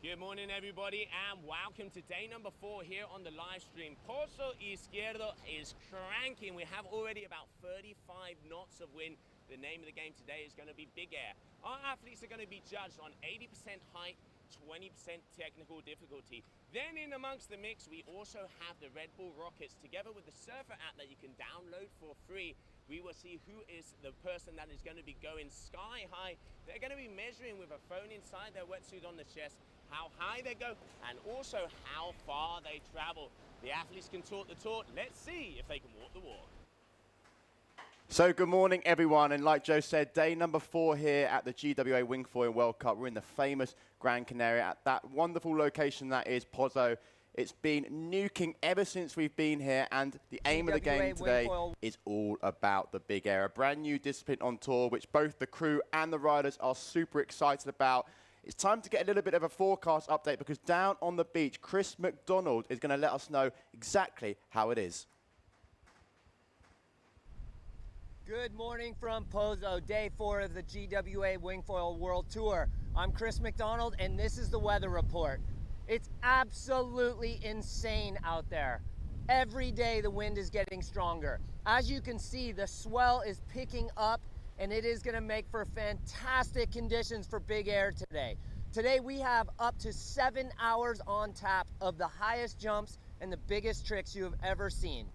Good morning, everybody, and welcome to day number 4 here on the live stream. Pozo Izquierdo is cranking. We have already about 35 knots of wind. The name of the game today is going to be Big Air. Our athletes are going to be judged on 80% height, 20% technical difficulty. Then in amongst the mix, we also have the Red Bull Rockets together with the Surfer app that you can download for free. We will see who is the person that is going to be going sky high. They're going to be measuring with a phone inside their wetsuit on the chest how high they go and also how far they travel. The athletes can talk the talk. Let's see if they can walk the walk. So good morning, everyone, and like Joe said, day number 4 here at the GWA Wingfoil World Cup. We're in the famous Gran Canaria at that wonderful location that is Pozo. It's been nuking ever since we've been here, and the aim of the game today is all about the Big Air, a brand new discipline on tour, which both the crew and the riders are super excited about. It's time to get a little bit of a forecast update because down on the beach, Chris McDonald is going to let us know exactly how it is. Good morning from Pozo, day 4 of the GWA Wingfoil World Tour. I'm Chris McDonald, and this is the weather report. It's absolutely insane out there. Every day the wind is getting stronger. As you can see, the swell is picking up, and it is going to make for fantastic conditions for Big Air today. Today we have up to 7 hours on tap of the highest jumps and the biggest tricks you have ever seen.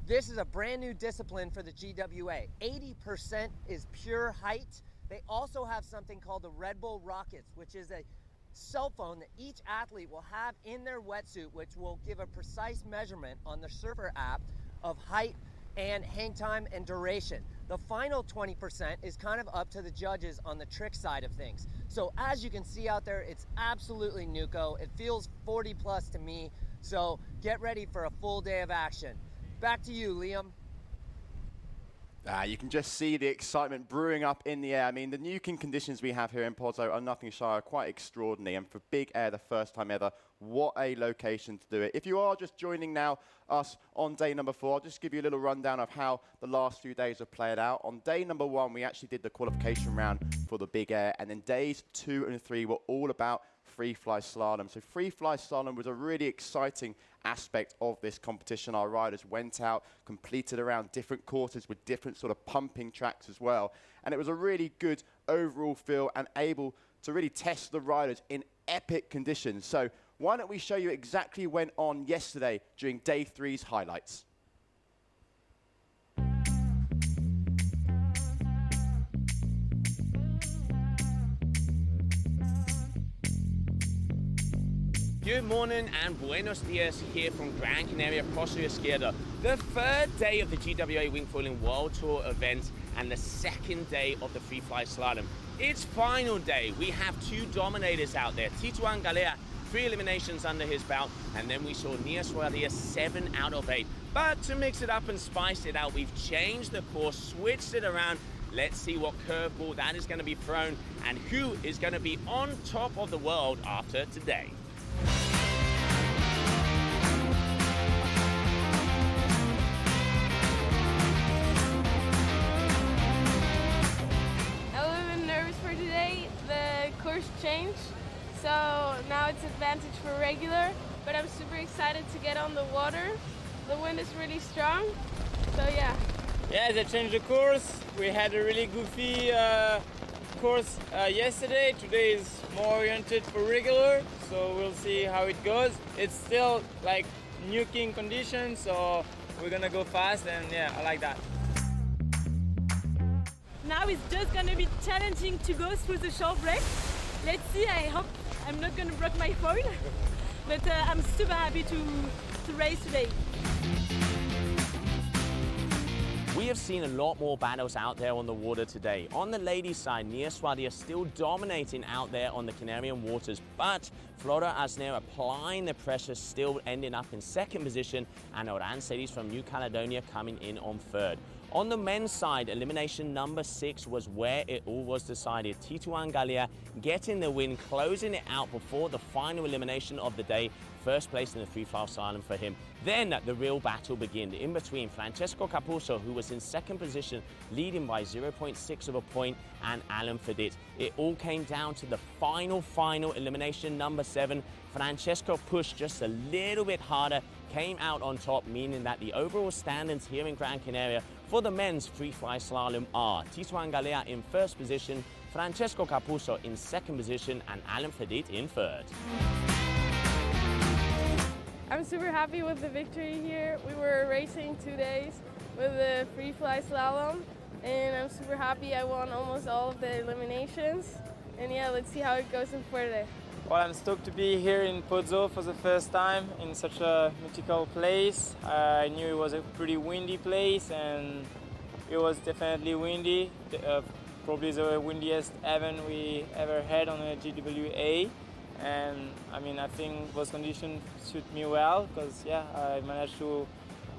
This is a brand new discipline for the GWA. 80% is pure height. They also have something called the Red Bull Rockets, which is a cell phone that each athlete will have in their wetsuit, which will give a precise measurement on the Surfer app of height and hang time and duration. The final 20% is kind of up to the judges on the trick side of things. So as you can see out there, it's absolutely nuco. It feels 40 plus to me. So get ready for a full day of action. Back to you, Liam. You can just see the excitement brewing up in the air. I mean, the nuking conditions we have here in Pozo are nothing shy, are quite extraordinary. And for Big Air, the first time ever, what a location to do it. If you are just joining now us on day number 4, I'll just give you a little rundown of how the last few days have played out. On day number 1, we actually did the qualification round for the Big Air. And then days 2 and 3 were all about Free-Fly-Slalom. So Free-Fly-Slalom was a really exciting aspect of this competition. Our riders went out, completed around different courses with different sort of pumping tracks as well. And it was a really good overall feel and able to really test the riders in epic conditions. So why don't we show you exactly what went on yesterday during day 3's highlights. Good morning and buenos dias here from Gran Canaria, Pozo Izquierdo. The 3rd day of the GWA Wingfoiling World Tour event and the 2nd day of the Free-Fly-Slalom. It's final day. We have 2 dominators out there. Tituan Galea, 3 eliminations under his belt, and then we saw Nia Suarez 7 out of 8. But to mix it up and spice it out, we've changed the course, switched it around. Let's see what curveball that is going to be thrown and who is going to be on top of the world after today. The course changed, so now it's advantage for regular, but I'm super excited to get on the water. The wind is really strong, so yeah. Yeah, they changed the course. We had a really goofy course yesterday. Today is more oriented for regular, so we'll see how it goes. It's still like nuking conditions, so we're gonna go fast, and yeah, I like that. Now it's just going to be challenging to go through the short break. Let's see, I hope I'm not going to break my foil, but I'm super happy to race today. We have seen a lot more battles out there on the water today. On the ladies' side, Nia Suarez still dominating out there on the Canarian waters, but Flora Asner applying the pressure, still ending up in 2nd position, and Oran Celis from New Caledonia coming in on 3rd. On the men's side, elimination number 6 was where it all was decided. Tituan Galea getting the win, closing it out before the final elimination of the day. First place in the FreeFly-Slalom for him. Then the real battle began in between Francesco Capuzzo, who was in second position, leading by 0.6 of a point, and Alan Fedit. It all came down to the final elimination number 7. Francesco pushed just a little bit harder, came out on top, meaning that the overall standings here in Gran Canaria for the men's Freefly-Slalom are Tituan Galea in first position, Francesco Capuzzo in second position, and Alan Fedit in third. I'm super happy with the victory here. We were racing 2 days with the Freefly-Slalom, and I'm super happy I won almost all of the eliminations. And yeah, let's see how it goes in Fuerte. Well, I'm stoked to be here in Pozo for the first time in such a mythical place. I knew it was a pretty windy place, and it was definitely windy. Probably the windiest event we ever had on a GWA. And I mean, I think those conditions suit me well because yeah, I managed to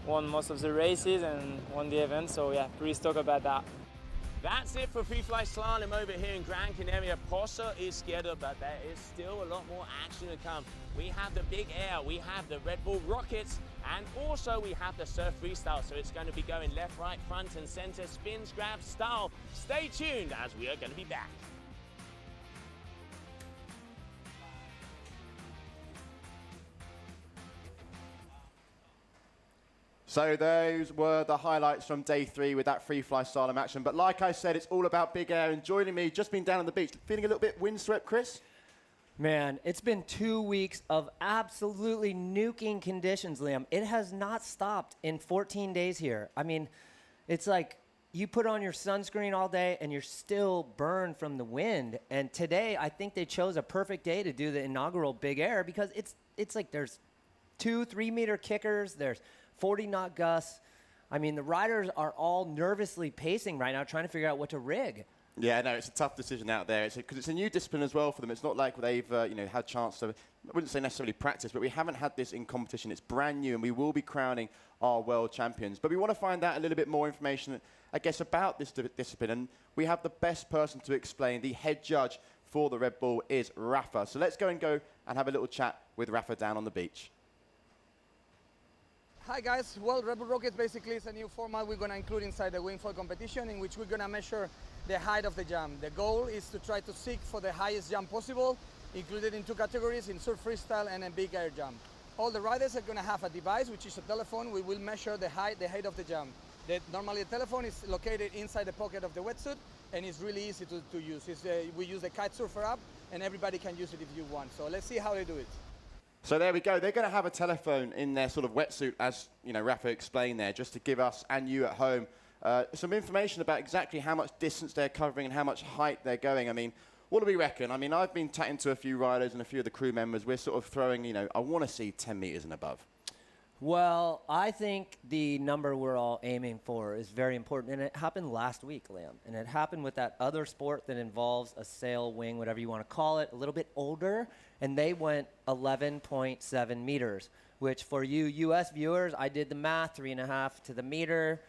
win most of the races and won the event. So yeah, pretty stoked about that. That's it for Freefly-Slalom over here in Gran Canaria, Pozo Izquierdo, but there is still a lot more action to come. We have the big air, we have the Red Bull Rockets, and also we have the Surf-Freestyle, so it's going to be going left, right, front and center, spins, grabs, style. Stay tuned as we are going to be back. So those were the highlights from day 3 with that Freefly-Slalom action. But like I said, it's all about big air. And joining me, just been down on the beach, feeling a little bit windswept, Chris? Man, it's been 2 weeks of absolutely nuking conditions, Liam. It has not stopped in 14 days here. I mean, it's like you put on your sunscreen all day and you're still burned from the wind. And today, I think they chose a perfect day to do the inaugural big air because it's like there's 2-3 meter kickers, there's 40-knot gusts. I mean, the riders are all nervously pacing right now, trying to figure out what to rig. Yeah, no, it's a tough decision out there. Because it's a new discipline as well for them. It's not like they've had chance to, I wouldn't say necessarily practice, but we haven't had this in competition. It's brand new, and we will be crowning our world champions. But we want to find out a little bit more information, I guess, about this discipline. And we have the best person to explain. The head judge for the Red Bull is Rafa. So let's go and have a little chat with Rafa down on the beach. Hi guys, well, Red Bull Rockets basically is a new format we're going to include inside the wingfoil competition in which we're going to measure the height of the jump. The goal is to try to seek for the highest jump possible, included in 2 categories, in surf freestyle and a big air jump. All the riders are going to have a device, which is a telephone. We will measure the height of the jump. Normally the telephone is located inside the pocket of the wetsuit and it's really easy to use. We use the Kite Surfer app and everybody can use it if you want. So let's see how they do it. So there we go. They're going to have a telephone in their sort of wetsuit, as Rafa explained there, just to give us and you at home some information about exactly how much distance they're covering and how much height they're going. I mean, what do we reckon? I mean, I've been chatting to a few riders and a few of the crew members. We're sort of throwing, I want to see 10 meters and above. Well, I think the number we're all aiming for is very important, and it happened last week, Liam. And it happened with that other sport that involves a sail, wing, whatever you want to call it, a little bit older, and they went 11.7 meters, which for you U.S. viewers, I did the math, 3.5 to the meter.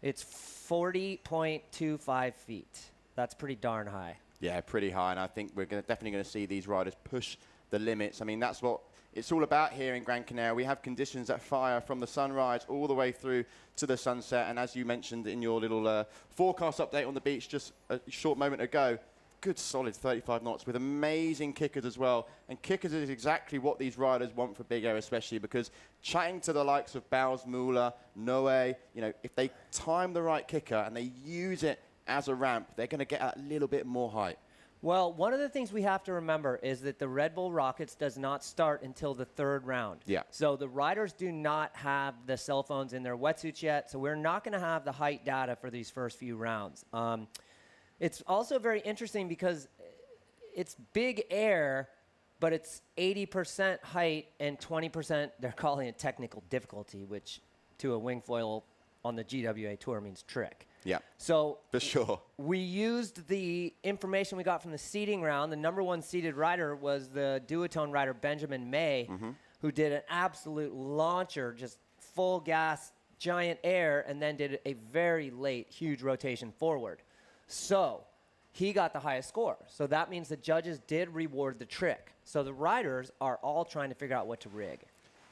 It's 40.25 feet. That's pretty darn high. Yeah, pretty high, and I think we're definitely going to see these riders push the limits. I mean, that's what it's all about here in Gran Canaria. We have conditions that fire from the sunrise all the way through to the sunset. And as you mentioned in your little forecast update on the beach just a short moment ago, good solid 35 knots with amazing kickers as well. And kickers is exactly what these riders want for big air, especially because chatting to the likes of Bowles Muller, Noe, if they time the right kicker and they use it as a ramp, they're going to get a little bit more height. Well, one of the things we have to remember is that the Red Bull Rockets does not start until the 3rd round. Yeah. So the riders do not have the cell phones in their wetsuits yet, so we're not going to have the height data for these first few rounds. It's also very interesting because it's big air, but it's 80% height and 20%, they're calling it technical difficulty, which to a wingfoil on the GWA Tour means trick. Yeah. So for sure, we used the information we got from the seeding round. The #1 seeded rider was the duotone rider Benjamin May, who did an absolute launcher, just full gas giant air and then did a very late, huge rotation forward. So he got the highest score. So that means the judges did reward the trick. So the riders are all trying to figure out what to rig.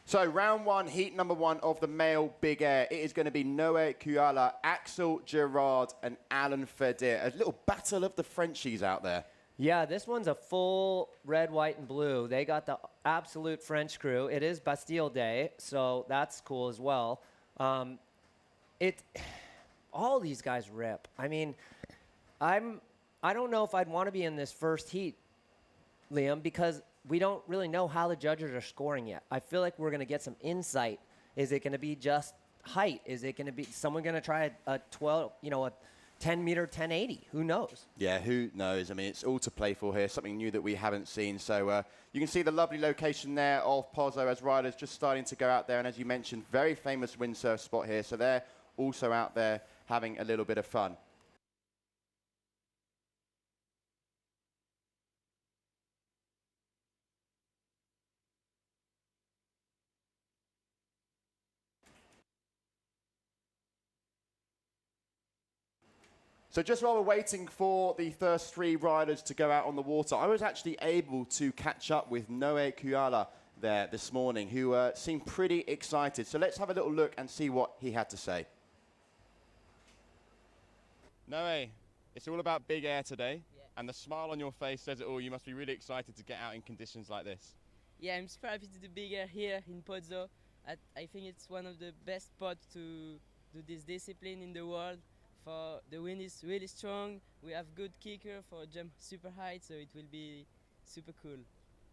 So round one, heat number one of the male big air. It is going to be Noé Kuyala, Axel Gerard, and Alan Ferdier. A little battle of the Frenchies out there. Yeah, this one's a full red, white, and blue. They got the absolute French crew. It is Bastille Day, so that's cool as well. All these guys rip. I mean, I don't know if I'd want to be in this first heat, Liam, because we don't really know how the judges are scoring yet. I feel like we're going to get some insight. Is it going to be just height? Is it going to be someone going to try a 10-meter 1080? Who knows? Yeah, who knows? I mean, it's all to play for here, something new that we haven't seen. So you can see the lovely location there of Pozo as riders just starting to go out there. And as you mentioned, very famous windsurf spot here. So they're also out there having a little bit of fun. So just while we're waiting for the first three riders to go out on the water, I was actually able to catch up with Noé Kuyala there this morning, who seemed pretty excited. So let's have a little look and see what he had to say. Noé, it's all about big air today, and the smile on your face says it all. You must be really excited to get out in conditions like this. Yeah, I'm super happy to do big air here in Pozo. I think it's one of the best spots to do this discipline in the world. The wind is really strong. We have good kicker for jump super high, so it will be super cool.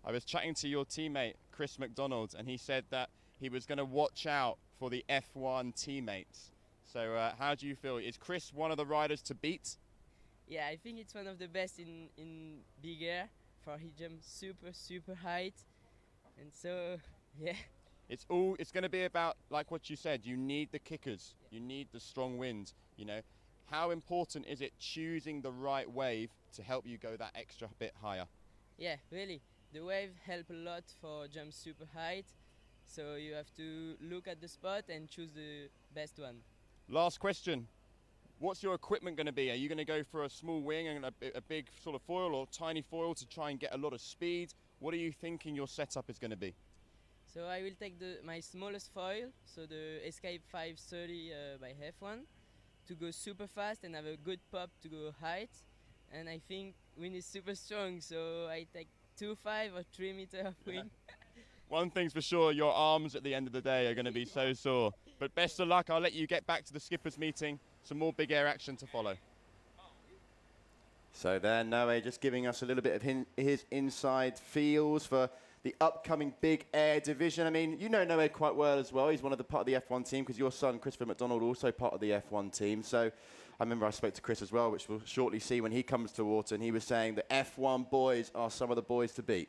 I was chatting to your teammate, Chris McDonald, and he said that he was going to watch out for the F1 teammates. So how do you feel? Is Chris one of the riders to beat? Yeah, I think it's one of the best in big air, for he jumps super height. And so, yeah. It's going to be about, like what you said, you need the kickers, you need the strong wind, you know. How important is it choosing the right wave to help you go that extra bit higher? Yeah, really. The wave help a lot for jump super height. So you have to look at the spot and choose the best one. Last question. What's your equipment going to be? Are you going to go for a small wing and a big sort of foil or tiny foil to try and get a lot of speed? What are you thinking your setup is going to be? So I will take my smallest foil, so the Escape 530 by F1, to go super fast and have a good pop to go height. And I think wind is super strong, so I take 2.5 or 3 meters of wing. One thing's for sure, your arms at the end of the day are going to be so sore. But best of luck. I'll let you get back to the skippers meeting. Some more big air action to follow. So there, Noé just giving us a little bit of his inside feels for the upcoming big air division. I mean, you know Noé quite well as well. He's one of the part of the F1 team because your son, Christopher McDonald, also part of the F1 team. So I remember I spoke to Chris as well, which we'll shortly see when he comes to water, and he was saying the F1 boys are some of the boys to beat.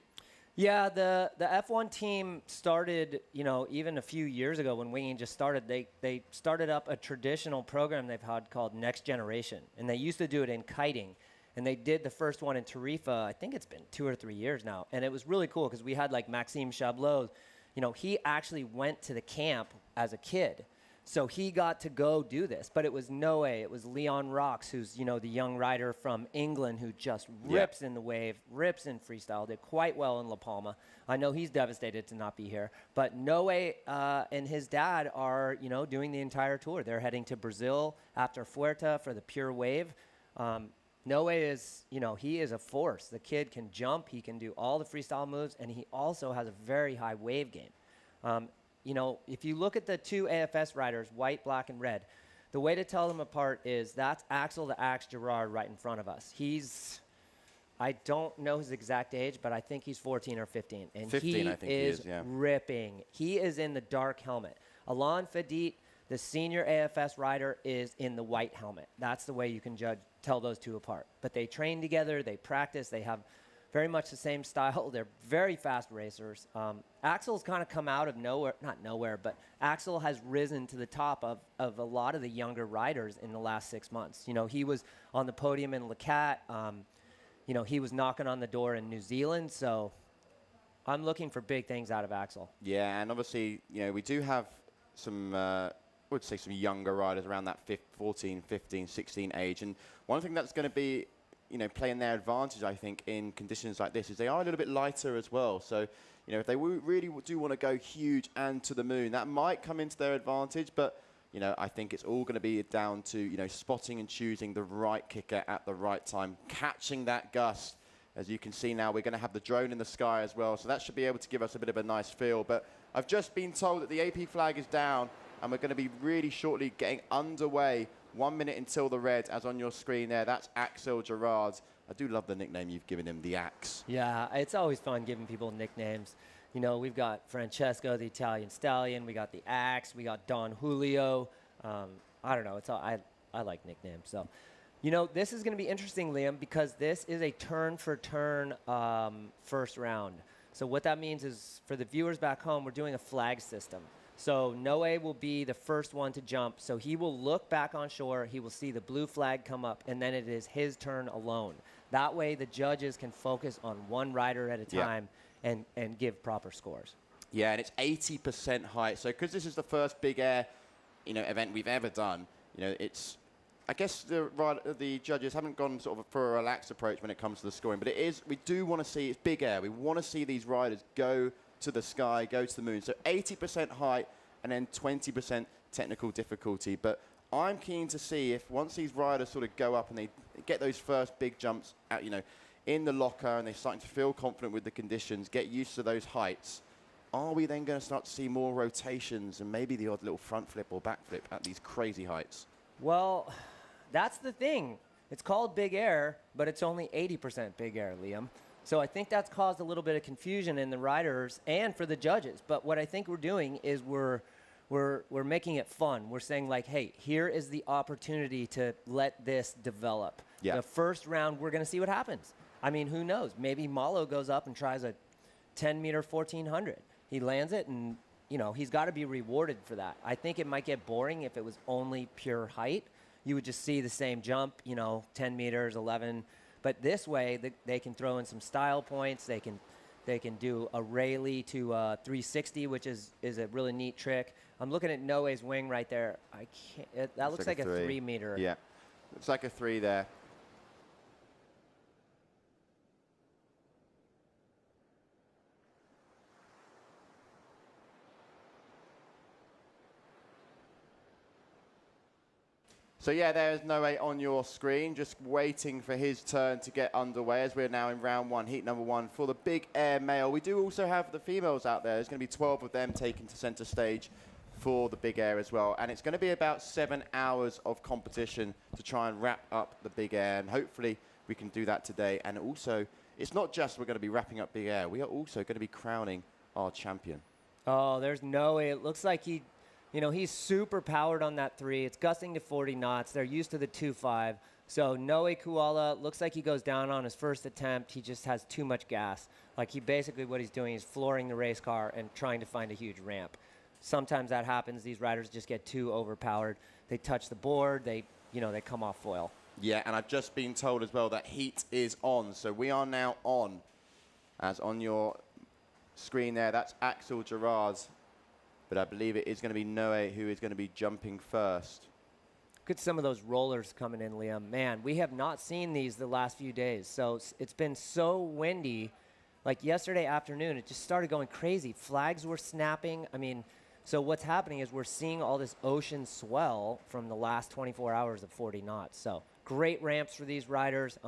Yeah, the F1 team started, even a few years ago when winging just started. They started up a traditional program they've had called Next Generation, and they used to do it in kiting. And they did the first one in Tarifa, I think it's been 2 or 3 years now. And it was really cool because we had like Maxime Chablot. He actually went to the camp as a kid. So he got to go do this. But it was Noé, it was Leon Rocks, who's, the young rider from England who just rips in the wave, rips in freestyle, did quite well in La Palma. I know he's devastated to not be here. But Noé and his dad are, doing the entire tour. They're heading to Brazil after Fuerta for the pure wave. Noé is, he is a force. The kid can jump, he can do all the freestyle moves, and he also has a very high wave game. If you look at the two AFS riders, white, black, and red, the way to tell them apart is that's Axel the Axe Gerard right in front of us. I don't know his exact age, but I think he's 14 or 15. And 15, I think he is, yeah. Ripping. He is in the dark helmet. Alain Fedit, the senior AFS rider, is in the white helmet. That's the way you can tell those two apart. But they train together, they practice, they have very much the same style. They're very fast racers. Axel's kind of come out of nowhere, not nowhere, but Axel has risen to the top of a lot of the younger riders in the last 6 months. He was on the podium in Le Cat. He was knocking on the door in New Zealand. So I'm looking for big things out of Axel. Yeah, and obviously, we do have some... would say some younger riders around that 14, 15, 16 age. And one thing that's going to be, you know, playing their advantage, I think, in conditions like this is they are a little bit lighter as well. So, you know, if they really do want to go huge and to the moon, that might come into their advantage. But, you know, I think it's all going to be down to, you know, spotting and choosing the right kicker at the right time, catching that gust. As you can see now, we're going to have the drone in the sky as well. So that should be able to give us a bit of a nice feel. But I've just been told that the AP flag is down, and we're going to be really shortly getting underway. 1 minute until the red, as on your screen there. That's Axel Gerard. I do love the nickname you've given him, the Axe. Yeah, it's always fun giving people nicknames. You know, we've got Francesco, the Italian stallion. We got the Axe. We got Don Julio. I don't know. It's all, I like nicknames. So, you know, this is going to be interesting, Liam, because this is a turn-for-turn first round. So what that means is, for the viewers back home, we're doing a flag system. So Noe will be the first one to jump. So he will look back on shore. He will see the blue flag come up, and then it is his turn alone. That way the judges can focus on one rider at a time and give proper scores. Yeah, and it's 80% height. So because this is the first big air, you know, event we've ever done, you know, it's, I guess the judges haven't gone sort of for a relaxed approach when it comes to the scoring, but it is, we do want to see, it's big air. We want to see these riders go to the sky, go to the moon. So 80% height and then 20% technical difficulty. But I'm keen to see if once these riders sort of go up and they get those first big jumps out, you know, in the locker, and they're starting to feel confident with the conditions, get used to those heights, are we then going to start to see more rotations and maybe the odd little front flip or back flip at these crazy heights? Well, that's the thing. It's called big air, but it's only 80% big air, Liam. So I think that's caused a little bit of confusion in the riders and for the judges. But what I think we're doing is we're making it fun. We're saying, like, hey, here is the opportunity to let this develop. Yeah. The first round, we're going to see what happens. I mean, who knows? Maybe Malo goes up and tries a 10-meter 1400. He lands it, and, you know, he's got to be rewarded for that. I think it might get boring if it was only pure height. You would just see the same jump, you know, 10 meters, 11. But this way, they can throw in some style points. They can do a Rayleigh to 360, which is a really neat trick. I'm looking at Noe's wing right there. I can't. That looks like a 3 meter. Yeah, looks like a 3 there. So yeah, there's Noe on your screen, just waiting for his turn to get underway as we're now in round 1, heat number 1 for the big air male. We do also have the females out there. There's going to be 12 of them taken to center stage for the big air as well. And it's going to be about 7 hours of competition to try and wrap up the big air. And hopefully we can do that today. And also, it's not just we're going to be wrapping up big air. We are also going to be crowning our champion. Oh, there's Noe. It looks like he... You know, he's super powered on that 3. It's gusting to 40 knots. They're used to the 2.5. So Noe Kuala looks like he goes down on his first attempt. He just has too much gas. Like, he basically, what he's doing is flooring the race car and trying to find a huge ramp. Sometimes that happens. These riders just get too overpowered. They touch the board. They come off foil. Yeah, and I've just been told as well that heat is on. So we are now on. As on your screen there, that's Axel Gerard. But I believe it is going to be Noe who is going to be jumping first. Look at some of those rollers coming in, Liam. Man, we have not seen these the last few days. So it's been so windy. Like yesterday afternoon, it just started going crazy. Flags were snapping. I mean, so what's happening is we're seeing all this ocean swell from the last 24 hours of 40 knots. So great ramps for these riders.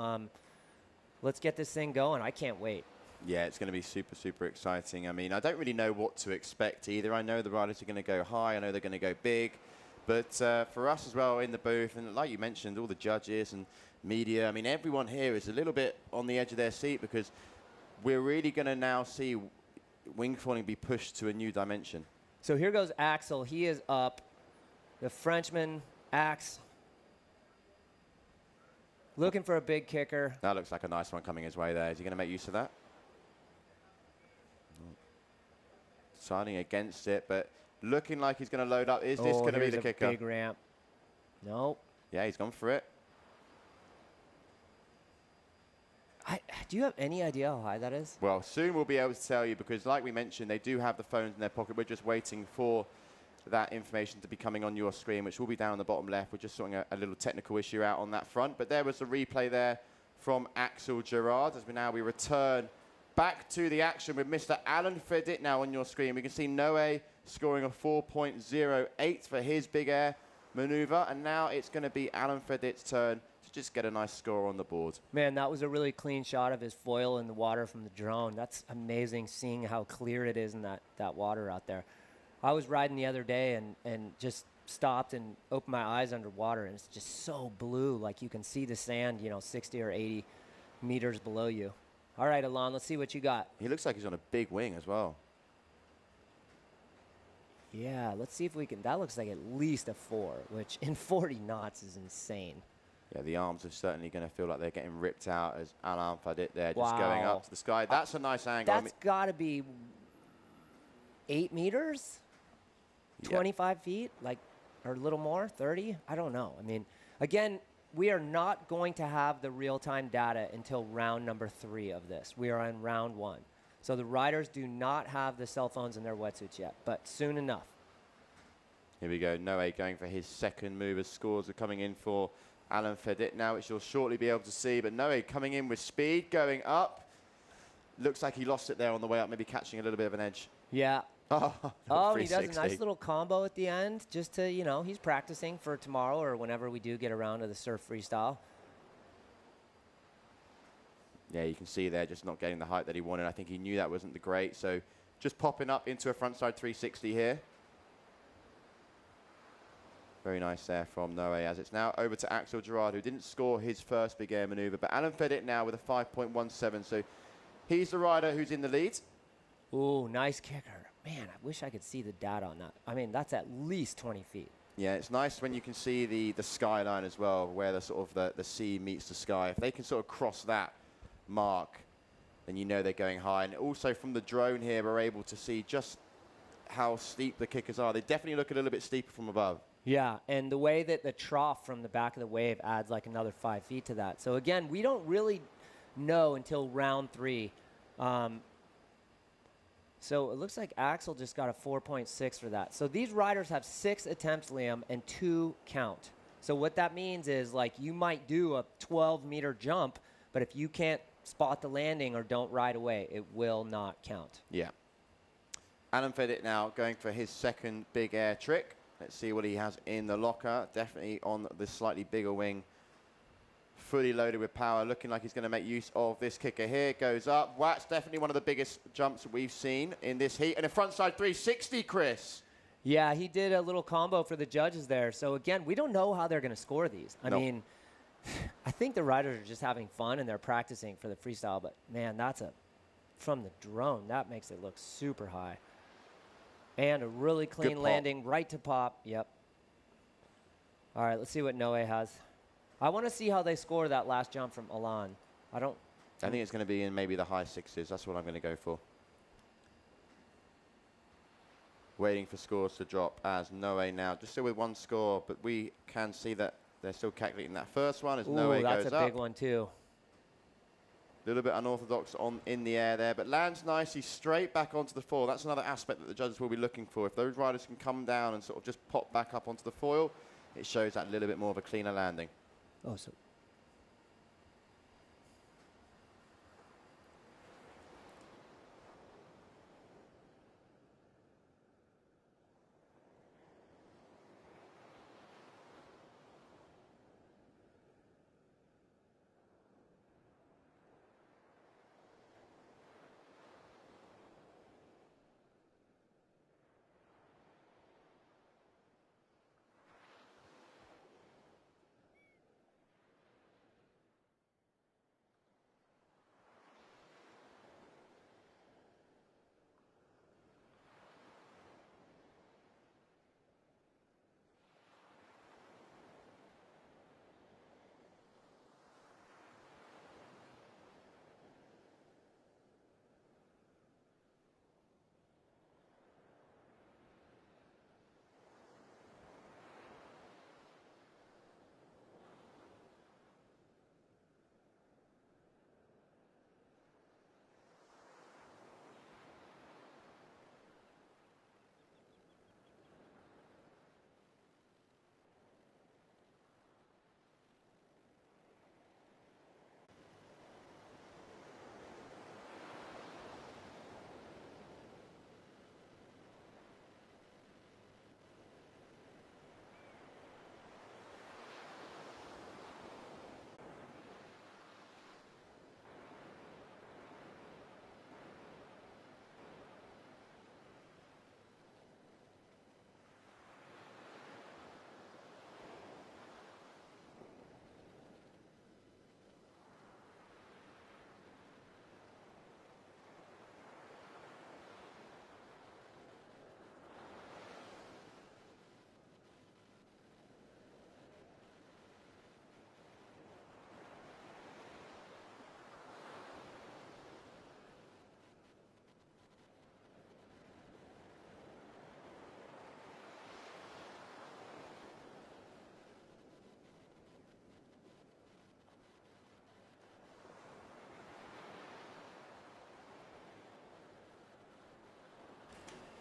Let's get this thing going. I can't wait. Yeah, it's going to be super, super exciting. I mean, I don't really know what to expect either. I know the riders are going to go high. I know they're going to go big. But for us as well in the booth, and like you mentioned, all the judges and media, I mean, everyone here is a little bit on the edge of their seat because we're really going to now see wingfoiling be pushed to a new dimension. So here goes Axel. He is up. The Frenchman, Axe, looking for a big kicker. That looks like a nice one coming his way there. Is he going to make use of that? Deciding against it, but looking like he's going to load up. Is this going to be the kicker? Big ramp. Nope. Yeah, he's gone for it. Do you have any idea how high that is? Well, soon we'll be able to tell you because, like we mentioned, they do have the phones in their pocket. We're just waiting for that information to be coming on your screen, which will be down on the bottom left. We're just sorting a little technical issue out on that front. But there was the replay there from Axel Gerard as we return back to the action with Mr. Alan Fredit now on your screen. We can see Noé scoring a 4.08 for his big air maneuver. And now it's going to be Alan Fredit's turn to just get a nice score on the board. Man, that was a really clean shot of his foil in the water from the drone. That's amazing seeing how clear it is in that water out there. I was riding the other day and just stopped and opened my eyes underwater, and it's just so blue, like you can see the sand, 60 or 80 meters below you. All right, Alon, let's see what you got. He looks like he's on a big wing as well. Yeah, let's see if we can. That looks like at least a 4, which in 40 knots is insane. Yeah, the arms are certainly going to feel like they're getting ripped out as Alain Fadit there just going up to the sky. That's a nice angle. That's got to be 8 meters? 25 feet, or a little more, 30? I don't know. I mean, again, we are not going to have the real-time data until round number 3 of this. We are on round 1. So the riders do not have the cell phones in their wetsuits yet, but soon enough. Here we go. Noé going for his second move as scores are coming in for Alan Fedit now, which you'll shortly be able to see. But Noé coming in with speed, going up. Looks like he lost it there on the way up, maybe catching a little bit of an edge. Yeah. Oh, he does a nice little combo at the end, just to, he's practicing for tomorrow or whenever we do get around to the surf freestyle. Yeah, you can see there just not getting the height that he wanted. I think he knew that wasn't the great, so just popping up into a frontside 360 here. Very nice there from Noé, as it's now over to Axel Gerard, who didn't score his first big air maneuver, but Alan Fedit now with a 5.17, so he's the rider who's in the lead. Ooh, nice kicker. Man, I wish I could see the data on that. I mean, that's at least 20 feet. Yeah, it's nice when you can see the skyline as well, where the sort of the sea meets the sky. If they can sort of cross that mark, then you know they're going high. And also from the drone here, we're able to see just how steep the kickers are. They definitely look a little bit steeper from above. Yeah, and the way that the trough from the back of the wave adds like another 5 feet to that. So again, we don't really know until round 3. So it looks like Axel just got a 4.6 for that. So these riders have 6 attempts, Liam, and 2 count. So what that means is, like, you might do a 12-meter jump, but if you can't spot the landing or don't ride away, it will not count. Yeah. Alan Fedit now going for his second big air trick. Let's see what he has in the locker. Definitely on the slightly bigger wing. Fully loaded with power, looking like he's going to make use of this kicker here. Goes up. Wow, it's definitely one of the biggest jumps that we've seen in this heat. And a frontside 360, Chris. Yeah, he did a little combo for the judges there. So, again, we don't know how they're going to score these. I mean, I think the riders are just having fun and they're practicing for the freestyle. But, man, from the drone, that makes it look super high. And a really clean landing, right to pop. Yep. All right, let's see what Noé has. I want to see how they score that last jump from Alon. I think it's going to be in maybe the high 6s. That's what I'm going to go for. Waiting for scores to drop as Noé now. Just still with 1 score, but we can see that they're still calculating that first one as Noé goes up. That's a big one, too. A little bit unorthodox in the air there, but lands nicely straight back onto the foil. That's another aspect that the judges will be looking for. If those riders can come down and sort of just pop back up onto the foil, it shows that little bit more of a cleaner landing. Oh, so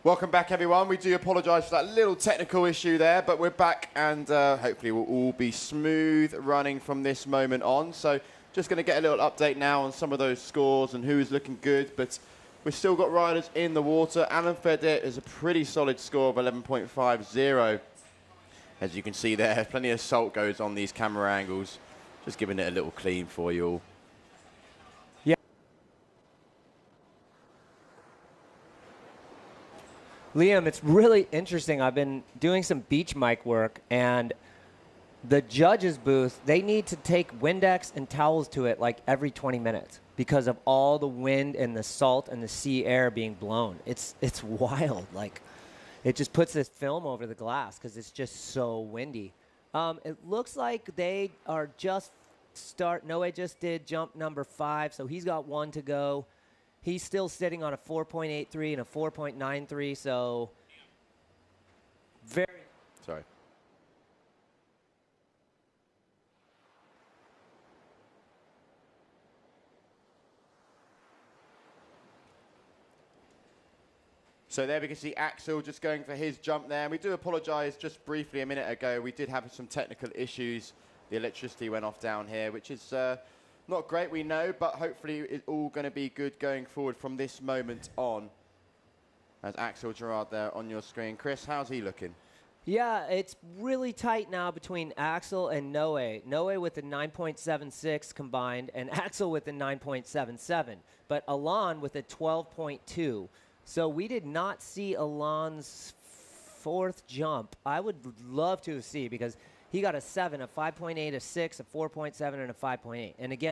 Welcome back, everyone. We do apologise for that little technical issue there, but we're back, and hopefully we'll all be smooth running from this moment on. So just going to get a little update now on some of those scores and who's looking good, but we've still got riders in the water. Alan Fedett is a pretty solid score of 11.50. As you can see there, plenty of salt goes on these camera angles. Just giving it a little clean for you all. Liam, it's really interesting. I've been doing some beach mic work, and the judges' booth, they need to take Windex and towels to it like every 20 minutes because of all the wind and the salt and the sea air being blown. It's wild. Like, it just puts this film over the glass because it's just so windy. It looks like they are just Noe just did jump number 5, so he's got 1 to go. He's still sitting on a 4.83 and a 4.93, so very... Sorry. So there we can see Axel just going for his jump there. And we do apologise just briefly a minute ago. We did have some technical issues. The electricity went off down here, which is... not great, we know, but hopefully it's all going to be good going forward from this moment on. As Axel Gerard there on your screen. Chris, how's he looking? Yeah, it's really tight now between Axel and Noe. Noe with a 9.76 combined, and Axel with a 9.77. But Alon with a 12.2. So we did not see Alon's 4th jump. I would love to see, because he got a 7, a 5.8, a 6, a 4.7, and a 5.8. And again,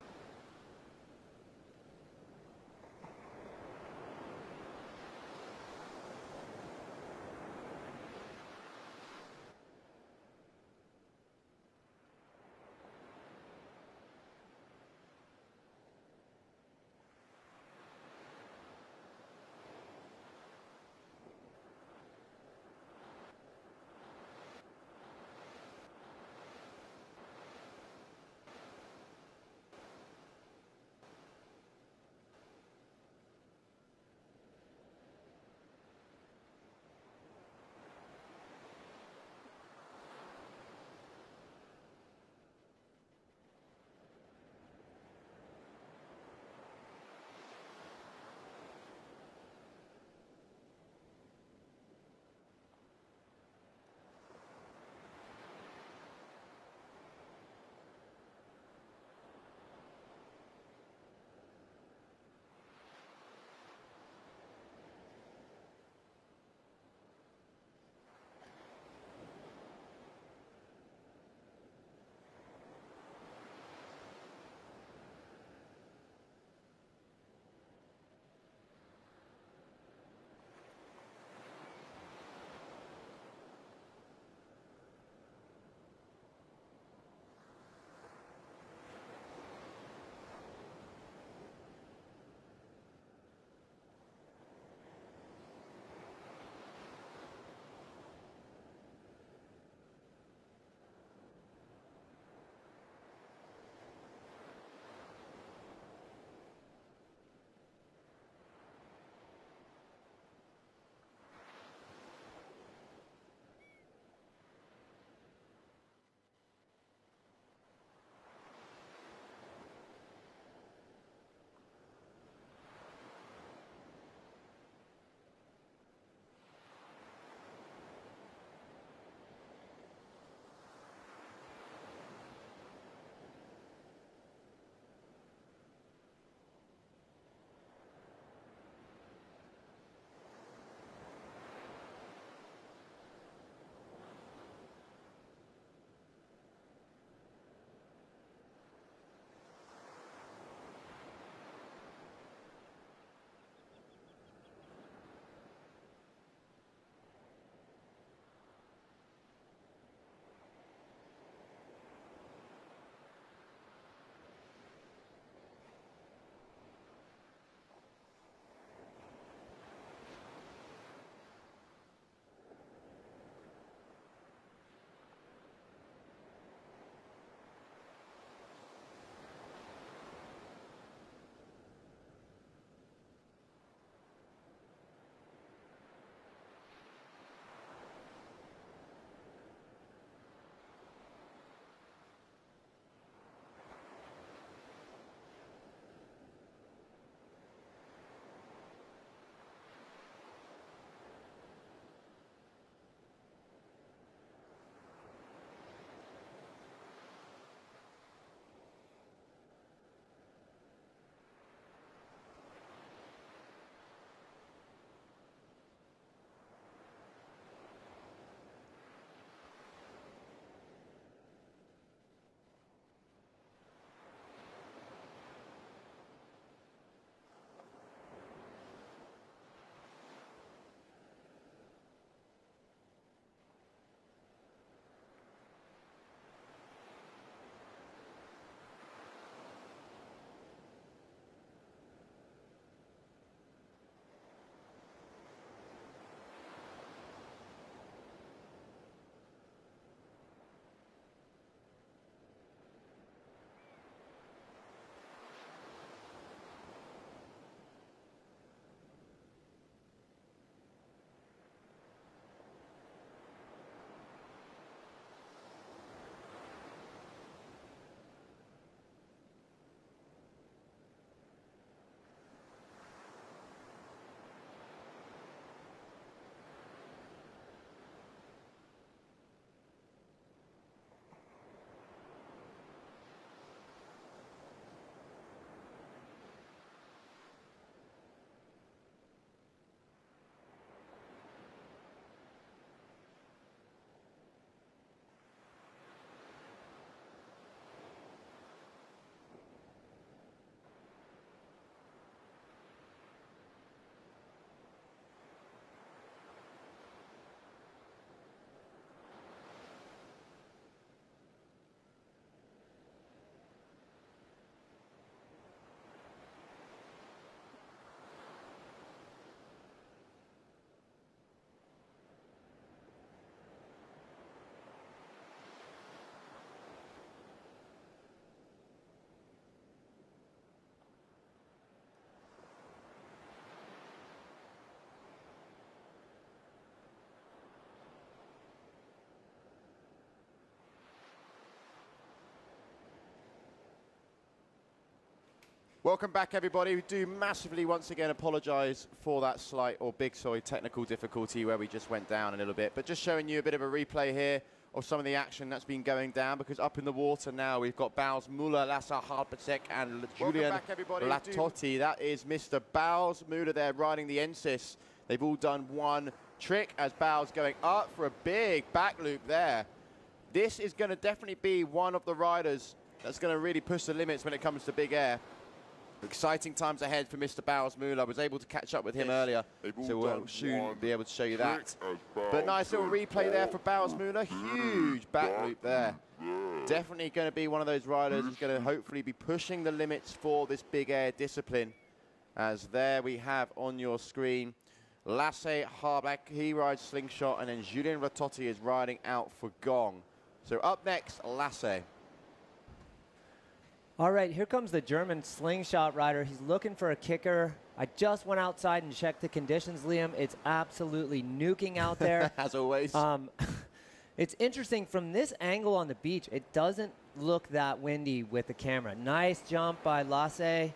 Welcome back, everybody. We do massively once again apologize for that slight or big, sorry, technical difficulty where we just went down a little bit. But just showing you a bit of a replay here of some of the action that's been going down, because up in the water now we've got Bals Müller, Lasse Harpacek and Julian Latotti. That is Mr. Bals Müller there riding the Ensis. They've all done one trick as Bals going up for a big back loop there. This is going to definitely be one of the riders that's going to really push the limits when it comes to big air. Exciting times ahead for Mr. Bals Müller. I was able to catch up with him earlier, so we'll soon be able to show you that. But nice little replay there for Bals Müller. Huge back loop there. Definitely going to be one of those riders who's going to hopefully be pushing the limits for this big air discipline. As there we have on your screen, Lasse Harback, he rides slingshot, and then Julien Latotti is riding out for gong. So up next, Lasse. All right, here comes the German slingshot rider. He's looking for a kicker. I just went outside and checked the conditions, Liam. It's absolutely nuking out there. As always. It's interesting, from this angle on the beach, it doesn't look that windy with the camera. Nice jump by Lasse.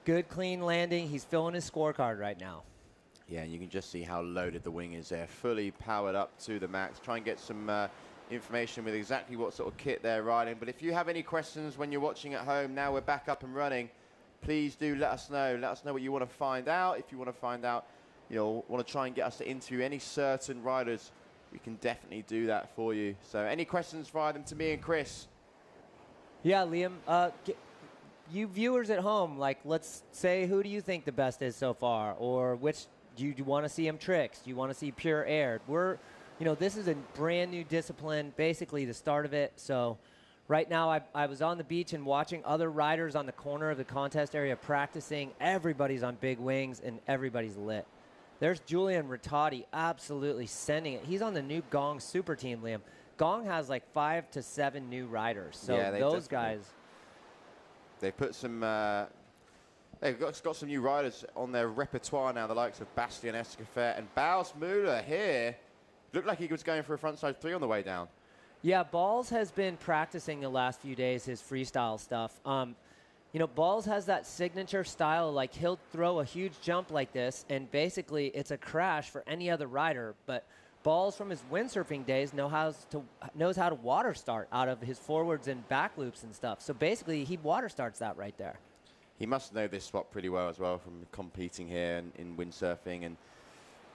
Good, clean landing. He's filling his scorecard right now. Yeah, and you can just see how loaded the wing is there. Fully powered up to the max. Try and get some information with exactly what sort of kit they're riding. But if you have any questions when you're watching at home, now we're back up and running, please do let us know. Let us know what you want to find out. If you want to find out, you know, want to try and get us to interview any certain riders, we can definitely do that for you. So any questions, fire them to me and Chris. Yeah, Liam, you viewers at home, like, let's say, who do you think the best is so far? Or which, do you want to see him tricks? Do you want to see pure air? You know, this is a brand new discipline, basically the start of it. So right now I was on the beach and watching other riders on the corner of the contest area practicing. Everybody's on big wings and everybody's lit. There's Julien Latotti absolutely sending it. He's on the new Gong super team, Liam. Gong has like 5 to 7 new riders. So yeah, those guys. They put some, they've got some new riders on their repertoire now, the likes of Bastien Escofet and Bals Müller here. Looked like he was going for a frontside 3 on the way down. Yeah, Balls has been practicing the last few days his freestyle stuff. You know, Balls has that signature style, like he'll throw a huge jump like this, and basically it's a crash for any other rider. But Balls from his windsurfing days knows how to water start out of his forwards and back loops and stuff. So basically he water starts that right there. He must know this spot pretty well as well from competing here in windsurfing. And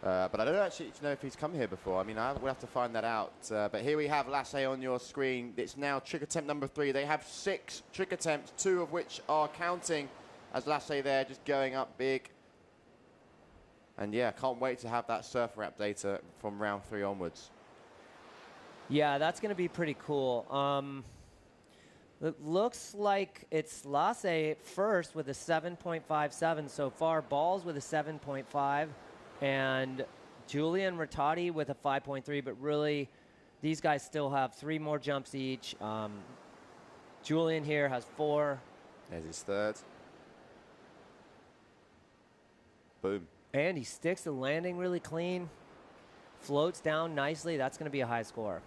but I don't actually know if he's come here before. I mean, we'll have to find that out. But here we have Lasse on your screen. It's now trick attempt number 3. They have 6 trick attempts, 2 of which are counting, as Lasse there just going up big. And yeah, can't wait to have that surf wrap data from round 3 onwards. Yeah, that's going to be pretty cool. It looks like it's Lasse first with a 7.57 so far. Balls with a 7.5. And Julien Latotti with a 5.3, but really, these guys still have 3 more jumps each. Julien here has 4. There's his 3rd. Boom. And he sticks the landing really clean. Floats down nicely. That's going to be a high score.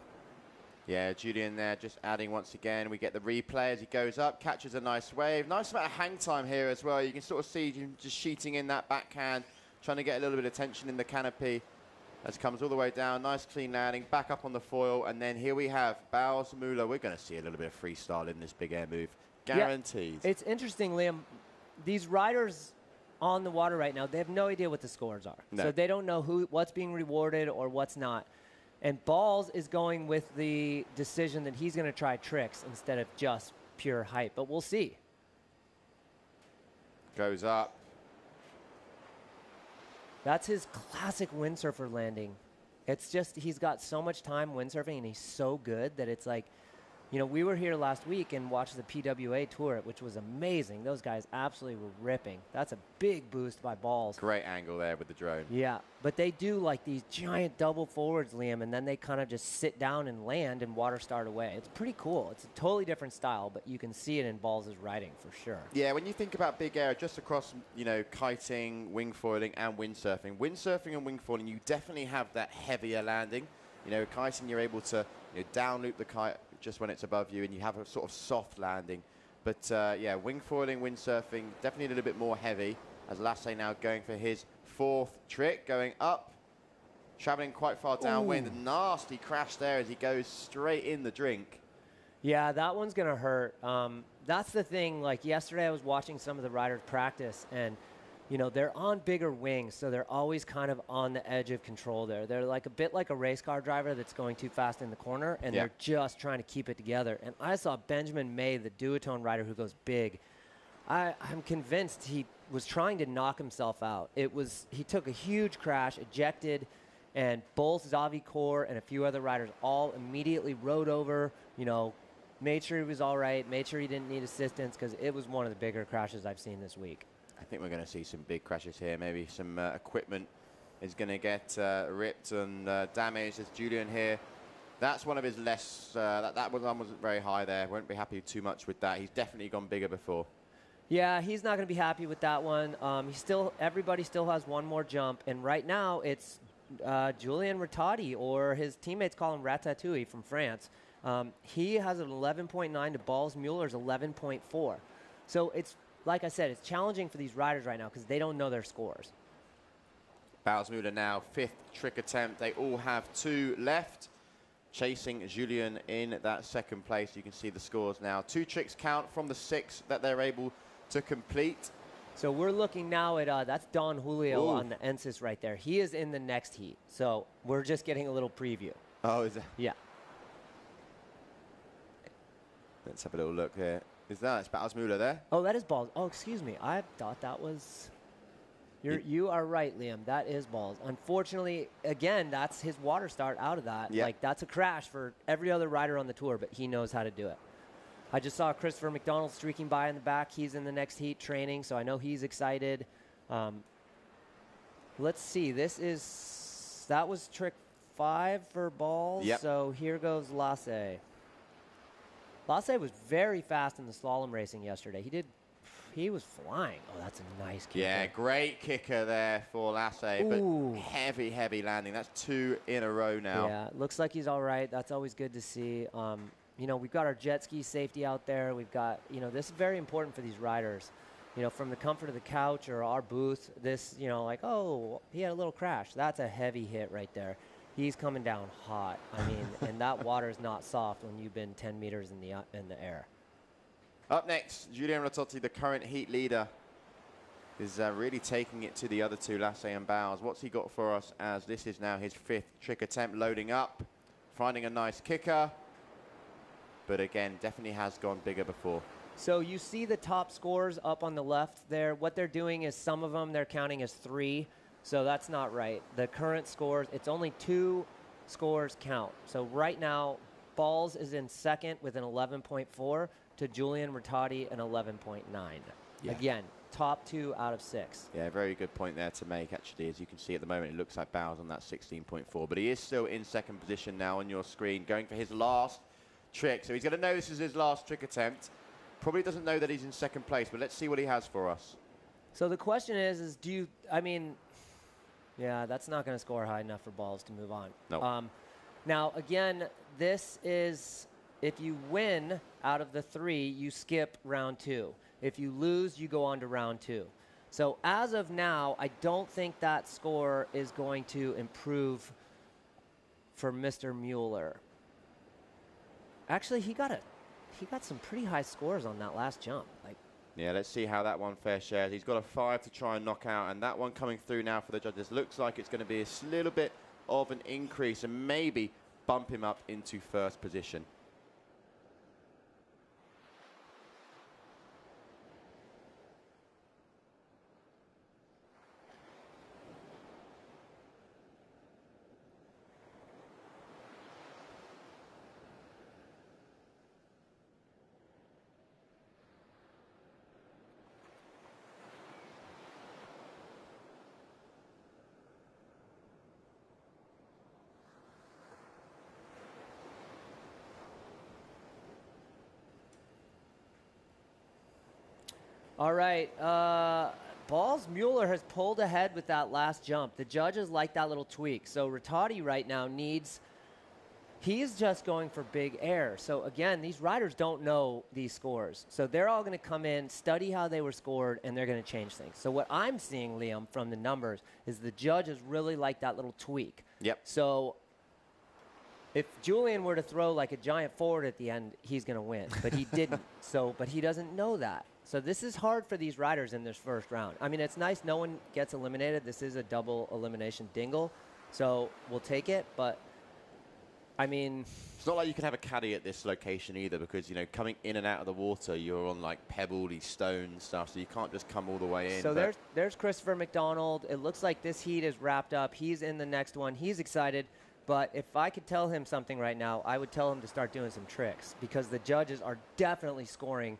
Yeah, Julien there just adding once again. We get the replay as he goes up, catches a nice wave. Nice amount of hang time here as well. You can sort of see him just sheeting in that backhand, trying to get a little bit of tension in the canopy as it comes all the way down. Nice clean landing, back up on the foil, and then here we have Bals Müller. We're going to see a little bit of freestyle in this big air move. Guaranteed. Yeah, it's interesting, Liam. These riders on the water right now, they have no idea what the scores are. No. So they don't know what's being rewarded or what's not. And Balls is going with the decision that he's going to try tricks instead of just pure height. But we'll see. Goes up. That's his classic windsurfer landing. It's just he's got so much time windsurfing, and he's so good that it's like, you know, we were here last week and watched the PWA tour, which was amazing. Those guys absolutely were ripping. That's a big boost by Balls. Great angle there with the drone. Yeah, but they do like these giant double forwards, Liam, and then they kind of just sit down and land and water start away. It's pretty cool. It's a totally different style, but you can see it in Balls' riding for sure. Yeah, when you think about big air, just across, you know, kiting, wingfoiling, and windsurfing. Windsurfing and wingfoiling, you definitely have that heavier landing. You know, kiting, you're able to down loop the kite just when it's above you, and you have a sort of soft landing. But yeah, wingfoiling, windsurfing, definitely a little bit more heavy. As Lasse now going for his 4th trick, going up, traveling quite far downwind. A nasty crash there as he goes straight in the drink. Yeah, that one's going to hurt. That's the thing. Like yesterday, I was watching some of the riders practice, and you know, they're on bigger wings, so they're always kind of on the edge of control there. They're like a bit like a race car driver that's going too fast in the corner, and they're just trying to keep it together. And I saw Benjamin May, the duotone rider who goes big. I'm convinced he was trying to knock himself out. He took a huge crash, ejected, and both Xavi Core and a few other riders all immediately rode over, you know, made sure he was all right, made sure he didn't need assistance, because it was one of the bigger crashes I've seen this week. I think we're going to see some big crashes here. Maybe some equipment is going to get ripped and damaged. As Julian here, that's one of his less, that one wasn't very high there. Won't be happy too much with that. He's definitely gone bigger before. Yeah, he's not going to be happy with that one. Everybody still has one more jump, and right now it's Julien Rattati, or his teammates call him Ratatouille, from France. He has an 11.9 to Balls Mueller's 11.4. So it's, like I said, it's challenging for these riders right now because they don't know their scores. Balsmuller now 5th trick attempt. They all have 2 left. Chasing Julien in that 2nd place. You can see the scores now. 2 tricks count from the 6 that they're able to complete. So we're looking now at, that's Don Julio on the Ensis right there. He is in the next heat. So we're just getting a little preview. Oh, is that? Yeah. Let's have a little look here. Is that Balsmuller there? Oh, that is Balls. Oh, excuse me. I thought that was... You are right, Liam. That is Balls. Unfortunately, again, that's his water start out of that. Yep. Like, that's a crash for every other rider on the tour, but he knows how to do it. I just saw Christopher McDonald streaking by in the back. He's in the next heat training, so I know he's excited. Let's see. That was trick 5 for Balls. Yep. So here goes Lasse. Lasse was very fast in the slalom racing yesterday. He was flying. Oh, that's a nice kicker. Yeah, great kicker there for Lasse, but heavy, heavy landing. That's 2 in a row now. Yeah, looks like he's all right. That's always good to see. You know, we've got our jet ski safety out there. We've got, you know, this is very important for these riders. You know, from the comfort of the couch or our booth, this, you know, like, oh, he had a little crash. That's a heavy hit right there. He's coming down hot. I mean, and that water is not soft when you've been 10 meters in the air. Up next, Julien Rattati, the current heat leader, is really taking it to the other 2, Lasse and Bowles. What's he got for us, as this is now his 5th trick attempt, loading up, finding a nice kicker, but again, definitely has gone bigger before. So you see the top scores up on the left there. What they're doing is some of them they're counting as 3, so that's not right. The current scores, it's only 2 scores count. So right now, Balls is in 2nd with an 11.4 to Julien Rattati an 11.9. Yeah. Again, top 2 out of 6. Yeah, very good point there to make, actually. As you can see at the moment, it looks like Bowles on that 16.4, but he is still in 2nd position now on your screen, going for his last trick. So he's going to know this is his last trick attempt. Probably doesn't know that he's in 2nd place, but let's see what he has for us. So the question is do you, I mean, yeah, that's not going to score high enough for Balls to move on. No. Now, again, this is, if you win out of the 3, you skip round 2. If you lose, you go on to round 2. So as of now, I don't think that score is going to improve for Mr. Mueller. Actually, he got some pretty high scores on that last jump. Like, yeah, let's see how that one fair shares. He's got a 5 to try and knock out, and that one coming through now for the judges. Looks like it's going to be a little bit of an increase and maybe bump him up into 1st position. all right, Balls Mueller has pulled ahead with that last jump. The judges like that little tweak. So Rattati right now He's just going for big air. So again, these riders don't know these scores. So they're all going to come in, study how they were scored, and they're going to change things. So what I'm seeing, Liam, from the numbers is the judges really like that little tweak. Yep. So if Julian were to throw like a giant forward at the end, he's going to win. But he didn't. But he doesn't know that. So this is hard for these riders in this first round. I mean, it's nice no one gets eliminated. This is a double elimination dingle. So we'll take it, but I mean, it's not like you can have a caddy at this location either, because, you know, coming in and out of the water, you're on like pebbledy stone stuff, so you can't just come all the way in. So there's Christopher McDonald. It looks like this heat is wrapped up. He's in the next one. He's excited. But if I could tell him something right now, I would tell him to start doing some tricks, because the judges are definitely scoring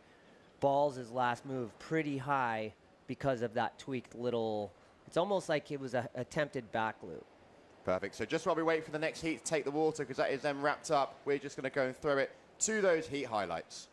Balls' last move pretty high because of that tweaked little, it's almost like it was a attempted back loop. Perfect. So just while we wait for the next heat to take the water, because that is then wrapped up, we're just going to go and throw it to those heat highlights.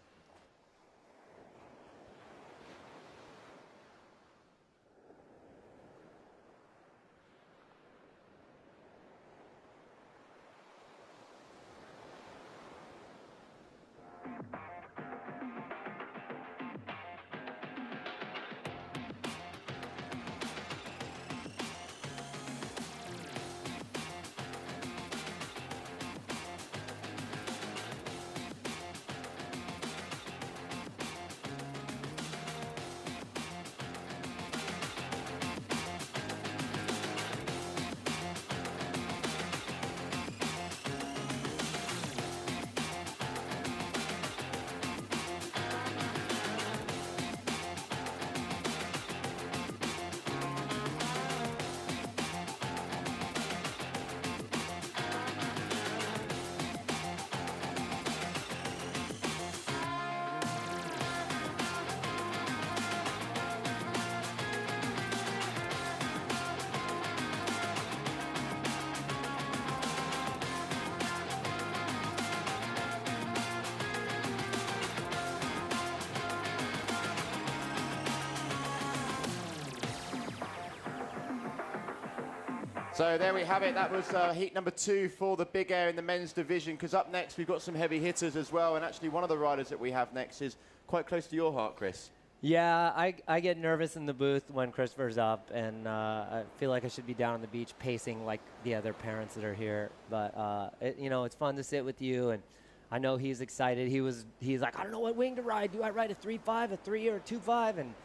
So there we have it. That was heat number 2 for the big air in the men's division, because up next we've got some heavy hitters as well, and actually one of the riders that we have next is quite close to your heart, Chris. Yeah, I get nervous in the booth when Christopher's up, and I feel like I should be down on the beach pacing like the other parents that are here. But, you know, it's fun to sit with you, and I know he's excited. He's like, I don't know what wing to ride. Do I ride a 3.5, a 3, or a 2.5? And,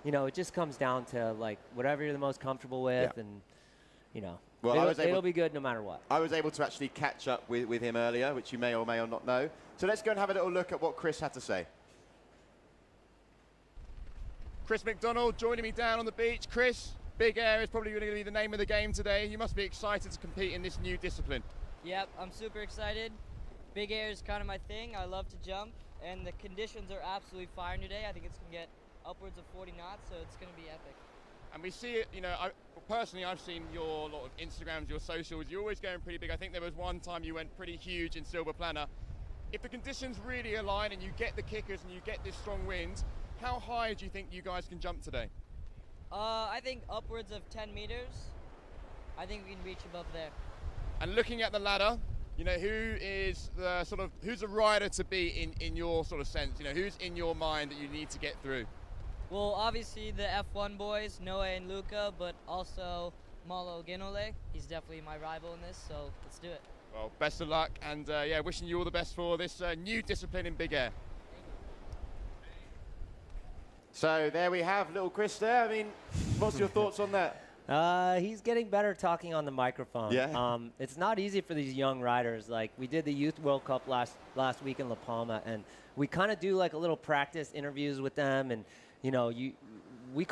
you know, it just comes down to, like, whatever you're the most comfortable with, yeah. and, you know. Well, it'll be good no matter what. I was able to actually catch up with him earlier, which you may or may or not know. So let's go and have a little look at what Chris had to say. Chris McDonald joining me down on the beach. Chris, big air is probably going to be the name of the game today. You must be excited to compete in this new discipline. Yep, I'm super excited. Big air is kind of my thing. I love to jump, and the conditions are absolutely fine today. I think it's going to get upwards of 40 knots, so it's going to be epic. And we see it, you know, personally I've seen your lot of Instagrams, your socials, you're always going pretty big. I think there was one time you went pretty huge in Silver Planner. If the conditions really align and you get the kickers and you get this strong wind, how high do you think you guys can jump today? I think upwards of 10 meters. I think we can reach above there. And looking at the ladder, you know, who's a rider to be in your sort of sense? You know, who's in your mind that you need to get through? Well, obviously the F1 boys, Noah and Luca, but also Malo Ginole. He's definitely my rival in this, so let's do it. Well, best of luck, and yeah, wishing you all the best for this new discipline in big air. So there we have little Chris there. I mean, what's your thoughts on that? He's getting better talking on the microphone. Yeah. It's not easy for these young riders. Like, we did the Youth World Cup last week in La Palma, and we kind of do like a little practice interviews with them, and you know,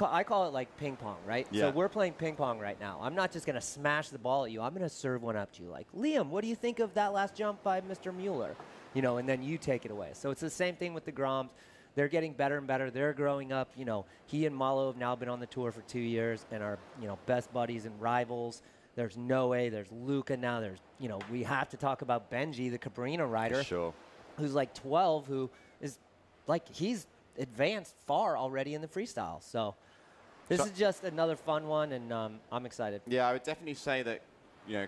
I call it like ping pong, right? Yeah. So we're playing ping pong right now. I'm not just going to smash the ball at you. I'm going to serve one up to you. Like, Liam, what do you think of that last jump by Mr. Mueller? You know, and then you take it away. So it's the same thing with the Groms. They're getting better and better. They're growing up. You know, he and Malo have now been on the tour for 2 years and are, you know, best buddies and rivals. There's Noe, there's Luca now. There's, you know, we have to talk about Benji, the Cabrina rider. Sure. Who's like 12, who is like, he's advanced far already in the freestyle. So this is just another fun one, and I'm excited. Yeah, I would definitely say that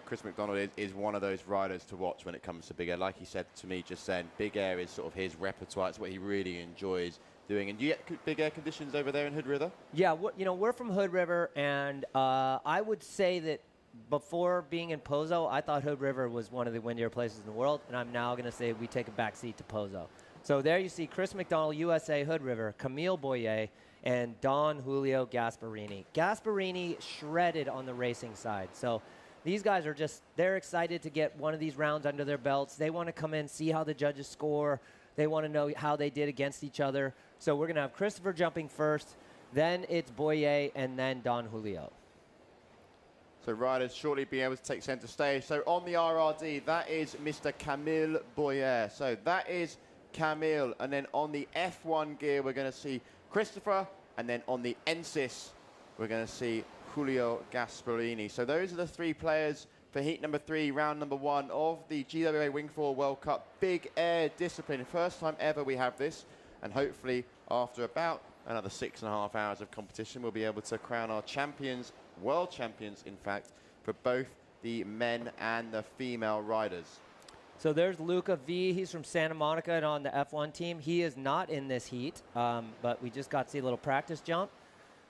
Chris McDonald is one of those riders to watch when it comes to big air. Like he said to me just then, big air is sort of his repertoire. It's what he really enjoys doing. And do you get big air conditions over there in Hood River? Yeah, we're from Hood River, and I would say that before being in Pozo, I thought Hood River was one of the windier places in the world, and I'm now going to say we take a back seat to Pozo. So there you see Chris McDonald, USA, Hood River, Camille Boyer, and Don Julio Gasparini. Gasparini shredded on the racing side. So these guys are they're excited to get one of these rounds under their belts. They want to come in, see how the judges score. They want to know how they did against each other. So we're going to have Christopher jumping first, then it's Boyer, and then Don Julio. So riders shortly be able to take center stage. So on the RRD, that is Mr. Camille Boyer. So that is Camille. And then on the F1 gear, we're going to see Christopher. And then on the NSYS, we're going to see Julio Gasparini. So those are the 3 players for heat number 3, round number 1 of the GWA Wingfoil World Cup Big Air Discipline. First time ever we have this. And hopefully, after about another 6.5 hours of competition, we'll be able to crown our champions, world champions, in fact, for both the men and the female riders. So there's Luca V. He's from Santa Monica and on the F1 team. He is not in this heat, but we just got to see a little practice jump.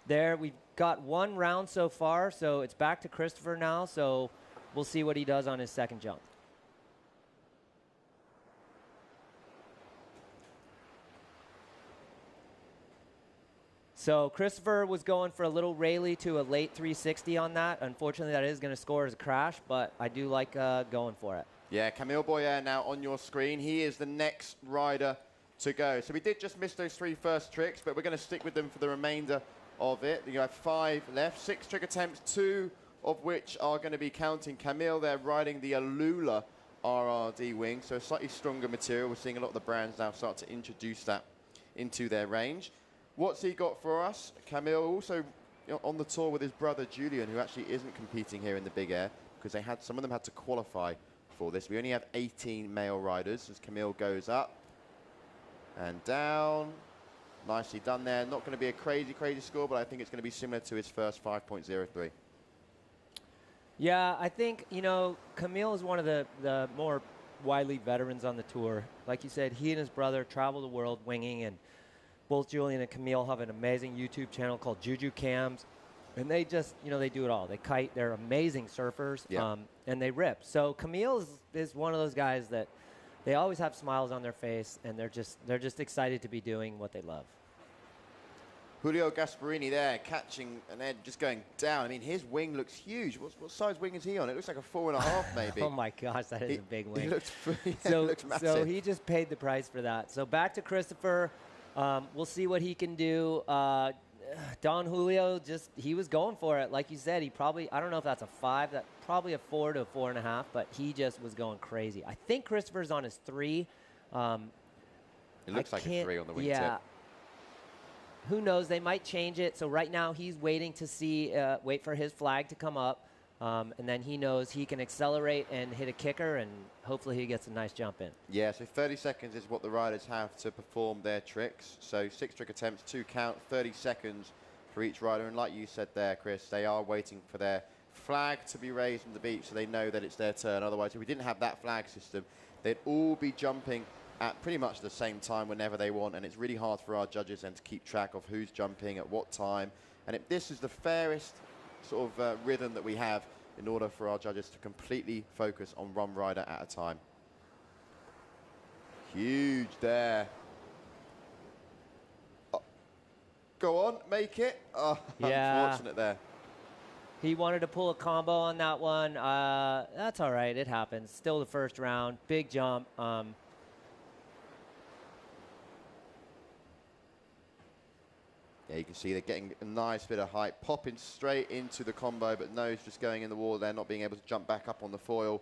There, we've got 1 round so far, so it's back to Christopher now, so we'll see what he does on his second jump. So Christopher was going for a little Rayleigh to a late 360 on that. Unfortunately, that is going to score as a crash, but I do like going for it. Yeah, Camille Boyer now on your screen. He is the next rider to go. So we did just miss those 3 first tricks, but we're going to stick with them for the remainder of it. You have 5 left, 6 trick attempts, 2 of which are going to be counting Camille. They're riding the Alula RRD wing, so a slightly stronger material. We're seeing a lot of the brands now start to introduce that into their range. What's he got for us? Camille also on the tour with his brother Julian, who actually isn't competing here in the big air because some of them had to qualify for this. We only have 18 male riders as Camille goes up and down. Nicely done there. Not going to be a crazy score, but I think it's going to be similar to his first 5.03. Yeah, I think, Camille is one of the more wily veterans on the tour. Like you said, he and his brother travel the world winging, and both Julian and Camille have an amazing YouTube channel called Juju Cams, and they just, they do it all. They kite. They're amazing surfers, and they rip. So Camille is one of those guys that they always have smiles on their face, and they're just excited to be doing what they love. Julio Gasparini there catching an edge, just going down. I mean, his wing looks huge. What size wing is he on? It looks like a 4.5 maybe. Oh my gosh, that is a big wing. He looks, looks massive. So he just paid the price for that. So back to Christopher. We'll see what he can do. Don Julio, he was going for it. Like you said, he probably, I don't know if that's a 5, that probably a 4 to a 4.5, but he just was going crazy. I think Christopher's on his 3. It looks like a 3 on the wingtip. Yeah. Who knows? They might change it. So right now he's waiting to wait for his flag to come up. And then he knows he can accelerate and hit a kicker, and hopefully he gets a nice jump in. Yeah, so 30 seconds is what the riders have to perform their tricks. So 6 trick attempts, 2 count, 30 seconds for each rider. And like you said there, Chris, they are waiting for their flag to be raised on the beach so they know that it's their turn. Otherwise, if we didn't have that flag system, they'd all be jumping at pretty much the same time whenever they want. And it's really hard for our judges then to keep track of who's jumping at what time. And this is the fairest sort of rhythm that we have in order for our judges to completely focus on one rider at a time. Huge there. Oh, go on, make it. Oh, yeah. Unfortunate there. He wanted to pull a combo on that one. That's all right, it happens. Still the first round, big jump. Yeah, you can see they're getting a nice bit of height, popping straight into the combo, but nose just going in the wall there, not being able to jump back up on the foil.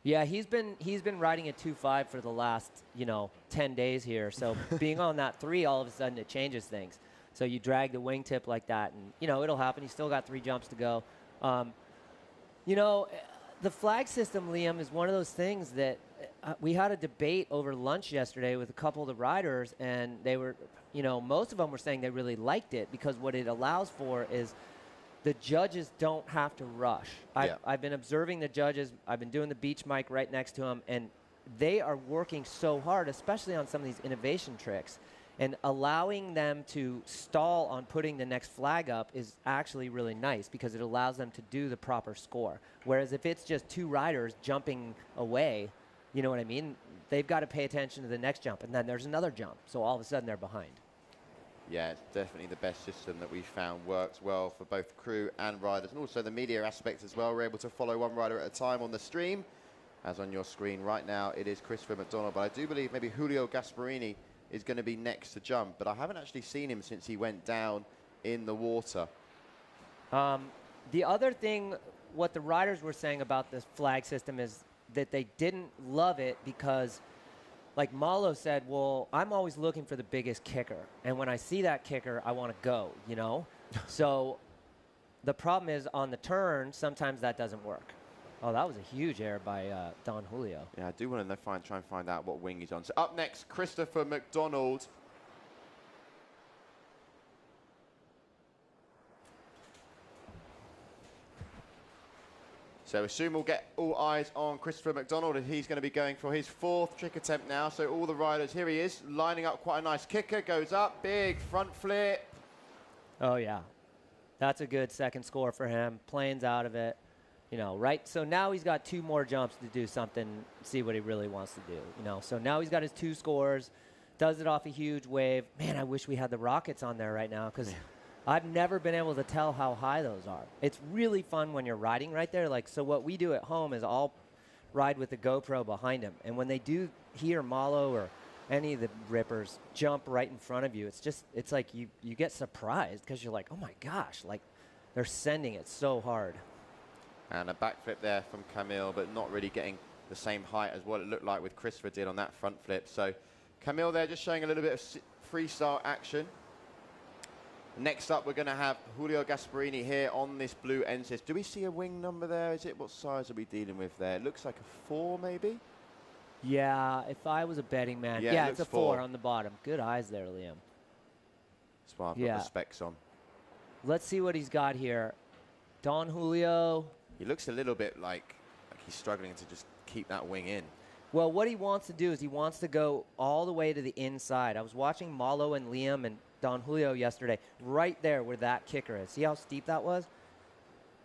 Yeah, he's been riding a 2.5 for the last 10 days here. So being on that 3, all of a sudden it changes things. So you drag the wingtip like that, and it'll happen. He's still got 3 jumps to go. The flag system, Liam, is one of those things that we had a debate over lunch yesterday with a couple of the riders, and they were, most of them were saying they really liked it because what it allows for is the judges don't have to rush. I've been observing the judges. I've been doing the beach mic right next to them, and they are working so hard, especially on some of these innovation tricks. And allowing them to stall on putting the next flag up is actually really nice because it allows them to do the proper score. Whereas if it's just two riders jumping away, you know what I mean? They've got to pay attention to the next jump, and then there's another jump. So all of a sudden they're behind. Yeah, it's definitely the best system that we've found works well for both crew and riders, and also the media aspect as well. We're able to follow one rider at a time on the stream. As on your screen right now, it is Christopher McDonald, but I do believe maybe Julio Gasparini is going to be next to jump, but I haven't actually seen him since he went down in the water. The other thing, what the riders were saying about this flag system is that they didn't love it because, like Malo said, well, I'm always looking for the biggest kicker, and when I see that kicker, I want to go, you know? So the problem is on the turn, sometimes that doesn't work. Oh, that was a huge error by Don Julio. Yeah, I do want to try and find out what wing he's on. So up next, Christopher McDonald. So assume we'll get all eyes on Christopher McDonald, and he's going to be going for his 4th trick attempt now. So all the riders, here he is, lining up quite a nice kicker, goes up, big front flip. Oh, yeah. That's a good second score for him. Planes out of it. You know, right? So now he's got 2 more jumps to do something, see what he really wants to do, you know? So now he's got his 2 scores, does it off a huge wave. Man, I wish we had the rockets on there right now because I've never been able to tell how high those are. It's really fun when you're riding right there. Like, so what we do at home is I'll ride with the GoPro behind him. And when they do hear Malo or any of the rippers jump right in front of you, it's just, it's like you get surprised because you're like, oh my gosh, like they're sending it so hard. And a backflip there from Camille, but not really getting the same height as what it looked like with Christopher did on that front flip. So Camille there just showing a little bit of freestyle action. Next up, we're going to have Julio Gasparini here on this blue NCS. Do we see a wing number there? Is it, what size are we dealing with there? It looks like a 4 maybe? Yeah, if I was a betting man. Yeah, it's a 4 on the bottom. Good eyes there, Liam. That's why I've got the specs on. Let's see what he's got here. Don Julio. He looks a little bit like he's struggling to just keep that wing in. Well, what he wants to do is he wants to go all the way to the inside. I was watching Malo and Liam and Don Julio yesterday, right there where that kicker is. See how steep that was?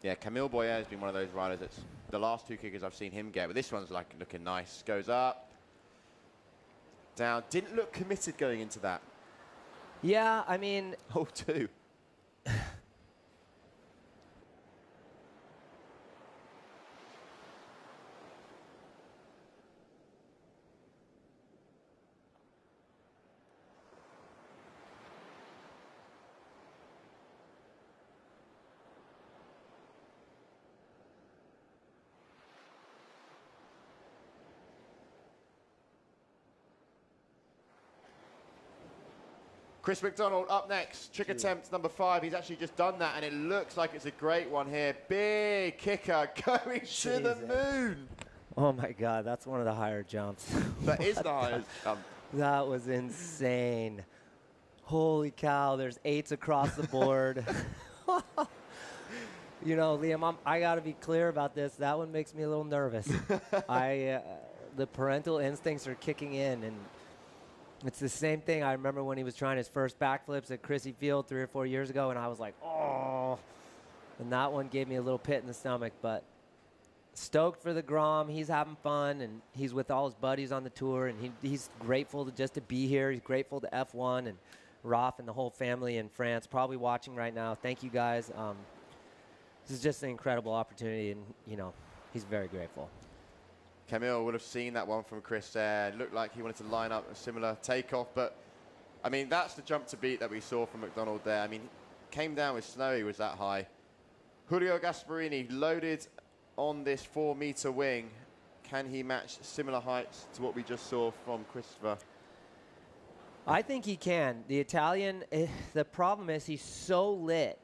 Yeah, Camille Boyer has been one of those riders that's the last 2 kickers I've seen him get, but this one's like looking nice. Goes up, down. Didn't look committed going into that. Yeah, I mean. Oh, 2. Chris McDonald up next, trick attempt number 5. He's actually just done that, and it looks like it's a great one here. Big kicker going to the moon. Oh, my God, that's one of the higher jumps. That is the highest jump. That was insane. Holy cow, there's 8s across the board. You know, Liam, I got to be clear about this. That one makes me a little nervous. The parental instincts are kicking in, and it's the same thing. I remember when he was trying his first backflips at Crissy Field 3 or 4 years ago, and I was like, oh. And that one gave me a little pit in the stomach. But stoked for the Grom. He's having fun, and he's with all his buddies on the tour, and he's grateful just to be here. He's grateful to F1 and Ralph and the whole family in France, probably watching right now. Thank you, guys. This is just an incredible opportunity, and, you know, he's very grateful. Camille would have seen that one from Chris there. It looked like he wanted to line up a similar takeoff, but I mean, that's the jump to beat that we saw from McDonald there. I mean, came down with snow, he was that high. Julio Gasparini loaded on this 4-meter wing. Can he match similar heights to what we just saw from Christopher? I think he can. The Italian, the problem is he's so lit.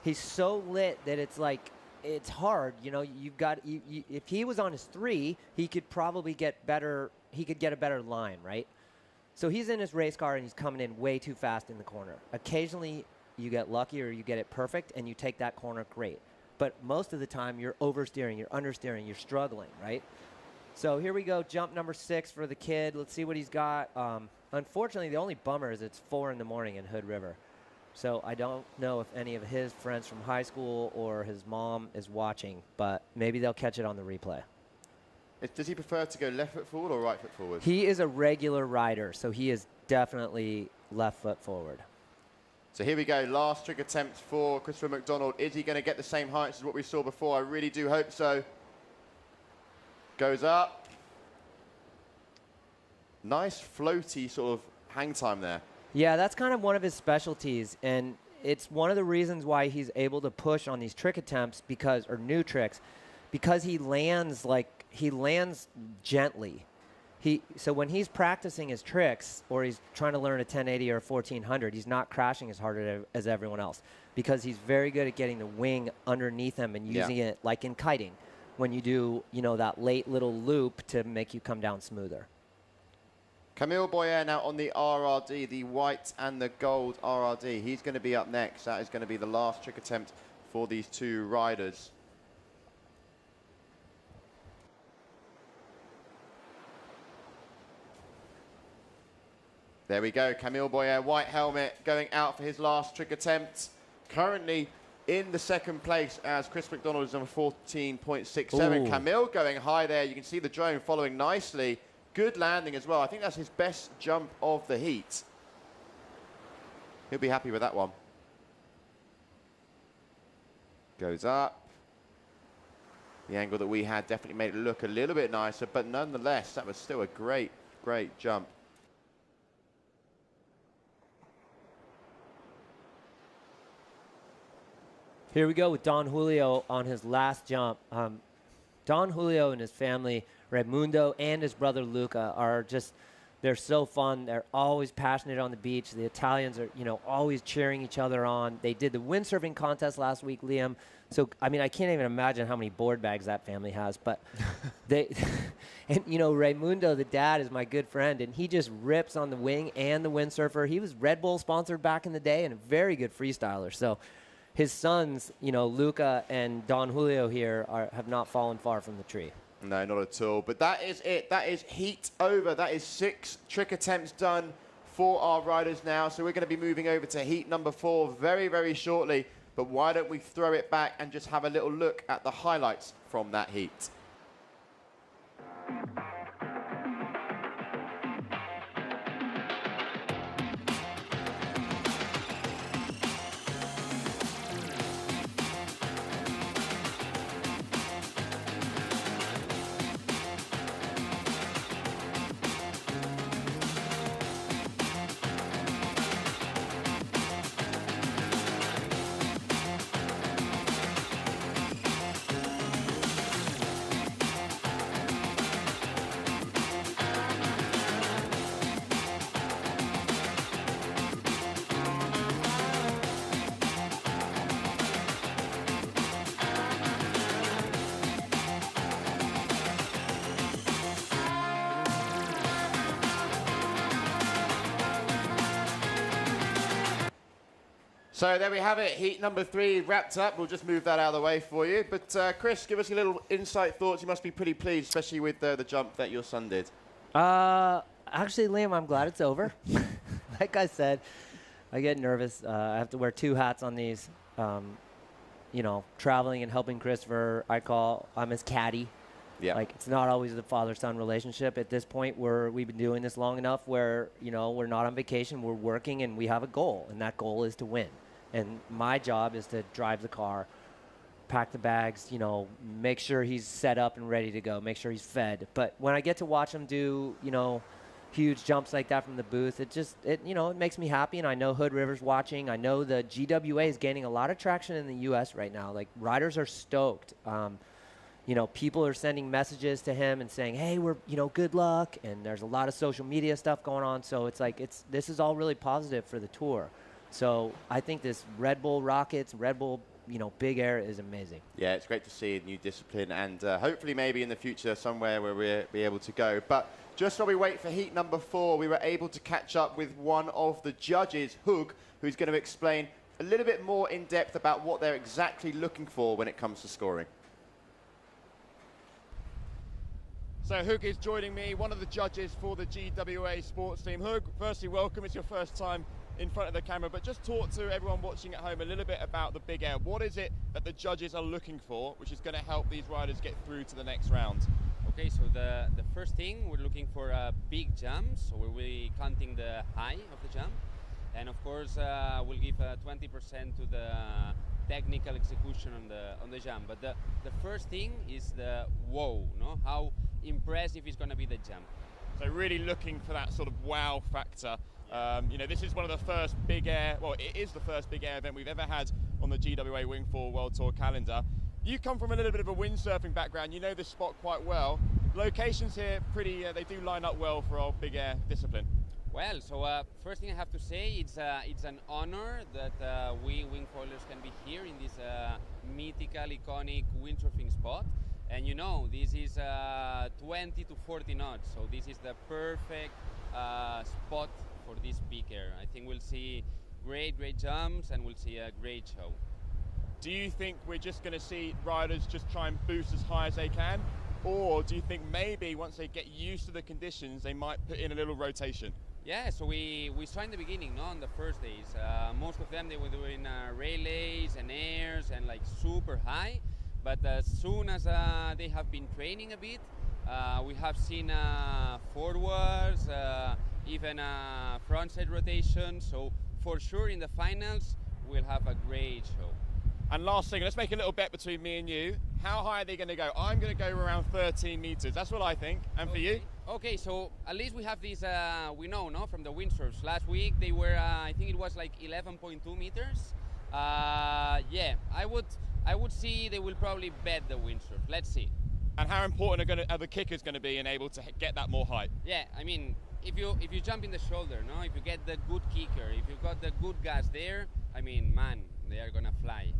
He's so lit that it's like, it's hard, you know. You've got if he was on his 3, he could probably get better. He could get a better line, right? So he's in his race car and he's coming in way too fast in the corner. Occasionally, you get lucky or you get it perfect and you take that corner, great. But most of the time, you're oversteering, you're understeering, you're struggling, right? So here we go, jump number 6 for the kid. Let's see what he's got. Unfortunately, the only bummer is it's 4 in the morning in Hood River. So I don't know if any of his friends from high school or his mom is watching, but maybe they'll catch it on the replay. Does he prefer to go left foot forward or right foot forward? He is a regular rider, so he is definitely left foot forward. So here we go, last trick attempt for Christopher McDonald. Is he going to get the same heights as what we saw before? I really do hope so. Goes up. Nice floaty sort of hang time there. Yeah, that's kind of one of his specialties, and it's one of the reasons why he's able to push on these trick attempts or new tricks, because he lands gently. So when he's practicing his tricks or he's trying to learn a 1080 or a 1400, he's not crashing as hard as everyone else, because he's very good at getting the wing underneath him and using it like in kiting when you do, that late little loop to make you come down smoother. Camille Boyer now on the RRD, the white and the gold RRD. He's going to be up next. That is going to be the last trick attempt for these two riders. There we go, Camille Boyer, white helmet, going out for his last trick attempt. Currently in the second place as Chris McDonald is on 14.67. Camille going high there. You can see the drone following nicely. Good landing as well. I think that's his best jump of the heat. He'll be happy with that one. Goes up. The angle that we had definitely made it look a little bit nicer, but nonetheless, that was still a great, great jump. Here we go with Don Julio on his last jump. Don Julio and his family, Raimundo and his brother Luca, are just, they're so fun. They're always passionate on the beach. The Italians are, always cheering each other on. They did the windsurfing contest last week, Liam. So, I mean, I can't even imagine how many board bags that family has. But and Raimundo, the dad, is my good friend, and he just rips on the wing and the windsurfer. He was Red Bull sponsored back in the day and a very good freestyler. So his sons, Luca and Don Julio here, have not fallen far from the tree. No, not at all. But that is it. That is heat over. That is 6 trick attempts done for our riders now. So we're going to be moving over to heat number 4 very, very shortly. But why don't we throw it back and just have a little look at the highlights from that heat. So there we have it, heat number 3 wrapped up. We'll just move that out of the way for you. But Chris, give us a little insight thoughts. You must be pretty pleased, especially with the jump that your son did. Actually, Liam, I'm glad it's over. Like I said, I get nervous. I have to wear 2 hats on these. Traveling and helping Christopher, I'm his caddy. Yeah. Like, it's not always the father-son relationship. At this point, we've been doing this long enough where, we're not on vacation, we're working, and we have a goal, and that goal is to win. And my job is to drive the car, pack the bags, make sure he's set up and ready to go, make sure he's fed. But when I get to watch him do, huge jumps like that from the booth, it makes me happy. And I know Hood River's watching. I know the GWA is gaining a lot of traction in the U.S. right now. Like, riders are stoked. People are sending messages to him and saying, hey, we're, good luck. And there's a lot of social media stuff going on. So it's like, this is all really positive for the tour. So I think this Red Bull Rockets, Red Bull, Big Air is amazing. Yeah, it's great to see a new discipline, and hopefully maybe in the future somewhere where we'll be able to go. But just while we wait for heat number 4, we were able to catch up with one of the judges, Hug, who's going to explain a little bit more in depth about what they're exactly looking for when it comes to scoring. So Hug is joining me, one of the judges for the GWA sports team. Hug, firstly, welcome. It's your first time in front of the camera, but just talk to everyone watching at home a little bit about the big air. What is it that the judges are looking for, which is going to help these riders get through to the next round? Okay, so the first thing, we're looking for a big jump, so we'll be counting the height of the jump, and of course we'll give 20% to the technical execution on the jump. But the first thing is the wow, no? How impressive is going to be the jump. So really looking for that sort of wow factor. You know, this is one of the first big air, well, it is the first big air event we've ever had on the GWA Wingfoil World Tour calendar. You come from a little bit of a windsurfing background, you know this spot quite well. Locations here, pretty, they do line up well for our big air discipline. Well, so first thing I have to say, it's an honor that we wingfoilers can be here in this mythical, iconic windsurfing spot. And you know, this is 20 to 40 knots, so this is the perfect spot for this big air. I think we'll see great jumps and we'll see a great show. Do you think we're just going to see riders just try and boost as high as they can? Or do you think maybe once they get used to the conditions, they might put in a little rotation? Yeah, so we saw in the beginning, no, on the first days, most of them, they were doing relays and airs and like super high. But as soon as they have been training a bit, we have seen forwards, even frontside rotation. So for sure in the finals, we'll have a great show. And last thing, let's make a little bet between me and you. How high are they going to go? I'm going to go around 13 meters. That's what I think. And for you? Okay, so at least we have this, we know, no, from the windsurfs. Last week they were, I think it was like 11.2 meters. Yeah, I would see they will probably bet the windsurf. Let's see. And how important are the kickers going to be in able to get that more height? Yeah, I mean, if you jump in the shoulder, no, if you get the good kicker, if you've got the good guys there, I mean, man, they are gonna fly.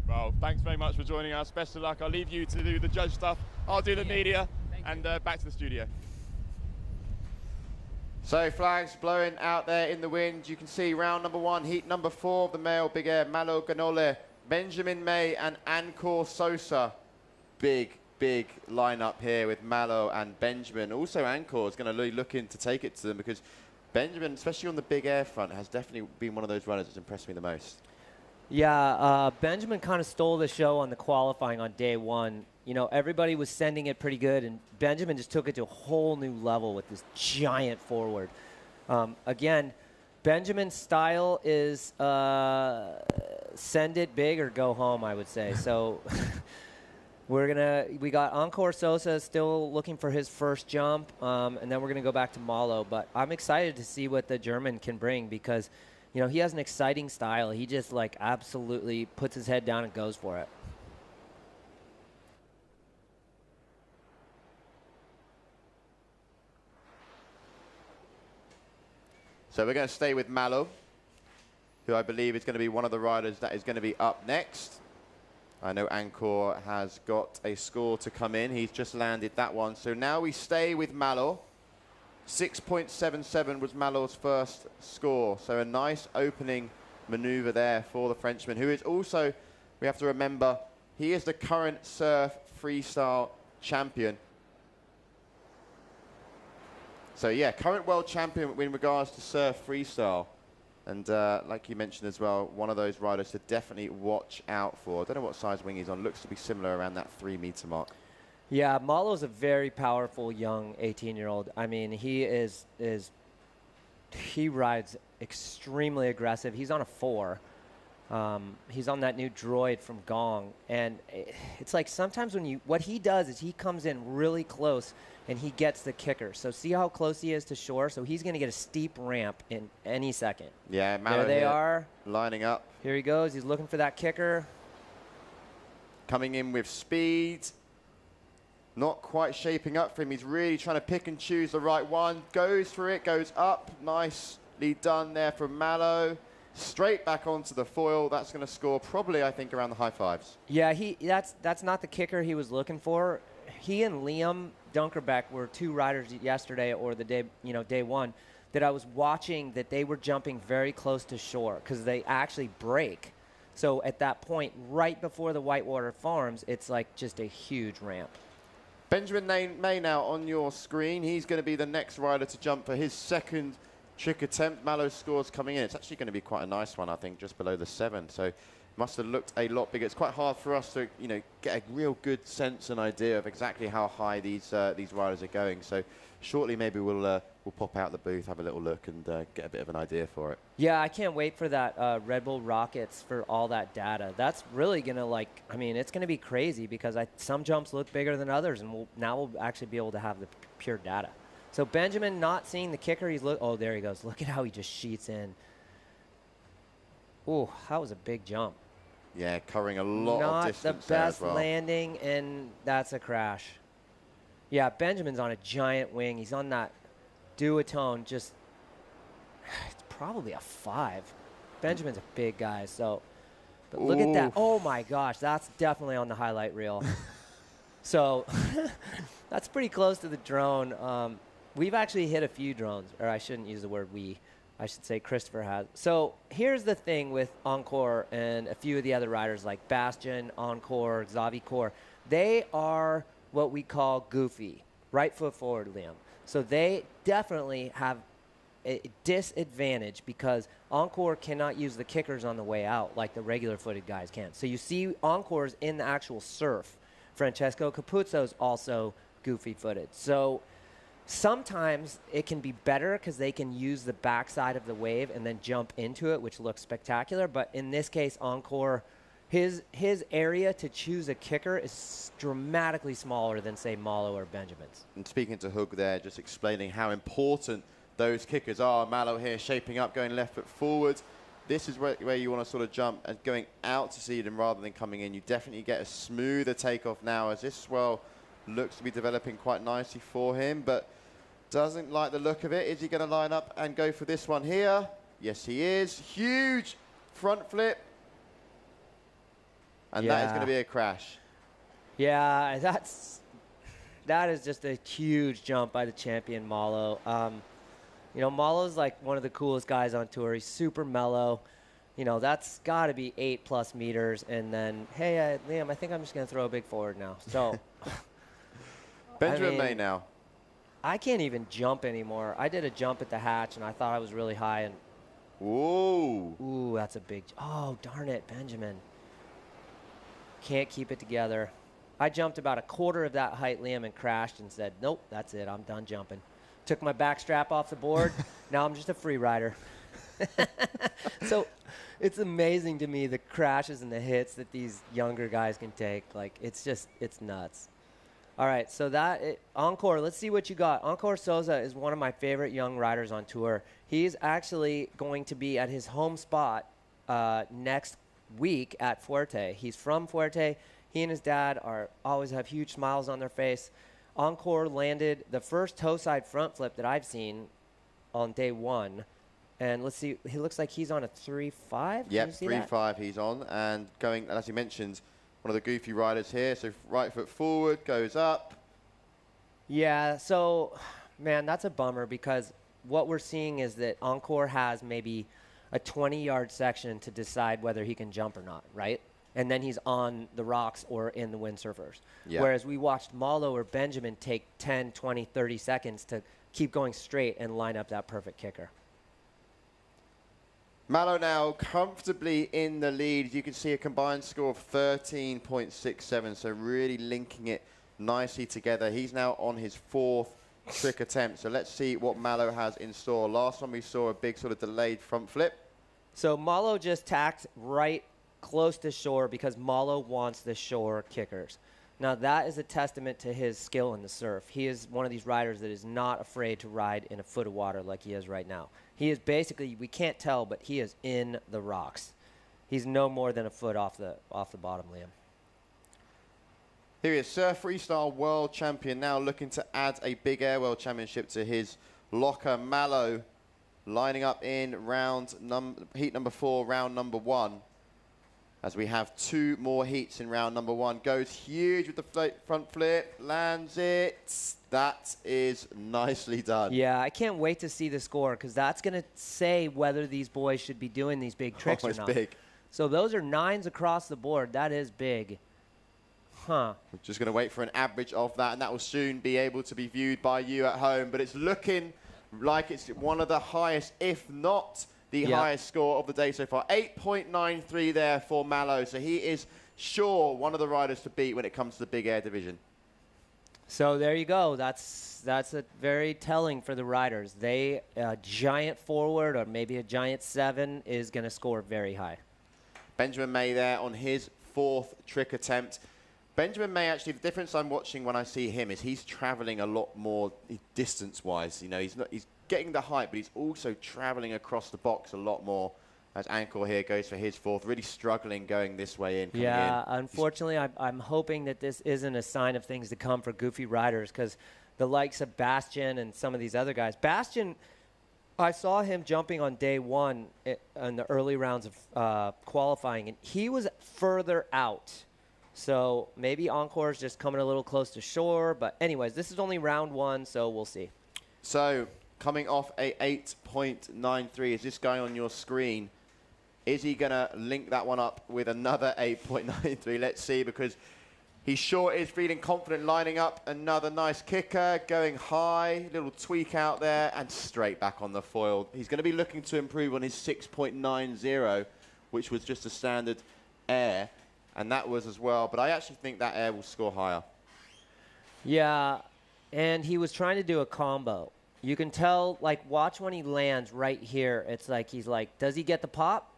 Well, thanks very much for joining us. Best of luck. I'll leave you to do the judge stuff. I'll do the media, and back to the studio. So flags blowing out there in the wind. You can see round number 1, heat number 4 of the male big air, Malo Ganole, Benjamin May and Ancor Sosa. Big lineup here with Malo and Benjamin. Also Ancor is going to be looking to take it to them because Benjamin, especially on the big air front, has definitely been one of those runners that's impressed me the most. Yeah, Benjamin kind of stole the show on the qualifying on day 1. You know, everybody was sending it pretty good, and Benjamin just took it to a whole new level with this giant forward. Again, Benjamin's style is send it big or go home, I would say. So we got Ancor Sosa still looking for his first jump, and then we're gonna go back to Malo. But I'm excited to see what the German can bring because, you know, he has an exciting style. He just like absolutely puts his head down and goes for it. So we're going to stay with Malo, who I believe is going to be one of the riders that is going to be up next. I know Ancor has got a score to come in. He's just landed that one. So now we stay with Malo. 6.77 was Malo's first score. So a nice opening maneuver there for the Frenchman, who is also, we have to remember, he is the current surf freestyle champion. So yeah, current world champion in regards to surf freestyle. And like you mentioned as well, one of those riders to definitely watch out for. I don't know what size wing he's on. Looks to be similar around that 3 meter mark. Yeah, Malo's a very powerful young 18-year-old. I mean, he rides extremely aggressive. He's on a 4. He's on that new droid from Gong. And it's like sometimes what he does is he comes in really close and he gets the kicker. So see how close he is to shore? So he's going to get a steep ramp in any second. Yeah, Malo there they are. Lining up. Here he goes. He's looking for that kicker. Coming in with speed. Not quite shaping up for him. He's really trying to pick and choose the right one. Goes for it, goes up. Nicely done there from Malo. Straight back onto the foil. That's going to score probably, I think, around the high 5s. Yeah, that's not the kicker he was looking for. He and Liam Dunkerbeck were 2 riders yesterday or the day, day 1 that I was watching that they were jumping very close to shore because they actually break. So at that point, right before the Whitewater Farms, it's like just a huge ramp. Benjamin May now on your screen. He's going to be the next rider to jump for his second trick attempt. Mallow's score's coming in. It's actually going to be quite a nice one, I think, just below the 7. So must have looked a lot bigger. It's quite hard for us to, you know, get a real good sense and idea of exactly how high these riders are going. So shortly, maybe we'll pop out the booth, have a little look, and get a bit of an idea for it. Yeah, I can't wait for that Red Bull Rockets for all that data. That's really going to, like, I mean, it's going to be crazy because some jumps look bigger than others, and now we'll actually be able to have the pure data. So Benjamin not seeing the kicker. Oh, there he goes. Look at how he just sheets in. Ooh, that was a big jump. Yeah, covering a lot of distance Not the there best as well. landing, and that's a crash. Yeah, Benjamin's on a giant wing. He's on that duotone. Just, it's probably a 5. Benjamin's a big guy, so. But look at that. Oh my gosh, that's definitely on the highlight reel. So that's pretty close to the drone. We've actually hit a few drones, or I shouldn't use the word we. I should say Christopher has. So here's the thing with Encore and a few of the other riders like Bastion, Encore, Xavier. They are what we call goofy, right foot forward, Liam. So they definitely have a disadvantage because Encore cannot use the kickers on the way out like the regular footed guys can. So you see Encore's in the actual surf. Francesco Capuzzo's also goofy footed. So sometimes it can be better because they can use the backside of the wave and then jump into it, which looks spectacular. But in this case, Encore, his area to choose a kicker is dramatically smaller than, say, Malo or Benjamin's. And speaking to Hug there, just explaining how important those kickers are. Mallow here shaping up, going left foot forward. This is where you want to sort of jump and going out to see them rather than coming in. You definitely get a smoother takeoff now as this swell looks to be developing quite nicely for him, but doesn't like the look of it. Is he going to line up and go for this one here? Yes, he is. Huge front flip. And that is going to be a crash. Yeah, that is just a huge jump by the champion, Malo. You know, Malo's like one of the coolest guys on tour. He's super mellow. You know, that's got to be 8+ meters. And then, hey, Liam, I think I'm just going to throw a big forward now. So, Benjamin May now. I can't even jump anymore. I did a jump at the hatch, and I thought I was really high. And whoa. Ooh, that's a big, oh, darn it, Benjamin. Can't keep it together. I jumped about a quarter of that height, Liam, and crashed and said, nope, that's it. I'm done jumping. Took my back strap off the board. Now I'm just a free rider. So it's amazing to me the crashes and the hits that these younger guys can take. Like, it's nuts. All right, so Encore, let's see what you got. Encore Souza is one of my favorite young riders on tour. He's actually going to be at his home spot next week at Fuerte. He's from Fuerte. He and his dad always have huge smiles on their face. Encore landed the first toe side front flip that I've seen on day 1. And let's see, he looks like he's on a 3.5. Yep, 3.5 he's on. And going, as he mentioned, one of the goofy riders here. So right foot forward, goes up. Yeah, so, man, that's a bummer because what we're seeing is that Encore has maybe a 20-yard section to decide whether he can jump or not, right? And then he's on the rocks or in the windsurfers. Yep. Whereas we watched Malo or Benjamin take 10, 20, 30 seconds to keep going straight and line up that perfect kicker. Malo now comfortably in the lead. You can see a combined score of 13.67, so really linking it nicely together. He's now on his 4th trick attempt, so let's see what Malo has in store. Last time we saw a big sort of delayed front flip. So Malo just tacked right close to shore because Malo wants the shore kickers. Now that is a testament to his skill in the surf. He is one of these riders that is not afraid to ride in a foot of water like he is right now. He is basically, we can't tell, but he is in the rocks. He's no more than a foot off the bottom, Liam. Here he is, Surf-Freestyle World Champion, now looking to add a Big Air World Championship to his locker. Malo lining up in heat number 4, round number 1. as we have 2 more heats in round number 1. Goes huge with the front flip, lands it. That is nicely done. Yeah, I can't wait to see the score because that's going to say whether these boys should be doing these big tricks or not. Big. So those are 9s across the board. That is big. Huh. We're just going to wait for an average of that, and that will soon be able to be viewed by you at home. But it's looking like it's one of the highest, if not the highest score of the day so far. 8.93 there for Malo. So he is sure one of the riders to beat when it comes to the big air division. So there you go. That's a very telling for the riders. A giant forward or maybe a giant 7 is going to score very high. Benjamin May there on his 4th trick attempt. Benjamin May, actually, the difference I'm watching when I see him is he's traveling a lot more distance-wise. You know, he's getting the height, but he's also traveling across the box a lot more. As Ankor here goes for his 4th, really struggling going this way in. Yeah, unfortunately, I'm hoping that this isn't a sign of things to come for goofy riders because the likes of Bastian and some of these other guys. Bastian, I saw him jumping on day 1 in the early rounds of qualifying, and he was further out. So maybe Ankor's just coming a little close to shore. But anyways, this is only round 1, so we'll see. So coming off a 8.93, is this guy on your screen? Is he going to link that one up with another 8.93? Let's see, because he sure is feeling confident, lining up another nice kicker, going high, little tweak out there, and straight back on the foil. He's going to be looking to improve on his 6.90, which was just a standard air, and that was as well. But I actually think that air will score higher. Yeah, and he was trying to do a combo. You can tell, like, watch when he lands right here. It's like he's like, does he get the pop?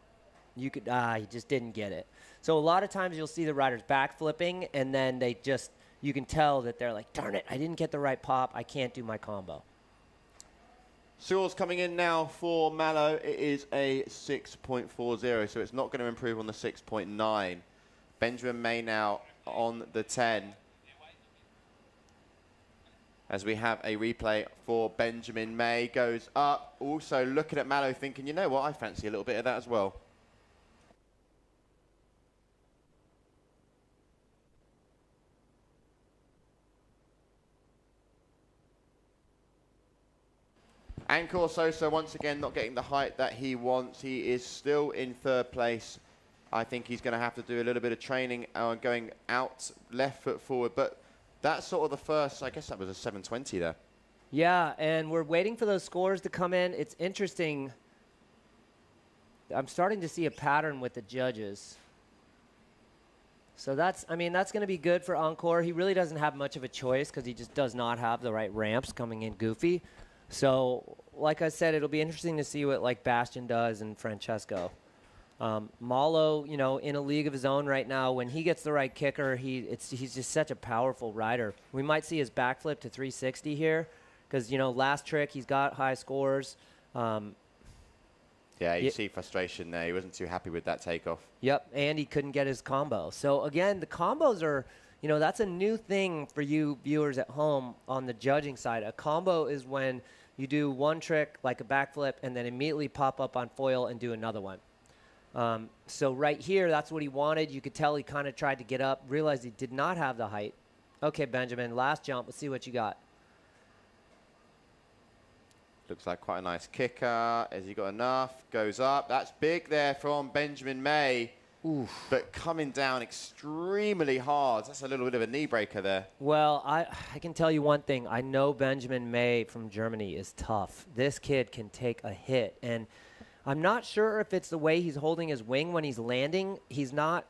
You could, he just didn't get it. So a lot of times you'll see the riders back flipping, and then they just, you can tell that they're like, darn it, I didn't get the right pop. I can't do my combo. Scores coming in now for Malo. It is a 6.40, so it's not going to improve on the 6.9. Benjamin May now on the 10. As we have a replay for Benjamin May. Goes up. Also looking at Malo thinking, you know what, I fancy a little bit of that as well. Ankor Sosa once again not getting the height that he wants. He is still in 3rd place. I think he's going to have to do a little bit of training going out, left foot forward. But that's sort of the first, I guess that was a 720 there. Yeah, and we're waiting for those scores to come in. It's interesting. I'm starting to see a pattern with the judges. So that's, I mean, that's going to be good for Ankor. He really doesn't have much of a choice because he just does not have the right ramps coming in goofy. So, like I said, it'll be interesting to see what, like, Bastian does and Francesco. Malo, you know, in a league of his own right now, when he gets the right kicker, he's just such a powerful rider. We might see his backflip to 360 here because, you know, last trick, he's got high scores. Yeah, you see frustration there. He wasn't too happy with that takeoff. Yep, and he couldn't get his combo. So, again, the combos are, you know, that's a new thing for you viewers at home on the judging side. A combo is when you do one trick, like a backflip, and then immediately pop up on foil and do another one. So right here, that's what he wanted. You could tell he kind of tried to get up, realized he did not have the height. Okay, Benjamin, last jump. Let's see what you got. Looks like quite a nice kicker. Has he got enough? Goes up. That's big there from Benjamin May. Oof. But coming down extremely hard. That's a little bit of a knee breaker there. Well, I can tell you one thing. I know Benjamin May from Germany is tough. This kid can take a hit. And I'm not sure if it's the way he's holding his wing when he's landing. He's not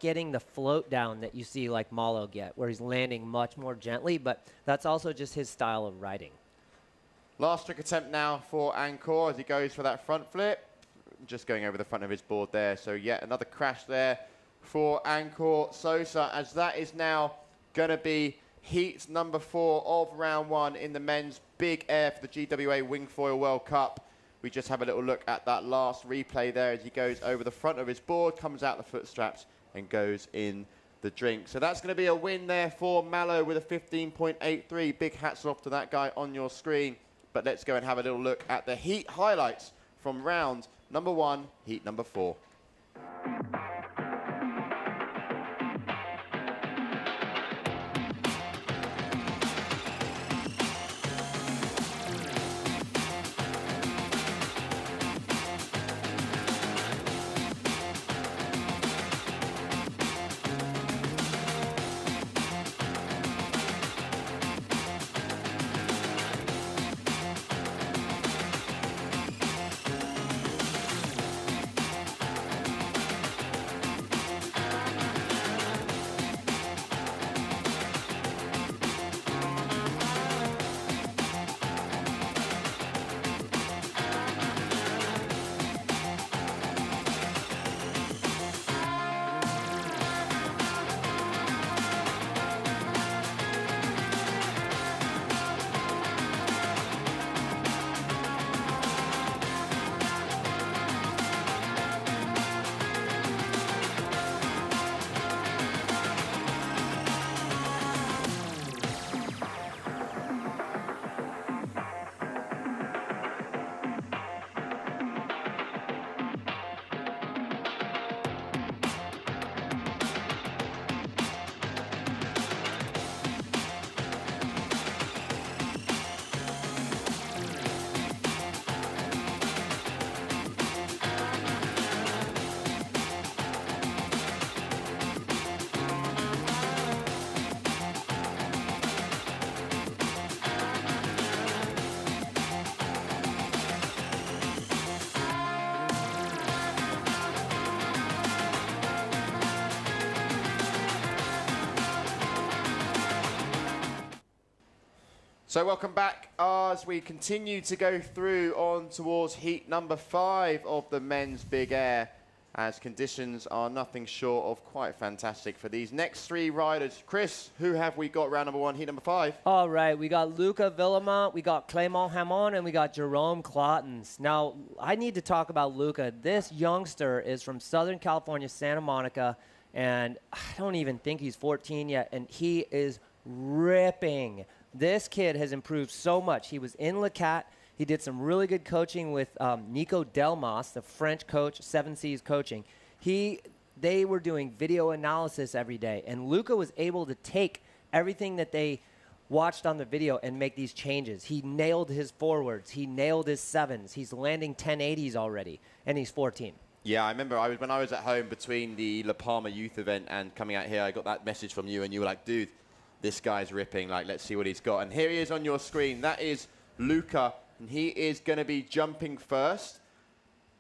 getting the float down that you see like Malo get, where he's landing much more gently. But that's also just his style of riding. Last trick attempt now for Ankor as he goes for that front flip. Just going over the front of his board there. So yet another crash there for Ankor Sosa, as that is now going to be heat number 4 of round 1 in the men's big air for the GWA Wingfoil World Cup. We just have a little look at that last replay there as he goes over the front of his board, comes out the foot straps and goes in the drink. So that's going to be a win there for Malo with a 15.83. Big hats off to that guy on your screen. But let's go and have a little look at the heat highlights from round number 1, heat number 4. So welcome back as we continue to go through on towards heat number 5 of the men's big air, as conditions are nothing short of quite fantastic for these next 3 riders. Chris, who have we got round number 1, heat number 5? All right, we got Luca Villamont, we got Clément Hamon, and we got Jerome Clottens. Now, I need to talk about Luca. This youngster is from Southern California, Santa Monica, and I don't even think he's 14 yet, and he is ripping. This kid has improved so much. He was in Le Cat. He did some really good coaching with Nico Delmas, the French coach, 7 Seas coaching. They were doing video analysis every day, and Luca was able to take everything that they watched on the video and make these changes. He nailed his forwards. He nailed his 7s. He's landing 1080s already, and he's 14. Yeah, I remember when I was at home between the La Palma youth event and coming out here, I got that message from you, and you were like, dude, this guy's ripping. Like, let's see what he's got. And here he is on your screen. That is Luca. And he is going to be jumping first,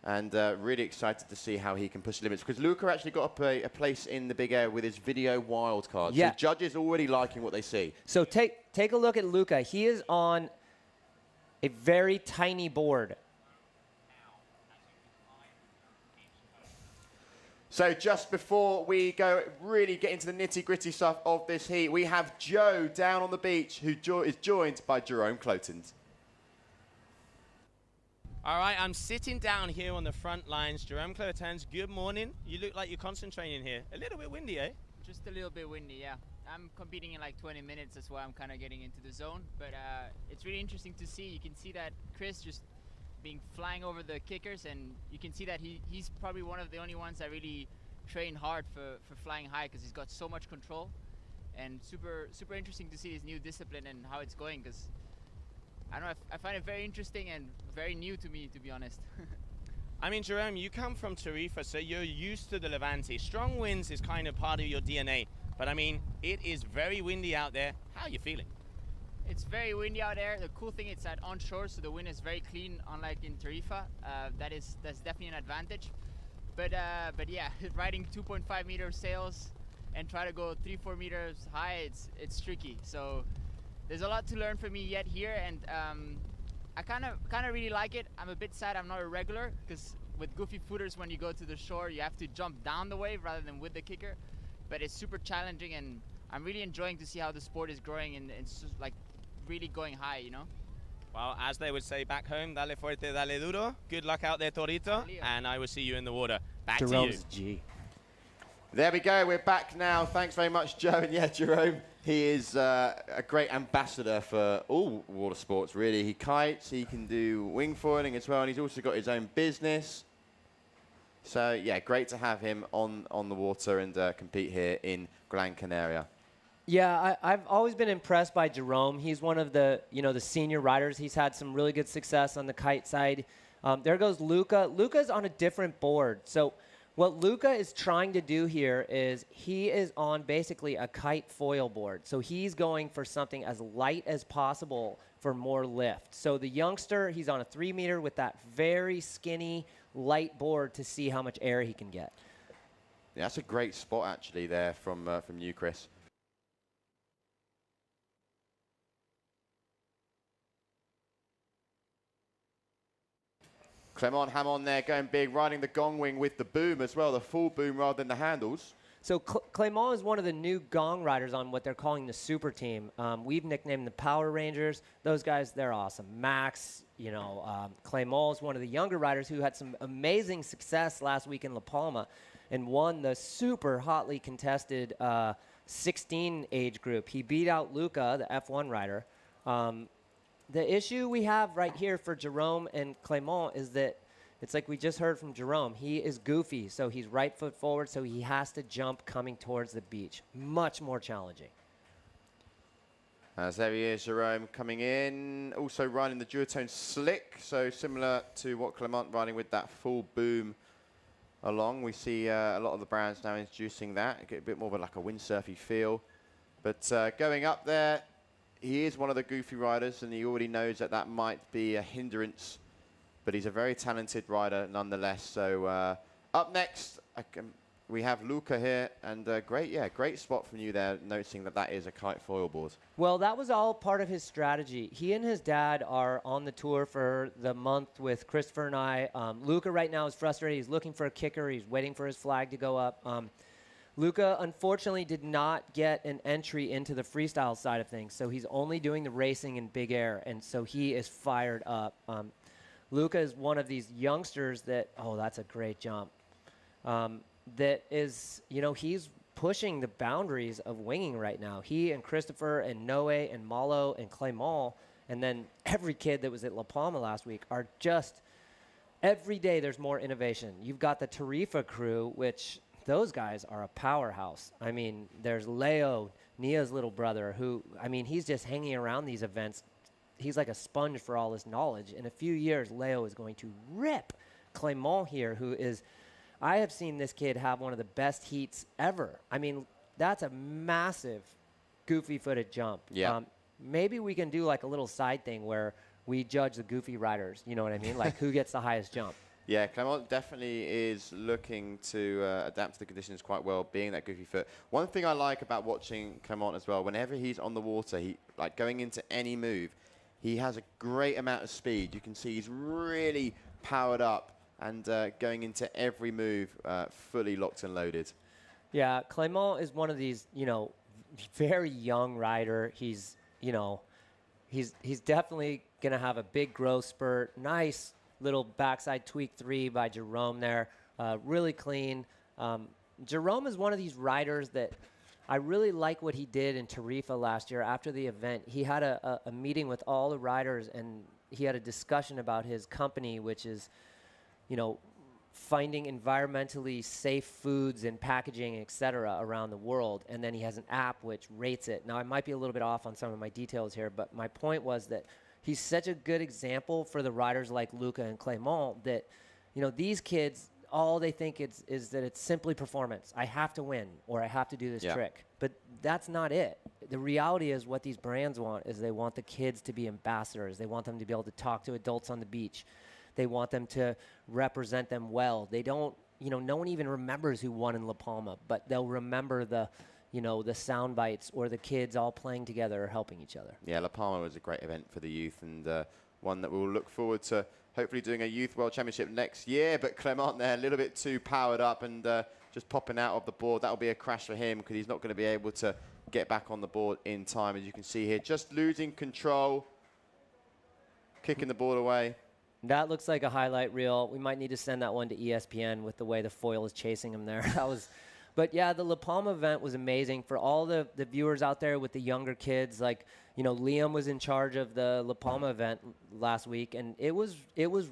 and really excited to see how he can push the limits, because Luca actually got a place in the big air with his video wildcard. Yeah. So judges already liking what they see. So take a look at Luca. He is on a very tiny board. So just before we go really get into the nitty-gritty stuff of this heat, we have Joe down on the beach, who is joined by Jerome Clottens. All right, I'm sitting down here on the front lines. Jerome Clottens, good morning. You look like you're concentrating here. A little bit windy, eh? Just a little bit windy, yeah. I'm competing in like 20 minutes, that's why I'm kind of getting into the zone. But it's really interesting to see. You can see that Chris just flying over the kickers, and you can see that he's probably one of the only ones that really train hard for flying high, because he's got so much control. And super interesting to see his new discipline and how it's going, because I don't know, I find it very interesting and very new to me, to be honest. I mean, Jerome, you come from Tarifa, so you're used to the Levante. Strong winds is kind of part of your DNA. But I mean, it is very windy out there. How are you feeling? It's very windy out there. The cool thing is that onshore, so the wind is very clean, unlike in Tarifa. That's definitely an advantage. But yeah, riding 2.5 meter sails and try to go 3-4 meters high, it's tricky. So there's a lot to learn for me yet here, and I kind of really like it. I'm a bit sad I'm not a regular, because with goofy footers, when you go to the shore, you have to jump down the wave rather than with the kicker. But it's super challenging, and I'm really enjoying to see how the sport is growing and it's just like really going high, you know? Well, as they would say back home, dale fuerte, dale duro. Good luck out there, Torito, and I will see you in the water. Back Jerome's to you. G. There we go. We're back now. Thanks very much, Joe. And yeah, Jerome, he is a great ambassador for all water sports, really. He kites, he can do wingfoiling as well, and he's also got his own business. So, yeah, great to have him on the water and compete here in Gran Canaria. Yeah, I've always been impressed by Jerome. He's one of the senior riders. He's had some really good success on the kite side. There goes Luca. Luca's on a different board. So what Luca is trying to do here is he is on basically a kite foil board. So he's going for something as light as possible for more lift. So the youngster, he's on a 3 meter with that very skinny, light board to see how much air he can get. Yeah, that's a great spot, actually, there from you, Chris. Clément Hamon there going big, riding the gong wing with the boom as well, the full boom rather than the handles. So Clément is one of the new gong riders on what they're calling the super team. We've nicknamed the Power Rangers. Those guys, they're awesome. Max, Clément is one of the younger riders who had some amazing success last week in La Palma and won the super hotly contested 16 age group. He beat out Luca, the F1 rider. The issue we have right here for Jerome and Clément is that it's like we just heard from Jerome. He is goofy, so he's right foot forward, so he has to jump coming towards the beach. Much more challenging. As there he is, Jerome coming in, also riding the duotone slick, so similar to what Clément riding with that full boom along. We see a lot of the brands now introducing that, get a bit more of like a windsurfy feel. But going up there, he is one of the goofy riders, and he already knows that that might be a hindrance, but he's a very talented rider nonetheless. So up next, we have Luca here, and great spot from you there, noticing that that is a kite foil board. Well, that was all part of his strategy. He and his dad are on the tour for the month with Christopher and I. Luca right now is frustrated. He's looking for a kicker. He's waiting for his flag to go up. Luca, unfortunately, did not get an entry into the freestyle side of things, so he's only doing the racing in big air, and so he is fired up. Luca is one of these youngsters that, oh, that's a great jump. That is, you know, he's pushing the boundaries of winging right now. He and Christopher and Noe and Malo and Clément, and then every kid that was at La Palma last week are just, every day there's more innovation. You've got the Tarifa crew, which those guys are a powerhouse. I mean, there's Leo, Nia's little brother, who, I mean, he's just hanging around these events. He's like a sponge for all this knowledge. In a few years, Leo is going to rip Clément here, who is, I have seen this kid have one of the best heats ever. I mean, that's a massive, goofy-footed jump. Yeah. Maybe we can do like a little side thing where we judge the goofy riders. You know what I mean? Like who gets the highest jump. Yeah, Clément definitely is looking to adapt to the conditions quite well, being that goofy foot. One thing I like about watching Clément as well, whenever he's on the water, he like going into any move, he has a great amount of speed. You can see he's really powered up and going into every move fully locked and loaded. Yeah, Clément is one of these, you know, very young rider. He's, you know, he's definitely going to have a big growth spurt. Nice little backside tweak 3 by Jerome there. Really clean. Jerome is one of these riders that I really like what he did in Tarifa last year after the event. He had a meeting with all the riders, and he had a discussion about his company, which is, you know, finding environmentally safe foods and packaging, et cetera, around the world. And then he has an app which rates it. Now, I might be a little bit off on some of my details here, but my point was that he's such a good example for the riders like Luca and Clément that, you know, these kids, all they think is that it's simply performance. I have to win, or I have to do this trick. But that's not it. The reality is what these brands want is they want the kids to be ambassadors. They want them to be able to talk to adults on the beach. They want them to represent them well. They don't, you know, no one even remembers who won in La Palma, but they'll remember the, you know, the sound bites or the kids all playing together or helping each other. Yeah, La Palma was a great event for the youth, and one that we'll look forward to hopefully doing a Youth World Championship next year. But Clément there, a little bit too powered up and just popping out of the board. That'll be a crash for him because he's not going to be able to get back on the board in time, as you can see here. Just losing control, kicking the board away. That looks like a highlight reel. We might need to send that one to ESPN with the way the foil is chasing him there. That was, but yeah, the La Palma event was amazing for all the viewers out there with the younger kids. Like, you know, Liam was in charge of the La Palma event last week, and it was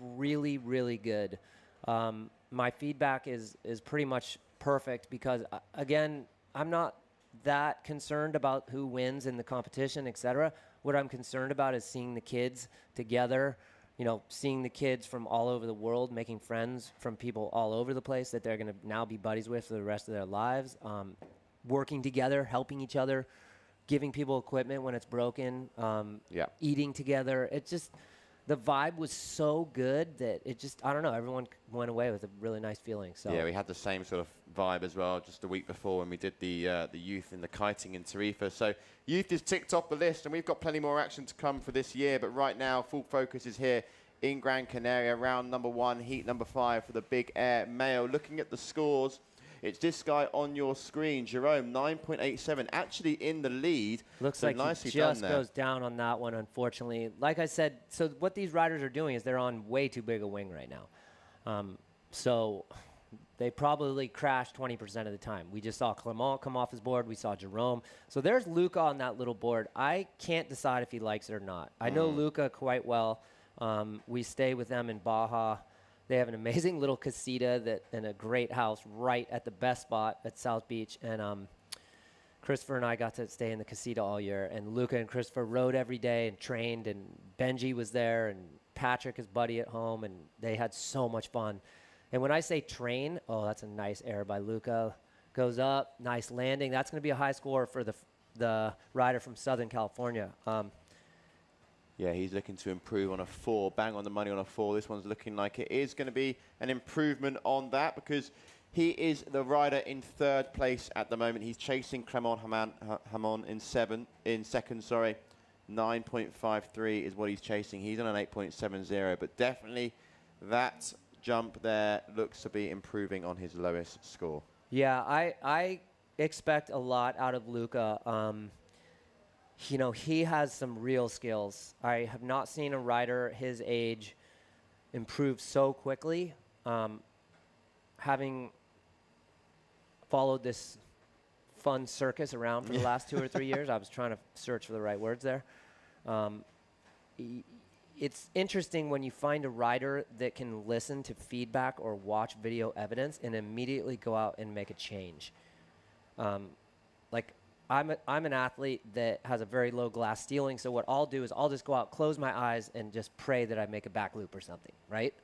really, really good. My feedback is pretty much perfect because, again, I'm not that concerned about who wins in the competition, etc. What I'm concerned about is seeing the kids together. You know, seeing the kids from all over the world, making friends from people all over the place that they're going to now be buddies with for the rest of their lives, working together, helping each other, giving people equipment when it's broken, eating together. It just, the vibe was so good that it just, I don't know, everyone went away with a really nice feeling. So yeah, we had the same sort of vibe as well just the week before when we did the youth in the kiting in Tarifa. So youth is ticked off the list, and we've got plenty more action to come for this year. But right now, full focus is here in Gran Canaria, round number 1, heat number 5 for the big air male. Looking at the scores, it's this guy on your screen, Jerome, 9.87, actually in the lead. Looks so like nicely he just done there. goes down on that one, unfortunately. Like I said, so what these riders are doing is they're on way too big a wing right now. So they probably crash 20% of the time. We just saw Clément come off his board. We saw Jerome. So there's Luca on that little board. I can't decide if he likes it or not. I know Luca quite well. We stay with them in Baja. They have an amazing little casita and a great house right at the best spot at South Beach. And Christopher and I got to stay in the casita all year. And Luca and Christopher rode every day and trained. And Benji was there and Patrick, his buddy at home. And they had so much fun. And when I say train, oh, that's a nice air by Luca. Goes up, nice landing. That's going to be a high score for the rider from Southern California. Yeah, he's looking to improve on a 4, bang on the money on a 4. This one's looking like it is going to be an improvement on that because He is the rider in 3rd place at the moment. He's chasing Clement Hamon in second. 9.53 is what he's chasing. He's on an 8.70, but definitely that jump there looks to be improving on his lowest score. Yeah, I expect a lot out of Luca. You know, he has some real skills. I have not seen a rider his age improve so quickly. Having followed this fun circus around for the last 2 or 3 years, I was trying to search for the right words there. It's interesting when you find a rider that can listen to feedback or watch video evidence and immediately go out and make a change. Like, I'm an athlete that has a very low glass ceiling, so what I'll do is I'll just go out, close my eyes, and just pray that I make a back loop or something, right?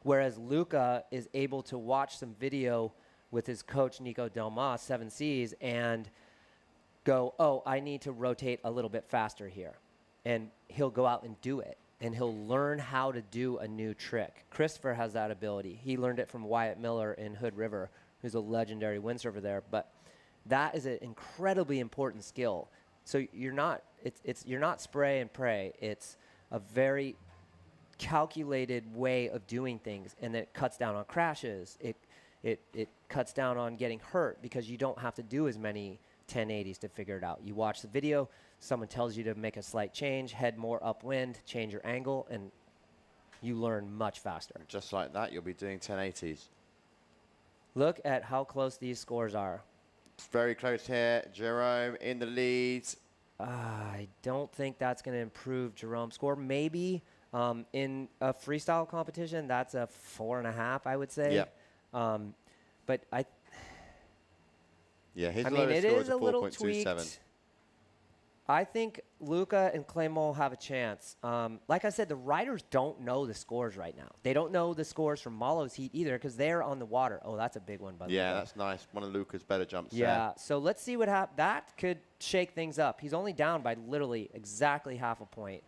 Whereas Luca is able to watch some video with his coach, Nico Delmas, 7 Cs, and go, oh, I need to rotate a little bit faster here. And he'll go out and do it, and he'll learn how to do a new trick. Christopher has that ability. He learned it from Wyatt Miller in Hood River, who's a legendary windsurfer there. But that is an incredibly important skill. So you're not spray and pray. It's a very calculated way of doing things, and it cuts down on crashes. It cuts down on getting hurt because you don't have to do as many 1080s to figure it out. You watch the video, someone tells you to make a slight change, head more upwind, change your angle, and you learn much faster. Just like that, you'll be doing 1080s. Look at how close these scores are. It's very close here. Jerome in the lead. I don't think that's going to improve Jerome's score. Maybe in a freestyle competition, that's a 4.5, I would say. Yeah. But his I mean, lowest it score is is a little 4.27. tweaked. I think Luca and Clement have a chance. Like I said, the riders don't know the scores right now. They don't know the scores from Malo's heat either because they're on the water. Oh, that's a big one, by the way. Yeah, that's nice. One of Luca's better jumps Yeah, there. so let's see what happens. That could shake things up. He's only down by literally exactly half a point.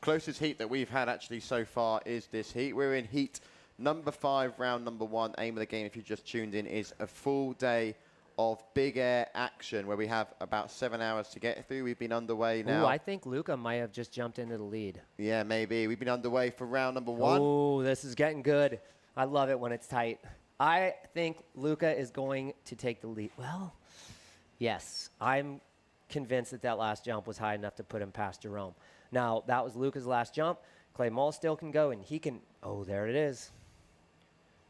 Closest heat that we've had actually so far is this heat. We're in heat number 5, round number 1. Aim of the game, if you just tuned in, is a full day of big air action where we have about 7 hours to get through. We've been underway now. Ooh, I think Luca might have just jumped into the lead. Yeah, maybe. We've been underway for round number 1. Oh, this is getting good. I love it when it's tight. I think Luca is going to take the lead. Well, yes, I'm convinced that that last jump was high enough to put him past Jerome. Now, that was Luca's last jump. Clement still can go, and he can. Oh, there it is.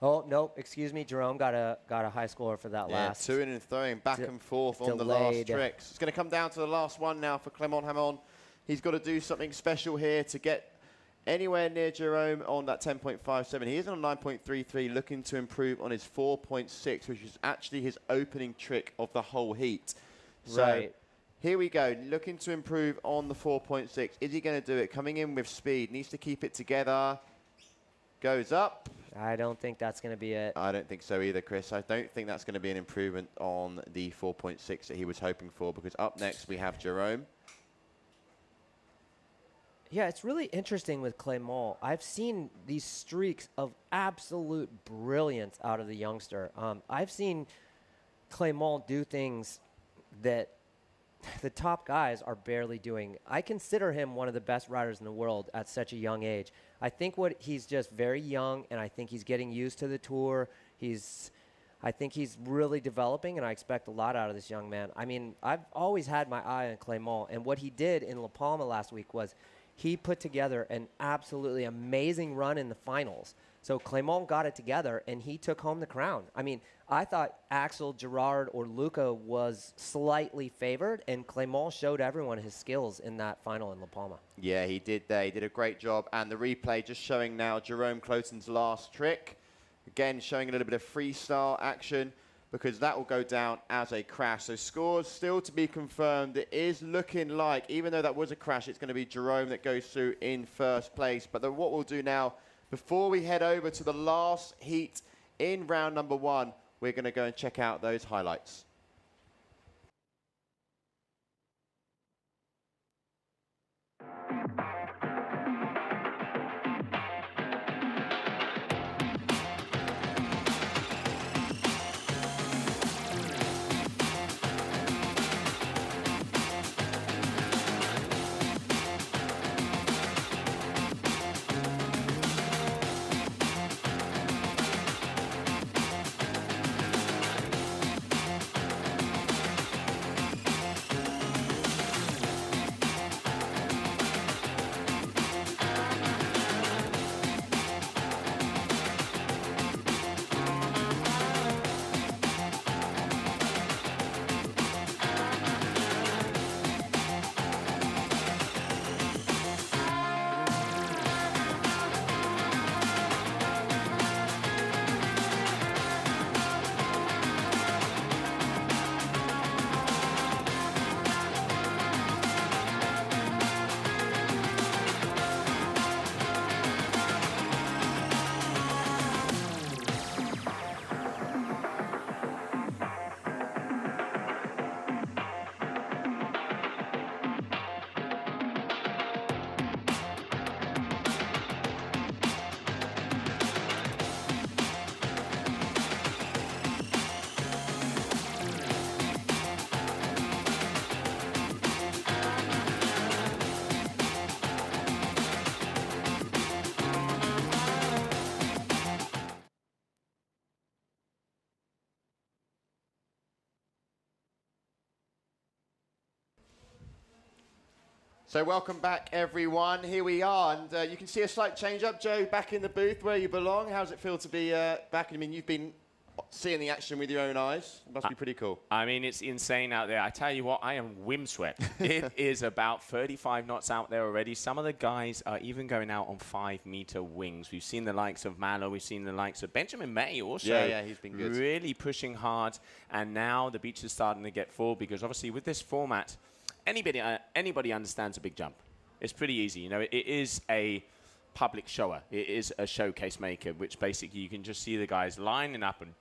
Oh, no, excuse me. Jerome got a high score for that last. Yeah, to and throwing back and forth on the last tricks. It's going to come down to the last one now for Clement Hamon. He's got to do something special here to get anywhere near Jerome on that 10.57. He is on a 9.33, looking to improve on his 4.6, which is actually his opening trick of the whole heat. So right. Here we go, looking to improve on the 4.6. Is he going to do it? Coming in with speed, needs to keep it together. Goes up. I don't think that's going to be it. I don't think so either, Chris. I don't think that's going to be an improvement on the 4.6 that he was hoping for, because up next we have Jerome. Yeah, it's really interesting with Clement. I've seen these streaks of absolute brilliance out of the youngster. I've seen Clement do things that the top guys are barely doing. I consider him one of the best riders in the world at such a young age. I think he's just very young, and I think he's getting used to the tour. I think he's really developing, and I expect a lot out of this young man. I mean, I've always had my eye on Clement, and what he did in La Palma last week was he put together an absolutely amazing run in the finals. So Clement got it together, and he took home the crown. I mean, I thought Axel, Gerard, or Luca was slightly favored, and Clement showed everyone his skills in that final in La Palma. Yeah, he did there. He did a great job. And the replay just showing now Jerome Cloten's last trick. Again, showing a little bit of freestyle action, because that will go down as a crash. So scores still to be confirmed. It is looking like, even though that was a crash, it's going to be Jerome that goes through in first place. But what we'll do now, before we head over to the last heat in round number 1, we're going to go and check out those highlights. So welcome back, everyone. Here we are, and you can see a slight change-up. Joe, back in the booth where you belong. How does it feel to be back? I mean, you've been seeing the action with your own eyes. It must be pretty cool. I mean, it's insane out there. I tell you what, I am wind-swept. It is about 35 knots out there already. Some of the guys are even going out on 5-meter wings. We've seen the likes of Malo. We've seen the likes of Benjamin May also. Yeah, he's been good. Really pushing hard, and now the beach is starting to get full because obviously with this format, anybody understands a big jump. It's pretty easy. You know, it is a public shower. It is a showcase maker, which basically you can just see the guys lining up and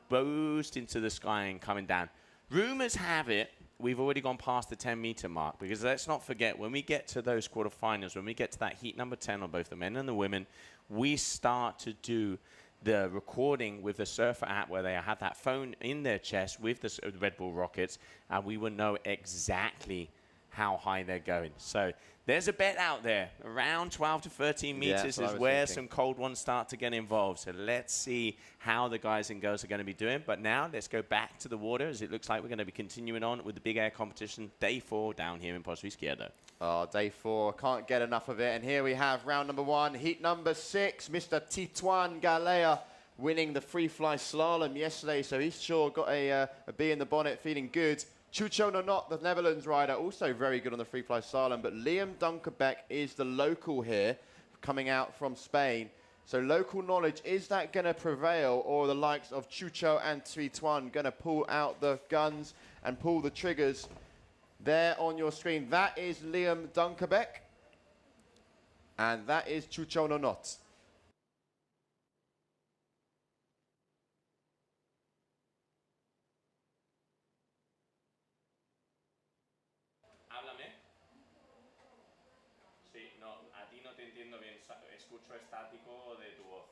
boost into the sky and coming down. Rumors have it we've already gone past the 10-meter mark, because let's not forget, when we get to those quarterfinals, when we get to that heat number 10 on both the men and the women, we start to do the recording with the Surfer app where they have that phone in their chest with the Red Bull rockets, and we will know exactly how high they're going. So there's a bet out there. Around 12 to 13 meters is where some cold ones start to get involved. So let's see how the guys and girls are going to be doing. But now let's go back to the water, as it looks like we're going to be continuing on with the big air competition, day 4 down here in Pozo Izquierdo. Oh, day 4. Can't get enough of it. And here we have round number 1, heat number 6, Mr. Tituan Galea winning the FreeFly-Slalom yesterday. So he's sure got a bee in the bonnet, feeling good. Chucho Nonot, the Netherlands rider, also very good on the FreeFly-Slalom. But Liam Dunkerbeck is the local here, coming out from Spain. So local knowledge, is that going to prevail, or are the likes of Chucho and Tituan going to pull out the guns and pull the triggers? There on your screen, that is Liam Dunkerbeck, and that is Chucho Nonot. Háblame. Sí, no, a ti no te entiendo bien. Escucho estático de tu voz.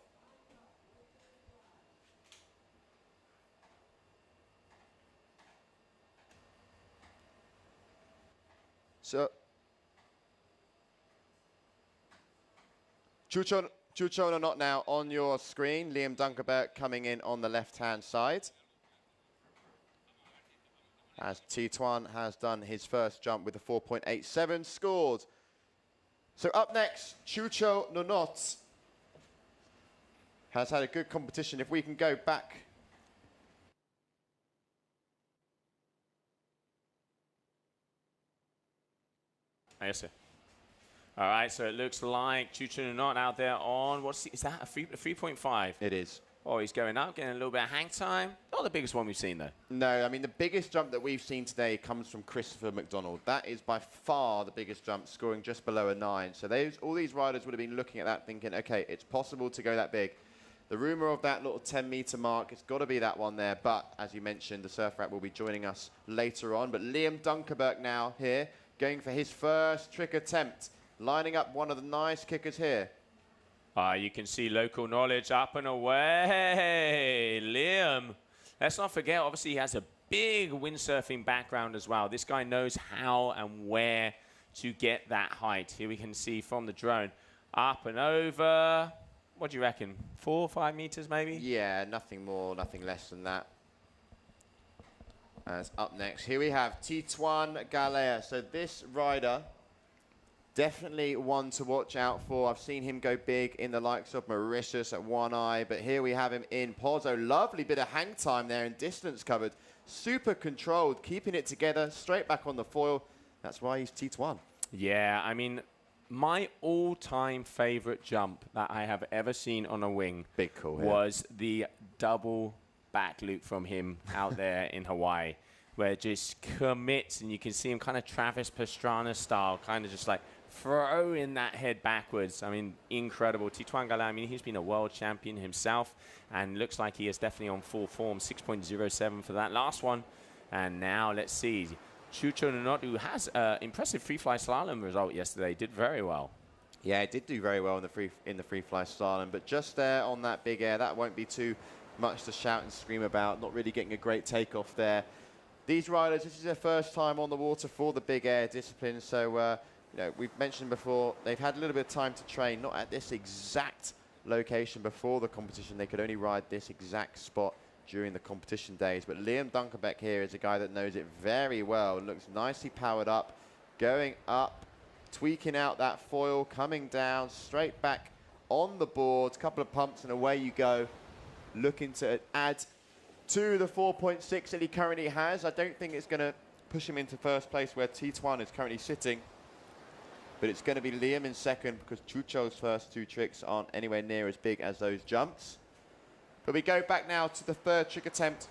So, Chucho Nonot now on your screen. Liam Dunkerbeck coming in on the left-hand side, as Tituan has done his first jump with a 4.87 scored. So up next, Chucho Nonot has had a good competition. If we can go back. Yes, sir. All right, so it looks like Chucho Nonot out there on, is that a 3.5? It is. Oh, he's going up, getting a little bit of hang time. Not the biggest one we've seen, though. No, I mean, the biggest jump that we've seen today comes from Christopher McDonald. That is by far the biggest jump, scoring just below a 9. So all these riders would have been looking at that thinking, okay, it's possible to go that big. The rumor of that little 10-meter mark, it's got to be that one there. But, as you mentioned, the Surf Rat will be joining us later on. But Liam Dunkerbeck now here, going for his first trick attempt, lining up one of the nice kickers here. You can see local knowledge up and away. Liam. Let's not forget, obviously, he has a big windsurfing background as well. This guy knows how and where to get that height. Here we can see from the drone. Up and over. What do you reckon? 4 or 5 meters, maybe? Yeah, nothing more, nothing less than that. As up next, here we have Tituan Galea. So this rider, definitely one to watch out for. I've seen him go big in the likes of Mauritius at One Eye, but here we have him in Pozo. Lovely bit of hang time there and distance covered. Super controlled, keeping it together, straight back on the foil. That's why he's Tituan. Yeah, I mean, my all-time favorite jump that I have ever seen on a wing was the double back loop from him out there in Hawaii, where it just commits, and you can see him kind of Travis Pastrana style, kind of just like throwing that head backwards. I mean, incredible. Tituan Galea, I mean, he's been a world champion himself, and looks like he is definitely on full form. 6.07 for that last one. And now let's see. Chucho Nonot, who has an impressive FreeFly-Slalom result yesterday, did very well. Yeah, it did do very well in the FreeFly-Slalom, but just there on that big air, that won't be too much to shout and scream about. Not really getting a great takeoff there. These riders, this is their first time on the water for the big air discipline, so you know, we've mentioned before, they've had a little bit of time to train, not at this exact location before the competition. They could only ride this exact spot during the competition days. But Liam Dunkerbeck here is a guy that knows it very well, looks nicely powered up, going up, tweaking out that foil, coming down, straight back on the board, couple of pumps and away you go. Looking to add to the 4.6 that he currently has. I don't think it's going to push him into first place where Tituan is currently sitting. But it's going to be Liam in second because Chucho's first two tricks aren't anywhere near as big as those jumps. But we go back now to the third trick attempt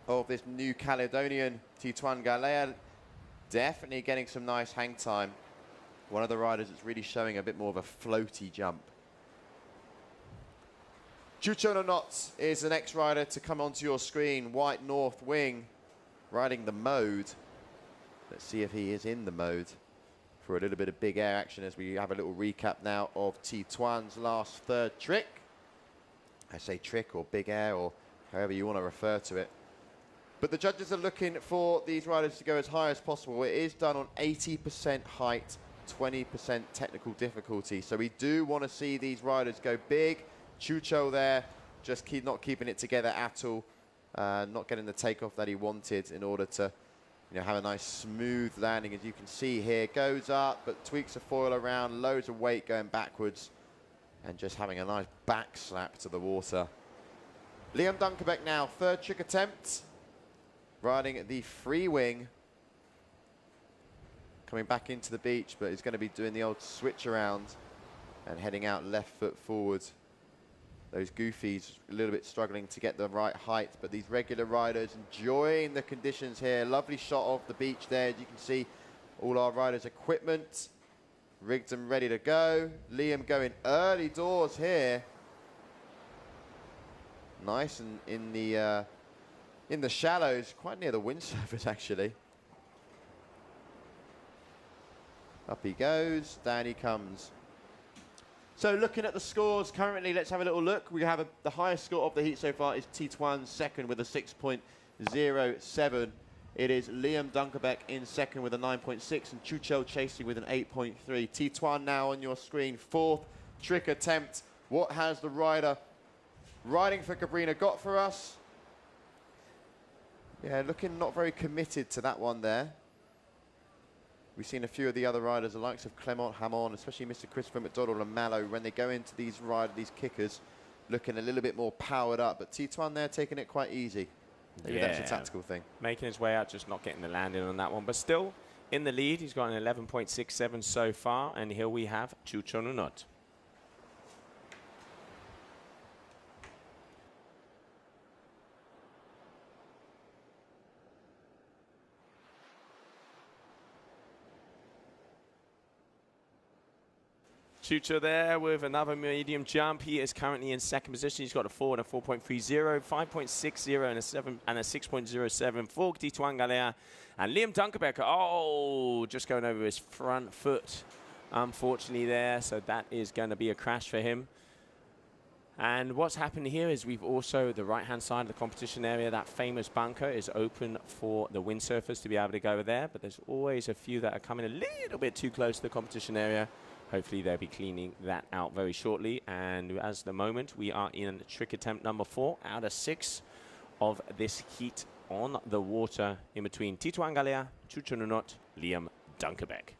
of this New Caledonian, Tituan Galea. Definitely getting some nice hang time. One of the riders that's really showing a bit more of a floaty jump. Chucho Nonot is the next rider to come onto your screen. White North Wing riding the mode. Let's see if he is in the mode for a little bit of big air action as we have a little recap now of Tituan's last third trick. I say trick or big air or however you want to refer to it. But the judges are looking for these riders to go as high as possible. It is done on 80% height, 20% technical difficulty. So we do want to see these riders go big. Chucho there, just not keeping it together at all. Not getting the takeoff that he wanted in order to have a nice smooth landing. As you can see here, goes up, but tweaks the foil around, loads of weight going backwards, and just having a nice back slap to the water. Liam Dunkerbeck now, third trick attempt, riding the free wing. Coming back into the beach, but he's going to be doing the old switch around and heading out left foot forward. Those goofies a little bit struggling to get the right height, but these regular riders enjoying the conditions here. Lovely shot of the beach there. As you can see, all our riders' equipment rigged and ready to go. Liam going early doors here. Nice and in the shallows, quite near the windsurfers actually. Up he goes, down he comes. So looking at the scores currently, let's have a little look. We have the highest score of the heat so far is Tituan second with a 6.07. It is Liam Dunkerbeck in second with a 9.6 and Chucho chasing with an 8.3. Tituan now on your screen, fourth trick attempt. What has the rider riding for Cabrina got for us? Yeah, looking not very committed to that one there. We've seen a few of the other riders, the likes of Clement Hamon, especially Mr. Christopher McDonald and Mallow, when they go into these kickers, looking a little bit more powered up. But Tituan there taking it quite easy. Maybe that's a tactical thing. Making his way out, just not getting the landing on that one. But still in the lead. He's got an 11.67 so far. And here we have Chucho Nonot. Chucho there with another medium jump. He is currently in second position. He's got a 4 and a 4.30, 5.60 and a 7 and a 6.07 for Tituan Galea. And Liam Dunkerbeck, oh, just going over his front foot, unfortunately there. So that is going to be a crash for him. And what's happened here is we've also, the right-hand side of the competition area, that famous bunker is open for the windsurfers to be able to go there. But there's always a few that are coming a little bit too close to the competition area. Hopefully they'll be cleaning that out very shortly. And as the moment, we are in trick attempt number 4 out of 6 of this heat on the water in between Tituan Galea, Chucho Nonot, Liam Dunkerbeck.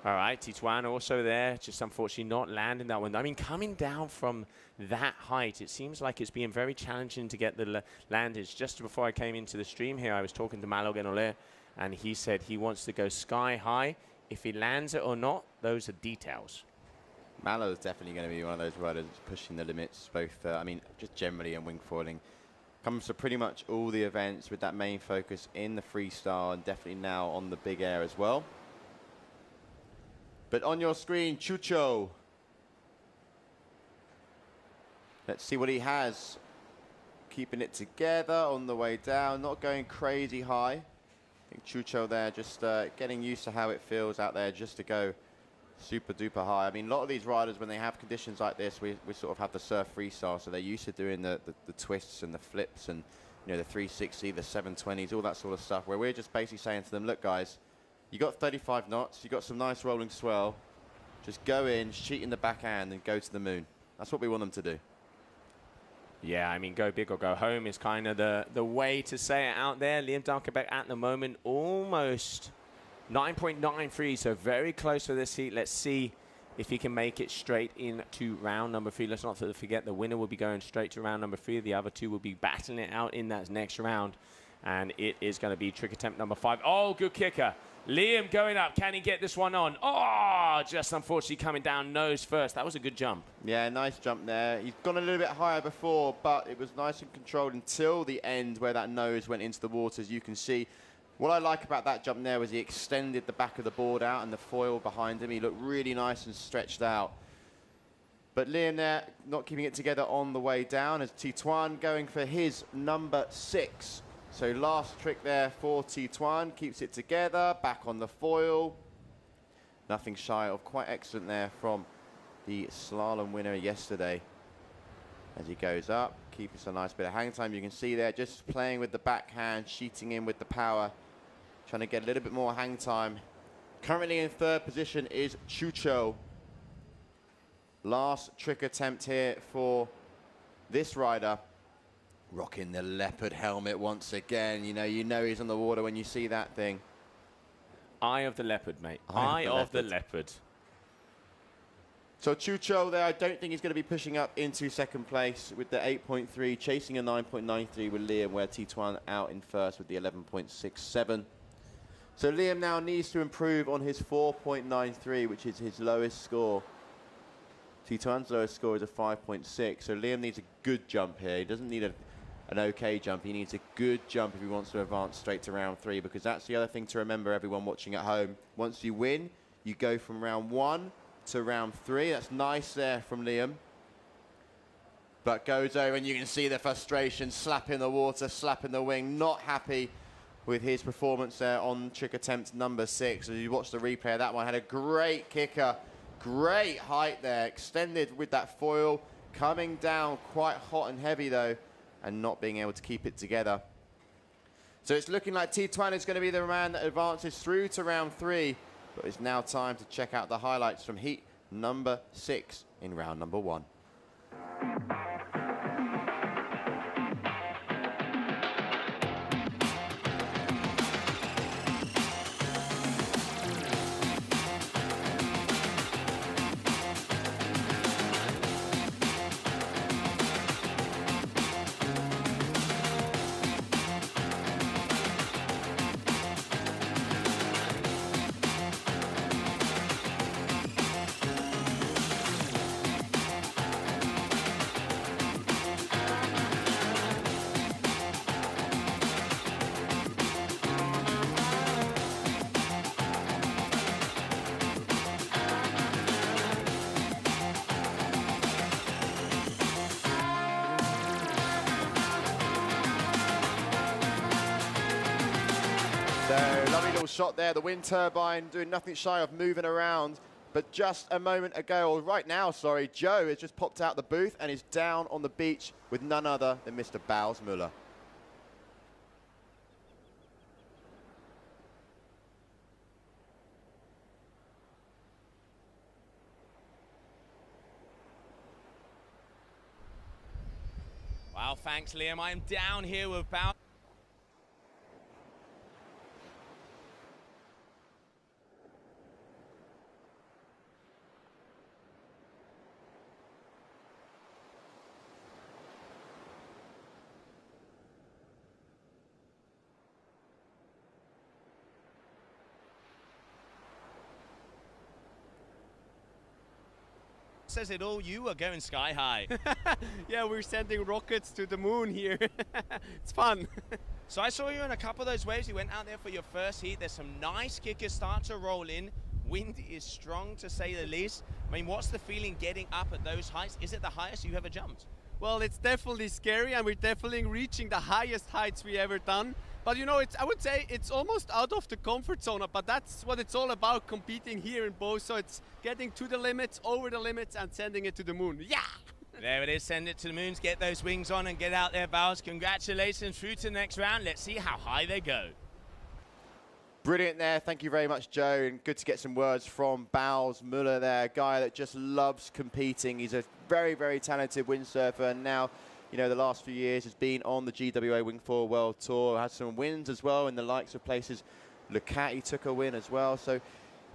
All right, Tituan also there, just unfortunately not landing that one. I mean, coming down from that height, it seems like it's being very challenging to get the landage. Just before I came into the stream here, I was talking to Malo Genole, and he said he wants to go sky high. If he lands it or not, those are details. Malo is definitely going to be one of those riders pushing the limits, both, I mean, just generally in wingfoiling. Comes to pretty much all the events with that main focus in the freestyle and definitely now on the big air as well. But on your screen, Chucho Let's see what he has. Keeping it together on the way down, not going crazy high. I think Chucho there just getting used to how it feels out there just to go super duper high. I mean, a lot of these riders, when they have conditions like this, we sort of have the surf freestyle, so they're used to doing the twists and the flips and, you know, the 360, the 720s, all that sort of stuff, where we're just basically saying to them, look guys, you got 35 knots, you got some nice rolling swell, just go in, sheet in the backhand and go to the moon. That's what we want them to do. Yeah, I mean, go big or go home is kind of the way to say it out there. Liam Darkenbeck at the moment almost 9.93, so very close to this heat. Let's see if he can make it straight into round number 3. Let's not forget the winner will be going straight to round number 3. The other two will be battling it out in that next round. And it is going to be trick attempt number 5. Oh, good kicker. Liam going up. Can he get this one on? Oh, just unfortunately coming down nose first. That was a good jump. Yeah, nice jump there. He's gone a little bit higher before, but it was nice and controlled until the end where that nose went into the water, as you can see. What I like about that jump there was he extended the back of the board out and the foil behind him. He looked really nice and stretched out. But Liam there not keeping it together on the way down as Tituan going for his number 6. So last trick there for Tituan, keeps it together, back on the foil. Nothing shy of quite excellent there from the slalom winner yesterday. As he goes up, keeping a nice bit of hang time. You can see there just playing with the backhand, sheeting in with the power, trying to get a little bit more hang time. Currently in 3rd position is Chucho. Last trick attempt here for this rider. Rocking the leopard helmet once again. You know he's on the water when you see that thing. Eye of the leopard, mate. Eye of the leopard. So Chucho there, I don't think he's going to be pushing up into 2nd place with the 8.3, chasing a 9.93 with Liam, where Tituan out in 1st with the 11.67. So Liam now needs to improve on his 4.93, which is his lowest score. Tituan's lowest score is a 5.6, so Liam needs a good jump here. He doesn't need an okay jump. He needs a good jump if he wants to advance straight to round 3, because that's the other thing to remember, everyone watching at home. Once you win, you go from round 1 to round 3. That's nice there from Liam. But goes over and you can see the frustration, slapping the water, slapping the wing, not happy with his performance there on trick attempt number 6. As you watch the replay of that one, had a great kicker, great height there, extended with that foil, coming down quite hot and heavy though, and not being able to keep it together. So it's looking like Tituan is going to be the man that advances through to round 3, but it's now time to check out the highlights from heat number 6 in round number 1. Lovely little shot there, the wind turbine doing nothing shy of moving around. But just a moment ago, or right now, sorry, Joe has just popped out the booth and is down on the beach with none other than Mr. Bausmuller. Wow, thanks, Liam. I am down here with Baus. Says it all, you are going sky high. Yeah, we're sending rockets to the moon here. It's fun. So I saw you in a couple of those waves. You went out there for your first heat. There's some nice kickers start to roll in. Wind is strong, to say the least. I mean, what's the feeling getting up at those heights? Is it the highest you've ever jumped? Well, it's definitely scary, and we're definitely reaching the highest heights we ever done. But you know, I would say it's almost out of the comfort zone, but that's what it's all about, competing here in Pozo. It's getting to the limits, over the limits, and sending it to the moon. Yeah! There it is, send it to the moons, get those wings on and get out there, Bowles. Congratulations, through to the next round. Let's see how high they go. Brilliant there. Thank you very much, Joe. And good to get some words from Bowles Muller there, a guy that just loves competing. He's a very, very talented windsurfer. And now, you know, the last few years has been on the GWA Wingfoil World Tour. Had some wins as well in the likes of places. Lucati took a win as well. So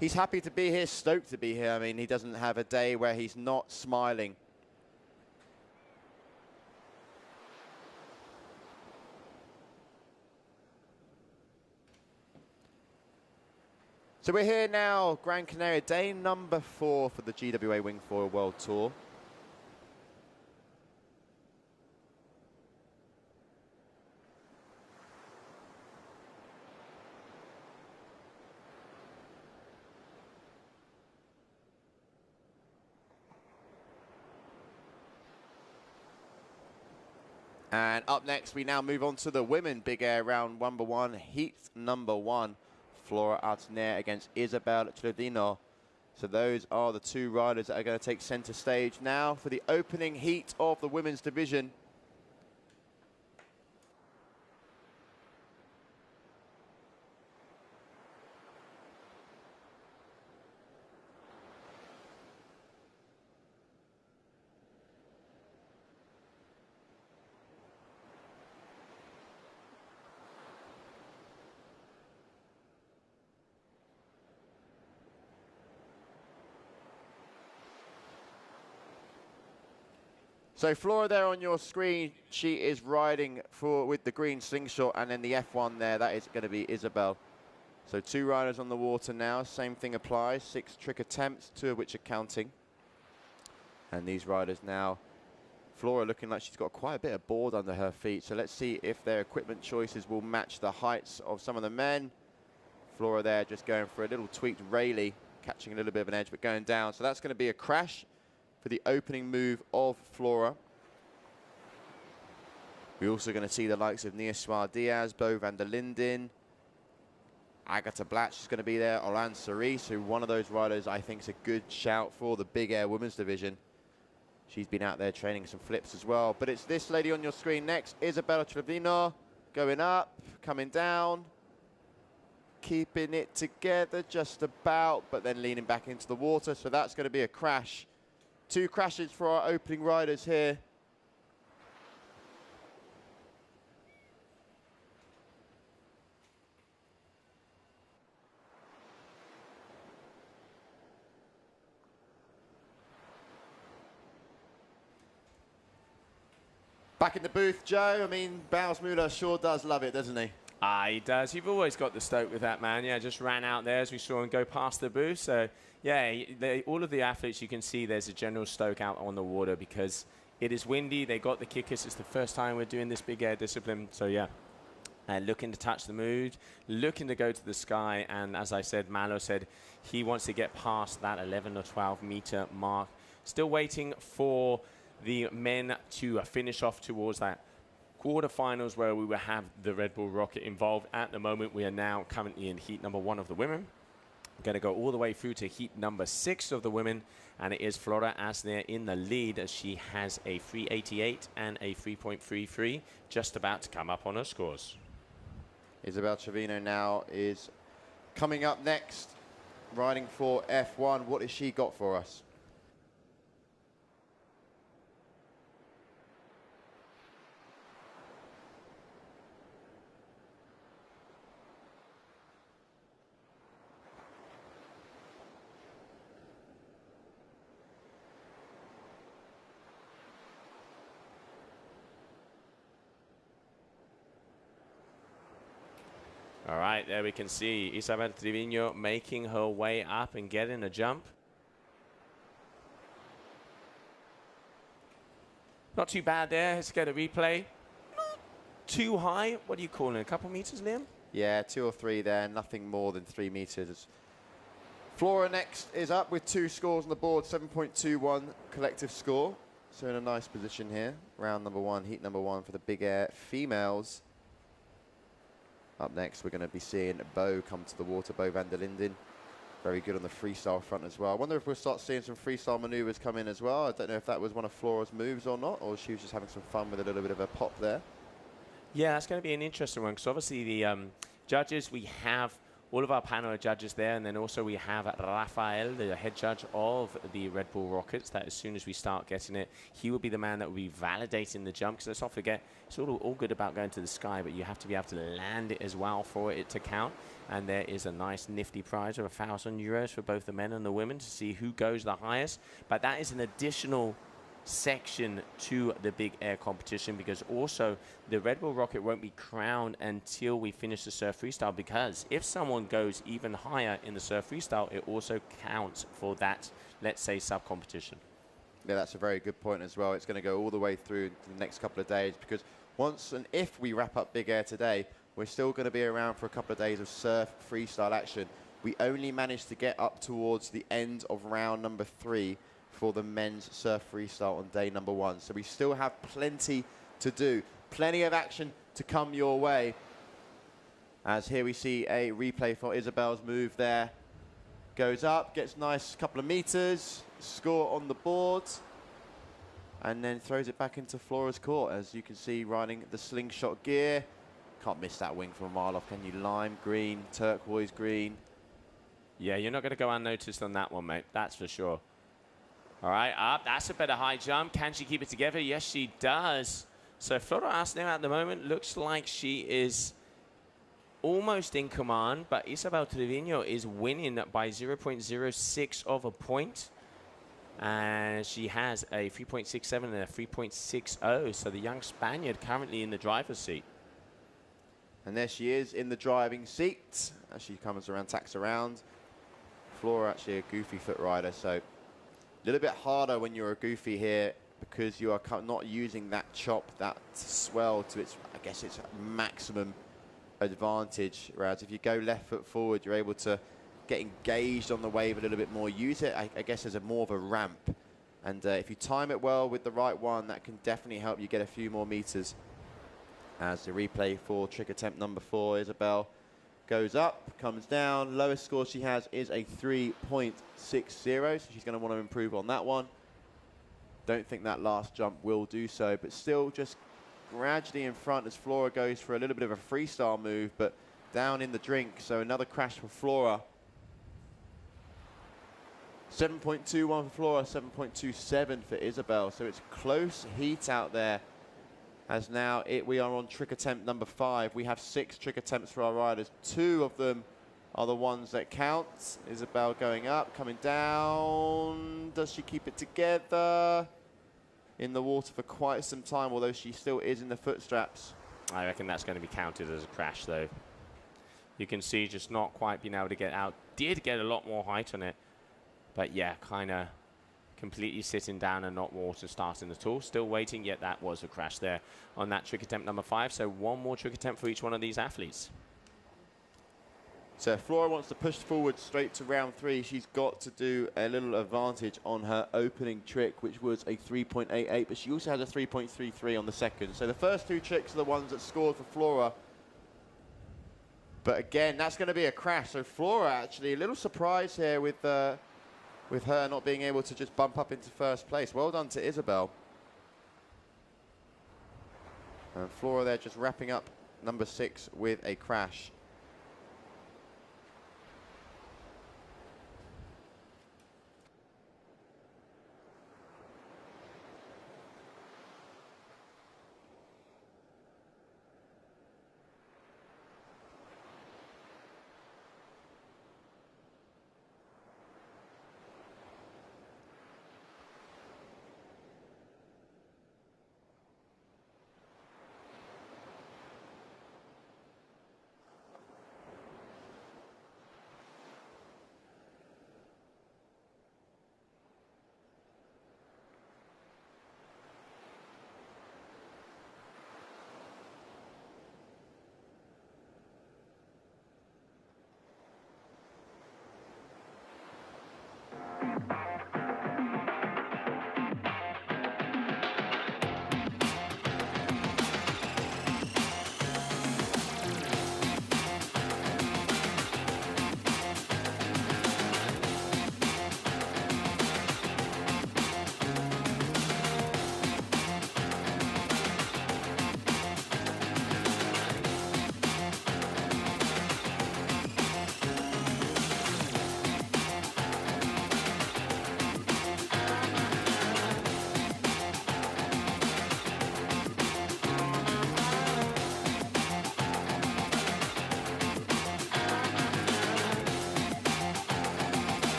he's happy to be here, stoked to be here. I mean, he doesn't have a day where he's not smiling. So we're here now, Gran Canaria, day number 4 for the GWA Wingfoil World Tour. And up next, we now move on to the women big air round number 1, heat number 1. Flora Artner against Isabel Trevino. So those are the two riders that are going to take center stage now for the opening heat of the women's division. So Flora there on your screen, she is riding with the green slingshot, and then the F1 there, that is going to be Isabel. So 2 riders on the water now, same thing applies, 6 trick attempts, 2 of which are counting. And these riders now, Flora looking like she's got quite a bit of board under her feet, so let's see if their equipment choices will match the heights of some of the men. Flora there just going for a little tweaked Rayleigh, catching a little bit of an edge but going down, so that's going to be a crash for the opening move of Flora. We're also going to see the likes of Niaswar Diaz, Bo van der Linden, Agatha Blatch is going to be there, Olan Cerise, who one of those riders I think is a good shout for the big air women's division. She's been out there training some flips as well. But it's this lady on your screen next, Isabella Trevino, going up, coming down, keeping it together just about, but then leaning back into the water. So that's going to be a crash. 2 crashes for our opening riders here. Back in the booth, Joe. I mean, Bowles Muller sure does love it, doesn't he? He does. You've always got the stoke with that man. Yeah, just ran out there as we saw him go past the booth. So, yeah, all of the athletes, you can see there's a general stoke out on the water because it is windy. They got the kickers. It's the first time we're doing this big air discipline. So, yeah, looking to touch the mood, looking to go to the sky. And as I said, Malo said he wants to get past that 11 or 12 meter mark. Still waiting for the men to finish off towards that quarterfinals where we will have the Red Bull Rocket involved. At the moment, we are now currently in heat number 1 of the women. We're going to go all the way through to heat number 6 of the women, and it is Flora Artner in the lead as she has a 388 and a 3.33, just about to come up on her scores. Isabel Trevino now is coming up next, riding for F1. What has she got for us? All right, there we can see Isabel Trevino making her way up and getting a jump. Not too bad there. Let's get a replay. Not too high. What are you calling? A couple meters, Liam? Yeah, 2 or 3 there. Nothing more than 3 meters. Flora next is up with 2 scores on the board, 7.21 collective score. So in a nice position here. Round number 1, heat number 1 for the big air females. Up next, we're going to be seeing Bo come to the water, Bo van der Linden. Very good on the freestyle front as well. I wonder if we'll start seeing some freestyle maneuvers come in as well. I don't know if that was one of Flora's moves or not, or she was just having some fun with a little bit of a pop there. Yeah, that's going to be an interesting one, because obviously the judges, we have all of our panel of judges there, and then also we have Rafael, the head judge of the Red Bull Rockets, that as soon as we start getting it, he will be the man that will be validating the jump, because let's not forget, it's all good about going to the sky, but you have to be able to land it as well for it to count. And there is a nice nifty prize of €1,000 for both the men and the women to see who goes the highest. But that is an additional section to the big air competition, because also the Red Bull Rocket won't be crowned until we finish the surf freestyle, because if someone goes even higher in the surf freestyle, it also counts for that, let's say, sub competition. Yeah, that's a very good point as well. It's going to go all the way through the next couple of days, because once and if we wrap up big air today, we're still going to be around for a couple of days of surf freestyle action. We only managed to get up towards the end of round number 3 for the men's surf freestyle on day number 1. So we still have plenty to do. Plenty of action to come your way. As here we see a replay for Isabel's move there. Goes up, gets nice couple of meters, score on the board, and then throws it back into Flora's court, as you can see, riding the slingshot gear. Can't miss that wing from a mile off, can you? Lime green, turquoise green. Yeah, you're not going to go unnoticed on that one, mate. That's for sure. All right, up. That's a better high jump. Can she keep it together? Yes, she does. So Flora Asnau at the moment looks like she is almost in command, but Isabel Trevino is winning by 0.06 of a point. And she has a 3.67 and a 3.60. So the young Spaniard currently in the driver's seat. And there she is in the driving seat as she comes around, tacks around. Flora actually a goofy foot rider, so a little bit harder when you're a goofy here, because you are not using that chop, that swell to its, I guess, its maximum advantage. Whereas if you go left foot forward, you're able to get engaged on the wave a little bit more. Use it, I guess, as a more of a ramp. And if you time it well with the right one, that can definitely help you get a few more meters. As the replay for trick attempt number 4, Isabel goes up, comes down. Lowest score she has is a 3.60, so she's going to want to improve on that one. Don't think that last jump will do so, but still just gradually in front as Flora goes for a little bit of a freestyle move, but down in the drink. So another crash for Flora. 7.21 for Flora, 7.27 for Isabel. So it's close heat out there. As now we are on trick attempt number 5. We have 6 trick attempts for our riders. 2 of them are the ones that count. Isabel going up, coming down. Does she keep it together? In the water for quite some time, although she still is in the foot straps. I reckon that's going to be counted as a crash, though. You can see just not quite being able to get out. Did get a lot more height on it. But yeah, kind of completely sitting down and not water starting at all. Still waiting, yet that was a crash there on that trick attempt number 5. So 1 more trick attempt for each one of these athletes. So if Flora wants to push forward straight to round 3, she's got to do a little advantage on her opening trick, which was a 3.88, but she also has a 3.33 on the second. So the first 2 tricks are the ones that scored for Flora. But again, that's going to be a crash. So Flora actually a little surprise here with her not being able to just bump up into first place. Well done to Isabel. And Flora there just wrapping up number 6 with a crash.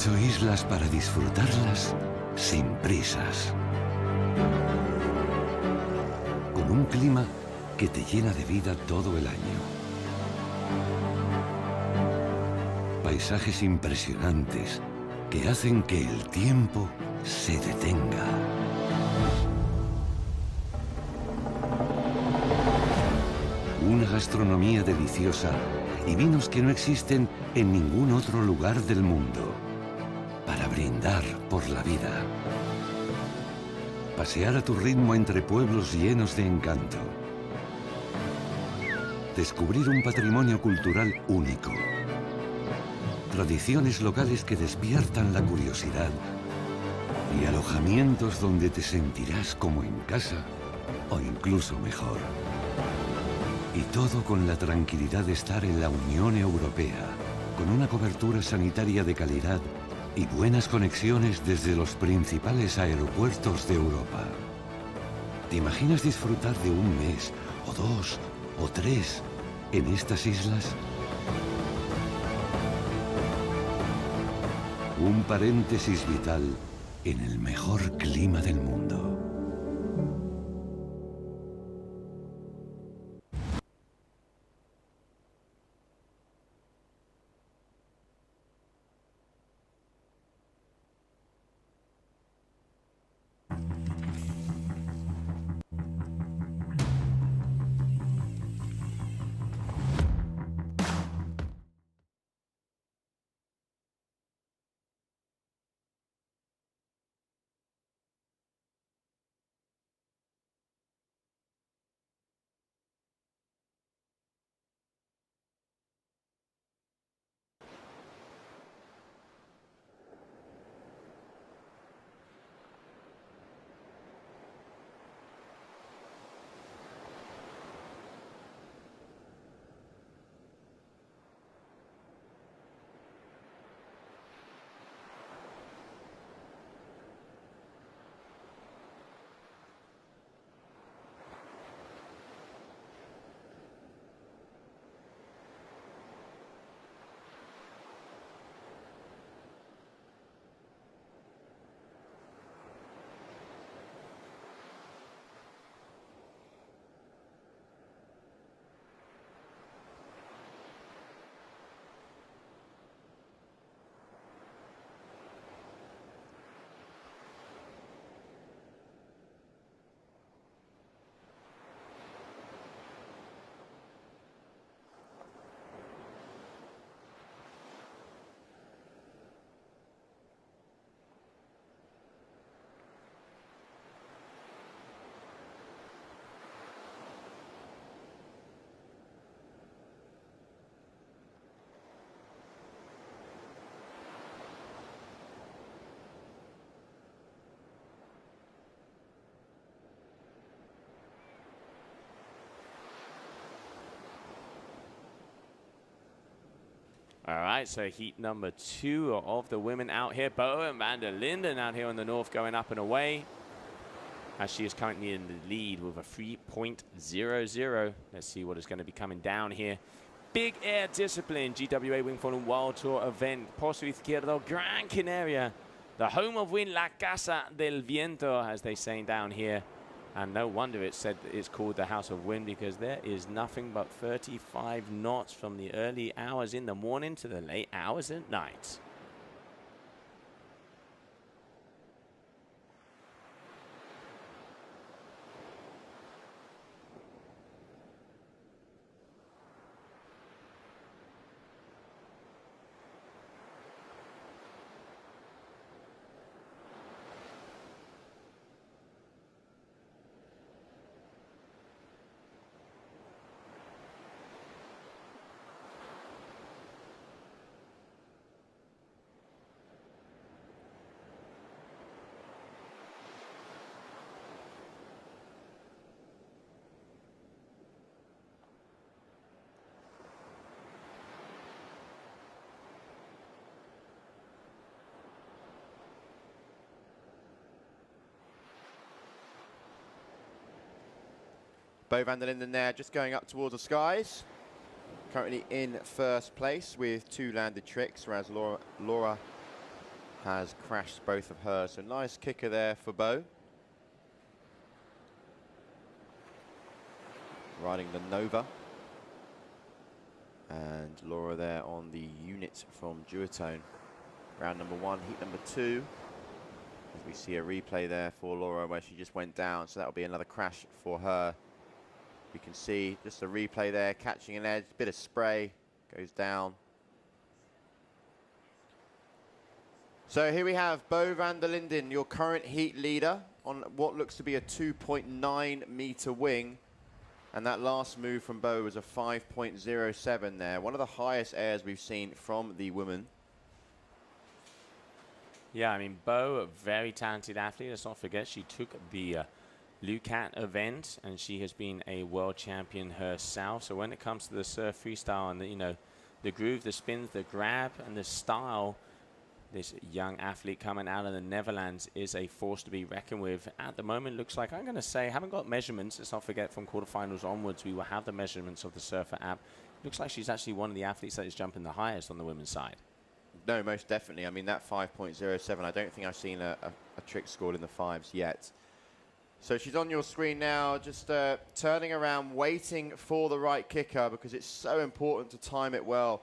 8 islas para disfrutarlas sin prisas. Con un clima que te llena de vida todo el año. Paisajes impresionantes que hacen que el tiempo se detenga. Una gastronomía deliciosa y vinos que no existen en ningún otro lugar del mundo. Para brindar por la vida. Pasear a tu ritmo entre pueblos llenos de encanto. Descubrir un patrimonio cultural único. Tradiciones locales que despiertan la curiosidad. Y alojamientos donde te sentirás como en casa o incluso mejor. Y todo con la tranquilidad de estar en la Unión Europea, con una cobertura sanitaria de calidad y buenas conexiones desde los principales aeropuertos de Europa. ¿Te imaginas disfrutar de un mes, o 2, o 3 en estas islas? Un paréntesis vital en el mejor clima del mundo. All right, so heat number 2 of the women out here. Bo and van der Linden out here on the north going up and away. As she is currently in the lead with a 3.00. Let's see what is going to be coming down here. Big air discipline, GWA Wingfoil World Tour event. Pozo Izquierdo, Gran Canaria. The home of wind, La Casa del Viento, as they say down here. And no wonder it's said it's called the House of Wind, because there is nothing but 35 knots from the early hours in the morning to the late hours at night. Bo van der Linden there, just going up towards the skies. Currently in first place with 2 landed tricks, whereas Laura has crashed both of hers. So nice kicker there for Bo. Riding the Nova. And Laura there on the unit from Duotone. Round number 1, heat number 2. As we see a replay there for Laura where she just went down, so that'll be another crash for her. You can see just a replay there, catching an edge, bit of spray, goes down. So here we have Bo van der Linden, your current heat leader, on what looks to be a 2.9 meter wing. And that last move from Bo was a 5.07 there. One of the highest airs we've seen from the women. Yeah, I mean, Bo, a very talented athlete. Let's not forget, she took the Lucat event, and she has been a world champion herself. So when it comes to the surf freestyle and the, you know, the groove, the spins, the grab, and the style, this young athlete coming out of the Netherlands is a force to be reckoned with. At the moment, looks like, I'm going to say, haven't got measurements. Let's not forget, from quarterfinals onwards, we will have the measurements of the Surfer app. Looks like she's actually one of the athletes that is jumping the highest on the women's side. No, most definitely. I mean, that 5.07, I don't think I've seen a trick scored in the 5s yet. So she's on your screen now, just turning around, waiting for the right kicker, because it's so important to time it well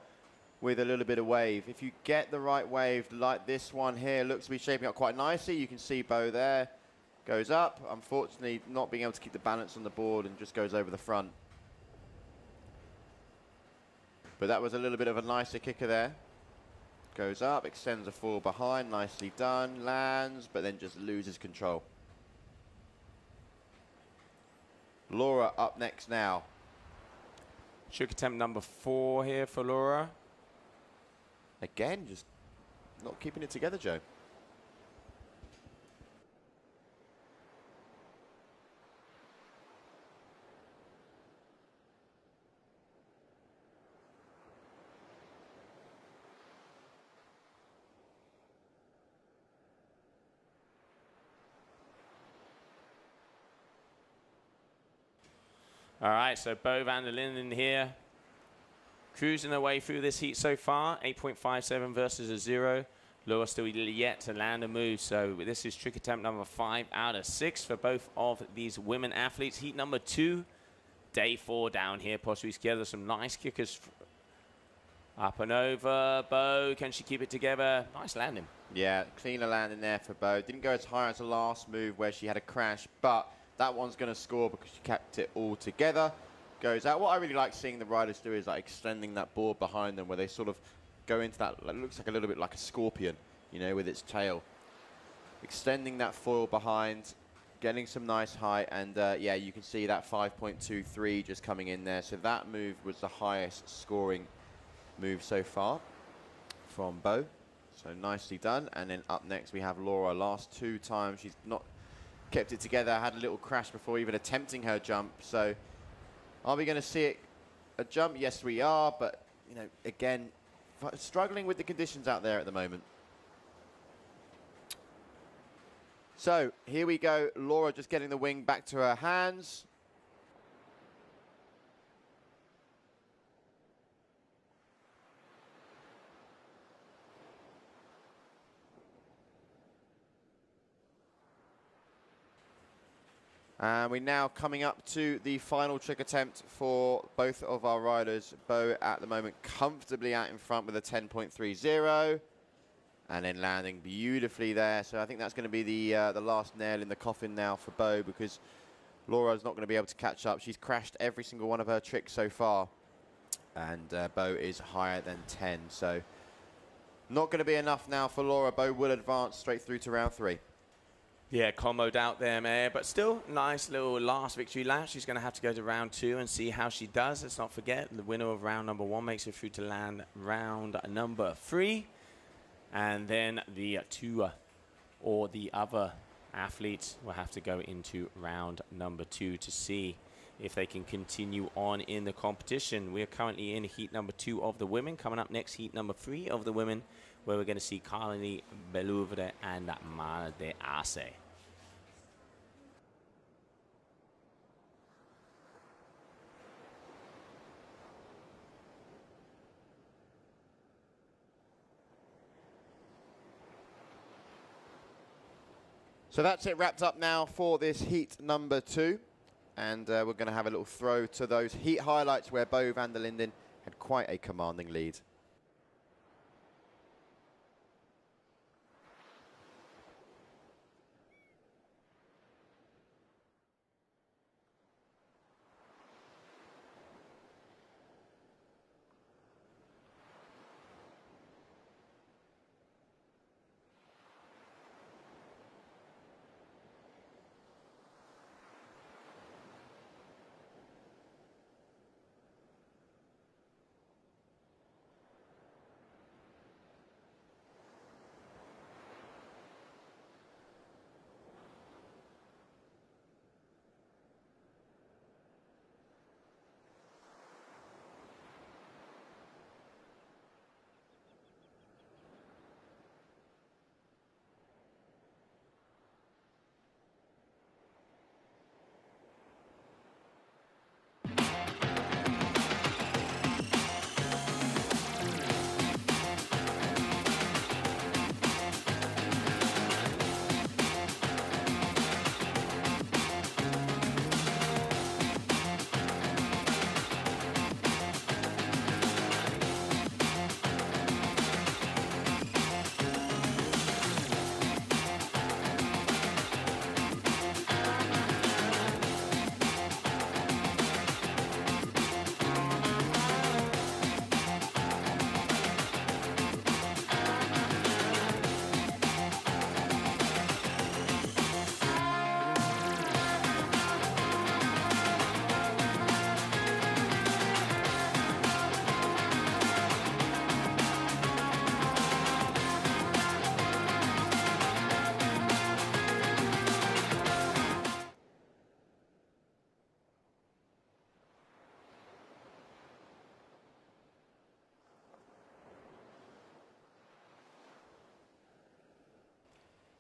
with a little bit of wave. If you get the right wave, like this one here, looks to be shaping up quite nicely. You can see Bo there, goes up. Unfortunately, not being able to keep the balance on the board and just goes over the front. But that was a little bit of a nicer kicker there. Goes up, extends a fall behind, nicely done, lands, but then just loses control. Laura up next now. Trick attempt number 4 here for Laura. Again, just not keeping it together, Joe. All right, so Bo van der Linden here, cruising their way through this heat so far. 8.57 versus a 0. Laura still yet to land a move, so this is trick attempt number 5 out of 6 for both of these women athletes. Heat number 2, day 4 down here. Pozo Izquierdo, some nice kickers up and over. Bo, can she keep it together? Nice landing. Yeah, cleaner landing there for Bo. Didn't go as high as the last move where she had a crash, but that one's going to score because she kept it all together. Goes out. What I really like seeing the riders do is like extending that board behind them, where they sort of go into that, like, looks like a little bit like a scorpion, you know, with its tail. Extending that foil behind, getting some nice height, and yeah, you can see that 5.23 just coming in there. So that move was the highest scoring move so far from Bo. So nicely done. And then up next we have Laura. Last 2 times she's not kept it together, had a little crash before even attempting her jump. So are we going to see it a jump? Yes, we are. But, you know, again, struggling with the conditions out there at the moment. So here we go. Laura just getting the wing back to her hands. And we're now coming up to the final trick attempt for both of our riders. Bo at the moment comfortably out in front with a 10.30. And then landing beautifully there. So I think that's going to be the last nail in the coffin now for Bo, because Laura's not going to be able to catch up. She's crashed every single one of her tricks so far. And Bo is higher than 10. So not going to be enough now for Laura. Bo will advance straight through to round 3. Yeah, comboed out there, Mayor, but still nice little last victory lap. She's going to have to go to round 2 and see how she does. Let's not forget, the winner of round number 1 makes it through to land round number 3. And then the 2 or the other athletes will have to go into round number 2 to see if they can continue on in the competition. We're currently in heat number 2 of the women. Coming up next, heat number 3 of the women, where we're going to see Carly Belouvre and Mar de Ace. So that's it wrapped up now for this heat number 2. And we're going to have a little throw to those heat highlights where Bo van der Linden had quite a commanding lead.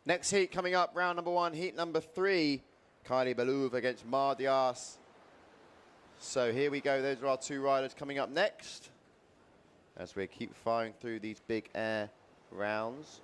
Next heat coming up, round number 1, heat number 3. Kylie Belouve against Mar Diaz. So here we go, those are our 2 riders coming up next as we keep firing through these big air rounds.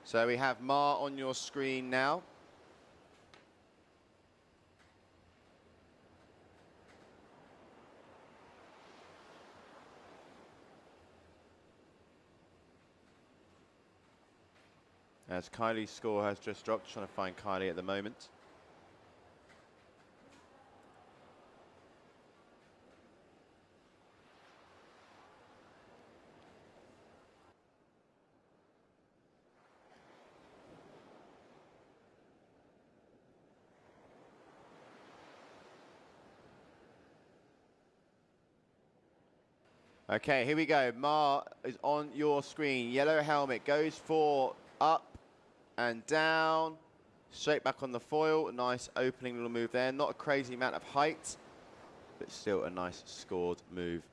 So we have Mar on your screen now. As Kylie's score has just dropped, trying to find Kylie at the moment. Okay, here we go. Mar is on your screen. Yellow helmet goes for up and down. Straight back on the foil. Nice opening little move there. Not a crazy amount of height, but still a nice scored move.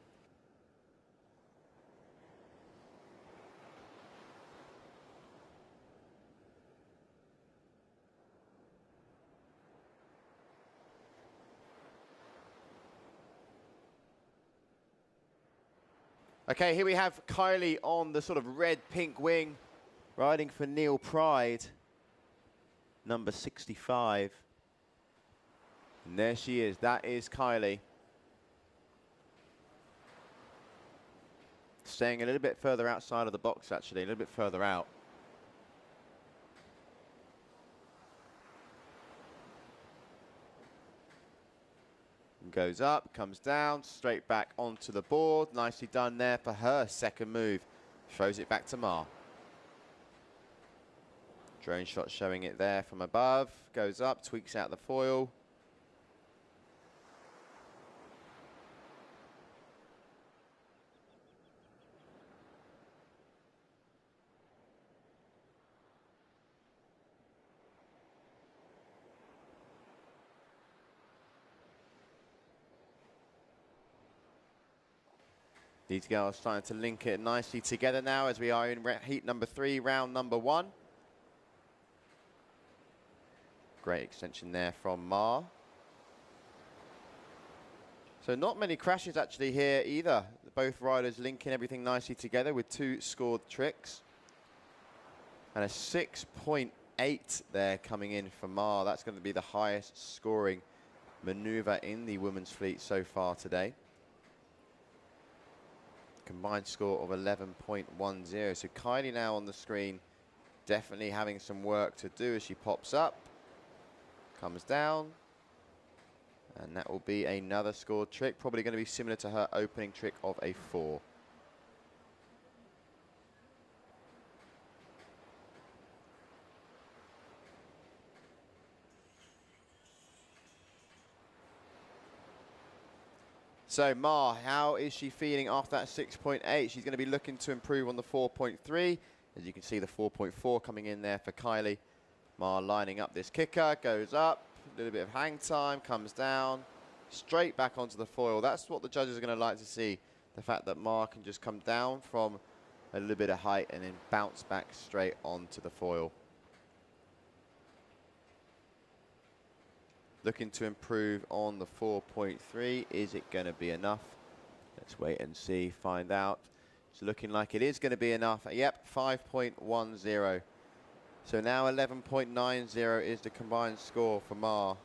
Okay, here we have Kylie on the sort of red-pink wing, riding for Neil Pride, number 65. And there she is. That is Kylie. staying a little bit further outside of the box, actually, a little bit further out. Goes up, comes down, straight back onto the board. Nicely done there for her second move. Throws it back to Ma. Drone shot showing it there from above. Goes up, tweaks out the foil. These girls starting to link it nicely together now as we are in heat number 3, round number 1. Great extension there from Ma. So not many crashes actually here either. Both riders linking everything nicely together with 2 scored tricks. And a 6.8 there coming in for Ma. That's going to be the highest scoring maneuver in the women's fleet so far today. Combined score of 11.10. So Kylie now on the screen, definitely having some work to do as she pops up, comes down, and that will be another scored trick, probably going to be similar to her opening trick of a 4. So Ma, how is she feeling after that 6.8? She's going to be looking to improve on the 4.3. As you can see, the 4.4 coming in there for Kylie. Ma lining up this kicker, goes up, a little bit of hang time, comes down, straight back onto the foil. That's what the judges are going to like to see. The fact that Ma can just come down from a little bit of height and then bounce back straight onto the foil. Looking to improve on the 4.3. Is it going to be enough? Let's wait and see, find out. It's looking like it is going to be enough. Yep, 5.10. So now 11.90 is the combined score for Ma.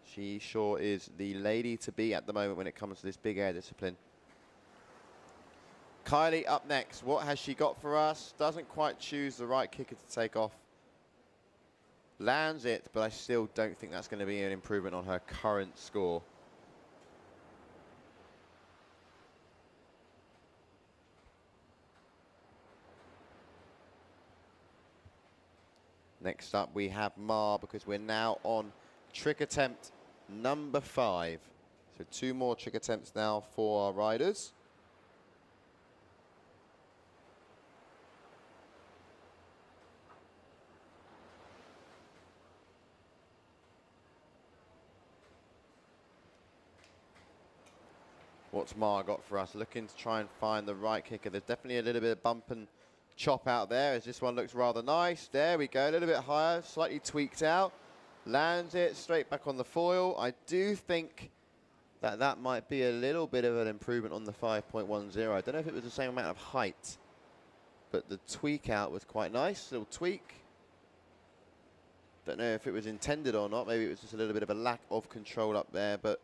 She sure is the lady to beat at the moment when it comes to this big air discipline. Kylie up next. What has she got for us? Doesn't quite choose the right kicker to take off. Lands it, but I still don't think that's going to be an improvement on her current score. Next up we have Ma, because we're now on trick attempt number 5. So 2 more trick attempts now for our riders. What's Ma got for us? Looking to try and find the right kicker. There's definitely a little bit of bump and chop out there as this one looks rather nice. There we go, a little bit higher, slightly tweaked out. Lands it straight back on the foil. I do think that that might be a little bit of an improvement on the 5.10. I don't know if it was the same amount of height, but the tweak out was quite nice, little tweak. Don't know if it was intended or not. Maybe it was just a little bit of a lack of control up there, but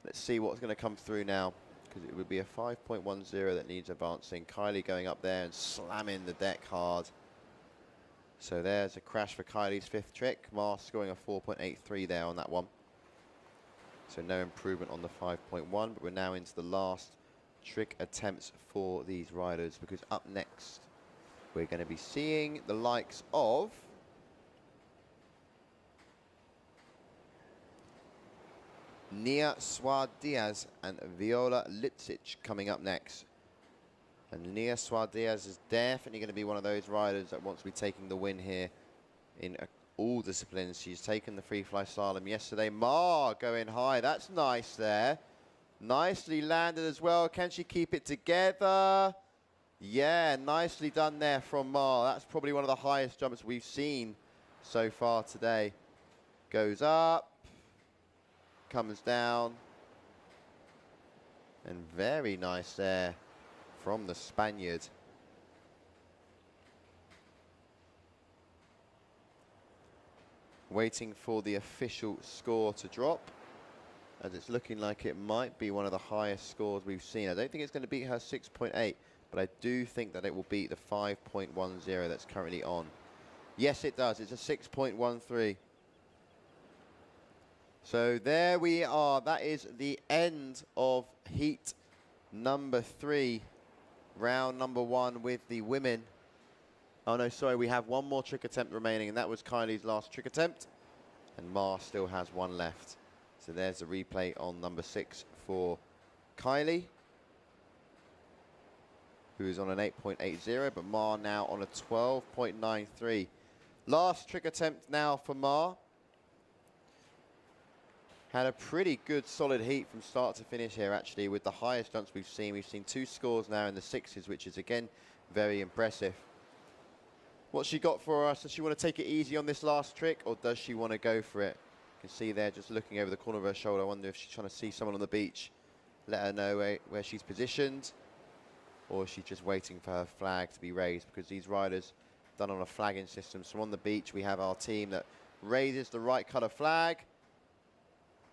let's see what's going to come through now, because it would be a 5.10 that needs advancing. Kylie going up there and slamming the deck hard. So there's a crash for Kylie's 5th trick. Ma scoring a 4.83 there on that one. So no improvement on the 5.1, but we're now into the last trick attempts for these riders, because up next we're going to be seeing the likes of Nia Suarez and Viola Lipsic coming up next. And Nia Suarez is definitely going to be one of those riders that wants to be taking the win here in all disciplines. She's taken the FreeFly-Slalom yesterday. Ma going high. That's nice there. Nicely landed as well. Can she keep it together? Yeah, nicely done there from Ma. That's probably one of the highest jumps we've seen so far today. Goes up. Comes down, and very nice there from the Spaniard. Waiting for the official score to drop, as it's looking like it might be one of the highest scores we've seen. I don't think it's going to beat her 6.8, but I do think that it will beat the 5.10 that's currently on. Yes, it does. It's a 6.13. So there we are. That is the end of heat number 3, round number 1 with the women. Oh no, sorry, we have one more trick attempt remaining, and that was Kylie's last trick attempt. And Ma still has one left. So there's the replay on number 6 for Kylie, who is on an 8.80, but Ma now on a 12.93. Last trick attempt now for Ma. Had a pretty good solid heat from start to finish here, actually, with the highest jumps we've seen. We've seen 2 scores now in the 6s, which is, again, very impressive. What's she got for us? Does she want to take it easy on this last trick, or does she want to go for it? You can see there, just looking over the corner of her shoulder. I wonder if she's trying to see someone on the beach. Let her know where she's positioned, or is she just waiting for her flag to be raised? Because these riders done on a flagging system. So on the beach, we have our team that raises the right colour flag.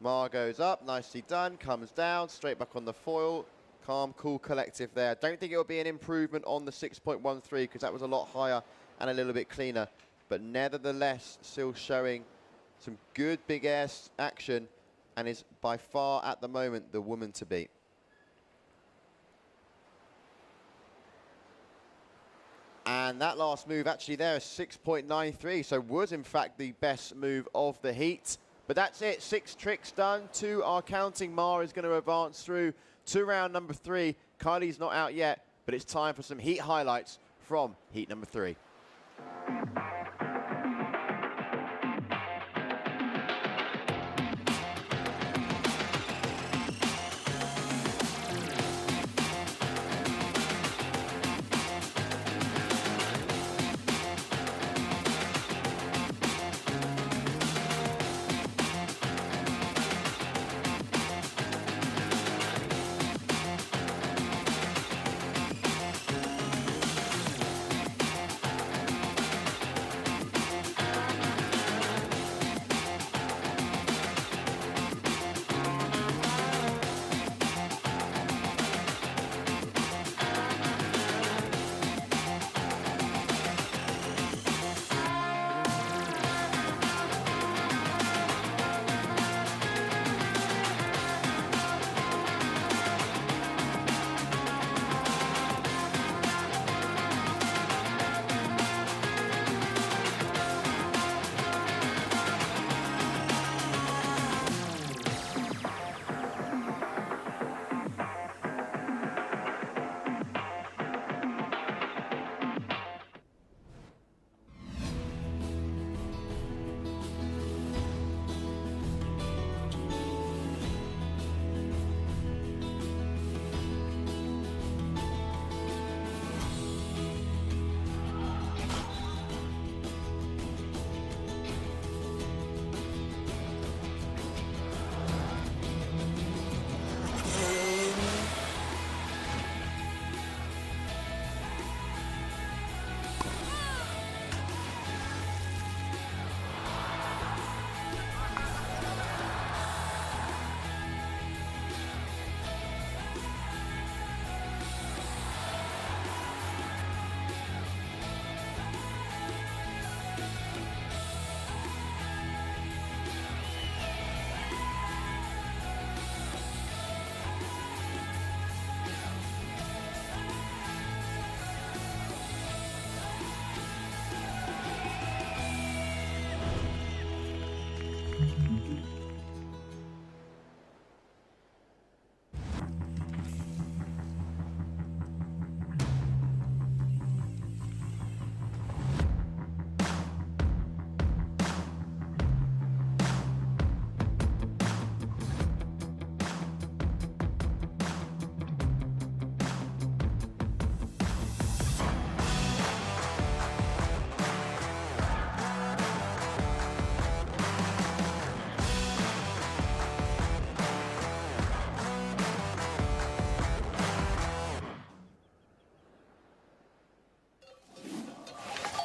Ma goes up, nicely done, comes down, straight back on the foil. Calm, cool, collective there. Don't think it will be an improvement on the 6.13 because that was a lot higher and a little bit cleaner. But nevertheless, still showing some good big air action and is by far at the moment the woman to beat. And that last move actually there is 6.93, so was in fact the best move of the heat. But that's it, 6 tricks done, 2 are counting. Ma is going to advance through to round number 3. Kylie's not out yet, but it's time for some heat highlights from heat number 3.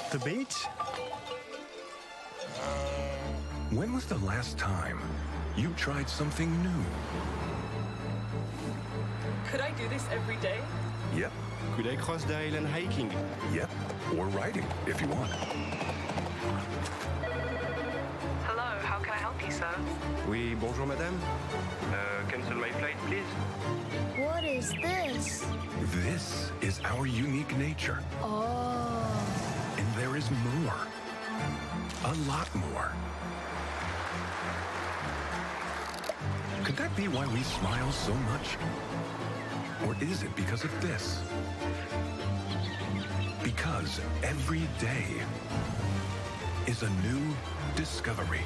The beach? When was the last time you tried something new? Could I do this every day? Yep. Could I cross the island hiking? Yep. Or riding, if you want. Hello, how can I help you, sir? Oui, bonjour madame. Cancel my flight, please. What is this? This is our unique nature. Oh. And there is more. A lot more. Could that be why we smile so much? Or is it because of this? Because every day is a new discovery.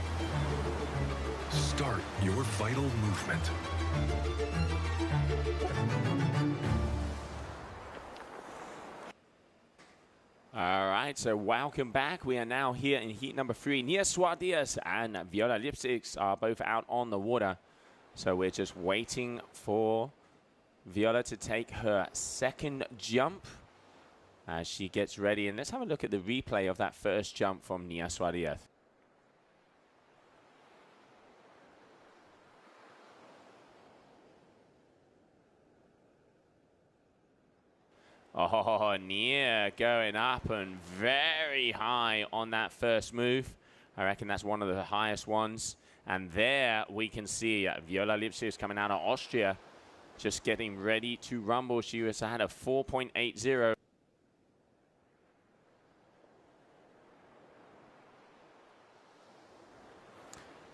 Start your vital movement. All right, so welcome back. We are now here in heat number 3. Nia Suarez and Viola Lipsticks are both out on the water. So we're just waiting for Viola to take her second jump as she gets ready. And let's have a look at the replay of that first jump from Nia Suarez. Oh, Nia going up and very high on that first move. I reckon that's one of the highest ones. And there we can see Viola Lipsius coming out of Austria, just getting ready to rumble. She was at a 4.80.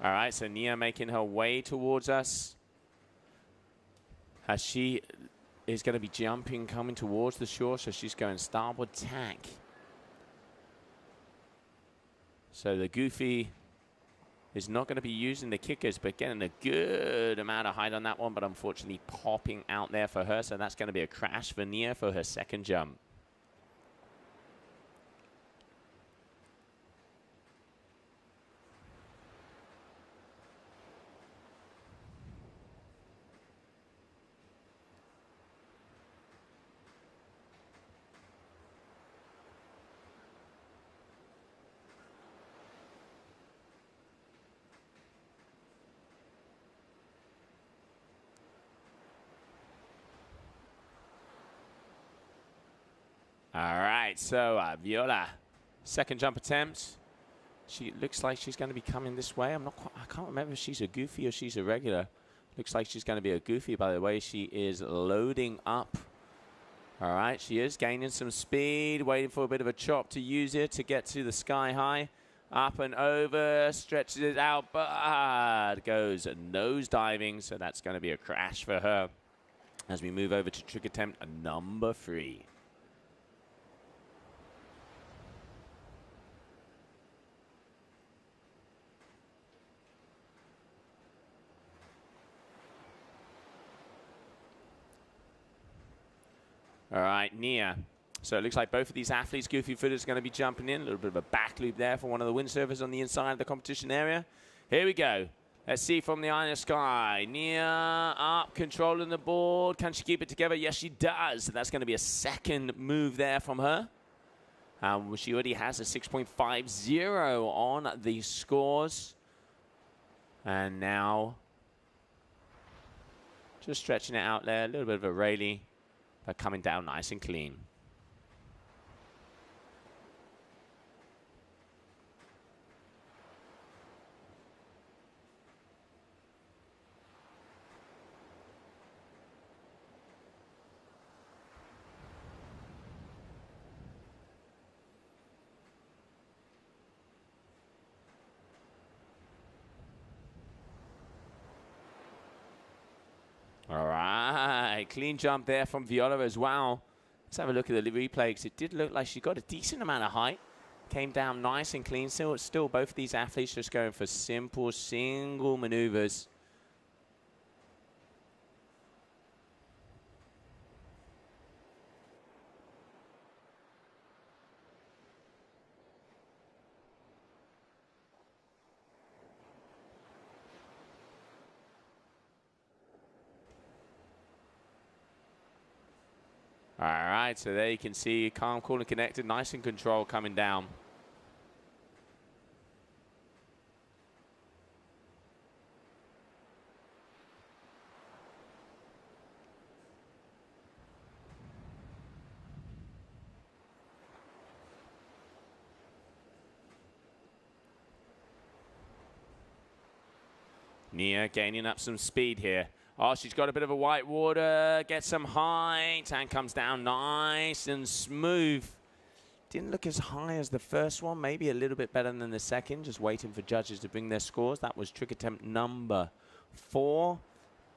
All right, so Nia making her way towards us as she is going to be jumping, coming towards the shore. So she's going starboard tack. So the Goofy is not going to be using the kickers, but getting a good amount of height on that one, but unfortunately popping out there for her. So that's going to be a crash for Nia for her second jump. All right, so Viola, second jump attempt. She looks like she's going to be coming this way. I can't remember if she's a Goofy or she's a regular. Looks like she's going to be a Goofy by the way she is loading up. All right, she is gaining some speed, waiting for a bit of a chop to use it to get to the sky high. Up and over, stretches it out, but goes nose diving. So that's going to be a crash for her as we move over to trick attempt number 3. All right, Nia. So it looks like both of these athletes, Goofy Footers, are going to be jumping in. A little bit of a back loop there for one of the windsurfers on the inside of the competition area. Here we go. Let's see from the eye in the sky. Nia up, controlling the board. Can she keep it together? Yes, she does. So that's going to be a second move there from her. She already has a 6.50 on the scores. And now just stretching it out there. A little bit of a Rayleigh. But coming down nice and clean. All right, clean jump there from Viola as well. Let's have a look at the replay because it did look like she got a decent amount of height. Came down nice and clean. Still both of these athletes just going for simple single maneuvers. All right, so there you can see calm, cool, and connected, nice and controlled coming down. Nia gaining up some speed here. Oh, she's got a bit of a white water, gets some height, and comes down nice and smooth. Didn't look as high as the first one, maybe a little bit better than the second. Just waiting for judges to bring their scores. That was trick attempt number 4.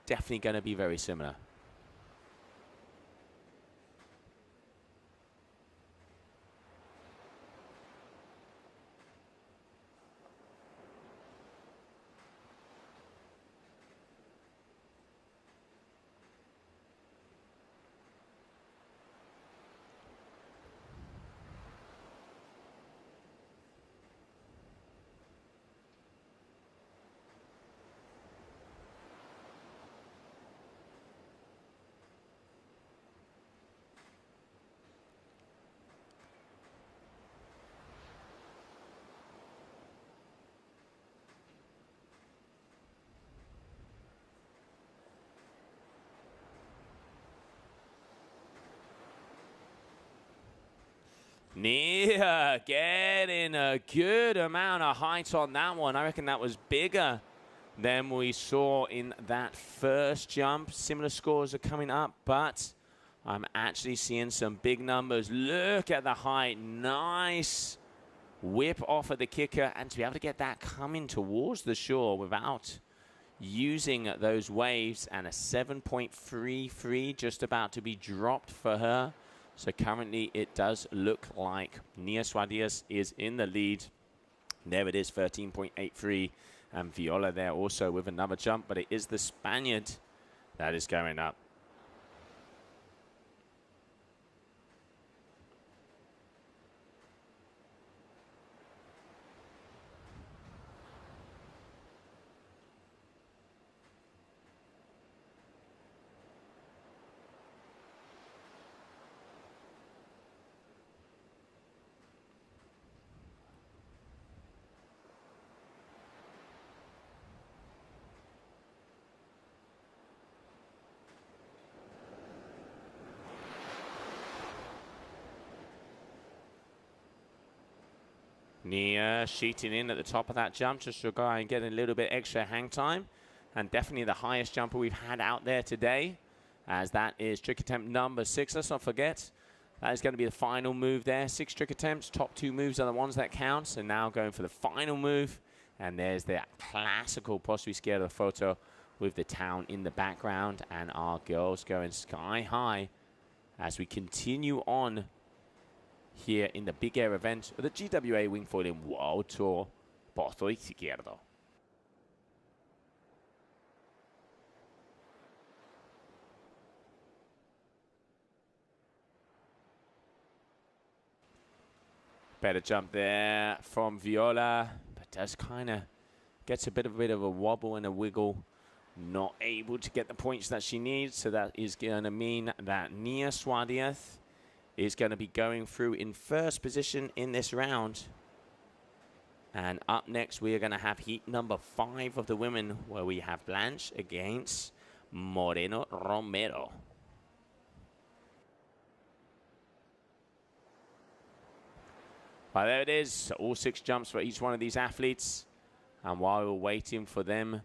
Definitely going to be very similar. Nia getting a good amount of height on that one. I reckon that was bigger than we saw in that first jump. Similar scores are coming up, but I'm actually seeing some big numbers. Look at the height. Nice whip off of the kicker, and to be able to get that coming towards the shore without using those waves, and a 7.33 just about to be dropped for her. So currently it does look like Nia Suarez is in the lead. There it is, 13.83. And Viola there also with another jump, but it is the Spaniard that is going up. Nia sheeting in at the top of that jump just to go and get a little bit extra hang time. And definitely the highest jumper we've had out there today, as that is trick attempt number 6. Let's not forget, that is going to be the final move there. 6 trick attempts, top 2 moves are the ones that count. So now going for the final move. And there's the classical Pozo Izquierdo photo with the town in the background. And our girls going sky high as we continue on here in the big air event of the GWA Wingfoil World Tour, Pozo Izquierdo. Better jump there from Viola, but does kind of gets a bit of a wobble and a wiggle. Not able to get the points that she needs, so that is going to mean that Nia Suarez is going to be going through in first position in this round. And up next, we are going to have heat number 5 of the women, where we have Blanche against Moreno Romero. Well, there it is. All 6 jumps for each one of these athletes. And while we're waiting for them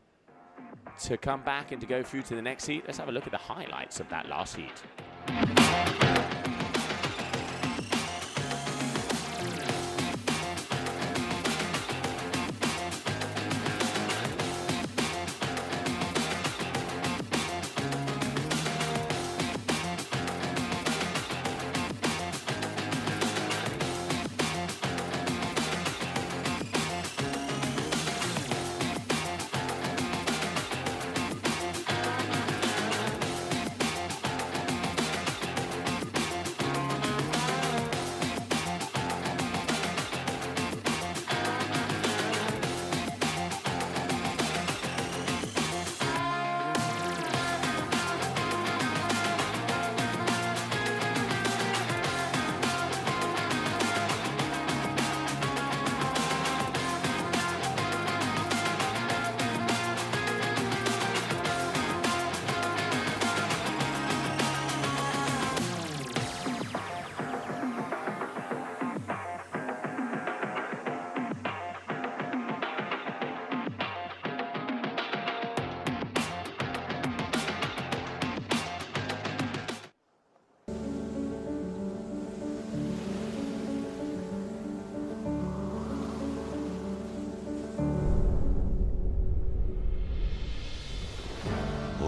to come back and to go through to the next heat, let's have a look at the highlights of that last heat.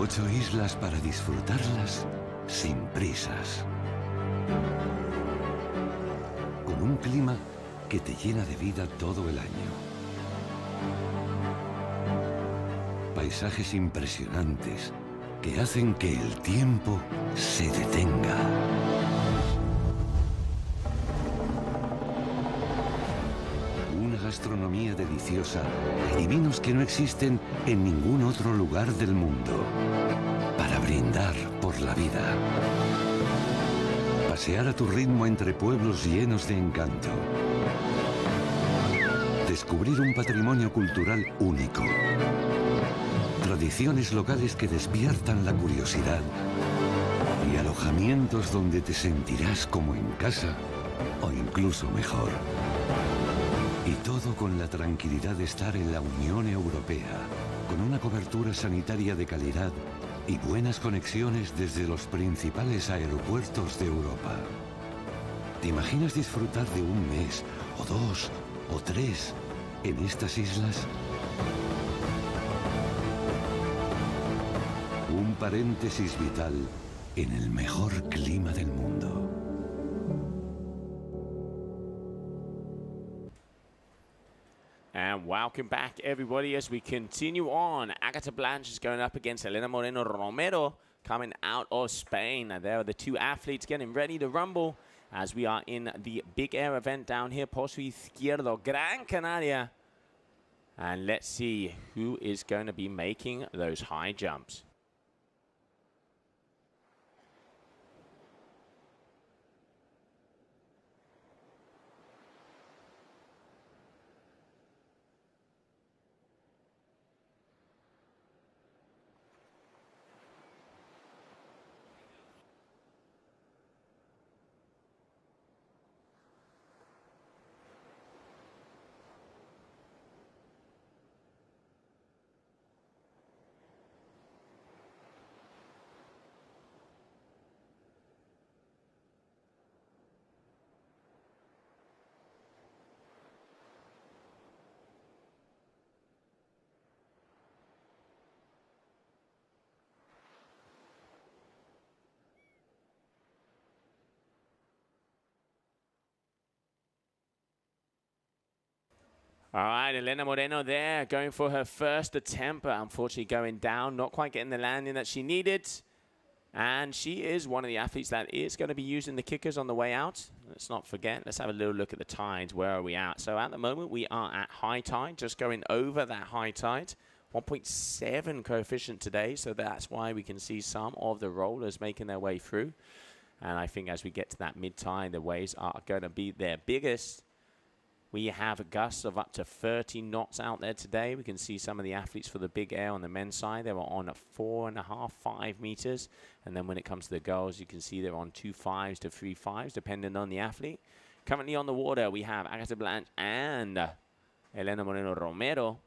8 islas para disfrutarlas sin prisas. Con un clima que te llena de vida todo el año. Paisajes impresionantes que hacen que el tiempo se detenga. Una gastronomía deliciosa y vinos que no existen en ningún otro lugar del mundo. Para brindar por la vida. Pasear a tu ritmo entre pueblos llenos de encanto. Descubrir un patrimonio cultural único. Tradiciones locales que despiertan la curiosidad. Y alojamientos donde te sentirás como en casa o incluso mejor. Y todo con la tranquilidad de estar en la Unión Europea, con una cobertura sanitaria de calidad y buenas conexiones desde los principales aeropuertos de Europa. ¿Te imaginas disfrutar de un mes, o 2, o 3 en estas islas? Un paréntesis vital en el mejor clima del mundo. And welcome back, everybody, as we continue on. Agatha Blanche is going up against Elena Moreno Romero, coming out of Spain. And there are the two athletes getting ready to rumble as we are in the big air event down here, Pozo Izquierdo, Gran Canaria. And let's see who is going to be making those high jumps. All right, Elena Moreno there, going for her first attempt, but unfortunately going down, not quite getting the landing that she needed. And she is one of the athletes that is going to be using the kickers on the way out. Let's not forget, let's have a little look at the tides. Where are we at? So at the moment, we are at high tide, just going over that high tide. 1.7 coefficient today, so that's why we can see some of the rollers making their way through. And I think as we get to that mid-tide, the waves are going to be their biggest. We have gusts of up to 30 knots out there today. We can see some of the athletes for the big air on the men's side. They were on 4.5, 5 meters. And then when it comes to the girls, you can see they're on 2 5s to 3 5s, depending on the athlete. Currently on the water, we have Agatha Blanche and Elena Moreno Romero.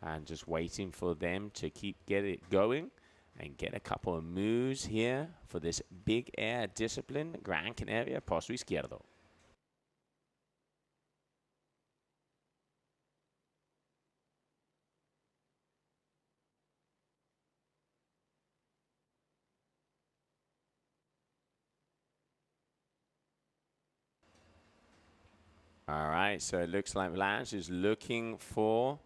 And just waiting for them to get it going and get a couple of moves here for this big air discipline, Gran Canaria, Pozo Izquierdo. All right, so it looks like Blanche is looking for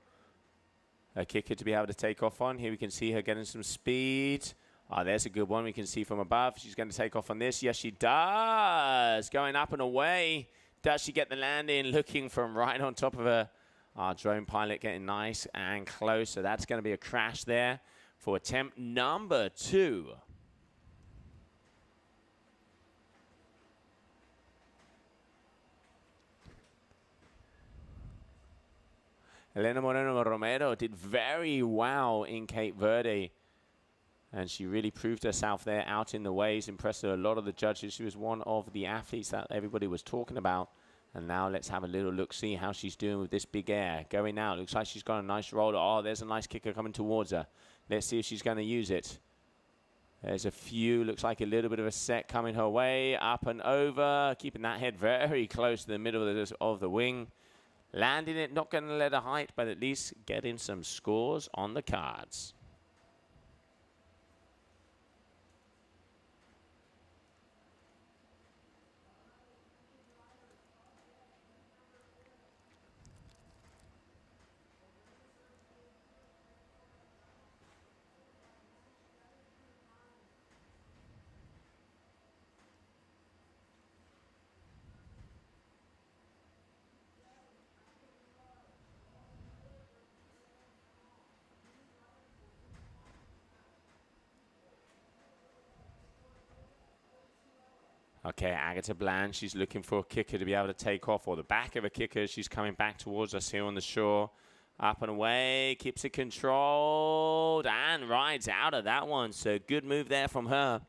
a kicker to be able to take off on. Here we can see her getting some speed. Oh, there's a good one we can see from above. She's going to take off on this. Yes, she does. Going up and away. Does she get the landing? Looking from right on top of her. Our drone pilot getting nice and close. So that's going to be a crash there for attempt number 2. Elena Moreno Romero did very well in Cape Verde. And she really proved herself there out in the waves, impressed a lot of the judges. She was one of the athletes that everybody was talking about. And now let's have a little look, see how she's doing with this big air. Going out, looks like she's got a nice roller. Oh, there's a nice kicker coming towards her. Let's see if she's going to use it. There's a few, looks like a little bit of a set coming her way. Up and over, keeping that head very close to the middle of the wing. Landing it, not going to let her height, but at least getting some scores on the cards. Okay, Agatha Bland, she's looking for a kicker to be able to take off, or the back of a kicker. She's coming back towards us here on the shore. Up and away, keeps it controlled, and rides out of that one. So good move there from her.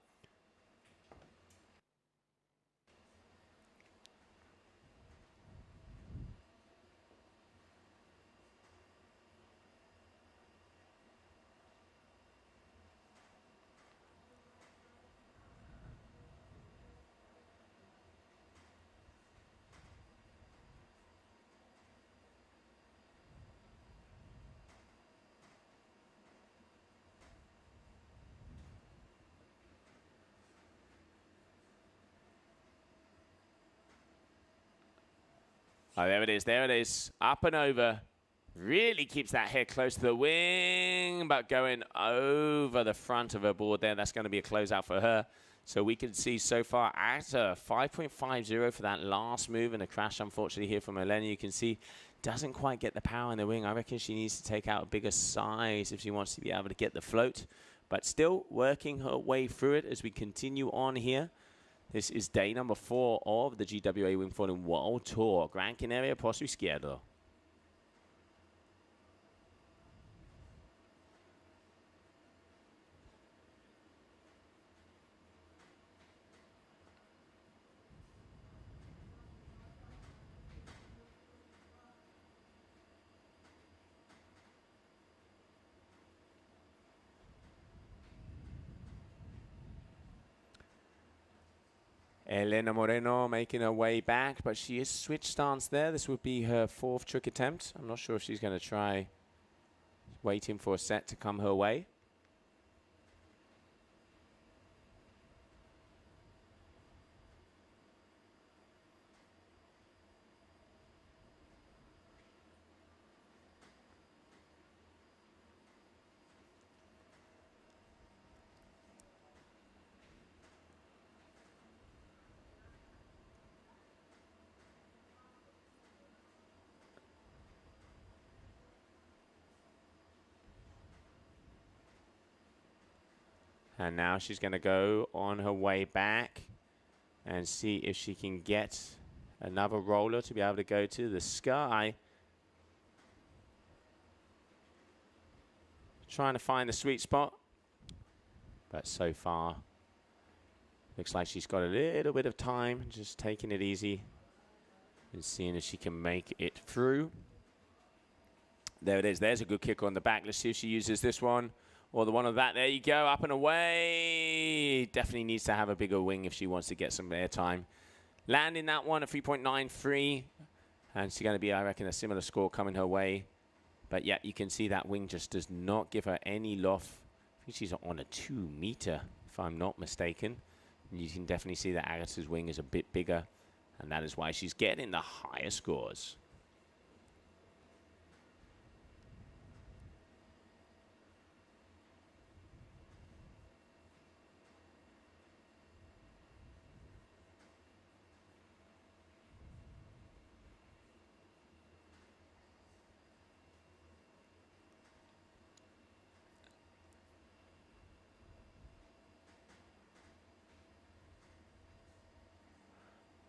Oh, there it is, there it is. Up and over. Really keeps that head close to the wing, but going over the front of her board there. That's going to be a closeout for her. So we can see so far at a 5.50 for that last move, and a crash, unfortunately, here from Elena. You can see doesn't quite get the power in the wing. I reckon she needs to take out a bigger size if she wants to be able to get the float. But still working her way through it as we continue on here. This is day number 4 of the GWA Wingfoil World Tour. Gran Canaria, Pozo Izquierdo. Elena Moreno making her way back, but she is switched stance there. This would be her 4th trick attempt. I'm not sure if she's going to try waiting for a set to come her way. And now she's going to go on her way back and see if she can get another roller to be able to go to the sky. Trying to find the sweet spot. But so far, looks like she's got a little bit of time, just taking it easy and seeing if she can make it through. There it is. There's a good kick on the back. Let's see if she uses this one. Or the one of that. There you go, up and away. Definitely needs to have a bigger wing if she wants to get some air time. Landing that one at 3.93. And she's going to be, I reckon, a similar score coming her way. But yeah, you can see that wing just does not give her any loft. I think she's on a 2 meter, if I'm not mistaken. And you can definitely see that Agatha's wing is a bit bigger. And that is why she's getting the higher scores.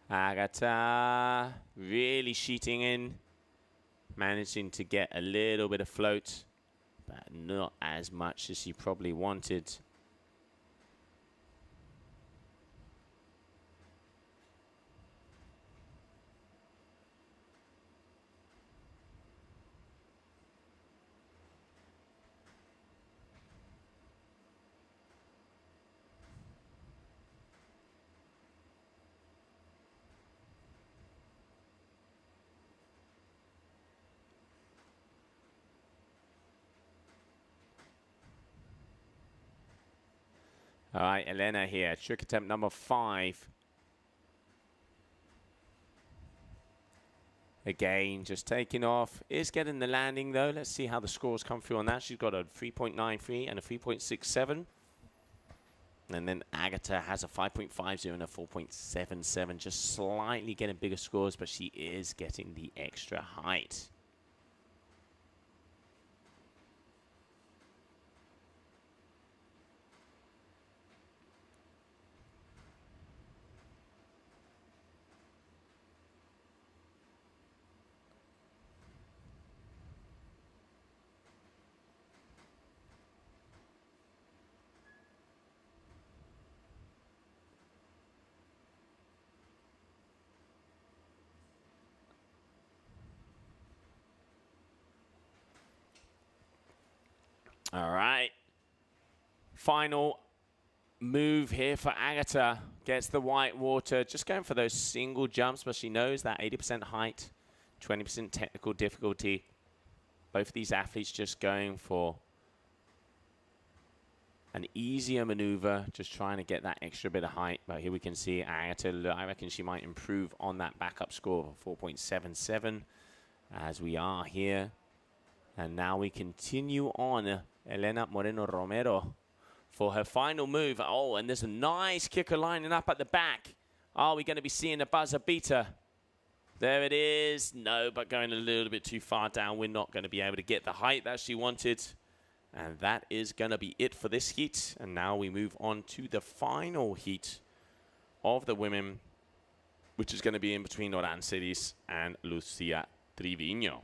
Agatha really sheeting in, managing to get a little bit of float, but not as much as she probably wanted. All right, Elena here, trick attempt number 5. Again, just taking off. Is getting the landing, though. Let's see how the scores come through on that. She's got a 3.93 and a 3.67. And then Agatha has a 5.50 and a 4.77. Just slightly getting bigger scores, but she is getting the extra height. All right. Final move here for Agata. Gets the white water. Just going for those single jumps, but she knows that 80% height, 20% technical difficulty. Both of these athletes just going for an easier maneuver, just trying to get that extra bit of height. But here we can see Agata, I reckon she might improve on that backup score of 4.77 as we are here. And now we continue on. Elena Moreno Romero for her final move. Oh, and there's a nice kicker lining up at the back. Are we going to be seeing a buzzer beater? There it is. No, but going a little bit too far down. We're not going to be able to get the height that she wanted. And that is going to be it for this heat. And now we move on to the final heat of the women, which is going to be in between Oranceris and Lucia Trivigno.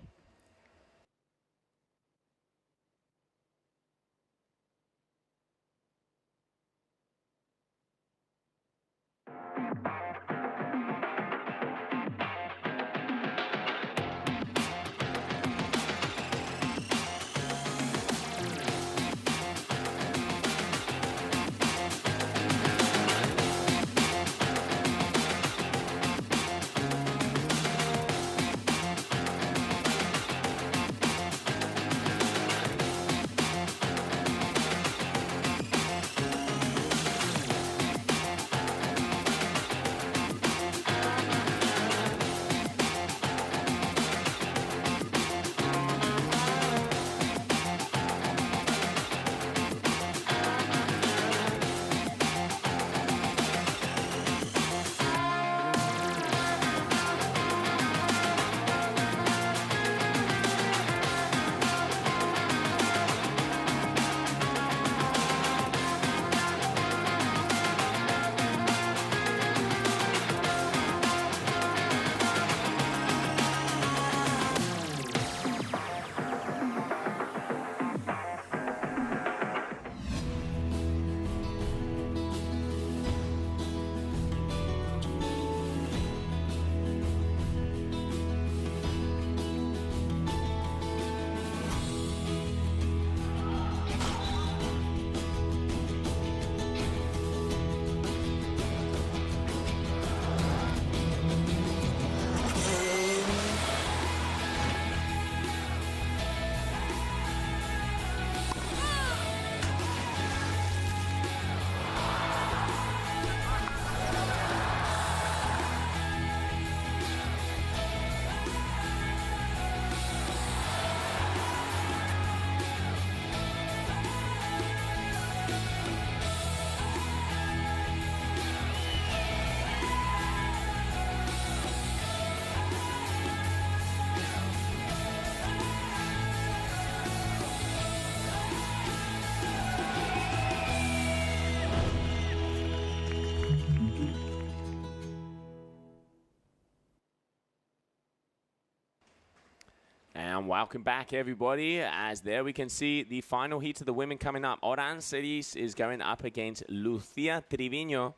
And welcome back, everybody, as there we can see the final heat of the women coming up. Oranceris is going up against Lucia Trivigno.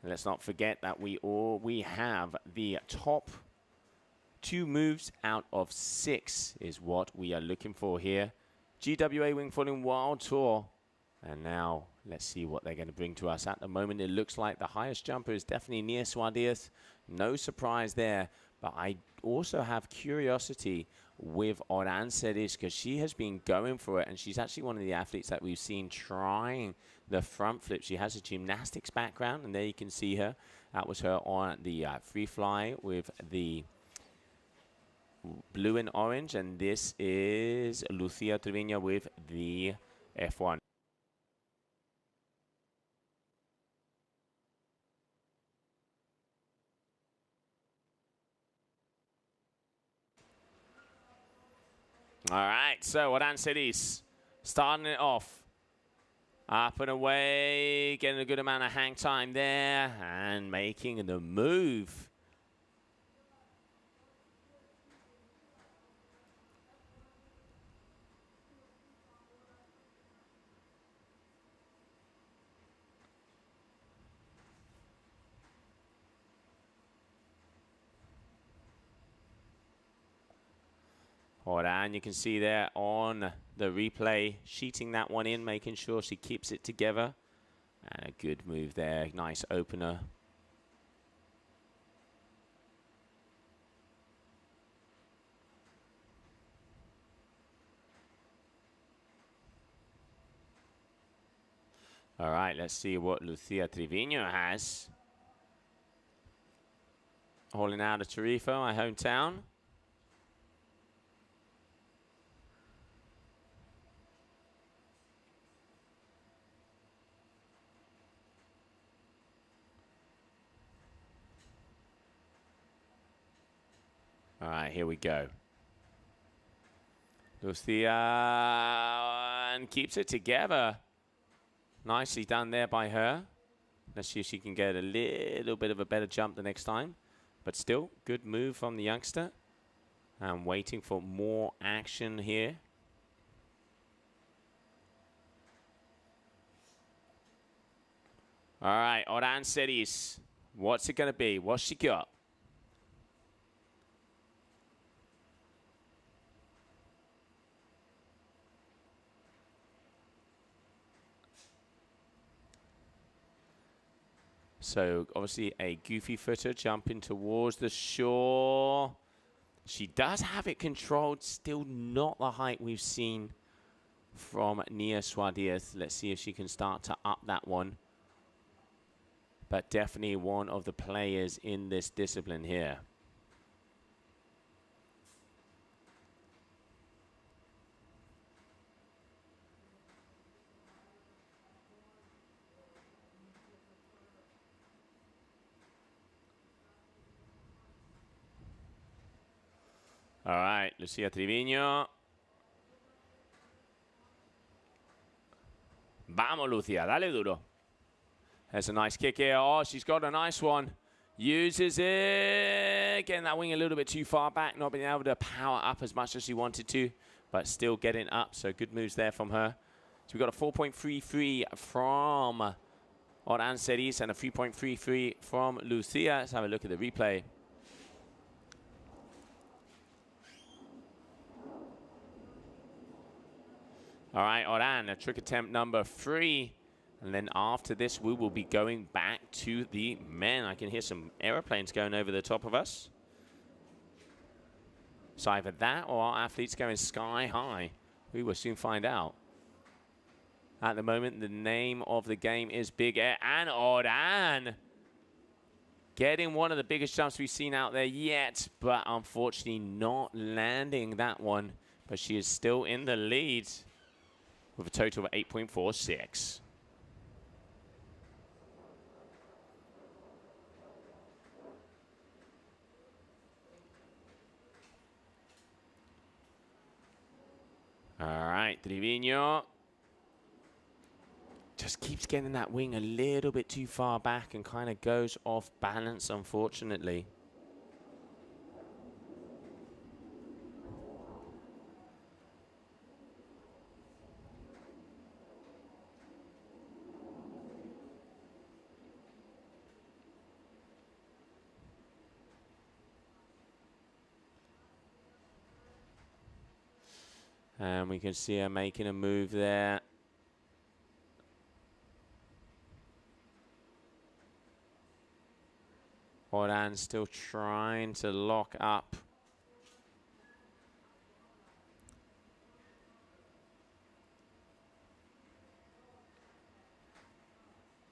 And let's not forget that we have the top 2 moves out of 6 is what we are looking for here. GWA Wingfoil World Tour. And now let's see what they're going to bring to us. At the moment, it looks like the highest jumper is definitely Nia Suarez. No surprise there. But I also have curiosity with Oranceris because she has been going for it, and she's actually one of the athletes that we've seen trying the front flip. She has a gymnastics background, and there you can see her. That was her on the free fly with the blue and orange, and this is Lucia Trivigno with the F1. All right, so Oranceris starting it off. Up and away, getting a good amount of hang time there, and making the move. Oran, you can see there on the replay, sheeting that one in, making sure she keeps it together. And a good move there, nice opener. All right, let's see what Lucia Trevino has. Hauling out of Tarifa, my hometown. All right, here we go. Lucia and keeps it together. Nicely done there by her. Let's see if she can get a little bit of a better jump the next time. But still, good move from the youngster. And waiting for more action here. All right, Oran Ceris. What's it going to be? What's she got? So obviously a goofy footer jumping towards the shore. She does have it controlled, still not the height we've seen from Nia Suarez. Let's see if she can start to up that one. But definitely one of the players in this discipline here. All right, Lucia Trevino. Vamos, Lucia, dale duro. There's a nice kick here. Oh, she's got a nice one. Uses it. Getting that wing a little bit too far back. Not being able to power up as much as she wanted to, but still getting up. So good moves there from her. So we've got a 4.33 from Oran Ceris and a 3.33 from Lucia. Let's have a look at the replay. All right, Oran, a trick attempt number 3. And then after this, we will be going back to the men. I can hear some aeroplanes going over the top of us. So either that or our athletes going sky high. We will soon find out. At the moment, the name of the game is Big Air. And Oran getting one of the biggest jumps we've seen out there yet, but unfortunately not landing that one. But she is still in the lead with a total of 8.46. All right, Trevino just keeps getting that wing a little bit too far back and kind of goes off balance, unfortunately. And we can see her making a move there. Oran still trying to lock up.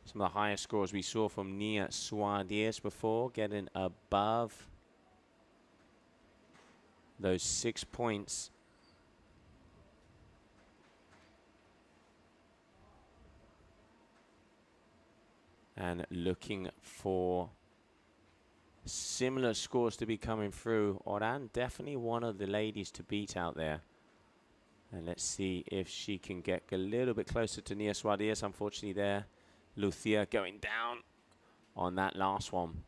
Some of the higher scores we saw from Nia Suarez before, getting above those 6 points. And looking for similar scores to be coming through. Oran, definitely one of the ladies to beat out there. And let's see if she can get a little bit closer to Nia Suarez. Unfortunately there, Lucia going down on that last one.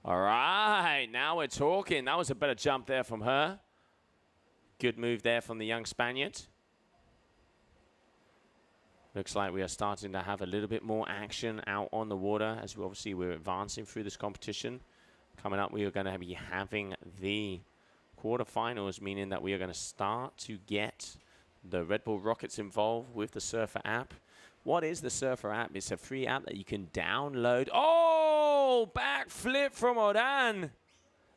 All right, now we're talking. That was a better jump there from her. Good move there from the young Spaniard. Looks like we are starting to have a little bit more action out on the water as we obviously we're advancing through this competition. Coming up, we are going to be having the quarterfinals, meaning that we are going to start to get the Red Bull Rockets involved with the Surfer app. What is the Surfer app? It's a free app that you can download. Oh, backflip from Oran.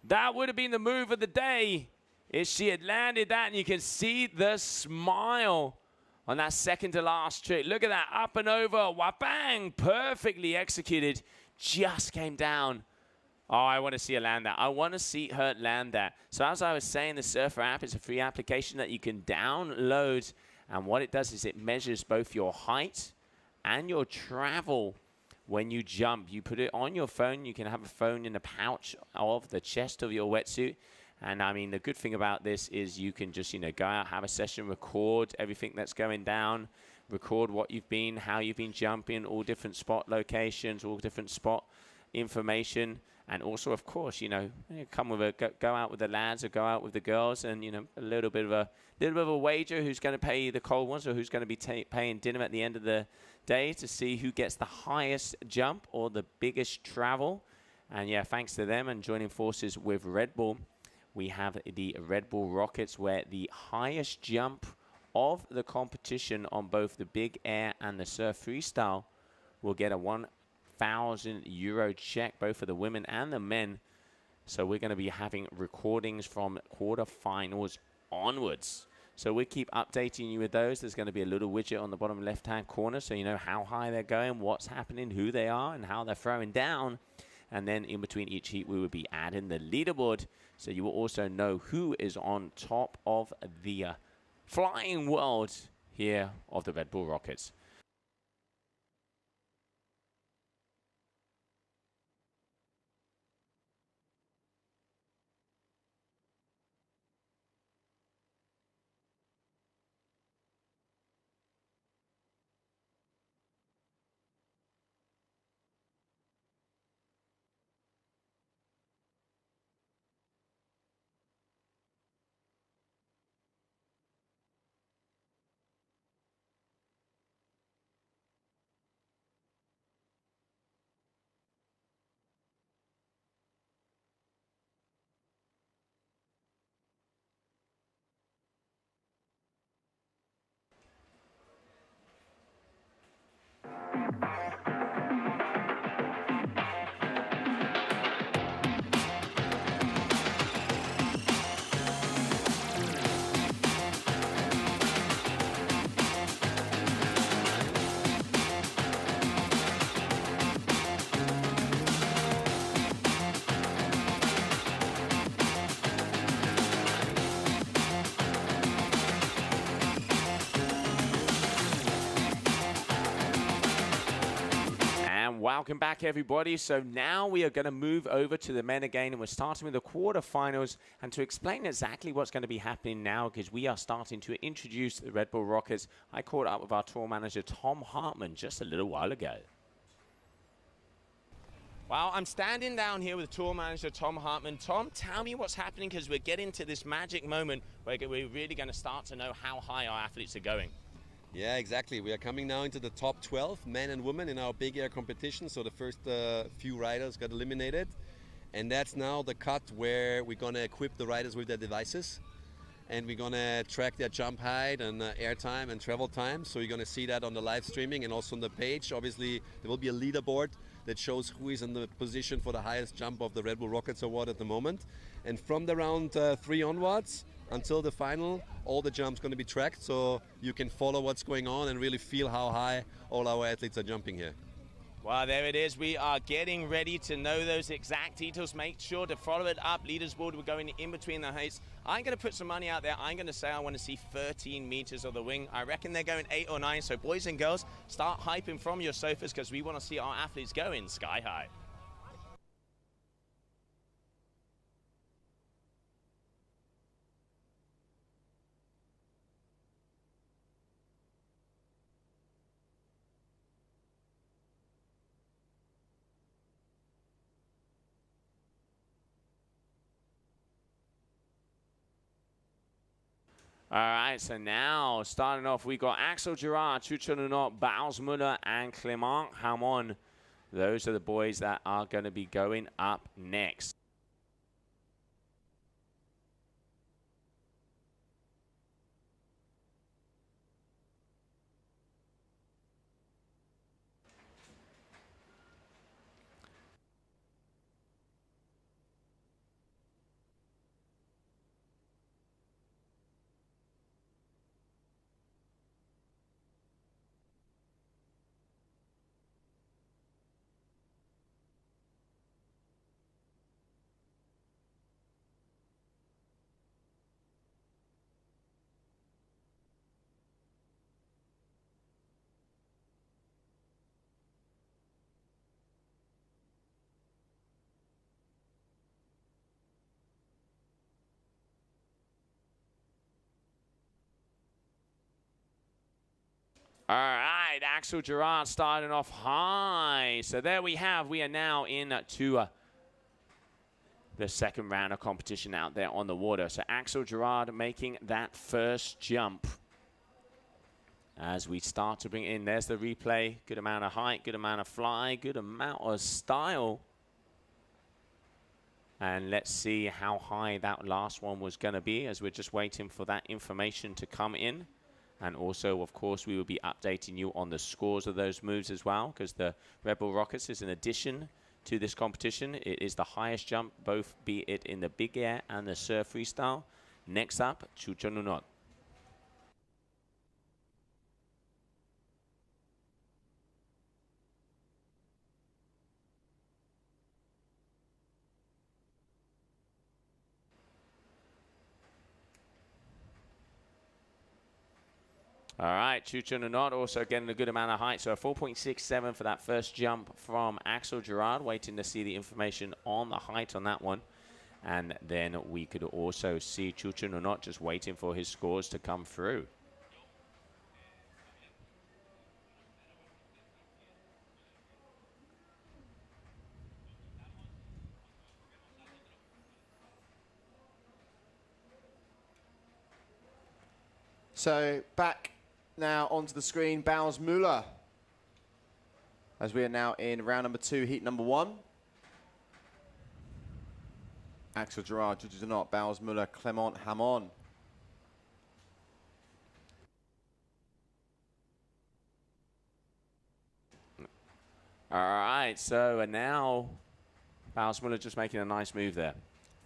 That would have been the move of the day if she had landed that, and you can see the smile on that second to last trick. Look at that, up and over, wha-bang, perfectly executed, just came down. Oh, I want to see her land that. I want to see her land that. So as I was saying, the Surfer app is a free application that you can download, and what it does is it measures both your height and your travel when you jump. You put it on your phone. You can have a phone in the pouch of the chest of your wetsuit. And I mean, the good thing about this is you can just, go out, have a session, record everything that's going down, record what you've been, how you've been jumping, all different spot locations, all different spot information. And also, of course, come with go out with the lads or go out with the girls, and a little bit of a wager who's going to pay the cold ones or who's going to be paying dinner at the end of the day to see who gets the highest jump or the biggest travel. And yeah, thanks to them and joining forces with Red Bull, we have the Red Bull Rockets, where the highest jump of the competition on both the big air and the surf freestyle will get a €1,000 check, both for the women and the men. So we're going to be having recordings from quarterfinals onwards. So we keep updating you with those. There's going to be a little widget on the bottom left-hand corner, so you know how high they're going, what's happening, who they are, and how they're throwing down. And then in between each heat, we will be adding the leaderboard, so you will also know who is on top of the flying world here of the Red Bull Rockets. Welcome back, everybody. So now we are going to move over to the men again, and we're starting with the quarterfinals. And to explain exactly what's going to be happening now, because we are starting to introduce the Red Bull Rockets, I caught up with our tour manager, Tom Hartman, just a little while ago. Well, I'm standing down here with tour manager Tom Hartman. Tom, tell me what's happening, because we're getting to this magic moment where we're really going to start to know how high our athletes are going. Yeah, exactly. We are coming now into the top 12 men and women in our big air competition. So the first few riders got eliminated. And that's now the cut where we're going to equip the riders with their devices. And we're going to track their jump height and air time and travel time. So you're going to see that on the live streaming and also on the page. Obviously, there will be a leaderboard that shows who is in the position for the highest jump of the Red Bull Rockets Award at the moment. And from the round 3 onwards, until the final, all the jumps going to be tracked, so you can follow what's going on and really feel how high all our athletes are jumping here. Well, there it is. We are getting ready to know those exact details. Make sure to follow it up. Leaders board, we're going in between the heights. I'm going to put some money out there. I'm going to say I want to see 13 meters of the wing. I reckon they're going 8 or 9. So boys and girls, start hyping from your sofas, because we want to see our athletes going sky high. All right, so now starting off, we got Axel Gerard, Chuchonunot, Bausmuller, and Clement Hamon. Those are the boys that are going to be going up next. All right, Axel Gerard starting off high. So there we have, we are now into the second round of competition out there on the water. So Axel Gerard making that first jump. As we start to bring in, there's the replay. Good amount of height, good amount of fly, good amount of style. And let's see how high that last one was going to be as we're just waiting for that information to come in. And also, of course, we will be updating you on the scores of those moves as well, because the Rebel Rockets is an addition to this competition. It is the highest jump, both be it in the big air and the surf freestyle. Next up, Chucho Nunot. All right, Chucho Nunot also getting a good amount of height. So a 4.67 for that first jump from Axel Gerard. Waiting to see the information on the height on that one. And then we could also see Chucho Nunot just waiting for his scores to come through. So back now onto the screen, Bowes Muller, as we are now in round number 2, heat number 1. Axel Gerard, Chucho Nunot, Bowes Muller, Clement Hamon. All right, so now Bowes Muller just making a nice move there.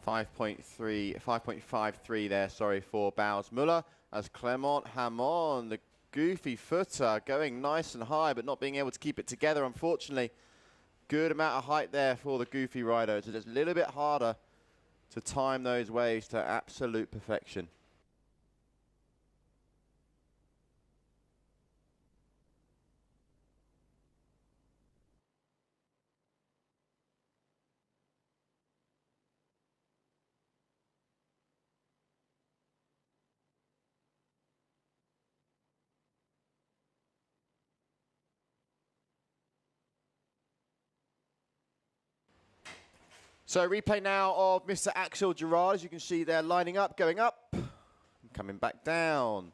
5.53 there, sorry, for Bowes Muller, as Clement Hamon, the goofy footer, going nice and high, but not being able to keep it together, unfortunately. Good amount of height there for the goofy rider. So it's a little bit harder to time those waves to absolute perfection. So replay now of Mr. Axel Gerard, as you can see there, lining up, going up, and coming back down.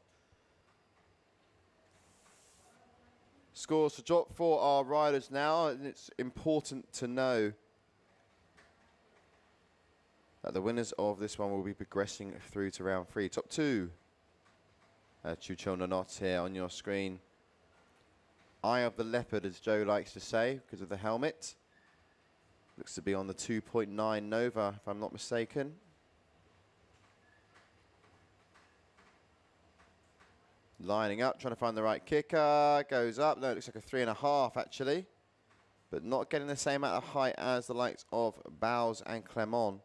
Scores to drop for our riders now, and it's important to know that the winners of this one will be progressing through to round 3. Top 2, Chucho Nunot here on your screen. Eye of the leopard, as Joe likes to say, because of the helmet. Looks to be on the 2.9 Nova, if I'm not mistaken. Lining up, trying to find the right kicker. Goes up. No, it looks like a 3.5 actually. But not getting the same amount of height as the likes of Bowes and Clement.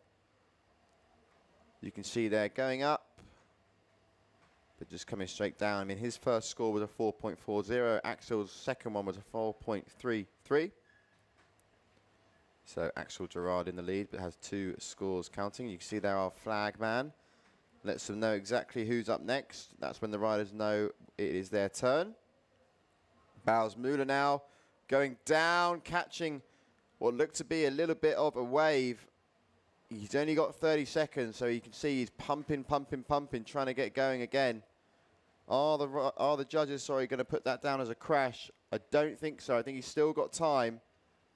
You can see there going up, but just coming straight down. I mean, his first score was a 4.40. Axel's second one was a 4.33. So Axel Gerard in the lead, but has 2 scores counting. You can see there our flag man lets them know exactly who's up next. That's when the riders know it is their turn. Bowes Muller now going down, catching what looked to be a little bit of a wave. He's only got 30 seconds, so you can see he's pumping, trying to get going again. Are the judges, sorry, going to put that down as a crash? I don't think so. I think he's still got time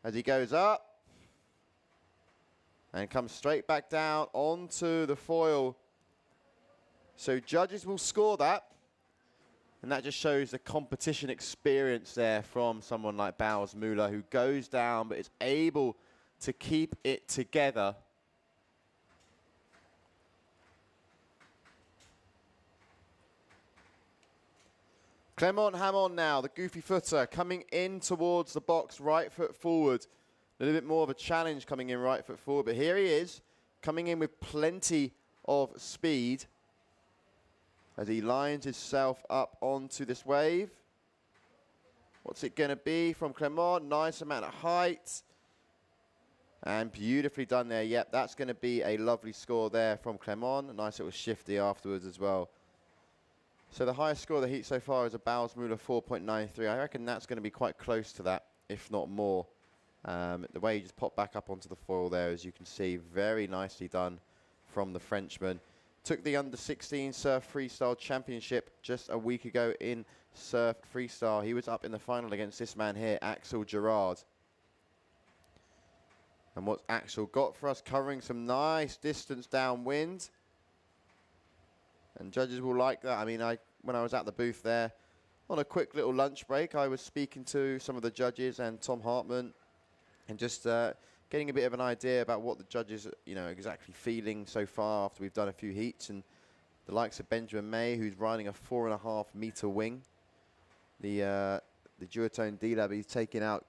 as he goes up and comes straight back down onto the foil. So judges will score that. And that just shows the competition experience there from someone like Bowes Muller, who goes down but is able to keep it together. Clement Hamon now, the goofy footer, coming in towards the box, right foot forward. A little bit more of a challenge coming in right foot forward, but here he is, coming in with plenty of speed as he lines himself up onto this wave. What's it going to be from Clement? Nice amount of height. And beautifully done there. Yep, that's going to be a lovely score there from Clement. A nice little shifty afterwards as well. So the highest score of the heat so far is a Bowles Müller 4.93. I reckon that's going to be quite close to that, if not more. The way he just popped back up onto the foil there, as you can see, very nicely done from the Frenchman. Took the under-16 Surf Freestyle Championship just a week ago in Surf Freestyle. He was up in the final against this man here, Axel Gerard. And what's Axel got for us? Covering some nice distance downwind. And judges will like that. I mean, when I was at the booth there, on a quick little lunch break, I was speaking to some of the judges and Tom Hartman, and just getting a bit of an idea about what the judges, exactly feeling so far after we've done a few heats. And the likes of Benjamin May, who's riding a 4.5 meter wing. The duotone D-Lab, he's taking out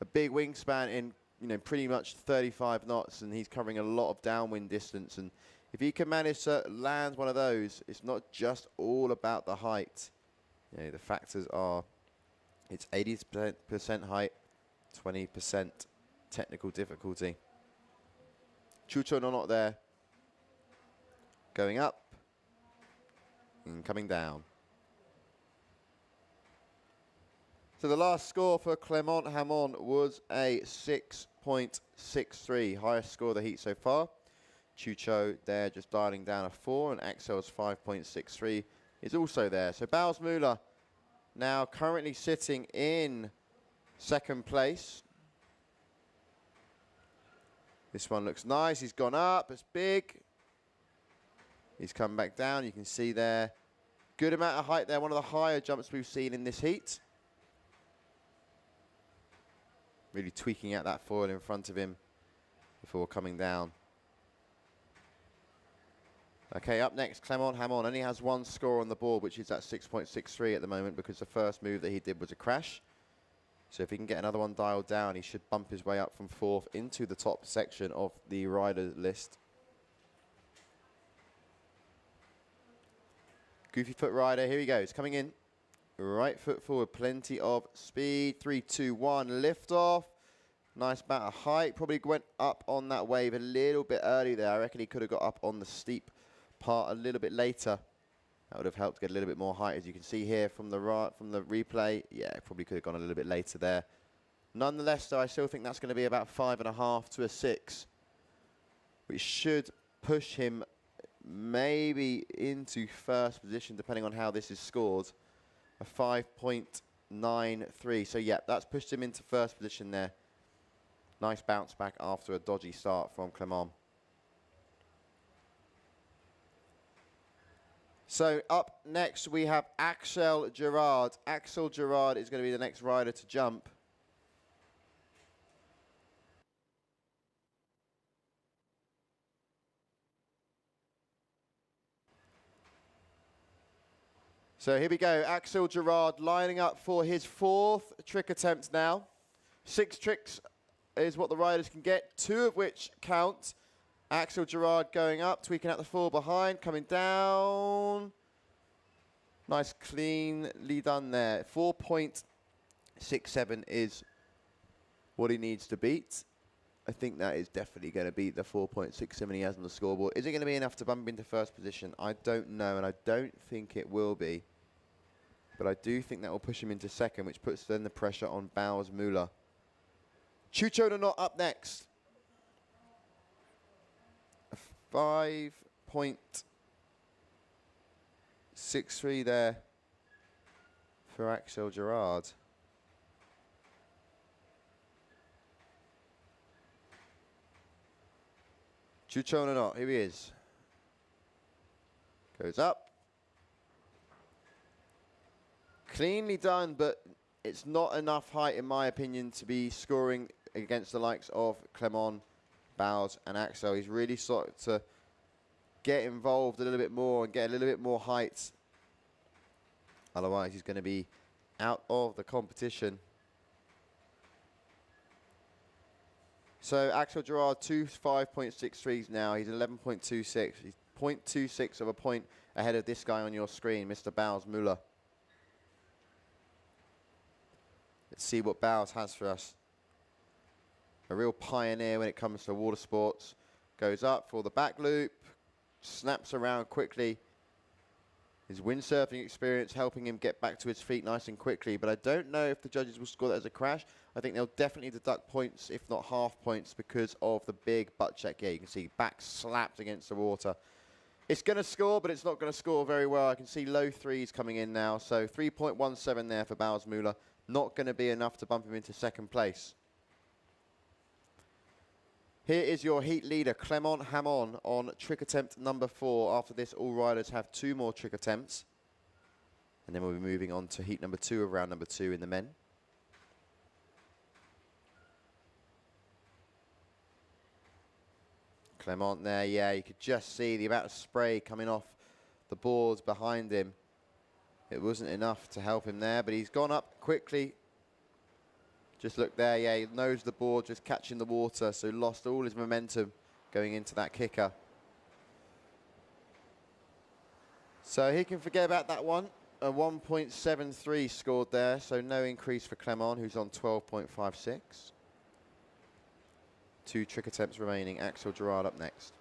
a big wingspan in, pretty much 35 knots, and he's covering a lot of downwind distance. And if he can manage to land one of those, it's not just all about the height. The factors are, it's 80% height, 20% technical difficulty. Chucho not there. Going up and coming down. So the last score for Clement Hamon was a 6.63, highest score of the heat so far. Chucho there just dialing down a 4, and Axel's 5.63 is also there. So Bowles Müller now currently sitting in second place. This one looks nice. He's gone up. It's big. He's come back down. You can see there. Good amount of height there. One of the higher jumps we've seen in this heat. Really tweaking out that foil in front of him before coming down. Okay, up next, Clement Hamon only has one score on the board, which is at 6.63 at the moment, because the first move that he did was a crash. So if he can get another one dialed down, he should bump his way up from 4th into the top section of the rider list. Goofy foot rider, here he goes, coming in. Right foot forward, plenty of speed. 3, 2, 1, lift off. Nice amount of height. Probably went up on that wave a little bit early there. I reckon he could have got up on the steep part a little bit later. That would have helped get a little bit more height, as you can see here from the replay. Yeah, probably could have gone a little bit later there. Nonetheless, though, I still think that's going to be about 5.5 to a 6, which should push him maybe into first position, depending on how this is scored. A 5.93. So, yeah, that's pushed him into first position there. Nice bounce back after a dodgy start from Clement. So up next we have Axel Gerard. Axel Gerard is going to be the next rider to jump. So here we go. Axel Gerard lining up for his 4th trick attempt now. 6 tricks is what the riders can get, 2 of which count. Axel Gerard going up, tweaking out the 4 behind, coming down. Nice, cleanly done there. 4.67 is what he needs to beat. I think that is definitely going to beat the 4.67 he has on the scoreboard. Is it going to be enough to bump into first position? I don't know, and I don't think it will be. But I do think that will push him into second, which puts then the pressure on Bowles Müller. Chucho not up next. 5.63 there for Axel Gerard. Chucho not, here he is. Goes up. Cleanly done, but it's not enough height, in my opinion, to be scoring against the likes of Clement, Bowles and Axel. He's really started to get involved a little bit more and get a little bit more height. Otherwise, he's going to be out of the competition. So Axel Gerard, 5.63s now. He's 11.26. He's 0.26 of a point ahead of this guy on your screen, Mr. Bowles Müller. Let's see what Bowles has for us. A real pioneer when it comes to water sports. Goes up for the back loop, snaps around quickly, His windsurfing experience helping him get back to his feet nice and quickly, but I don't know if the judges will score that as a crash. I think they'll definitely deduct points, if not half points, because of the big butt check here. You can see back slapped against the water. It's going to score, but it's not going to score very well. I can see low threes coming in now, so 3.17 there for Bausmüller. Not going to be enough to bump him into second place. Here is your heat leader, Clement Hamon, on trick attempt number 4. After this, all riders have 2 more trick attempts. And then we'll be moving on to heat number 2 of round number 2 in the men. Clement there, yeah, you could just see the amount of spray coming off the boards behind him. It wasn't enough to help him there, but he's gone up quickly. Just look there, yeah, he knows the board, just catching the water, so lost all his momentum going into that kicker. So he can forget about that one. A 1.73 scored there, so no increase for Clement, who's on 12.56. 2 trick attempts remaining. Axel Gerard up next.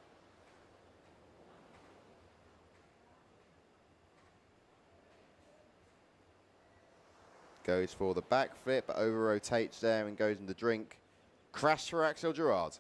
Goes for the backflip, but over-rotates there and goes in the drink. Crash for Axel Gerard.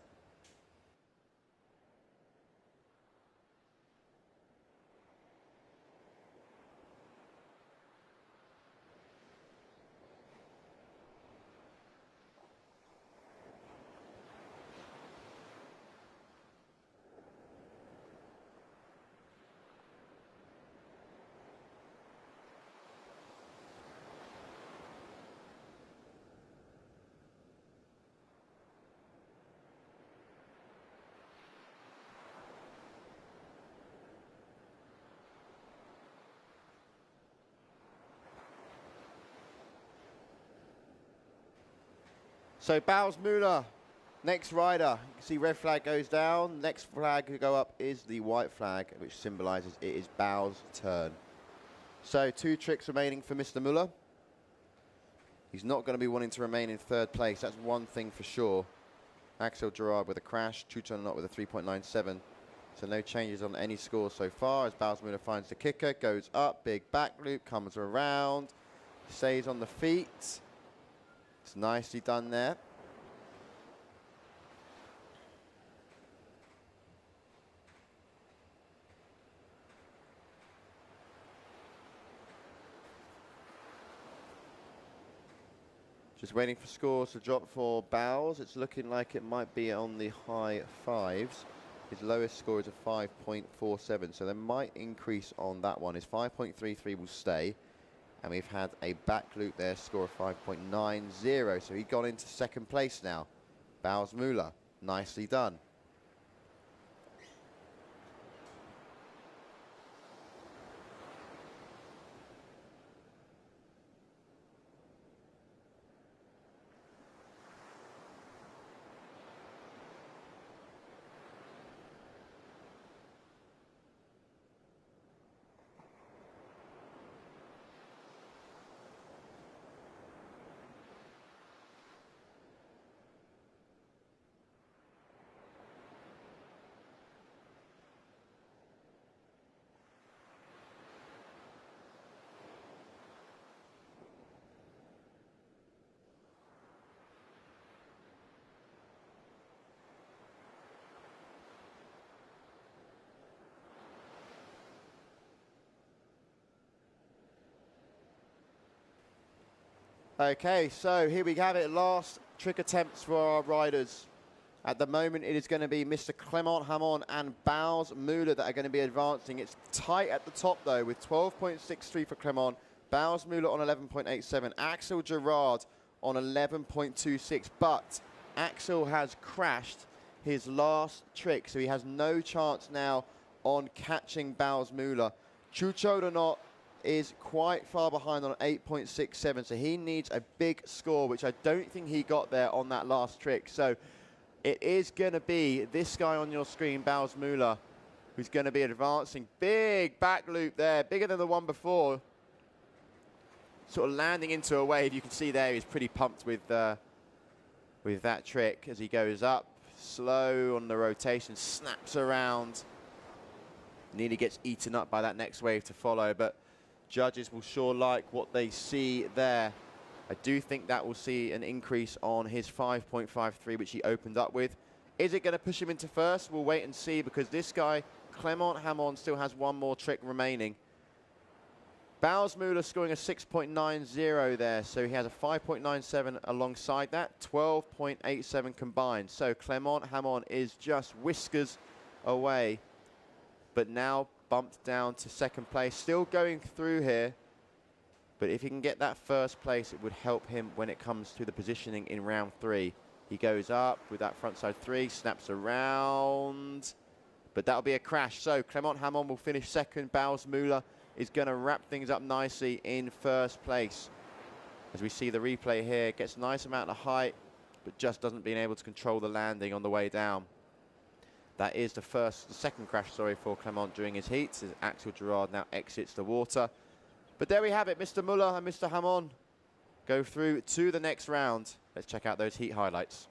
So Bausmüller, next rider. You can see red flag goes down. Next flag to go up is the white flag, which symbolises it is Baus' turn. So 2 tricks remaining for Mr. Müller. He's not going to be wanting to remain in 3rd place. That's one thing for sure. Axel Gerard with a crash. Chuchon not with a 3.97. So no changes on any scores so far as Bausmüller finds the kicker, goes up, big back loop, comes around, stays on the feet. It's nicely done there. Just waiting for scores to drop for Baus. It's looking like it might be on the high 5s. His lowest score is a 5.47, so there might increase on that one. His 5.33 will stay. And we've had a back loop there, score of 5.90. So he got into 2nd place now. Bausmüller, nicely done. Okay, so here we have it. Last trick attempts for our riders. At the moment, it is going to be Mr. Clement Hamon and Bausmüller that are going to be advancing. It's tight at the top, though, with 12.63 for Clement, Bausmüller on 11.87, Axel Gerard on 11.26. But Axel has crashed his last trick, so he has no chance now on catching Bausmüller. Chuchodonot is quite far behind on 8.67, so he needs a big score, which I don't think he got there on that last trick. So it is going to be this guy on your screen, Bausmüller, who's going to be advancing. Big back loop there, bigger than the one before. Sort of landing into a wave. You can see there he's pretty pumped with that trick as he goes up. Slow on the rotation, snaps around. Nearly gets eaten up by that next wave to follow, but judges will sure like what they see there. I do think that will see an increase on his 5.53, which he opened up with. Is it going to push him into first? We'll wait and see, because this guy, Clement Hamon, still has one more trick remaining. Bausmuller scoring a 6.90 there, so he has a 5.97 alongside that, 12.87 combined. So Clement Hamon is just whiskers away, but now bumped down to second place. Still going through here, but if he can get that first place, it would help him when it comes to the positioning in round 3. He goes up with that frontside 3, snaps around, but that'll be a crash. So Clement Hamon will finish second. Bausmuller is going to wrap things up nicely in first place. As we see the replay here, gets a nice amount of height, but just doesn't being able to control the landing on the way down. That is the second crash, sorry, for Clement during his heats, as Axel Gerard now exits the water. But there we have it, Mr. Muller and Mr. Hamon go through to the next round. Let's check out those heat highlights.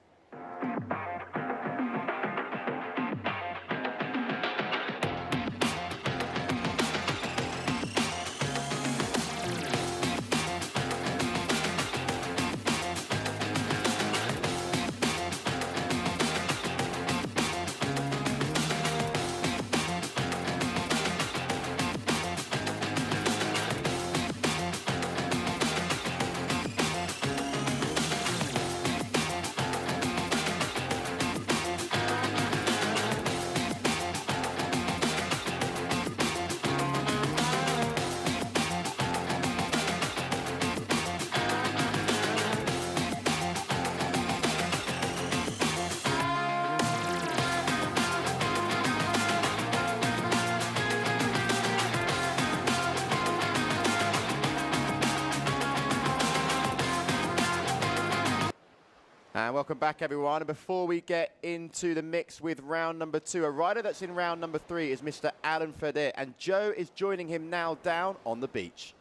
And welcome back, everyone. And before we get into the mix with round number 2, a rider that's in round number 3 is Mr. Alan Ferdet, and Joe is joining him now down on the beach.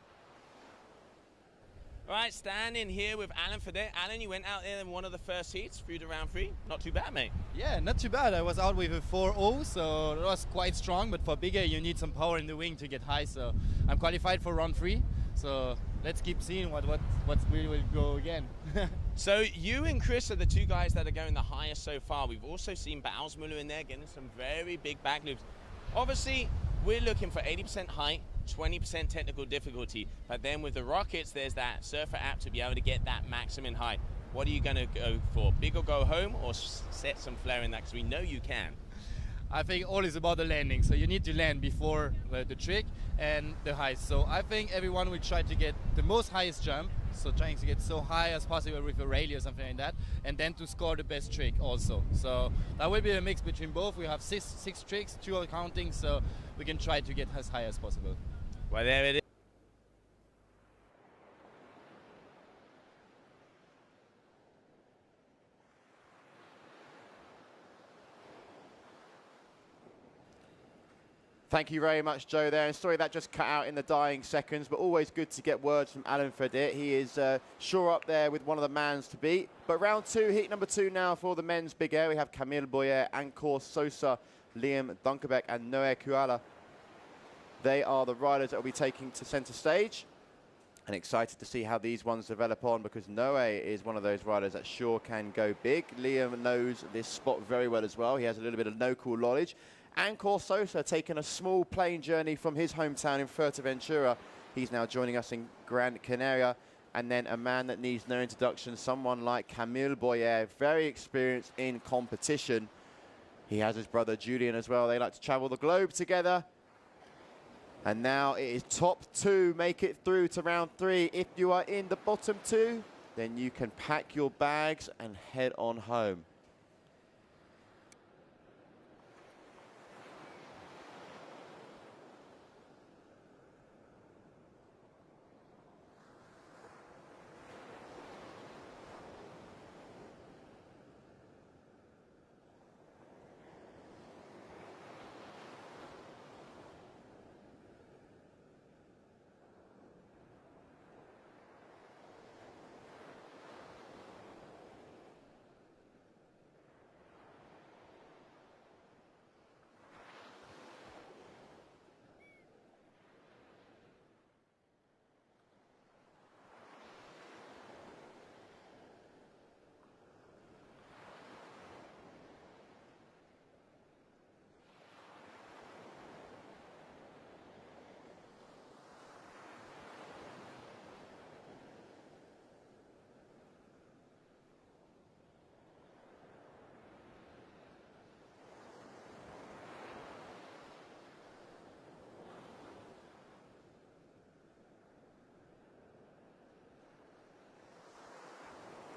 All right, standing here with Alan Ferdet. Alan, you went out there in one of the first heats through to round 3. Not too bad, mate. Yeah, not too bad. I was out with a 4.0, so it was quite strong, but for bigger, you need some power in the wing to get high, so I'm qualified for round 3. So let's keep seeing what we will go again. So you and Chris are the two guys that are going the highest so far. We've also seen Bausmuller in there getting some very big back loops. Obviously, we're looking for 80% height, 20% technical difficulty. But then with the rockets, there's that Surfer app to be able to get that maximum height. What are you going to go for? Big or go home, or set some flair in that? Because we know you can. I think all is about the landing. So you need to land before the trick and the height. So I think everyone will try to get the most highest jump. So trying to get so high as possible with a rally or something like that. And then to score the best trick also. So that will be a mix between both. We have six tricks, 2 are counting. So we can try to get as high as possible. Well, there it is. Thank you very much, Joe, there. And sorry that just cut out in the dying seconds, but always good to get words from Alan Ferdet. He is sure up there with one of the mans to beat. But round 2, heat number 2 now for the men's big air. We have Camille Boyer, Ancor Sosa, Liam Dunkerbeck, and Noé Kuala. They are the riders that will be taking to centre stage. And excited to see how these ones develop on, because Noé is one of those riders that sure can go big. Liam knows this spot very well as well. He has a little bit of no-call knowledge. Ancor Sosa taking a small plane journey from his hometown in Fuerteventura. He's now joining us in Gran Canaria. And then a man that needs no introduction, someone like Camille Boyer, very experienced in competition. He has his brother Julian as well. They like to travel the globe together. And now it is top 2 make it through to round 3. If you are in the bottom 2, then you can pack your bags and head on home.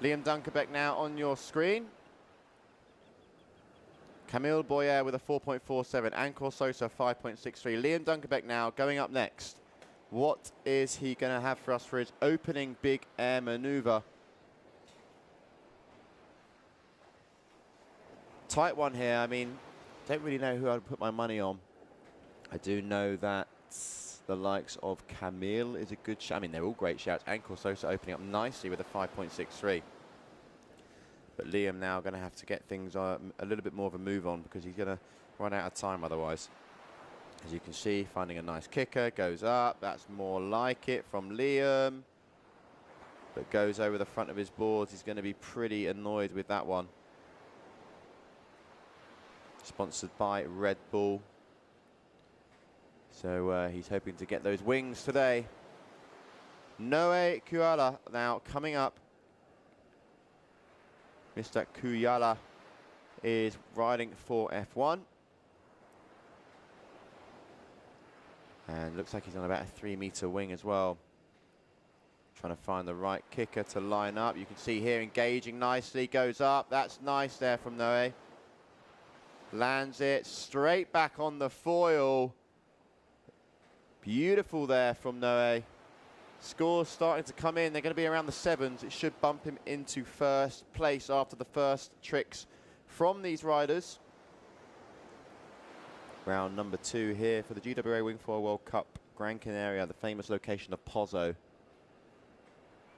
Liam Dunkerbeck now on your screen. Camille Boyer with a 4.47. Ancor Sosa 5.63. Liam Dunkerbeck now going up next. What is he going to have for us for his opening big air maneuver? Tight one here. I mean, don't really know who I'd put my money on. I do know that the likes of Camille is a good shot. I mean, they're all great shouts. Ancor Sosa opening up nicely with a 5.63. But Liam now going to have to get things a little bit more of a move on because he's going to run out of time otherwise. As you can see, finding a nice kicker, goes up. That's more like it from Liam. But goes over the front of his boards. He's going to be pretty annoyed with that one. Sponsored by Red Bull. So he's hoping to get those wings today. Noe Kuyala now coming up. Mr. Kuyala is riding for F1. And looks like he's on about a 3-meter wing as well. Trying to find the right kicker to line up. You can see here engaging nicely, goes up. That's nice there from Noe. Lands it straight back on the foil. Beautiful there from Noe. Scores starting to come in. They're going to be around the 7s. It should bump him into first place after the first tricks from these riders. Round number 2 here for the GWA Wingfoil World Cup, Gran Canaria, the famous location of Pozo.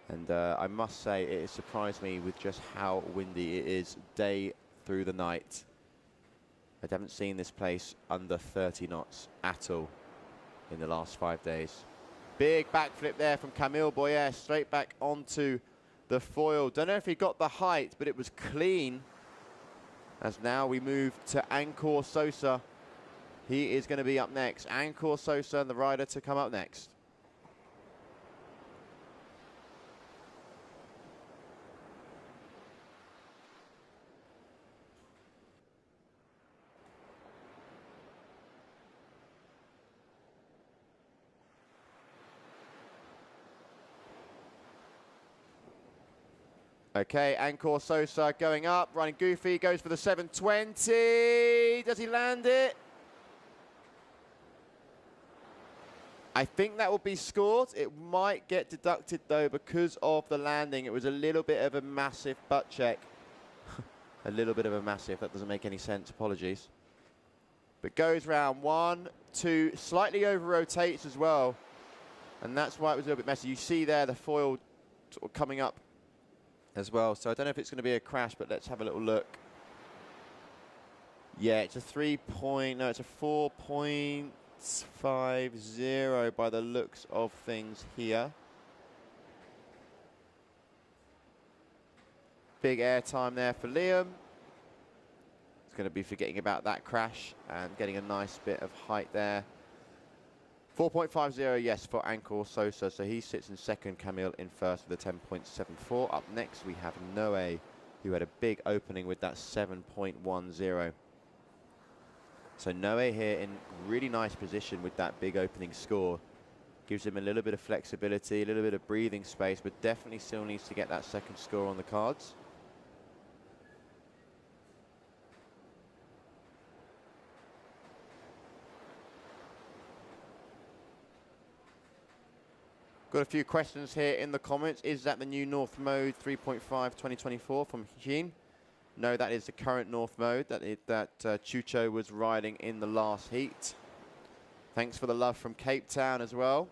And I must say, it has surprised me with just how windy it is day through the night. I haven't seen this place under 30 knots at all in the last 5 days. Big backflip there from Camille Boyer, straight back onto the foil. Don't know if he got the height, but it was clean. As now we move to Ancor Sosa. He is going to be up next. Ancor Sosa, the rider to come up next. Okay, Ancor Sosa going up, running goofy, goes for the 720. Does he land it? I think that will be scored. It might get deducted though because of the landing. It was a little bit of a massive butt check. A little bit of a massive, that doesn't make any sense, apologies. But goes round 1, 2, slightly over rotates as well. And that's why it was a little bit messy. You see there the foil sort of coming up as well. So I don't know if it's going to be a crash, but let's have a little look. Yeah, it's a 4.50 by the looks of things here. Big air time there for Liam. He's going to be forgetting about that crash and getting a nice bit of height there. 4.50, yes, for Ancor Sosa. So he sits in second, Camille in first with a 10.74. Up next, we have Noe, who had a big opening with that 7.10. So Noe here in really nice position with that big opening score. Gives him a little bit of flexibility, a little bit of breathing space, but definitely still needs to get that second score on the cards. Got a few questions here in the comments. Is that the new North Mode 3.5 2024 from Hijin? No, that is the current North Mode that Chucho was riding in the last heat. Thanks for the love from Cape Town as well.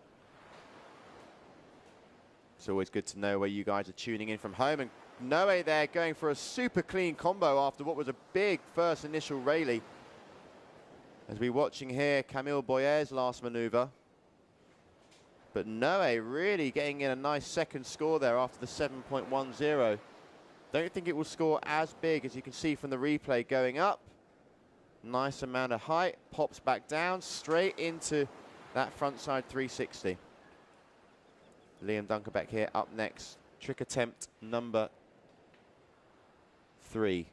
It's always good to know where you guys are tuning in from home. And Noe there going for a super clean combo after what was a big first initial rally. As we're watching here, Camille Boyer's last maneuver. But Noe really getting in a nice second score there after the 7.10. Don't think it will score as big as you can see from the replay going up. Nice amount of height, pops back down, straight into that front side 360. Liam Dunkerbeck here up next. Trick attempt number 3.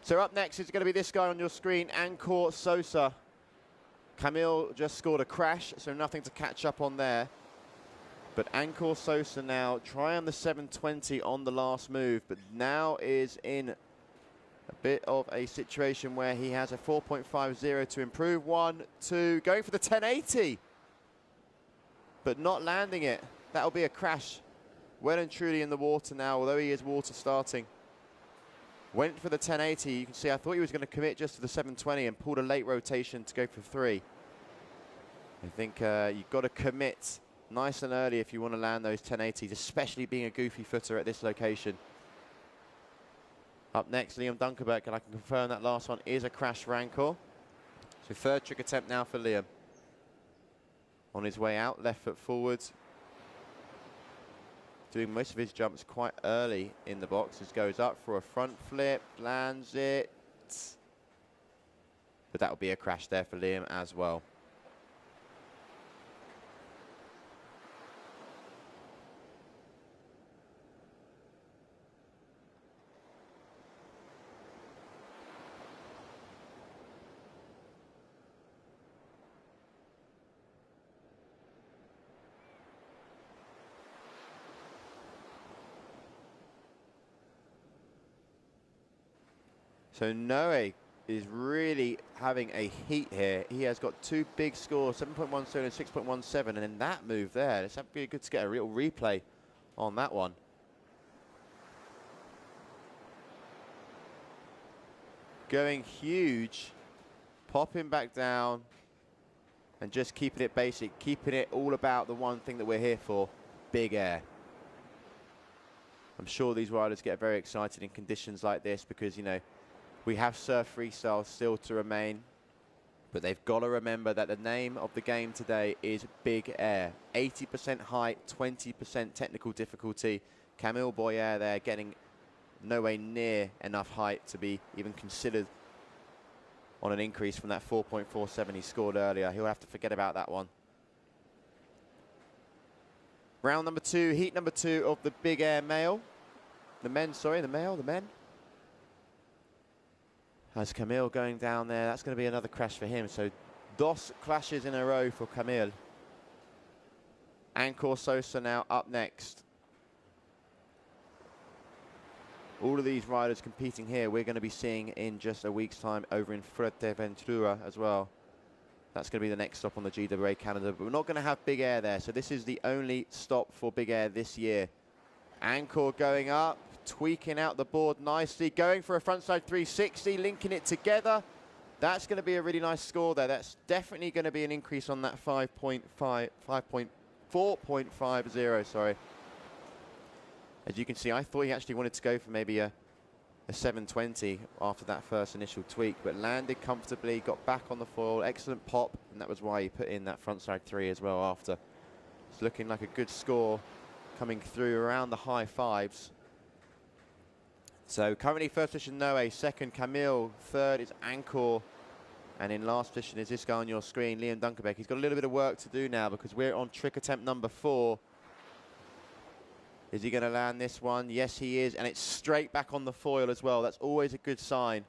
So up next is going to be this guy on your screen, Ancor Sosa. Camille just scored a crash, so nothing to catch up on there. But Ancor Sosa now trying the 720 on the last move, but now is in a bit of a situation where he has a 4.50 to improve. 1, 2, going for the 1080, but not landing it. That'll be a crash. Well and truly in the water now, although he is water starting. Went for the 1080. You can see I thought he was going to commit just to the 720 and pulled a late rotation to go for 3. I think you've got to commit nice and early if you want to land those 1080s, especially being a goofy footer at this location. Up next, Liam Dunkerbeck, and I can confirm that last one is a crash rancor. So third trick attempt now for Liam. On his way out, left foot forwards. Doing most of his jumps quite early in the boxes. Goes up for a front flip, lands it. But that will be a crash there for Liam as well. So Noe is really having a heat here. He has got 2 big scores, 7.17 and 6.17, and in that move there, it's really good to get a real replay on that one. Going huge, popping back down, and just keeping it basic, keeping it all about the one thing that we're here for, big air. I'm sure these riders get very excited in conditions like this because, you know, we have surf freestyle still to remain, but they've got to remember that the name of the game today is big air. 80% height, 20% technical difficulty. Camille Boyer there getting nowhere near enough height to be even considered on an increase from that 4.47 he scored earlier. He'll have to forget about that one. Round number 2, heat number 2 of the big air male. The men. As Camille going down there, that's going to be another crash for him. So dos clashes in a row for Camille. Ancor Sosa now up next. All of these riders competing here, we're going to be seeing in just a week's time over in Fuerteventura as well. That's going to be the next stop on the GWA Canada, but we're not going to have big air there. So this is the only stop for big air this year. Ancor going up, tweaking out the board nicely, going for a frontside 360, linking it together. That's going to be a really nice score there. That's definitely going to be an increase on that 4.50, sorry. As you can see, I thought he actually wanted to go for maybe a 720 after that first initial tweak, but landed comfortably, got back on the foil, excellent pop, and that was why he put in that frontside 3 as well after. It's looking like a good score coming through around the high 5s. So currently first position Noe, second Camille, third is Ancor, and in last position is this guy on your screen, Liam Dunkerbeck. He's got a little bit of work to do now because we're on trick attempt number 4. Is he going to land this one? Yes, he is, and it's straight back on the foil as well. That's always a good sign.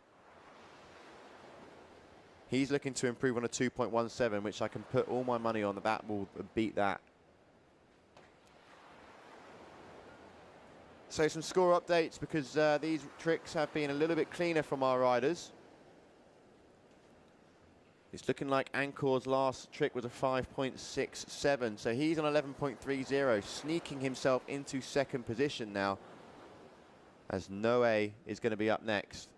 He's looking to improve on a 2.17, which I can put all my money on. That will beat that. So some score updates because these tricks have been a little bit cleaner from our riders. It's looking like Ancor's last trick was a 5.67, so he's on 11.30, sneaking himself into second position now, as Noe is going to be up next.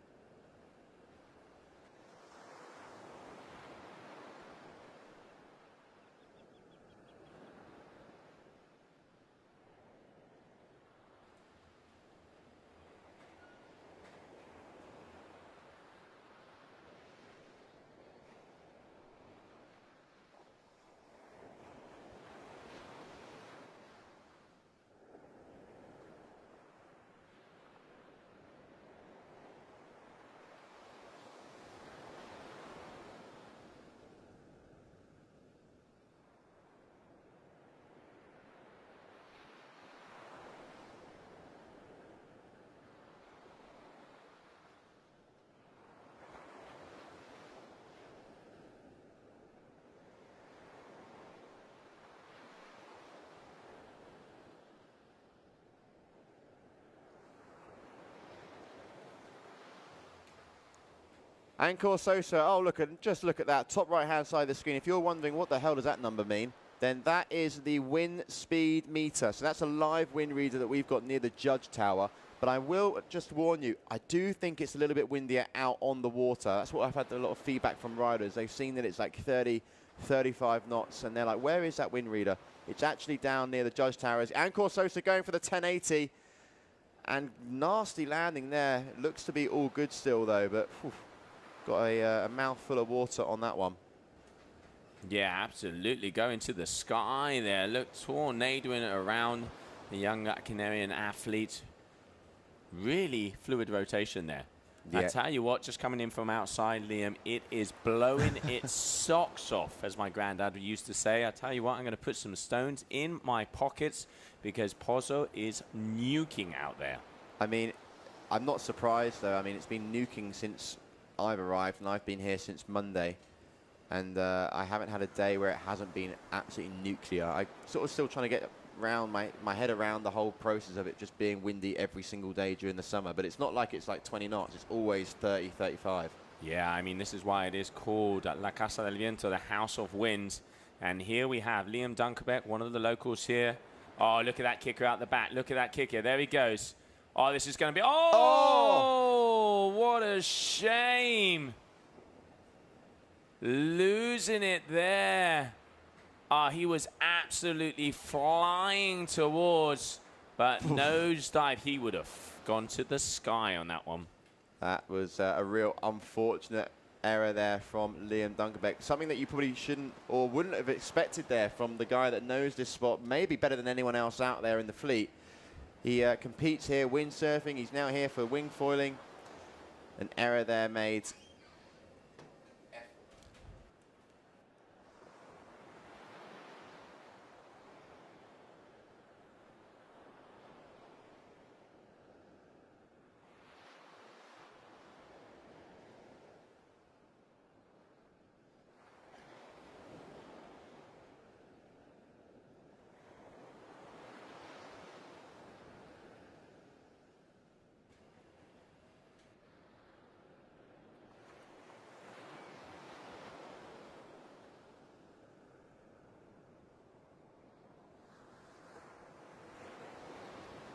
Ancor Sosa, oh, just look at that, top right-hand side of the screen. If you're wondering what the hell does that number mean, then that is the wind speed meter. So that's a live wind reader that we've got near the judge tower. But I will just warn you, I do think it's a little bit windier out on the water. That's what I've had a lot of feedback from riders. They've seen that it's like 30, 35 knots, and they're like, where is that wind reader? It's actually down near the judge towers. Ancor Sosa going for the 1080. And nasty landing there. Looks to be all good still, though, but whew, got a mouthful of water on that one. Yeah, absolutely. Going to the sky there. Look, tornadoing it around the young Canarian athlete. Really fluid rotation there. Yeah. I tell you what, just coming in from outside, Liam, it is blowing its socks off, as my granddad used to say. I tell you what, I'm going to put some stones in my pockets because Pozo is nuking out there. I mean, I'm not surprised, though. I mean, it's been nuking since I've arrived, and I've been here since Monday. And I haven't had a day where it hasn't been absolutely nuclear. I'm sort of still trying to get around my head around the whole process of it just being windy every single day during the summer. But it's not like it's like 20 knots. It's always 30, 35. Yeah, I mean, this is why it is called La Casa del Viento, the House of Winds. And here we have Liam Dunkerbeck, one of the locals here. Oh, look at that kicker out the back. Look at that kicker. There he goes. Oh, this is going to be... Oh, what a shame. Losing it there. He was absolutely flying towards, but nosedive. He would have gone to the sky on that one. That was a real unfortunate error there from Liam Dunkerbeck. Something that you probably shouldn't or wouldn't have expected there from the guy that knows this spot, maybe better than anyone else out there in the fleet. He competes here windsurfing. He's now here for wingfoiling. An error there made.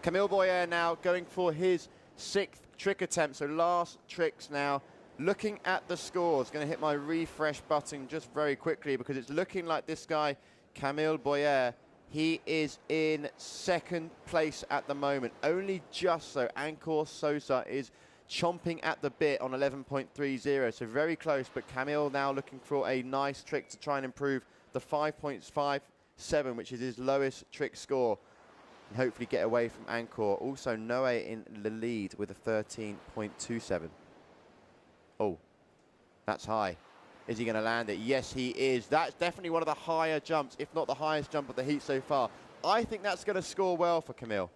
Camille Boyer now going for his 6th trick attempt. So last tricks now. Looking at the scores, going to hit my refresh button just very quickly because it's looking like this guy, Camille Boyer, he is in 2nd place at the moment. Only just so. Ancor Sosa is chomping at the bit on 11.30, so very close. But Camille now looking for a nice trick to try and improve the 5.57, which is his lowest trick score. And hopefully get away from Ancor. Also, Noe in the lead with a 13.27. Oh, that's high. Is he going to land it? Yes, he is. That's definitely one of the higher jumps, if not the highest jump of the heat so far. I think that's going to score well for Camille.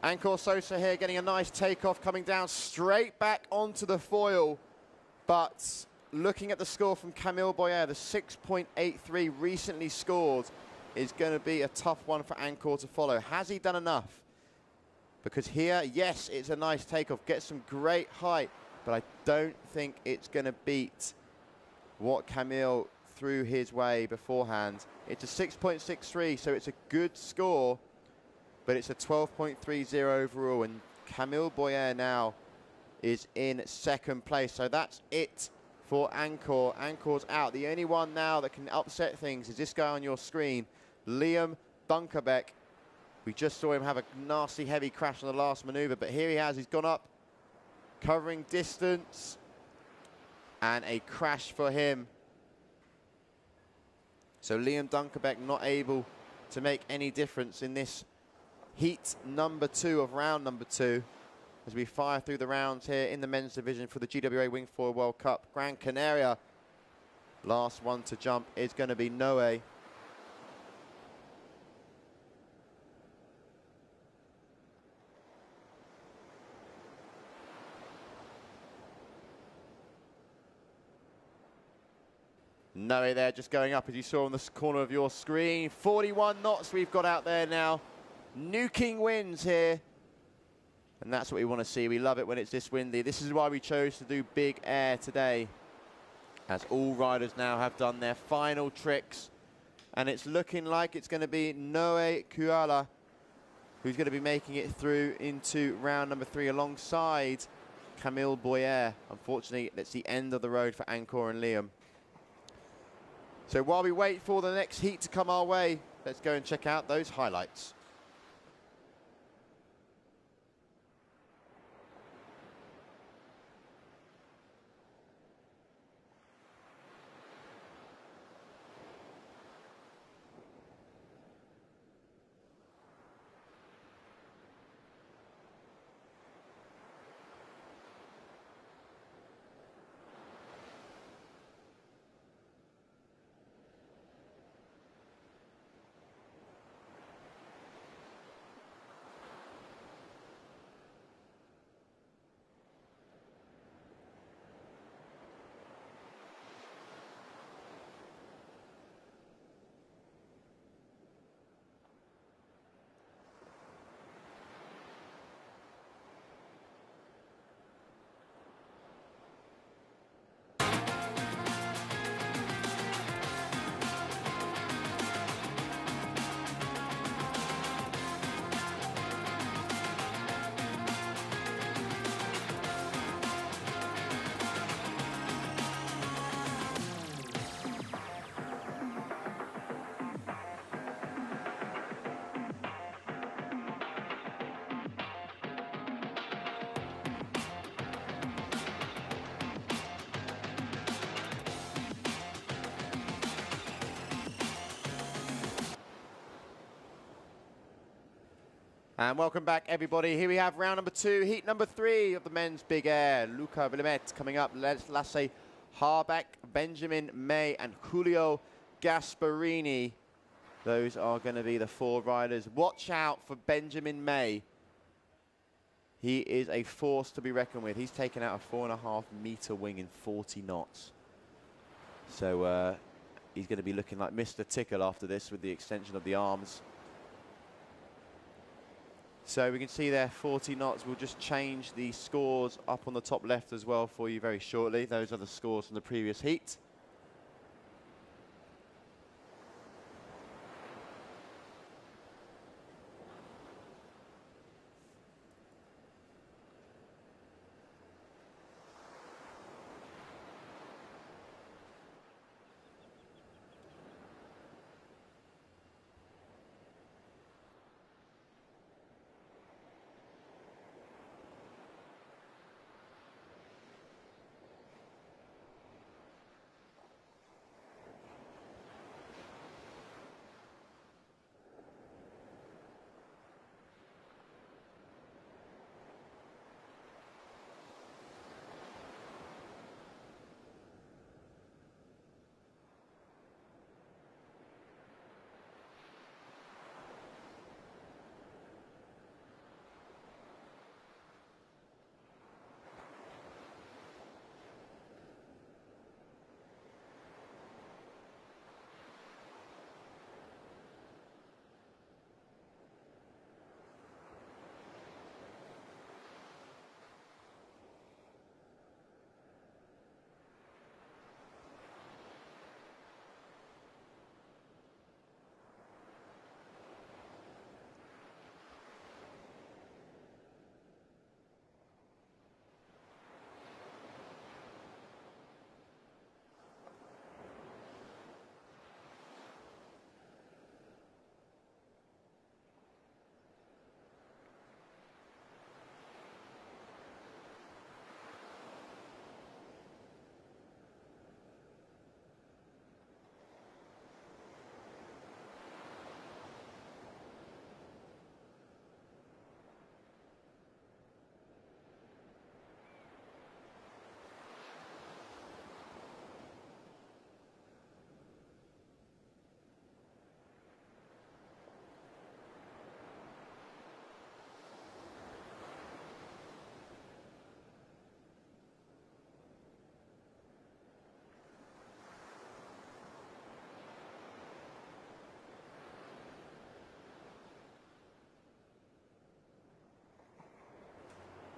Ancor Sosa here getting a nice takeoff, coming down straight back onto the foil. But looking at the score from Camille Boyer, the 6.83 recently scored, is going to be a tough one for Ancor to follow. Has he done enough? Because here, yes, it's a nice takeoff, gets some great height, but I don't think it's going to beat what Camille threw his way beforehand. It's a 6.63, so it's a good score. But it's a 12.30 overall, and Camille Boyer now is in 2nd place. So that's it for Ancor. Ancor's out. The only one now that can upset things is this guy on your screen, Liam Dunkerbeck. We just saw him have a nasty heavy crash on the last maneuver, but here he has. He's gone up, covering distance, and a crash for him. So Liam Dunkerbeck not able to make any difference in this heat number 2 of round number 2. as we fire through the rounds here in the men's division for the GWA Wingfoil World Cup. Gran Canaria, last one to jump is going to be Noe. Noe there just going up, as you saw on the corner of your screen. 41 knots we've got out there now. Nuking winds here. And that's what we want to see. We love it when it's this windy. This is why we chose to do big air today, as all riders now have done their final tricks. And it's looking like it's going to be Noe Kuala who's going to be making it through into round number 3 alongside Camille Boyer. Unfortunately, that's the end of the road for Angkor and Liam. So while we wait for the next heat to come our way, let's go and check out those highlights. And welcome back, everybody. Here we have round number 2, heat number 3 of the men's big air. Luca Villemet coming up, Lasse Harbeck, Benjamin May, and Julio Gasparini. Those are going to be the 4 riders. Watch out for Benjamin May. He is a force to be reckoned with. He's taken out a 4.5 meter wing in 40 knots. So he's going to be looking like Mr. Tickle after this with the extension of the arms. So we can see there 40 knots. We'll just change the scores up on the top left as well for you very shortly. Those are the scores from the previous heat.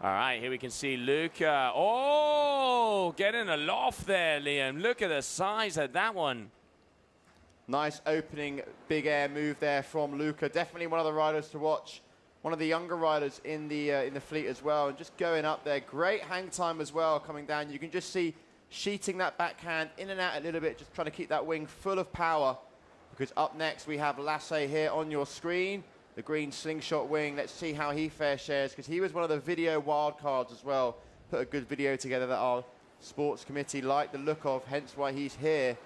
All right, here we can see Luca. Oh, getting a loft there, Liam. Look at the size of that one. Nice opening big air move there from Luca. Definitely one of the riders to watch. One of the younger riders in the fleet as well. And just going up there. Great hang time as well coming down. You can just see sheeting that backhand in and out a little bit, just trying to keep that wing full of power. Because up next we have Lasse here on your screen. The green slingshot wing. Let's see how he fair shares, because he was one of the video wildcards as well. Put a good video together that our sports committee liked the look of, hence why he's here.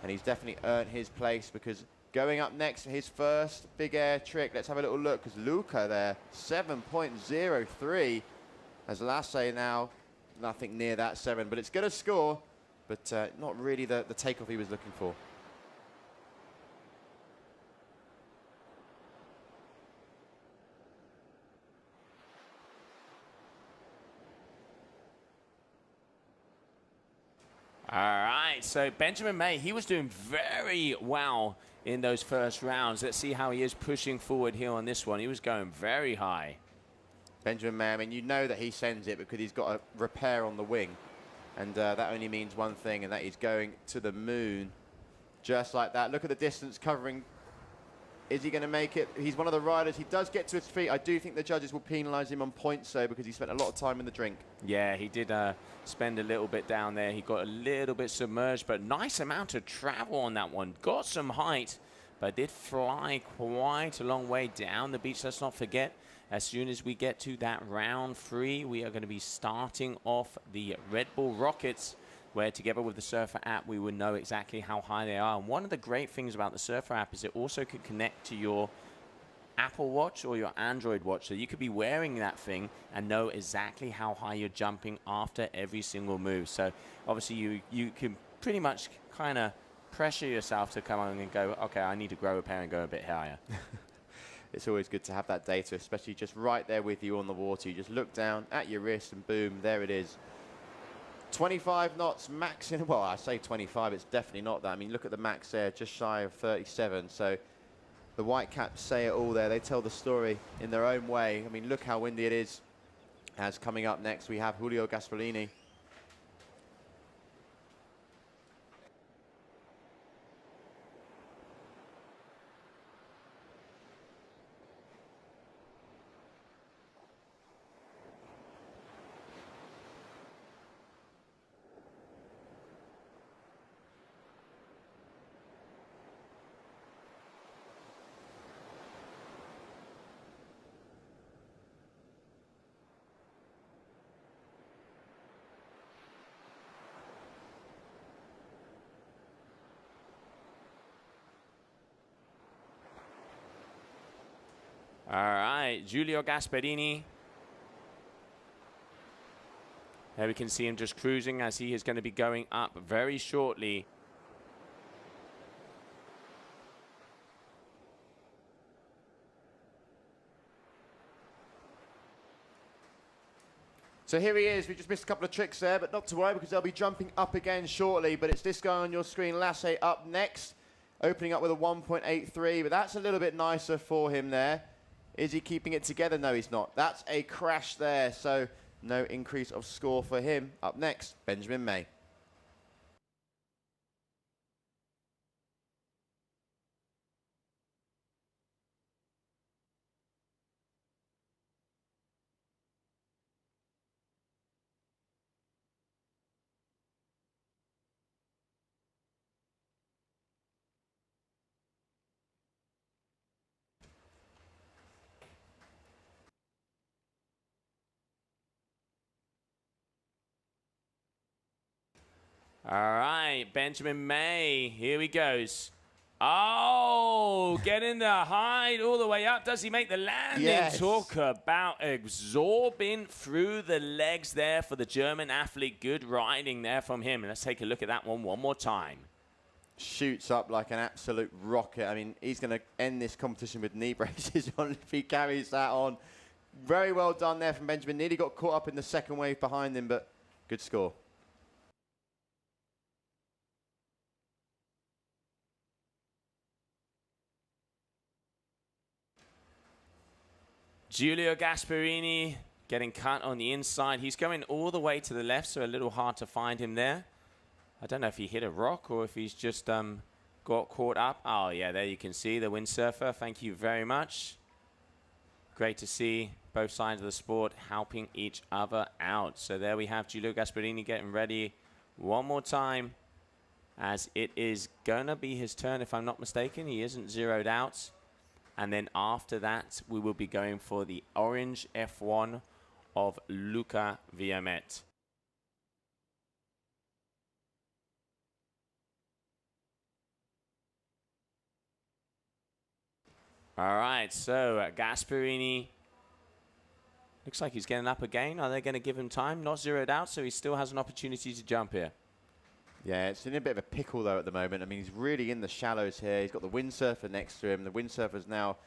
And he's definitely earned his place, because going up next for his first big air trick, let's have a little look, because Luca there, 7.03. As Lasse now, nothing near that 7, but it's going to score, but not really the takeoff he was looking for. All right, so Benjamin May, he was doing very well in those first rounds. Let's see how he is pushing forward here on this one. He was going very high. Benjamin May, I mean, you know that he sends it because he's got a repair on the wing. And that only means one thing, and that he's going to the moon. Just like that. Look at the distance covering. Is he going to make it? He's one of the riders. He does get to his feet. I do think the judges will penalise him on points, though, because he spent a lot of time in the drink. Yeah, he did spend a little bit down there. He got a little bit submerged, but nice amount of travel on that one. Got some height, but did fly quite a long way down the beach. Let's not forget, as soon as we get to that round 3, we are going to be starting off the Red Bull Rockets, where together with the Surfer app, we would know exactly how high they are. And one of the great things about the Surfer app is it also could connect to your Apple Watch or your Android Watch. So you could be wearing that thing and know exactly how high you're jumping after every single move. So obviously you can pretty much kind of pressure yourself to come on and go, okay, I need to grow a pair and go a bit higher. It's always good to have that data, especially just right there with you on the water. You just look down at your wrist and boom, there it is. 25 knots max in, well, I say 25, it's definitely not that. I mean, look at the max there, just shy of 37. So the Whitecaps say it all there. They tell the story in their own way. I mean, look how windy it is. As coming up next, we have Julio Gasparini. All right, Giulio Gasparini. There we can see him just cruising as he is going to be going up very shortly. So here he is. We just missed a couple of tricks there, but not to worry because they'll be jumping up again shortly. But it's this guy on your screen, Lasse, up next, opening up with a 1.83. But that's a little bit nicer for him there. Is he keeping it together? No, he's not. That's a crash there. So no increase of score for him. Up next, Benjamin May. All right, Benjamin May, here he goes. Oh, getting the height all the way up. Does he make the landing? Yes. Talk about absorbing through the legs there for the German athlete. Good riding there from him. Let's take a look at that one more time. Shoots up like an absolute rocket. I mean, he's going to end this competition with knee braces on if he carries that on. Very well done there from Benjamin. Nearly got caught up in the second wave behind him, but good score. Giulio Gasparini getting cut on the inside. He's going all the way to the left, so a little hard to find him there. I don't know if he hit a rock or if he's just got caught up. Oh, yeah, there you can see the windsurfer. Thank you very much. Great to see both sides of the sport helping each other out. So there we have Giulio Gasparini getting ready one more time, as it is going to be his turn, if I'm not mistaken. He isn't zeroed out. And then after that, we will be going for the orange F1 of Luca Viamet. All right, so Gasparini looks like he's getting up again. Are they going to give him time? Not zeroed out, so he still has an opportunity to jump here. Yeah, it's in a bit of a pickle, though, at the moment. I mean, he's really in the shallows here. He's got the windsurfer next to him. The windsurfer's now,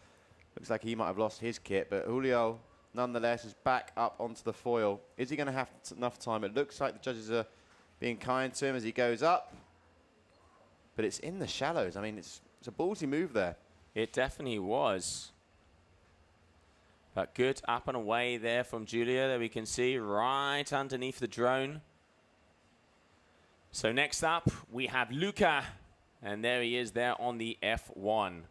looks like he might have lost his kit, but Julio, nonetheless, is back up onto the foil. Is he going to have enough time? It looks like the judges are being kind to him as he goes up, but it's in the shallows. I mean, it's a ballsy move there. It definitely was. But good up and away there from Giulio that we can see right underneath the drone. So next up, we have Luca, and there he is there on the F1.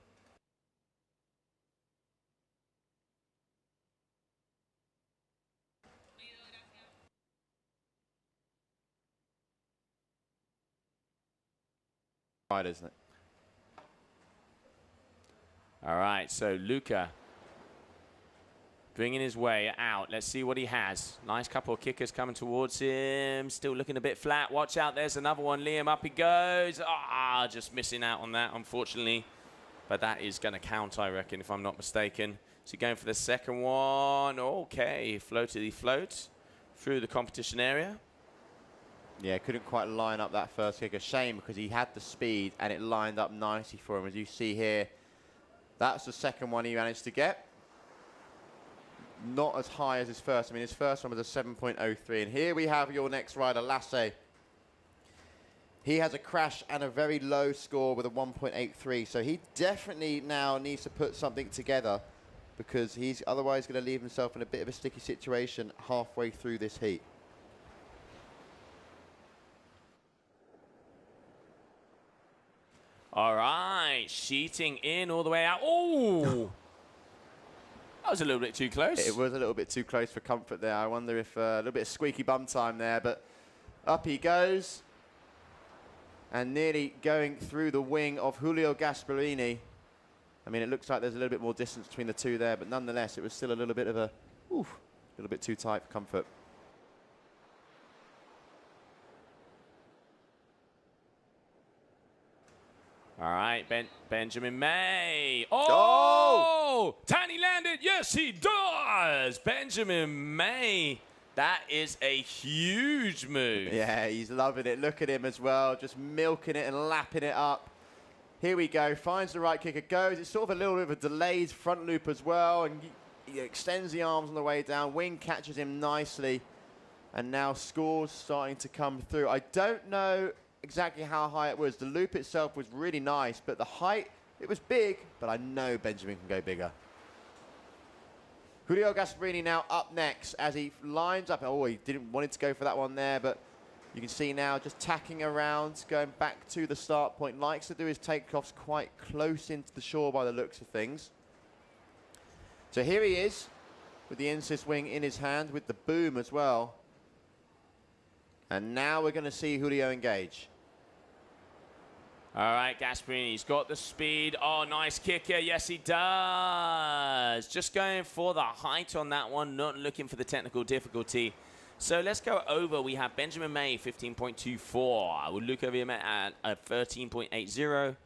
Right, isn't it? All right, so Luca bringing his way out. Let's see what he has. Nice couple of kickers coming towards him. Still looking a bit flat. Watch out, there's another one. Liam, up he goes. Ah, just missing out on that, unfortunately. But that is going to count, I reckon, if I'm not mistaken. So going for the second one. Okay, floaty float through the competition area. Yeah, couldn't quite line up that first kick. A shame, because he had the speed and it lined up nicely for him. As you see here, that's the second one he managed to get. Not as high as his first. I mean, his first one was a 7.03. And here we have your next rider, Lasse. He has a crash and a very low score with a 1.83. So he definitely now needs to put something together, because he's otherwise going to leave himself in a bit of a sticky situation halfway through this heat. All right, sheeting in all the way out. Oh! That was a little bit too close. It was a little bit too close for comfort there. I wonder if a little bit of squeaky bum time there, but up he goes. And nearly going through the wing of Julio Gasparini. I mean, it looks like there's a little bit more distance between the two there, but nonetheless, it was still a little bit of a, little bit too tight for comfort. All right, Benjamin May. Oh! Tiny landed. Yes, he does. Benjamin May. That is a huge move. Yeah, he's loving it. Look at him as well, just milking it and lapping it up. Here we go. Finds the right kicker, goes. It's sort of a little bit of a delayed front loop as well, and he extends the arms on the way down. Wing catches him nicely, and now scores starting to come through. I don't know exactly how high it was. The loop itself was really nice, but the height, it was big, but I know Benjamin can go bigger. Julio Gasparini now up next as he lines up. Oh, he didn't want to go for that one there, but you can see now just tacking around, going back to the start point. Likes to do his takeoffs quite close into the shore by the looks of things. So here he is with the insist wing in his hand with the boom as well. And now we're going to see Julio engage. All right, Gasparini's got the speed. Oh, nice kicker. Yes, he does. Just going for the height on that one, not looking for the technical difficulty. So let's go over. We have Benjamin May, 15.24. Luca Viamet at 13.80.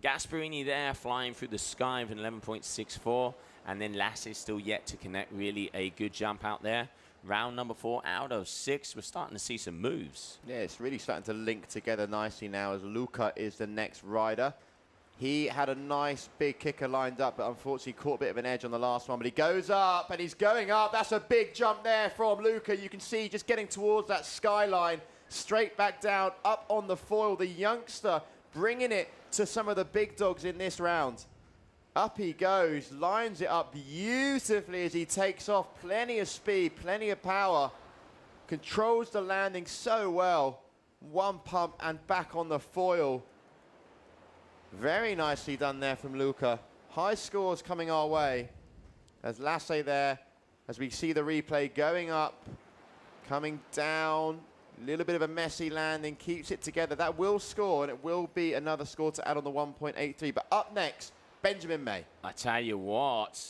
Gasparini there, flying through the sky with an 11.64. And then Lasse is still yet to connect. Really a good jump out there. Round number 4 out of 6. We're starting to see some moves. Yeah, it's really starting to link together nicely now as Luca is the next rider. He had a nice big kicker lined up, but unfortunately caught a bit of an edge on the last one. But he goes up, and he's going up. That's a big jump there from Luca. You can see just getting towards that skyline, straight back down, up on the foil. The youngster bringing it to some of the big dogs in this round. Up he goes, lines it up beautifully as he takes off. Plenty of speed, plenty of power. Controls the landing so well. One pump and back on the foil. Very nicely done there from Luca. High scores coming our way. As Lasse there, as we see the replay going up, coming down. A little bit of a messy landing, keeps it together. That will score, and it will be another score to add on the 1.83. But up next, Benjamin May. I tell you what,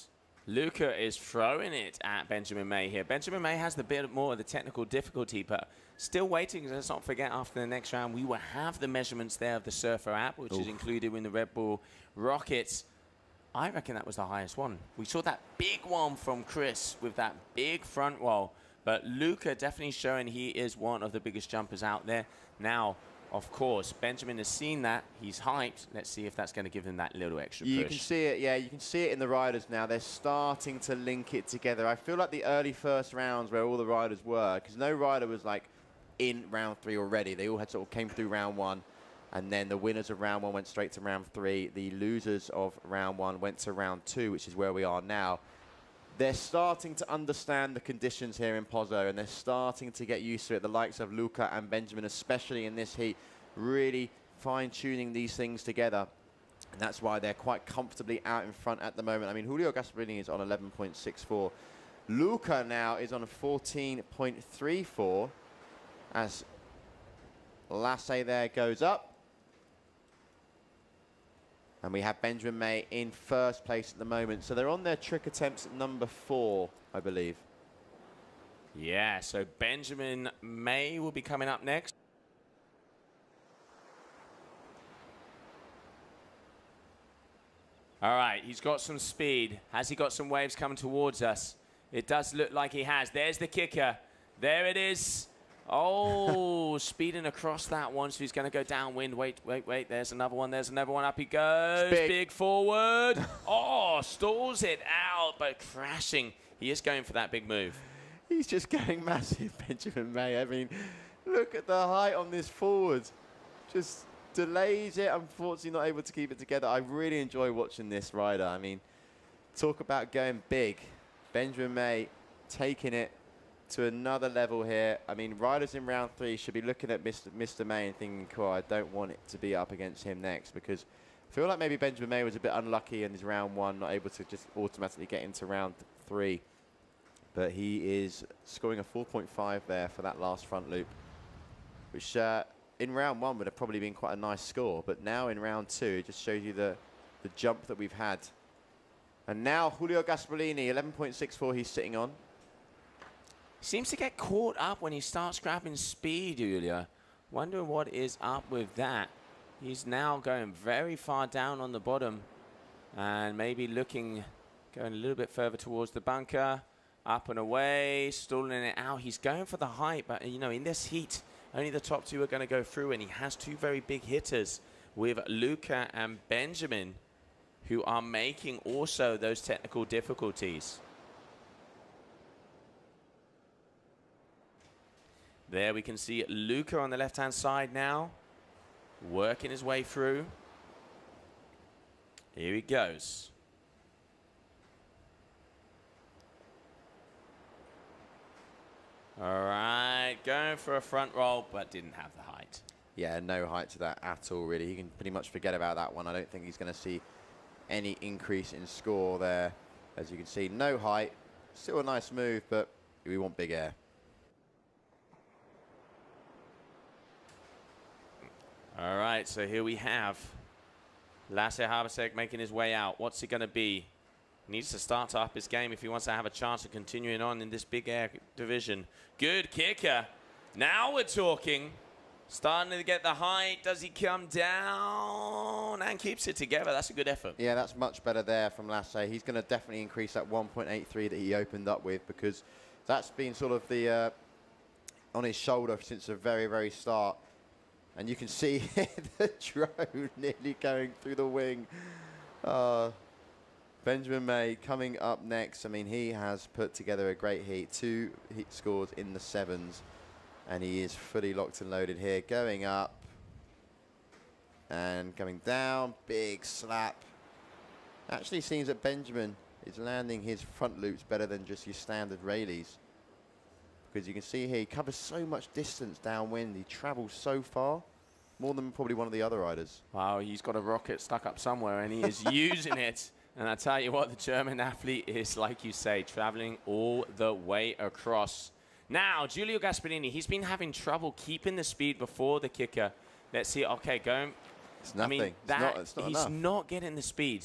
Luca is throwing it at Benjamin May here. Benjamin May has the bit more of the technical difficulty, but still waiting. Let's not forget, after the next round, we will have the measurements there of the Surfer app, which is included in the Red Bull Rockets. I reckon that was the highest one. We saw that big one from Chris with that big front roll. But Luca definitely showing he is one of the biggest jumpers out there. Now, of course, Benjamin has seen that. He's hyped. Let's see if that's going to give him that little extra push. You can see it, yeah. You can see it in the riders now. They're starting to link it together. I feel like the early first rounds where all the riders were, because no rider was like in round 3 already. They all had sort of came through round 1. And then the winners of round 1 went straight to round 3. The losers of round 1 went to round 2, which is where we are now. They're starting to understand the conditions here in Pozo, and they're starting to get used to it. The likes of Luca and Benjamin, especially in this heat, really fine-tuning these things together. And that's why they're quite comfortably out in front at the moment. I mean, Julio Gasparini is on 11.64. Luca now is on a 14.34 as Lasse there goes up. And we have Benjamin May in first place at the moment. So they're on their trick attempts at number 4, I believe. Yeah, so Benjamin May will be coming up next. All right, he's got some speed. Has he got some waves coming towards us? It does look like he has. There's the kicker. There it is. Oh, speeding across that one, so he's going to go downwind. Wait. There's another one. There's another one. Up he goes. Big forward. Oh, stalls it out, but crashing. He is going for that big move. He's just going massive, Benjamin May. I mean, look at the height on this forward. Just delays it. Unfortunately, not able to keep it together. I really enjoy watching this rider. I mean, talk about going big. Benjamin May taking it to another level here. I mean, riders in round 3 should be looking at Mr. May and thinking, cool, I don't want it to be up against him next, because I feel like maybe Benjamin May was a bit unlucky in his round 1, not able to just automatically get into round 3. But he is scoring a 4.5 there for that last front loop, which in round 1 would have probably been quite a nice score. But now in round 2, it just shows you the jump that we've had. And now Julio Gasparini, 11.64 he's sitting on. Seems to get caught up when he starts grabbing speed, Julia. Wondering what is up with that. He's now going very far down on the bottom and maybe going a little bit further towards the bunker. Up and away, stalling it out. He's going for the height, but you know, in this heat, only the top 2 are going to go through, and he has 2 very big hitters with Luca and Benjamin, who are making also those technical difficulties. There we can see Luca on the left-hand side now, working his way through. Here he goes. All right, going for a front roll, but didn't have the height. Yeah, no height to that at all, really. He can pretty much forget about that one. I don't think he's going to see any increase in score there. As you can see, no height. Still a nice move, but we want big air. All right, so here we have Lasse Harbasek making his way out. What's it going to be? He needs to start to up his game if he wants to have a chance of continuing on in this big air division. Good kicker. Now we're talking. Starting to get the height. Does he come down and keeps it together? That's a good effort. Yeah, that's much better there from Lasse. He's going to definitely increase that 1.83 that he opened up with, because that's been sort of the on his shoulder since the very, very start. And you can see the drone nearly going through the wing. Benjamin May coming up next. I mean, he has put together a great heat. 2 heat scores in the 7s. And he is fully locked and loaded here. Going up and coming down. Big slap. Actually seems that Benjamin is landing his front loops better than just your standard Rayleighs. Because you can see here, he covers so much distance downwind. He travels so far, more than probably one of the other riders. Wow, he's got a rocket stuck up somewhere, and he is using it. And I tell you what, the German athlete is, like you say, traveling all the way across. Now, Giulio Gasparini, he's been having trouble keeping the speed before the kicker. Let's see. Okay, going. It's nothing. I mean, he's not getting the speed.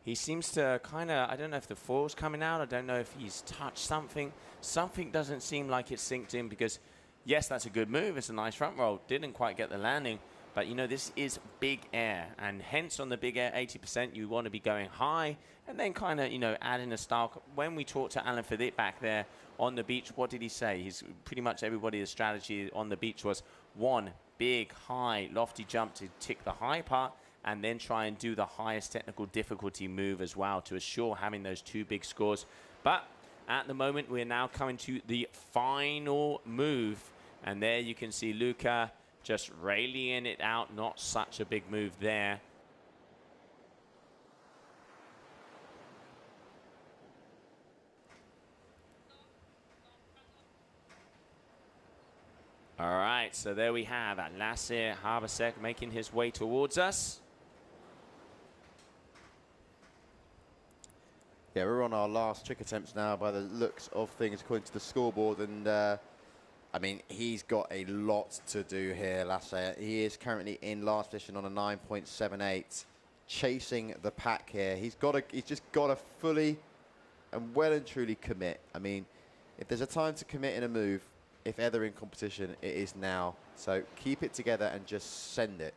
He seems to kind of, I don't know if the foil's coming out. I don't know if he's touched something. Something doesn't seem like it's synced in because, yes, that's a good move. It's a nice front roll. Didn't quite get the landing. But, you know, this is big air. And hence on the big air, 80%, you want to be going high and then kind of, you know, adding a style. When we talked to Alan Fedit back there on the beach, what did he say? He's pretty much everybody's strategy on the beach was one big, high, lofty jump to tick the high part, and then try and do the highest technical difficulty move as well to assure having those two big scores. But at the moment, we're now coming to the final move. And there you can see Luca just rallying it out. Not such a big move there. All right, so there we have Lasse Harbasek making his way towards us. Yeah, we're on our last trick attempts now by the looks of things according to the scoreboard. And, I mean, he's got a lot to do here, Lasse. He is currently in last position on a 9.78, chasing the pack here. He's just got to fully and well and truly commit. I mean, if there's a time to commit in a move, if ever in competition, it is now. So keep it together and just send it.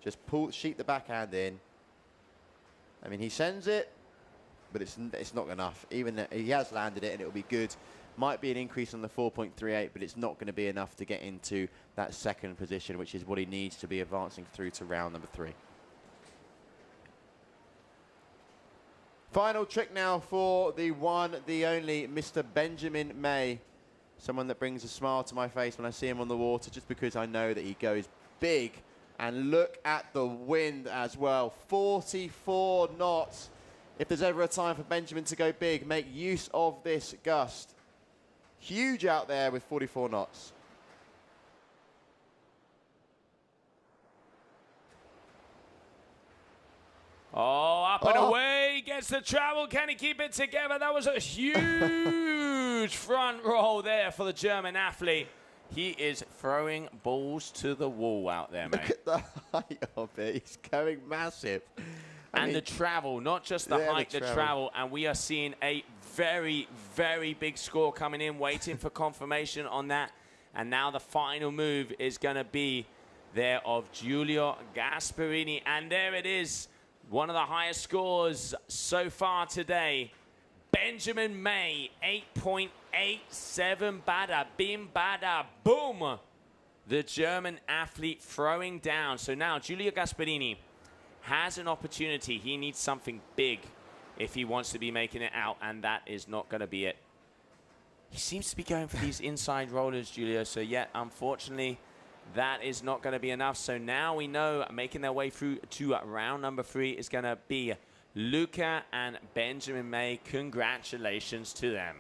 Just sheet the backhand in. I mean, he sends it, but it's not enough. Even he has landed it, and it will be good. Might be an increase on the 4.38, but it's not going to be enough to get into that second position, which is what he needs to be advancing through to round number 3. Final trick now for the one, the only Mr. Benjamin May. Someone that brings a smile to my face when I see him on the water, just because I know that he goes big. And look at the wind as well, 44 knots. If there's ever a time for Benjamin to go big, make use of this gust. Huge out there with 44 knots. Oh, up and away, gets the travel. Can he keep it together? That was a huge front roll there for the German athlete. He is throwing balls to the wall out there, mate. Look at the height of it. He's going massive. And the travel, not just the height, the travel. And we are seeing a very, very big score coming in, waiting for confirmation on that. And now the final move is going to be there of Giulio Gasparini. And there it is, one of the highest scores so far today. Benjamin May, 8.87 bada, bim bada, boom. The German athlete throwing down. So now Giulio Gasparini has an opportunity. He needs something big if he wants to be making it out, and that is not going to be it. He seems to be going for these inside rollers, Giulio, so yet, unfortunately, that is not going to be enough. So now we know making their way through to round number 3 is going to be Luca and Benjamin May. Congratulations to them.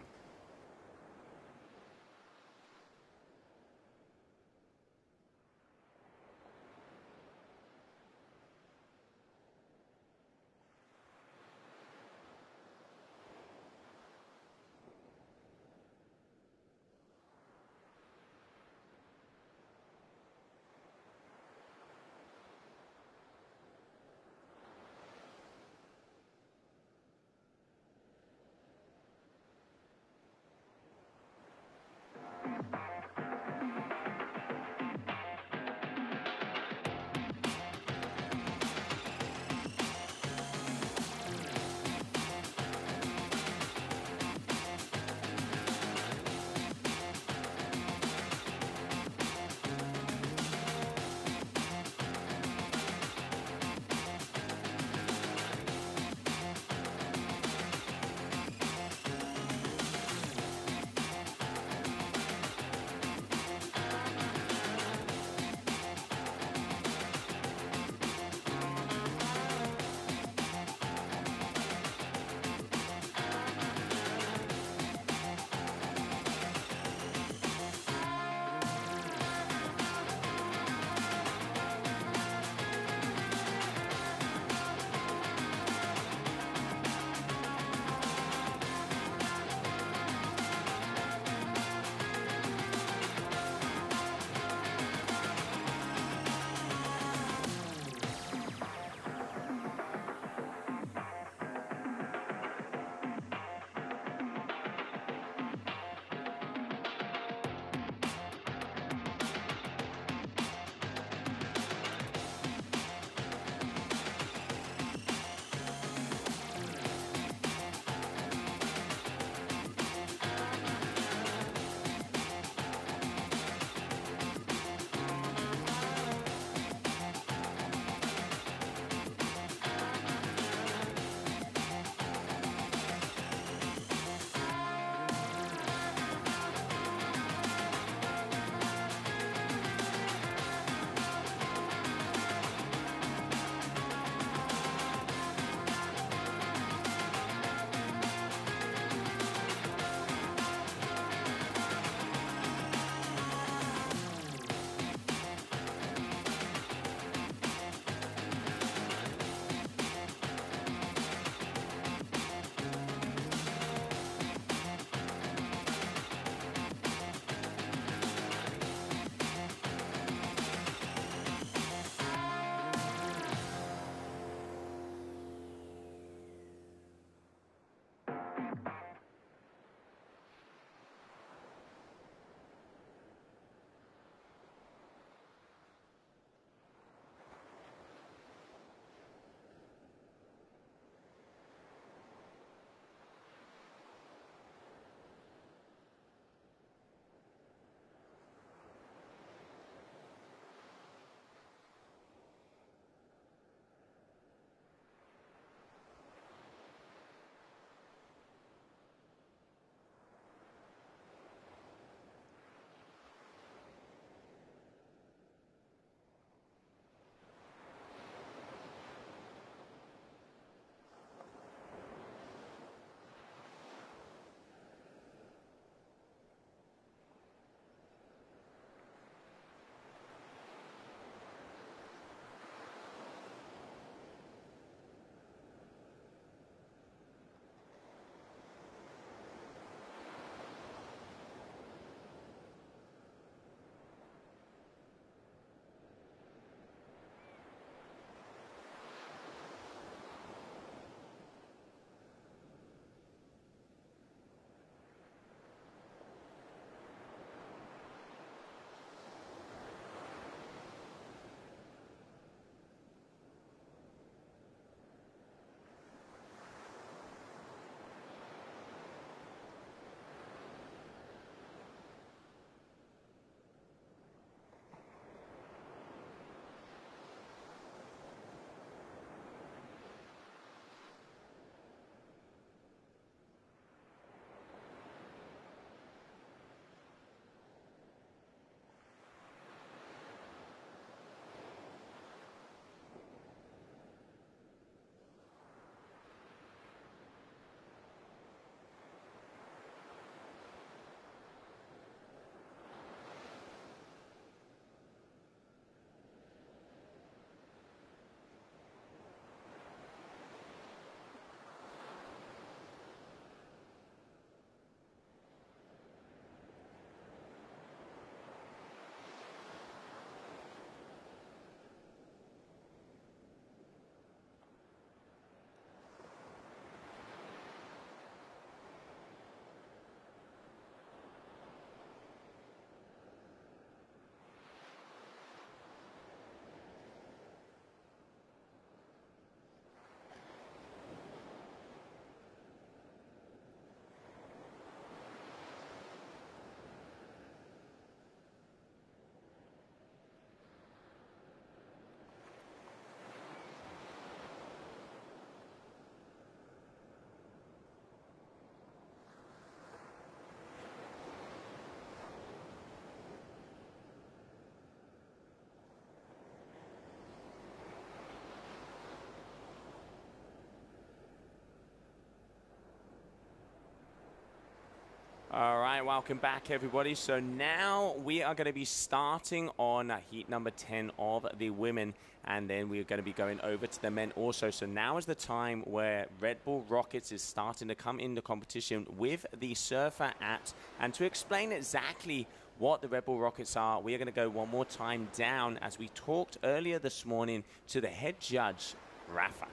All right, welcome back, everybody. So now we are going to be starting on heat number 10 of the women, and then we're going to be going over to the men also. So now is the time where Red Bull Rockets is starting to come into competition with the Surfer app. And to explain exactly what the Red Bull Rockets are, we are going to go one more time down as we talked earlier this morning to the head judge, Rafa.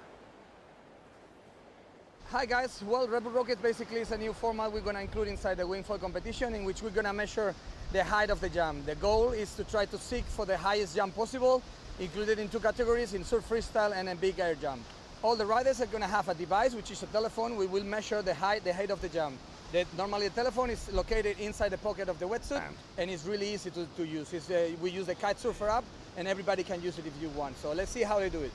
Hi guys, well, Red Bull Rockets basically is a new format we're going to include inside the wingfoil competition, in which we're going to measure the height of the jump. The goal is to try to seek for the highest jump possible, included in 2 categories, in surf freestyle and a big air jump. All the riders are going to have a device, which is a telephone. We will measure the height of the jump. Normally the telephone is located inside the pocket of the wetsuit, and it's really easy to use. We use the Kite Surfer app, and everybody can use it if you want. So let's see how they do it.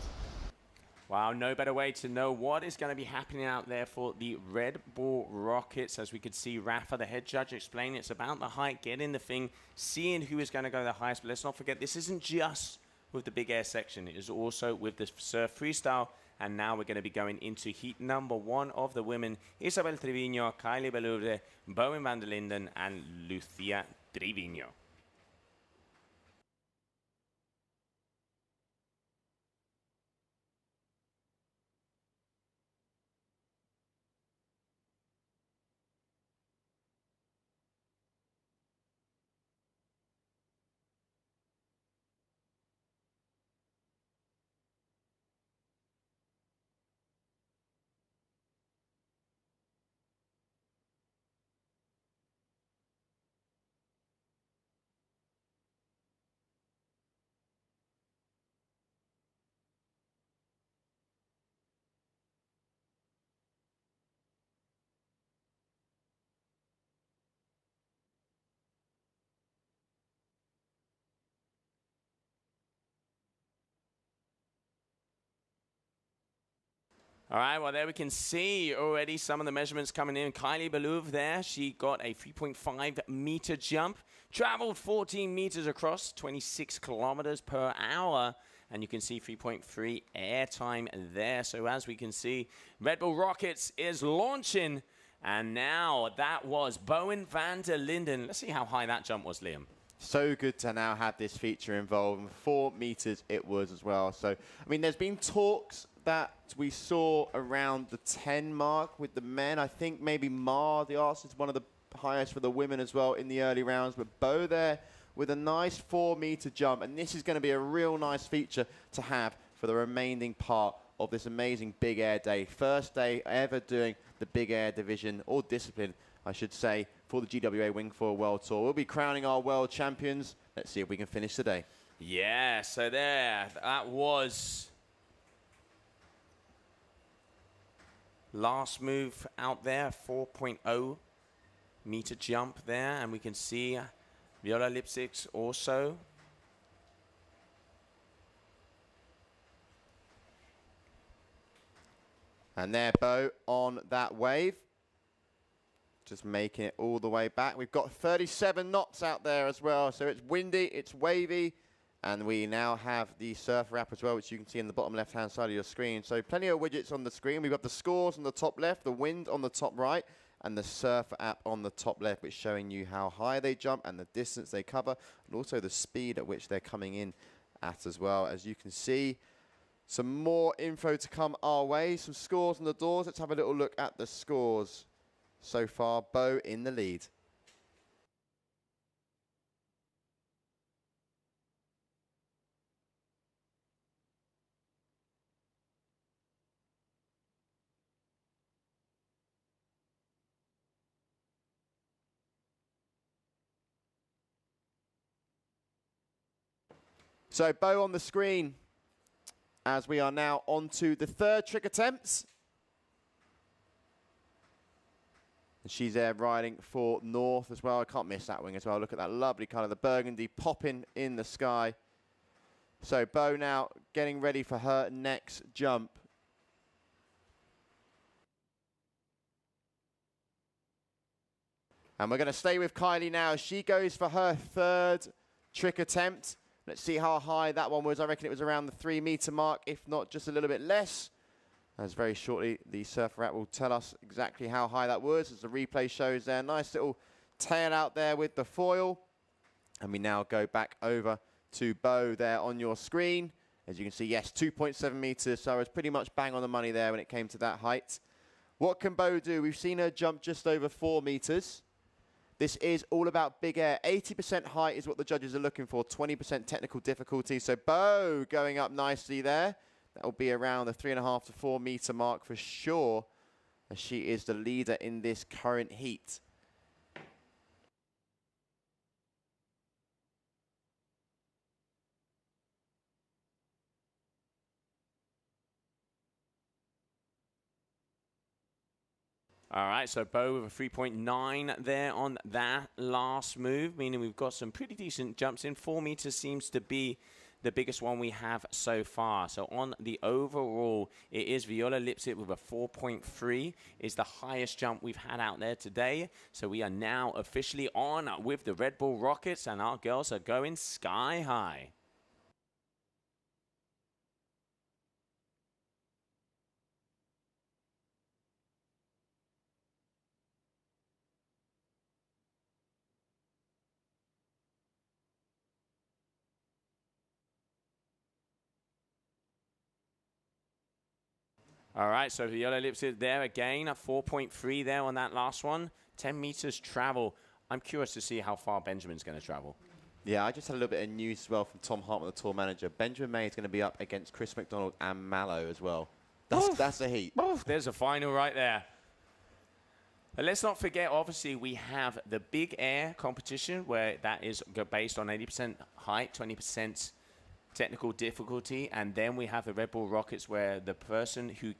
Wow, no better way to know what is going to be happening out there for the Red Bull Rockets. As we could see Rafa, the head judge, explain it's about the height, getting the thing, seeing who is going to go the highest. But let's not forget, this isn't just with the big air section. It is also with the surf freestyle. And now we're going to be going into heat number 1 of the women. Isabel Trevino, Kylie Belurde, Bowen van der Linden, and Lucia Trevino. All right, well, there we can see already some of the measurements coming in. Kylie Belouve there, she got a 3.5-meter jump, traveled 14 meters across, 26 kilometers per hour, and you can see 3.3 air time there. So as we can see, Red Bull Rockets is launching, and now that was Bowen van der Linden. Let's see how high that jump was, Liam. So good to now have this feature involved. 4 meters it was as well. So, I mean, there's been talks that we saw around the 10 mark with the men. I think maybe the arse is one of the highest for the women as well in the early rounds. But Bo there with a nice 4-meter jump. And this is going to be a real nice feature to have for the remaining part of this amazing big air day. First day ever doing the big air division, or discipline, I should say, for the GWA Wingfoil World Tour. We'll be crowning our world champions. Let's see if we can finish today. Yeah, so there, that was last move out there, 4.0 meter jump there. And we can see Viola Lipsix also. And there, Bo on that wave. Just making it all the way back. We've got 37 knots out there as well. So it's windy, it's wavy. And we now have the Surfer app as well, which you can see in the bottom left-hand side of your screen. So plenty of widgets on the screen. We've got the scores on the top left, the wind on the top right, and the Surfer app on the top left, which is showing you how high they jump and the distance they cover, and also the speed at which they're coming in at as well. As you can see, some more info to come our way. Some scores on the doors. Let's have a little look at the scores. So far, Bo in the lead. So Bo on the screen as we are now on to the 3rd trick attempts. And she's there riding for North as well. I can't miss that wing as well. Look at that lovely colour, the burgundy popping in the sky. So Bo now getting ready for her next jump. And we're going to stay with Kylie now. She goes for her 3rd trick attempt. Let's see how high that one was. I reckon it was around the 3-meter mark, if not just a little bit less. As very shortly, the Surfer app will tell us exactly how high that was, as the replay shows there. Nice little tail out there with the foil. And we now go back over to Bo there on your screen. As you can see, yes, 2.7 meters. So I was pretty much bang on the money there when it came to that height. What can Bo do? We've seen her jump just over 4 meters. This is all about big air. 80% height is what the judges are looking for, 20% technical difficulty. So Bo going up nicely there. That will be around the 3.5 to 4 meter mark for sure, as she is the leader in this current heat. All right, so Bo with a 3.9 there on that last move, meaning we've got some pretty decent jumps in. 4 meters seems to be the biggest one we have so far. So on the overall, it is Viola Lipsit with a 4.3 is the highest jump we've had out there today. So we are now officially on with the Red Bull Rockets, and our girls are going sky high. All right, so Viola Lipsit there again, a 4.3 there on that last one. 10 meters travel. I'm curious to see how far Benjamin's going to travel. Yeah, I just had a little bit of news as well from Tom Hartman, the tour manager. Benjamin May is going to be up against Chris McDonald and Mallow as well. That's a heat. There's a final right there. But let's not forget, obviously, we have the big air competition where that is based on 80% height, 20% technical difficulty, and then we have the Red Bull Rockets where the person who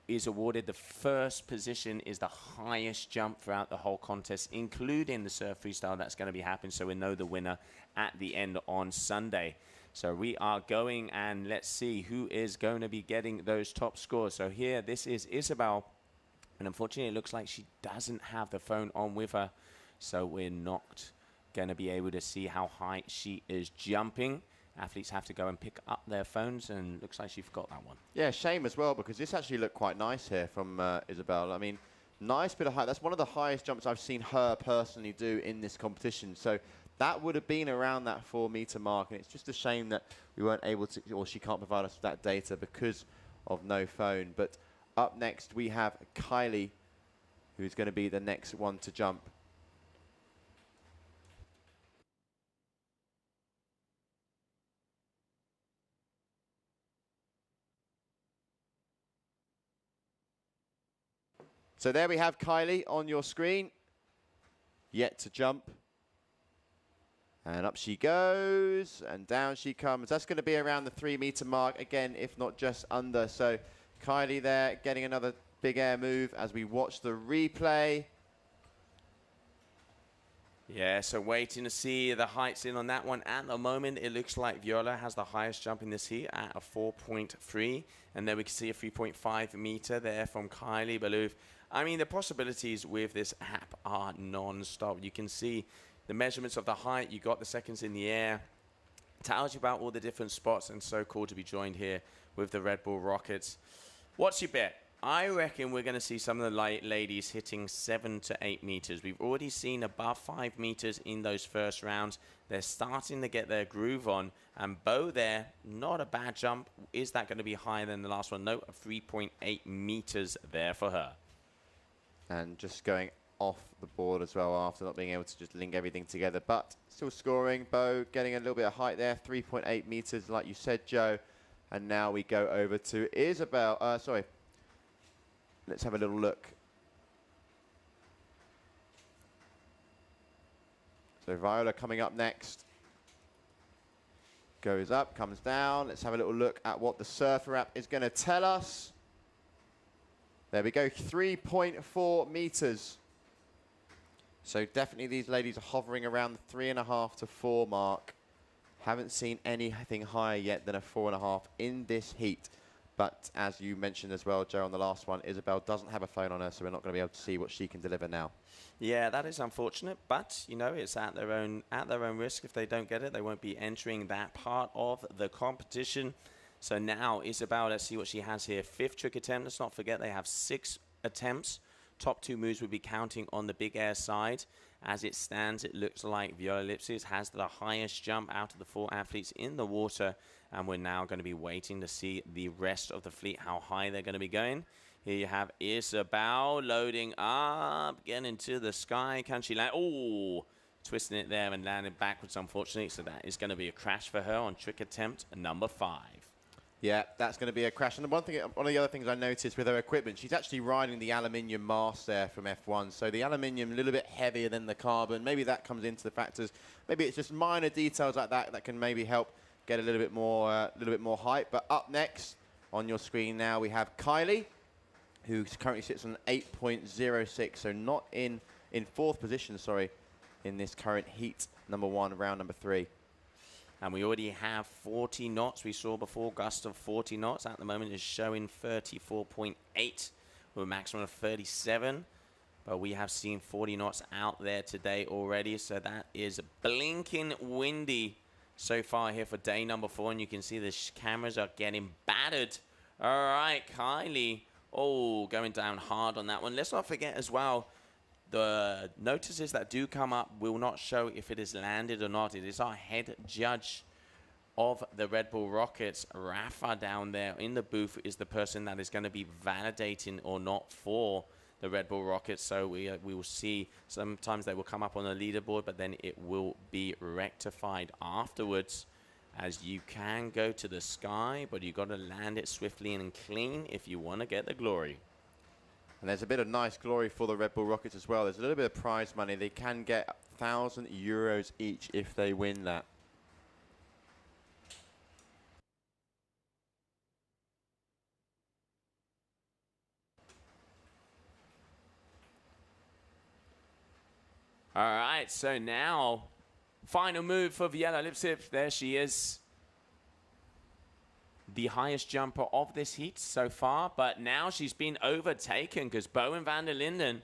is awarded the first position is the highest jump throughout the whole contest, including the surf freestyle that's going to be happening, so we know the winner at the end on Sunday. So we are going, and let's see who is going to be getting those top scores. So here, this is Isabel, and unfortunately it looks like she doesn't have the phone on with her, so we're not going to be able to see how high she is jumping. Athletes have to go and pick up their phones, and looks like she forgot that one. Yeah, shame as well, because this actually looked quite nice here from Isabel. I mean, nice bit of height. That's one of the highest jumps I've seen her personally do in this competition. So that would have been around that 4 meter mark, and it's just a shame that we weren't able to, or she can't provide us with that data because of no phone. But up next, we have Kylie, who's going to be the next one to jump. So there we have Kylie on your screen, yet to jump. And up she goes, and down she comes. That's going to be around the 3 meter mark, again, if not just under. So Kylie there getting another big air move as we watch the replay. Yeah, so waiting to see the heights in on that one. At the moment, it looks like Viola has the highest jump in this heat at a 4.3. And then we can see a 3.5 meter there from Kylie Balouf. I mean, the possibilities with this app are non-stop. You can see the measurements of the height. You got the seconds in the air. Tells you about all the different spots, and so cool to be joined here with the Red Bull Rockets. What's your bet? I reckon we're going to see some of the ladies hitting 7 to 8 meters. We've already seen above 5 meters in those first rounds. They're starting to get their groove on. And Bo there, not a bad jump. Is that going to be higher than the last one? No, 3.8 meters there for her. And just going off the board as well after not being able to just link everything together. But still scoring. Bo getting a little bit of height there, 3.8 meters, like you said, Joe. And now we go over to Isabel. Let's have a little look. So Viola coming up next. Goes up, comes down. Let's have a little look at what the Surfer app is going to tell us. There we go, 3.4 meters. So definitely these ladies are hovering around the 3.5 to 4 mark. Haven't seen anything higher yet than a 4.5 in this heat. But as you mentioned as well, Joe, on the last one, Isabel doesn't have a phone on her, so we're not going to be able to see what she can deliver now. Yeah, that is unfortunate, but you know, it's at their own risk. If they don't get it, they won't be entering that part of the competition. So now Isabel, let's see what she has here. 5th trick attempt. Let's not forget they have 6 attempts top 2 moves would be counting on the big air side. As it stands, it looks like Viola Lipsis has the highest jump out of the 4 athletes in the water, and we're now going to be waiting to see the rest of the fleet, how high they're going to be going. Here you have Isabel loading up, getting to the sky. Can she land? Oh, twisting it there and landing backwards, unfortunately. So that is going to be a crash for her on trick attempt number 5. Yeah, that's going to be a crash. And one of the other things I noticed with her equipment, she's actually riding the aluminium mast there from F1. So the aluminium a little bit heavier than the carbon. Maybe that comes into the factors. Maybe it's just minor details like that that can maybe help get a little bit more height. But up next on your screen now, we have Kylie, who currently sits on 8.06. So not in 4th position, sorry, in this current heat number 1, round number 3. And we already have 40 knots. We saw before gust of 40 knots. At the moment is showing 34.8 with a maximum of 37. But we have seen 40 knots out there today already. So that is blinking windy so far here for day number 4. And you can see the cameras are getting battered. All right, Kylie. Oh, going down hard on that one. Let's not forget as well, the notices that do come up will not show if it is landed or not. It is our head judge of the Red Bull Rockets, Rafa, down there in the booth, is the person that is going to be validating or not for the Red Bull Rockets. So we will see. Sometimes they will come up on the leaderboard, but then it will be rectified afterwards, as you can go to the sky, but you've got to land it swiftly and clean if you want to get the glory. And there's a bit of nice glory for the Red Bull Rockets as well. There's a little bit of prize money. They can get 1,000 euros each if they win that. All right, so now, final move for Viola Lipsis. There she is. The highest jumper of this heat so far, but now she's been overtaken because Bowen van der Linden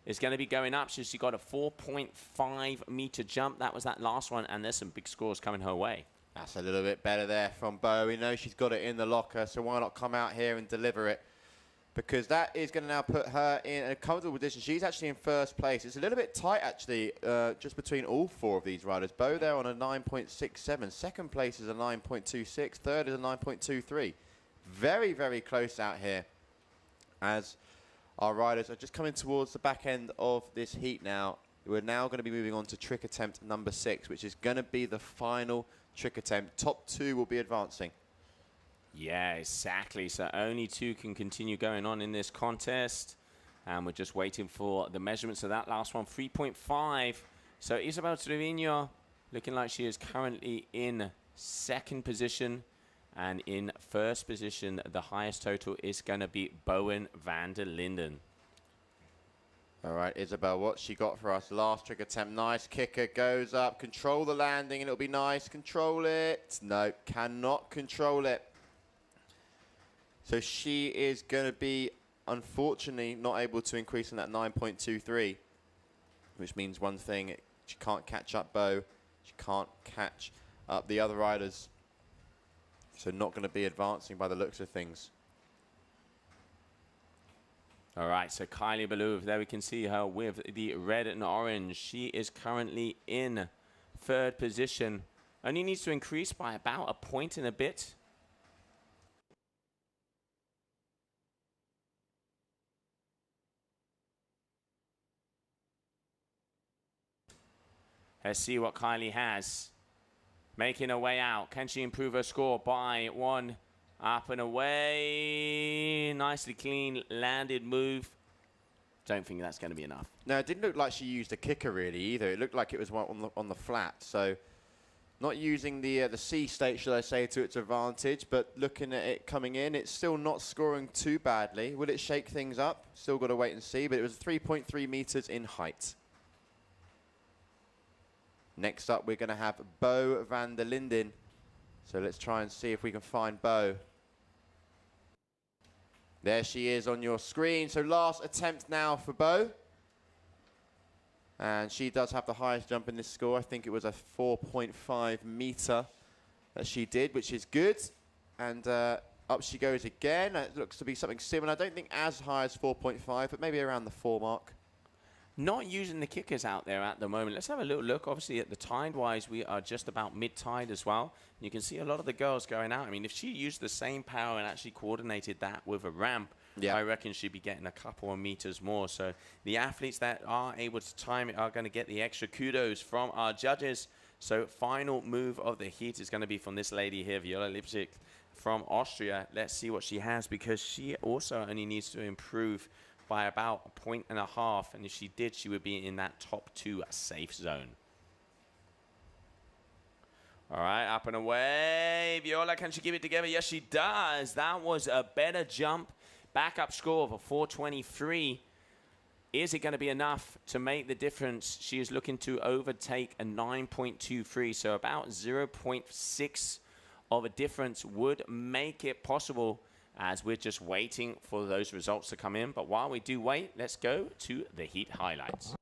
is going to be going up. So she got a 4.5 meter jump. That was that last one, and there's some big scores coming her way. That's a little bit better there from Bo. We know she's got it in the locker, so why not come out here and deliver it? Because that is going to now put her in a comfortable position. She's actually in 1st place. It's a little bit tight, actually, just between all 4 of these riders. Bo there on a 9.67. 2nd place is a 9.26. 3rd is a 9.23. Very, very close out here, as our riders are just coming towards the back end of this heat now. We're now going to be moving on to trick attempt number 6, which is going to be the final trick attempt. Top 2 will be advancing. Yeah, exactly. So only 2 can continue going on in this contest. And we're just waiting for the measurements of that last one, 3.5. So Isabel Trevino looking like she is currently in 2nd position. And in 1st position, the highest total is going to be Bowen van der Linden. All right, Isabel, what she got for us? Last trick attempt. Nice kicker, goes up. Control the landing, and it'll be nice. Control it. No, cannot control it. So she is going to be, unfortunately, not able to increase in that 9.23, which means one thing, she can't catch up Bo. She can't catch up the other riders. So not going to be advancing by the looks of things. All right, so Kylie Balouf, there we can see her with the red and orange. She is currently in 3rd position. Only needs to increase by about a point and a bit. Let's see what Kylie has. Making her way out. Can she improve her score by 1? Up and away. Nicely clean landed move. Don't think that's going to be enough. No, it didn't look like she used a kicker really either. It looked like it was one on the flat. So not using the C state, should I say, to its advantage, but looking at it coming in, it's still not scoring too badly. Will it shake things up? Still got to wait and see, but it was 3.3 meters in height. Next up, we're going to have Bo van der Linden. So let's try and see if we can find Bo. There she is on your screen. So last attempt now for Bo. And she does have the highest jump in this score. I think it was a 4.5 meter that she did, which is good. And Up she goes again. It looks to be something similar. I don't think as high as 4.5, but maybe around the 4 mark. Not using the kickers out there at the moment. Let's have a little look. Obviously, at the tide-wise, we are just about mid-tide as well. You can see a lot of the girls going out. I mean, if she used the same power and actually coordinated that with a ramp, I reckon she'd be getting a couple of meters more. So the athletes that are able to time it are going to get the extra kudos from our judges. So final move of the heat is going to be from this lady here, Viola Lipsic from Austria. Let's see what she has, because she also only needs to improve by about 1.5 points, and if she did, she would be in that top 2 safe zone. All right, up and away. Viola, can she keep it together? Yes, she does. That was a better jump. Backup score of a 423. Is it going to be enough to make the difference? She is looking to overtake a 9.23, so about 0.6 of a difference would make it possible, as we're just waiting for those results to come in. But while we do wait, let's go to the heat highlights.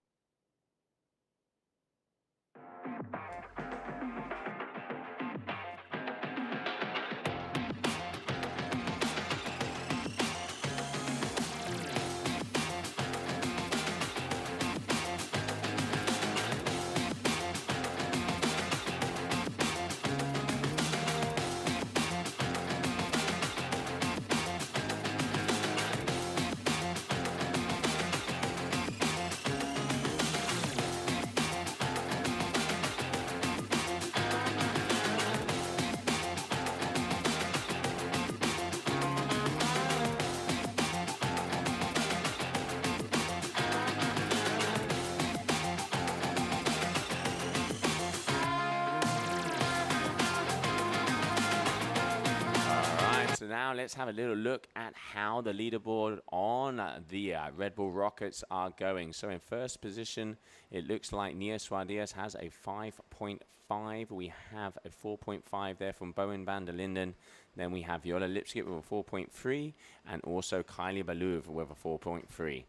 Now let's have a little look at how the leaderboard on the Red Bull Rockets are going. So in first position, it looks like Nia Suarez has a 5.5. We have a 4.5 there from Bowen van der Linden. Then we have Viola Lipskip with a 4.3, and also Kylie Balouv with a 4.3.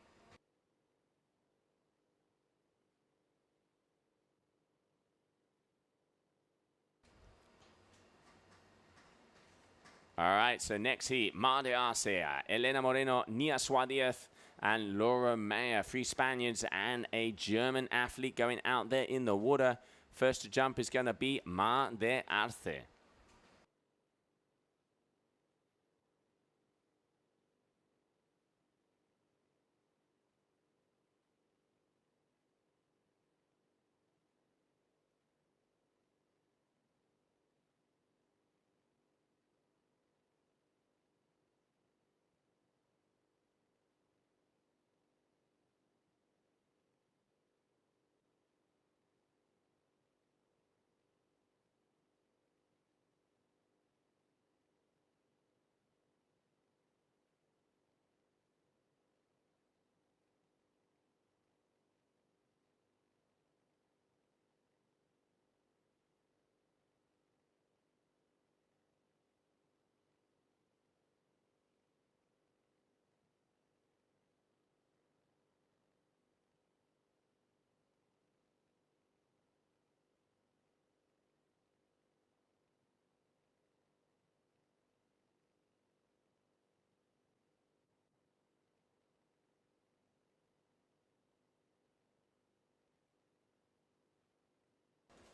All right, so next heat, Mar de Arce, Elena Moreno, Nia Suarez, and Laura Mayer, 3 Spaniards and a German athlete going out there in the water. First to jump is going to be Mar de Arce.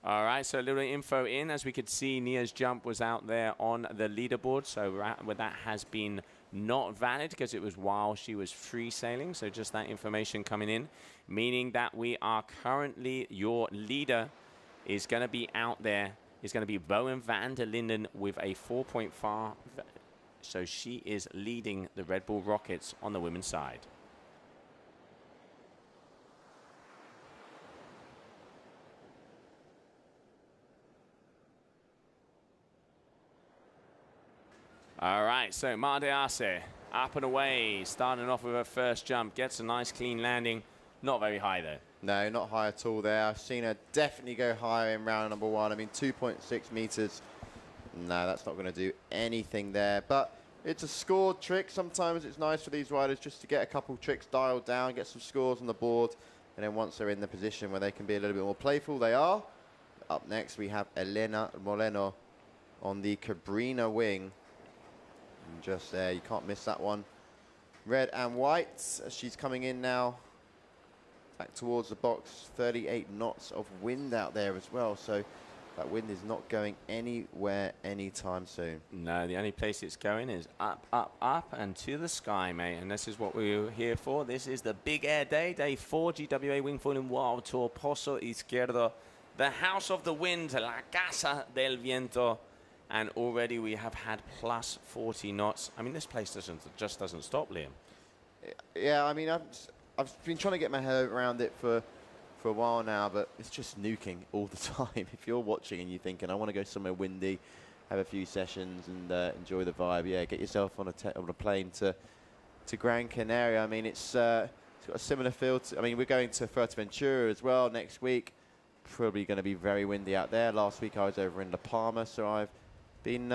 All right, so a little info in. As we could see, Nia's jump was out there on the leaderboard. So that has been not valid because it was while she was free sailing. So just that information coming in, meaning that we are currently, your leader is going to be out there. Is going to be Bowen van der Linden with a 4.5. So she is leading the Red Bull Rockets on the women's side. All right, so Mar de Arce up and away, starting off with her first jump, gets a nice clean landing. Not very high though. No, not high at all there. I've seen her definitely go higher in round number 1. I mean, 2.6 meters. No, that's not going to do anything there. But it's a scored trick. Sometimes it's nice for these riders just to get a couple tricks dialed down, get some scores on the board. And then once they're in the position where they can be a little bit more playful, they are. Up next, we have Elena Moreno on the Cabrina wing. And just there, you can't miss that one. Red and white as she's coming in now. Back towards the box, 38 knots of wind out there as well. So that wind is not going anywhere anytime soon. No, the only place it's going is up, up, up and to the sky, mate. And this is what we're here for. This is the big air day, day 4, GWA Wingfoil World Tour, Pozo Izquierdo, the house of the wind, la casa del viento. And already we have had plus 40 knots. I mean, this place just doesn't stop, Liam. Yeah, I mean, I've been trying to get my head around it for a while now, but it's just nuking all the time. If you're watching and you're thinking, I want to go somewhere windy, have a few sessions and enjoy the vibe, yeah, get yourself on a plane to Gran Canaria. I mean, it's got a similar feel to, I mean, we're going to Fuerteventura as well next week. Probably going to be very windy out there. Last week I was over in La Palma, so I've been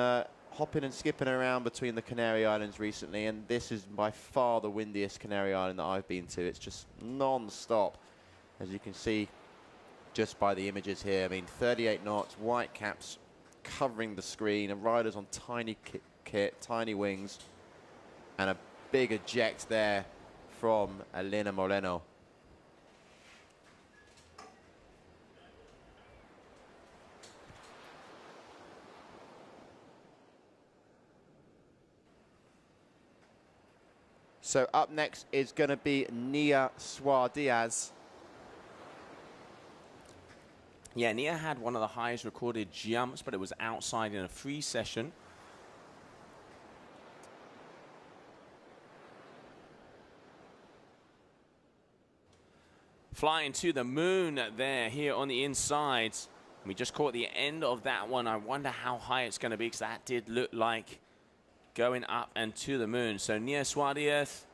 hopping and skipping around between the Canary Islands recently, and this is by far the windiest Canary Island that I've been to. It's just non-stop, as you can see just by the images here. I mean, 38 knots, white caps covering the screen, and riders on tiny kit, tiny wings, and a big eject there from Elena Moreno. So up next is going to be Nia Suarez. Yeah, Nia had one of the highest recorded jumps, but it was outside in a free session. Flying to the moon there, here on the inside. We just caught the end of that one. I wonder how high it's going to be, because that did look like going up and to the moon. So Nia Suarez,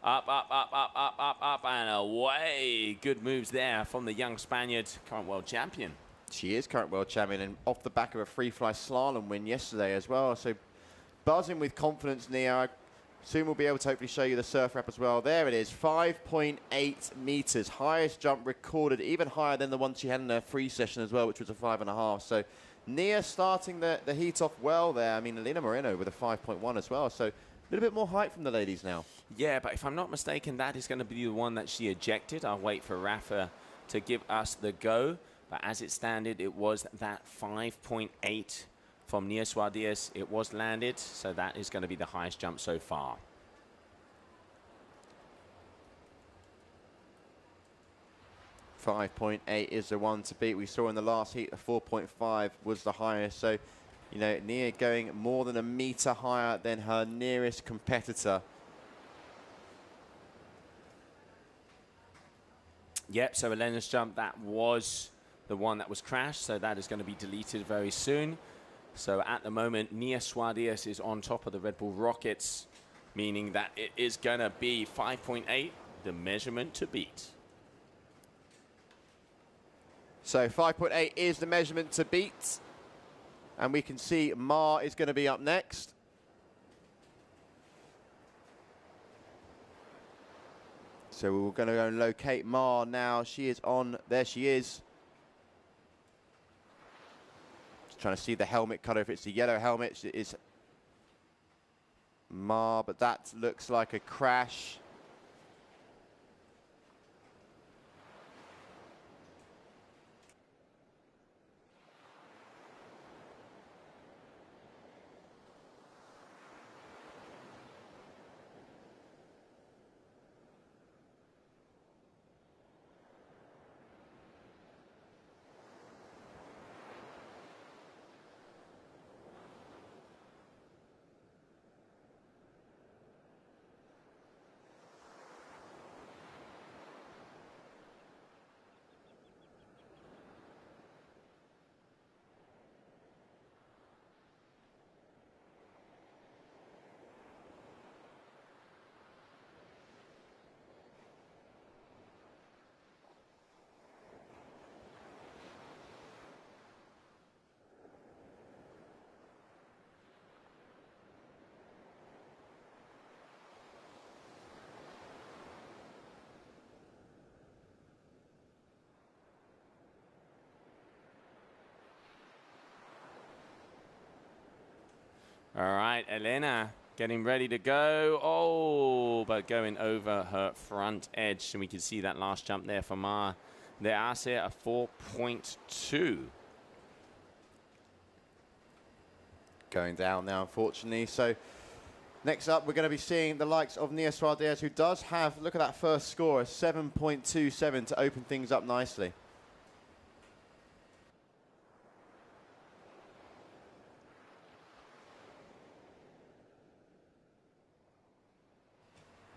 up, up, up, up, up, up, up, and away. Good moves there from the young Spaniard, current world champion. She is current world champion, and off the back of a FreeFly-Slalom win yesterday as well. So buzzing with confidence, Nia. Soon we'll be able to hopefully show you the surf wrap as well. There it is, 5.8 meters, highest jump recorded, even higher than the one she had in her free session as well, which was a 5.5. So Nia starting the heat off well there. I mean, Elena Moreno with a 5.1 as well. So a little bit more height from the ladies now. Yeah, but if I'm not mistaken, that is going to be the one that she ejected. I'll wait for Rafa to give us the go. But as it standed, it was that 5.8 from Nia Suarez. It was landed, so that is going to be the highest jump so far. .8 is the one to beat. We saw in the last heat, the 4.5 was the highest. So, you know, Nia going more than a meter higher than her nearest competitor. Yep, so Elena's jump, that was the one that was crashed, so that is going to be deleted very soon. So at the moment, Nia Suarez is on top of the Red Bull Rockets, meaning that it is going to be 5.8, the measurement to beat. So 5.8 is the measurement to beat. And we can see Ma is going to be up next. So we're going to go and locate Ma now. She is on. There she is. Just trying to see the helmet color. If it's the yellow helmet, it is Ma. But that looks like a crash. All right, Elena getting ready to go. Oh, but going over her front edge. And we can see that last jump there from Mar de Arce, a 4.2. Going down now, unfortunately. So next up, we're going to be seeing the likes of Nia Suarez, who does have, look at that first score, a 7.27 to open things up nicely.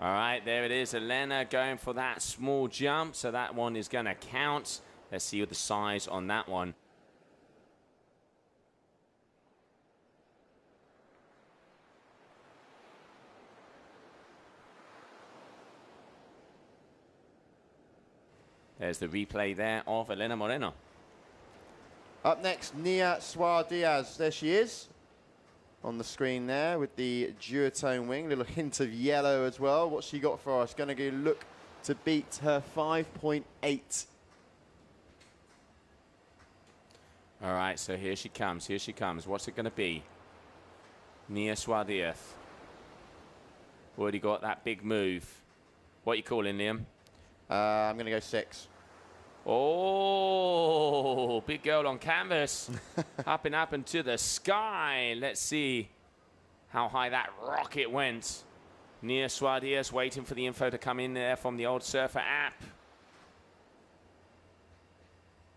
All right, there it is. Elena going for that small jump. So that one is going to count. Let's see what the size on that one. There's the replay there of Elena Moreno. Up next, Nia Suarez. There she is on the screen there with the duotone wing. A little hint of yellow as well. What's she got for us? Going to go look to beat her 5.8. All right, so here she comes. Here she comes. What's it going to be? Nia Suarez. Already got that big move. What are you calling, Liam? I'm going to go 6. Oh, big girl on canvas. Up and to the sky. Let's see how high that rocket went. Nia Suarez waiting for the info to come in there from the Old Surfer app.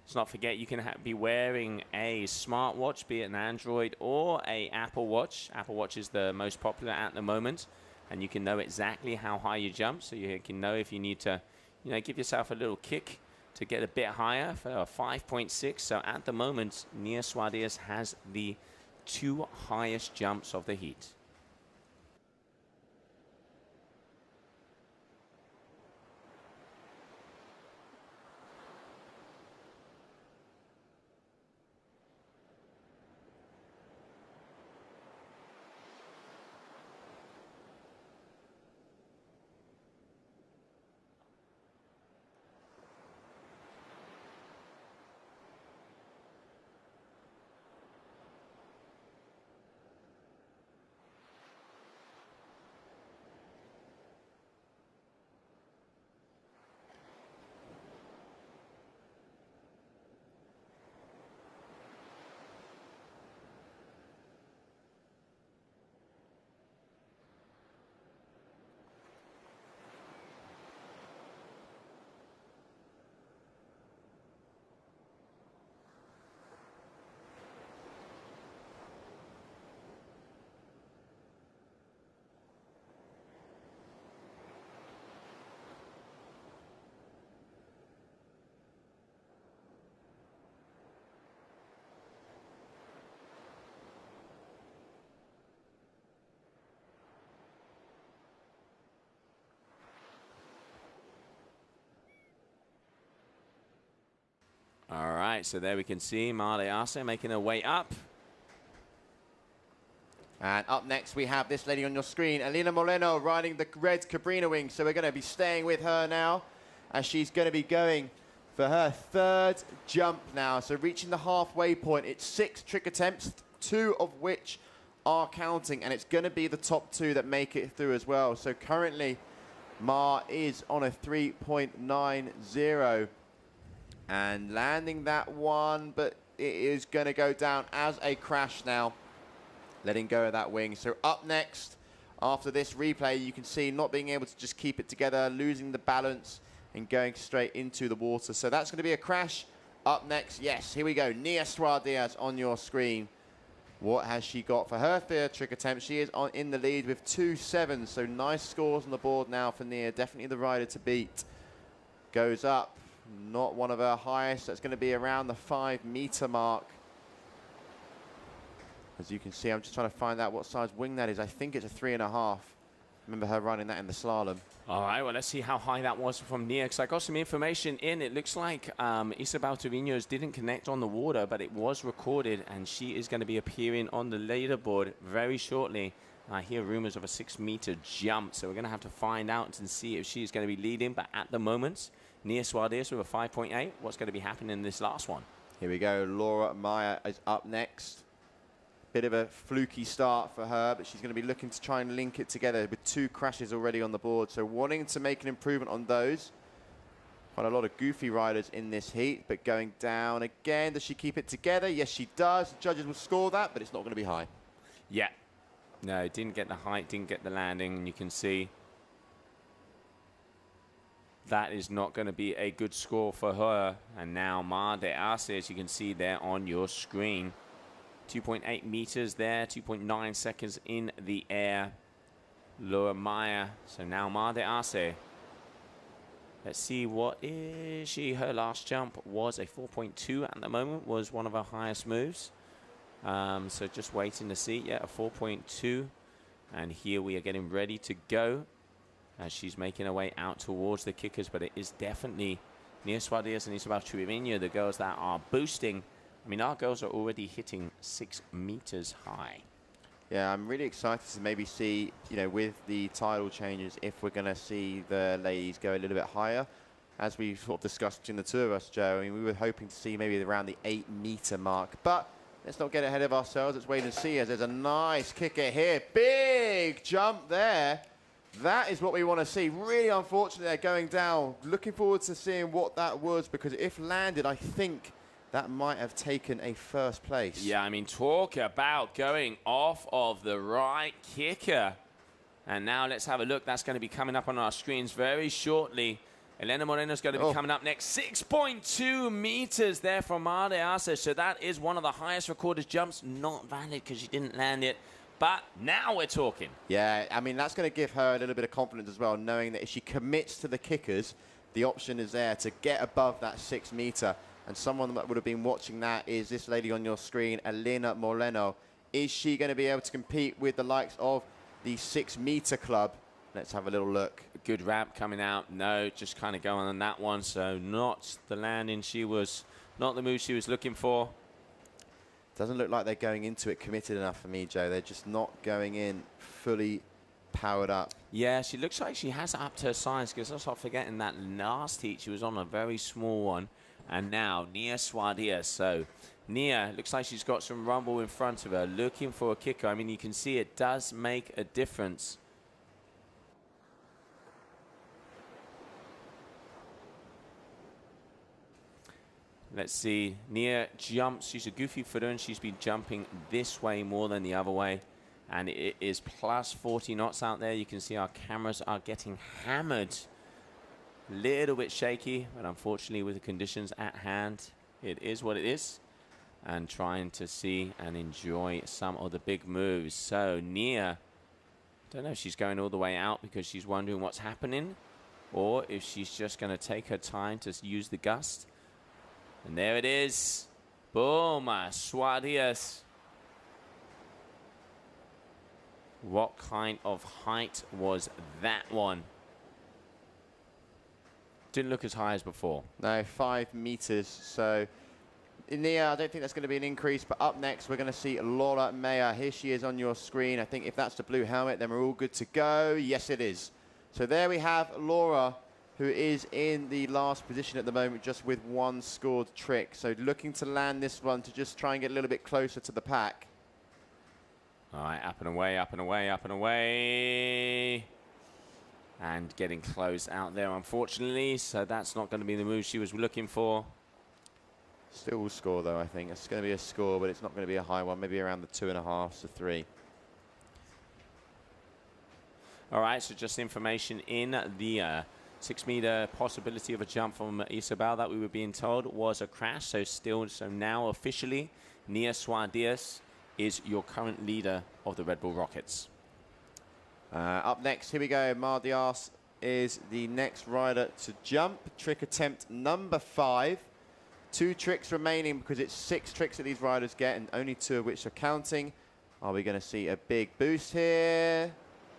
Let's not forget you can be wearing a smartwatch, be it an Android or a Apple Watch. Apple Watch is the most popular at the moment. And you can know exactly how high you jump. So you can know if you need to, you know, give yourself a little kick to get a bit higher for a 5.6. So at the moment, Nia Suarez has the 2 highest jumps of the heat. All right, so there we can see Mar de Arce making her way up. And up next, we have this lady on your screen, Elena Moreno, riding the red Cabrina wing. So we're going to be staying with her now, as she's going to be going for her 3rd jump now. So reaching the halfway point, it's 6 trick attempts, 2 of which are counting, and it's going to be the top 2 that make it through as well. So currently, Mar is on a 3.90. And landing that one, but it is going to go down as a crash now, letting go of that wing. So up next, after this replay, you can see not being able to just keep it together, losing the balance and going straight into the water. So that's going to be a crash. Up next, yes, here we go. Nia Suarez on your screen. What has she got for her 3rd trick attempt? She is in the lead with 2.7. So nice scores on the board now for Nia. Definitely the rider to beat. Goes up. Not one of her highest. That's going to be around the 5-meter mark. As you can see, I'm just trying to find out what size wing that is. I think it's a 3.5. Remember her running that in the slalom. All right, well, let's see how high that was from Nia, because I got some information in. It looks like Isabel Torrinos didn't connect on the water, but it was recorded, and she is going to be appearing on the leaderboard very shortly. I hear rumors of a 6-meter jump, so we're going to have to find out and see if she's going to be leading. But at the moment, Nia Suarez with a 5.8. What's going to be happening in this last one? Here we go. Laura Meyer is up next. Bit of a fluky start for her, but she's going to be looking to try and link it together with 2 crashes already on the board. So wanting to make an improvement on those. Quite a lot of goofy riders in this heat, but going down again. Does she keep it together? Yes, she does. The judges will score that, but it's not going to be high. Yeah. No, didn't get the height, didn't get the landing, and you can see that is not going to be a good score for her. And now Mar de Arce, as you can see there on your screen. 2.8 meters there, 2.9 seconds in the air. Laura Meyer. So now Mar de Arce. Let's see, what is she? Her last jump was a 4.2 at the moment, was one of her highest moves. So just waiting to see. Yeah, a 4.2. And here we are getting ready to go as she's making her way out towards the kickers. But it is definitely Nia Suarez and Isabel Trevino, the girls that are boosting. I mean, our girls are already hitting 6 meters high. Yeah, I'm really excited to maybe see, you know, with the tidal changes, if we're going to see the ladies go a little bit higher. As we sort of discussed between the two of us, Joe, I mean, we were hoping to see maybe around the 8-meter mark. But let's not get ahead of ourselves. Let's wait and see, as there's a nice kicker here. Big jump there. That is what we want to see. Really unfortunate they're going down. Looking forward to seeing what that was, because if landed, I think that might have taken a first place. Yeah, I mean, talk about going off of the right kicker. And now let's have a look. That's going to be coming up on our screens very shortly. Elena Moreno's going to be coming up next. 6.2 meters there from Mar de Arce. So that is one of the highest recorded jumps. Not valid because she didn't land it. But now we're talking. Yeah, I mean, that's going to give her a little bit of confidence as well, knowing that if she commits to the kickers, the option is there to get above that 6 meter. And someone that would have been watching that is this lady on your screen, Elena Moreno. Is she going to be able to compete with the likes of the 6 meter club? Let's have a little look. Good ramp coming out. No, just kind of going on that one. So not the landing she was, not the move she was looking for. Doesn't look like they're going into it committed enough for me, Joe. They're just not going in fully powered up. Yeah, she looks like she has upped her size, because let's not forgetting that last heat she was on a very small one. And now Nia Suarez. So Nia looks like she's got some rumble in front of her, looking for a kicker. I mean, you can see it does make a difference. Let's see. Nia jumps. She's a goofy footer, and she's been jumping this way more than the other way. And it is plus 40 knots out there. You can see our cameras are getting hammered. Little bit shaky, but unfortunately with the conditions at hand, it is what it is. And trying to see and enjoy some of the big moves. So Nia, don't know if she's going all the way out because she's wondering what's happening, or if she's just going to take her time to use the gust. And there it is. Boom, Suarez. What kind of height was that one? Didn't look as high as before. No, 5 meters. So Nia, I don't think that's going to be an increase. But up next, we're going to see Laura Meyer. Here she is on your screen. I think if that's the blue helmet, then we're all good to go. Yes, it is. So there we have Laura, who is in the last position at the moment, just with 1 scored trick. So looking to land this one to just try and get a little bit closer to the pack. All right, up and away, up and away, up and away. And getting closed out there, unfortunately. So that's not going to be the move she was looking for. Still will score, though, I think. It's going to be a score, but it's not going to be a high one. Maybe around the 2.5 to 3. All right, so just information in the 6 meter possibility of a jump from Isabel that we were being told was a crash. So now officially, Nia Suarez is your current leader of the Red Bull Rockets. Up next, here we go. Mar de Arce is the next rider to jump. Trick attempt number 5. 2 tricks remaining because it's 6 tricks that these riders get, and only 2 of which are counting. Are we going to see a big boost here?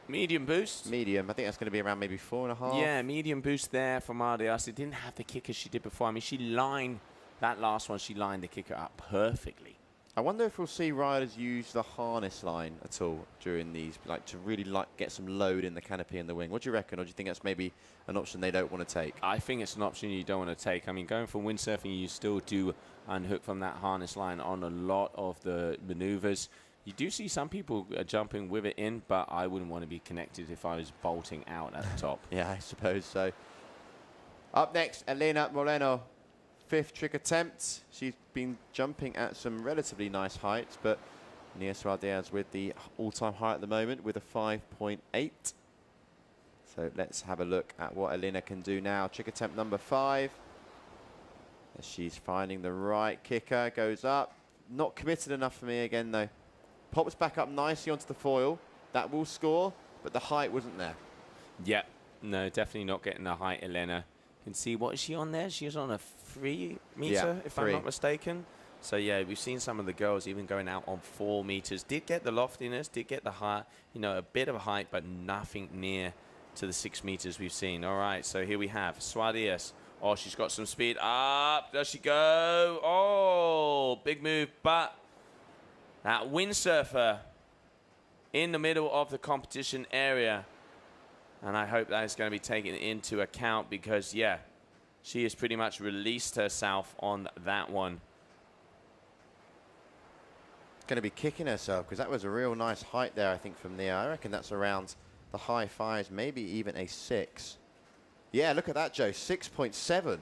Medium boost. Medium. I think that's going to be around maybe 4.5. Yeah, medium boost there for Mar de Arce. It didn't have the kicker she did before. I mean, she lined that last one. She lined the kicker up perfectly. I wonder if we'll see riders use the harness line at all during these, like to really get some load in the canopy and the wing. What do you reckon? Or do you think that's maybe an option they don't want to take? I think it's an option you don't want to take. I mean, going for windsurfing, you still do unhook from that harness line on a lot of the maneuvers. You do see some people jumping with it in, but I wouldn't want to be connected if I was bolting out at the top. Yeah, I suppose so. Up next, Elena Moreno. 5th trick attempt. She's been jumping at some relatively nice heights, but Nia Suarez with the all-time high at the moment with a 5.8. So let's have a look at what Elena can do now. Trick attempt number 5. As she's finding the right kicker, goes up. Not committed enough for me again, though. Pops back up nicely onto the foil. That will score, but the height wasn't there. Yeah, no, definitely not getting the height, Elena. You can see, what is she on there? She's on a 3 meter, if I'm not mistaken. So, yeah, we've seen some of the girls even going out on 4 meters. Did get the loftiness, did get the height, you know, a bit of a height, but nothing near to the 6 meters we've seen. All right, so here we have Suarez. Oh, she's got some speed. Up, does she go? Oh, big move, but that windsurfer in the middle of the competition area. And I hope that is going to be taken into account because, yeah, she has pretty much released herself on that one. Going to be kicking herself because that was a real nice height there, I think, from Nia. I reckon that's around the high 5s, maybe even a 6. Yeah, look at that, Joe. 6.7.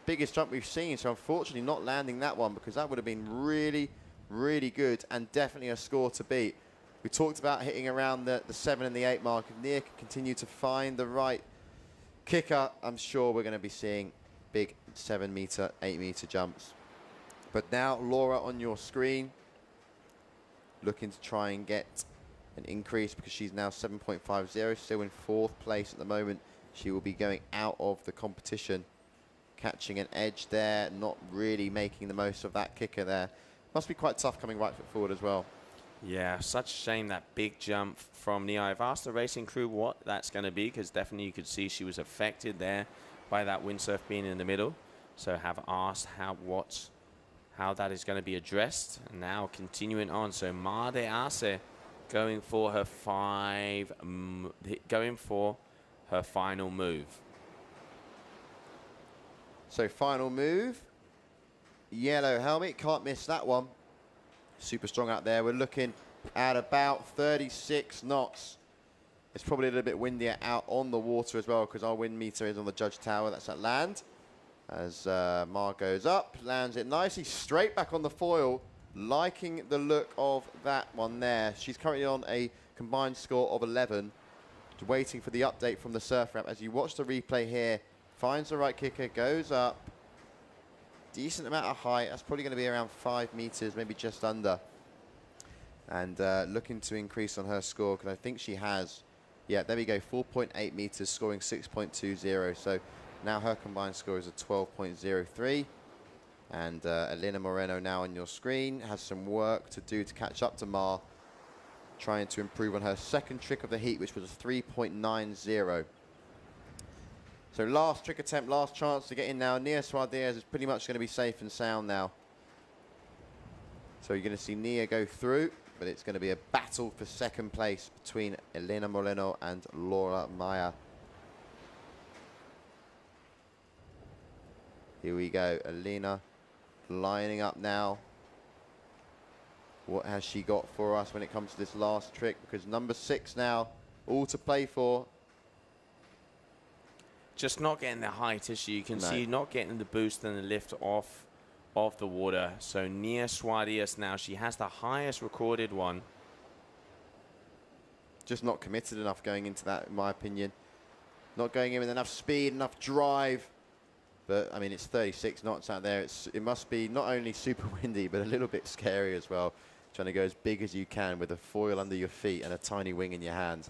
Biggest jump we've seen. So unfortunately not landing that one because that would have been really, really good and definitely a score to beat. We talked about hitting around the 7 and the 8 mark. If Nia can continue to find the right kicker, I'm sure we're going to be seeing big 7 meter, 8 meter jumps. But now Laura on your screen, looking to try and get an increase because she's now 7.50, still in 4th place at the moment. She will be going out of the competition, catching an edge there, not really making the most of that kicker there. Must be quite tough coming right foot forward as well. Yeah, such a shame that big jump from Nia. I've asked the racing crew what that's going to be because definitely you could see she was affected there by that windsurf being in the middle. So have asked how that is going to be addressed. And now continuing on. So Mar de Arce going for her final move. So final move, yellow helmet, can't miss that one. Super strong out there. We're looking at about 36 knots. It's probably a little bit windier out on the water as well because our wind meter is on the judge tower. That's at land. As Mar goes up, lands it nicely, straight back on the foil. Liking the look of that one there. She's currently on a combined score of 11. Waiting for the update from the surf ramp. As you watch the replay here, finds the right kicker, goes up. Decent amount of height. That's probably going to be around 5 meters, maybe just under. And looking to increase on her score because I think she has, yeah, there we go, 4.8 meters, scoring 6.20. So now her combined score is a 12.03. And Elena Moreno now on your screen has some work to do to catch up to Mar, trying to improve on her second trick of the heat, which was a 3.90. So last trick attempt, last chance to get in now. Nia Suarez is pretty much going to be safe and sound now. So you're going to see Nia go through, but it's going to be a battle for second place between Elena Moreno and Laura Maya. Here we go, Elena lining up now. What has she got for us when it comes to this last trick? Because number 6 now, all to play for. Just not getting the height, as you can see, not getting the boost and the lift off of the water. So Nia Suarez now, she has the highest recorded one. Just not committed enough going into that, in my opinion. Not going in with enough speed, enough drive. But, I mean, it's 36 knots out there. It must be not only super windy, but a little bit scary as well. Trying to go as big as you can with a foil under your feet and a tiny wing in your hand.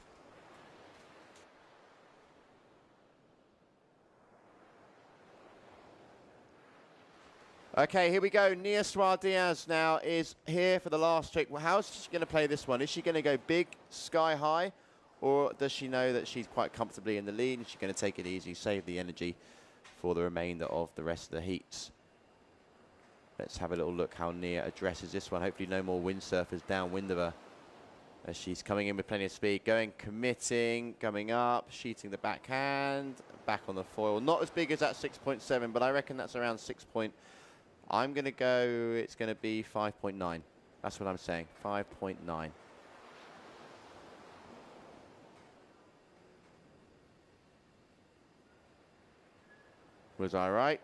Okay, here we go. Nia Suarez now is here for the last trick. Well, how's she going to play this one? Is she going to go big, sky high, or does she know that she's quite comfortably in the lead? Is she going to take it easy, save the energy for the remainder of the rest of the heats? Let's have a little look how Nia addresses this one. Hopefully no more windsurfers downwind of her as she's coming in with plenty of speed. Going, committing, coming up, sheeting the backhand, back on the foil. Not as big as that 6.7, but I reckon that's around 6. I'm going to go, it's going to be 5.9. That's what I'm saying, 5.9. Was I right?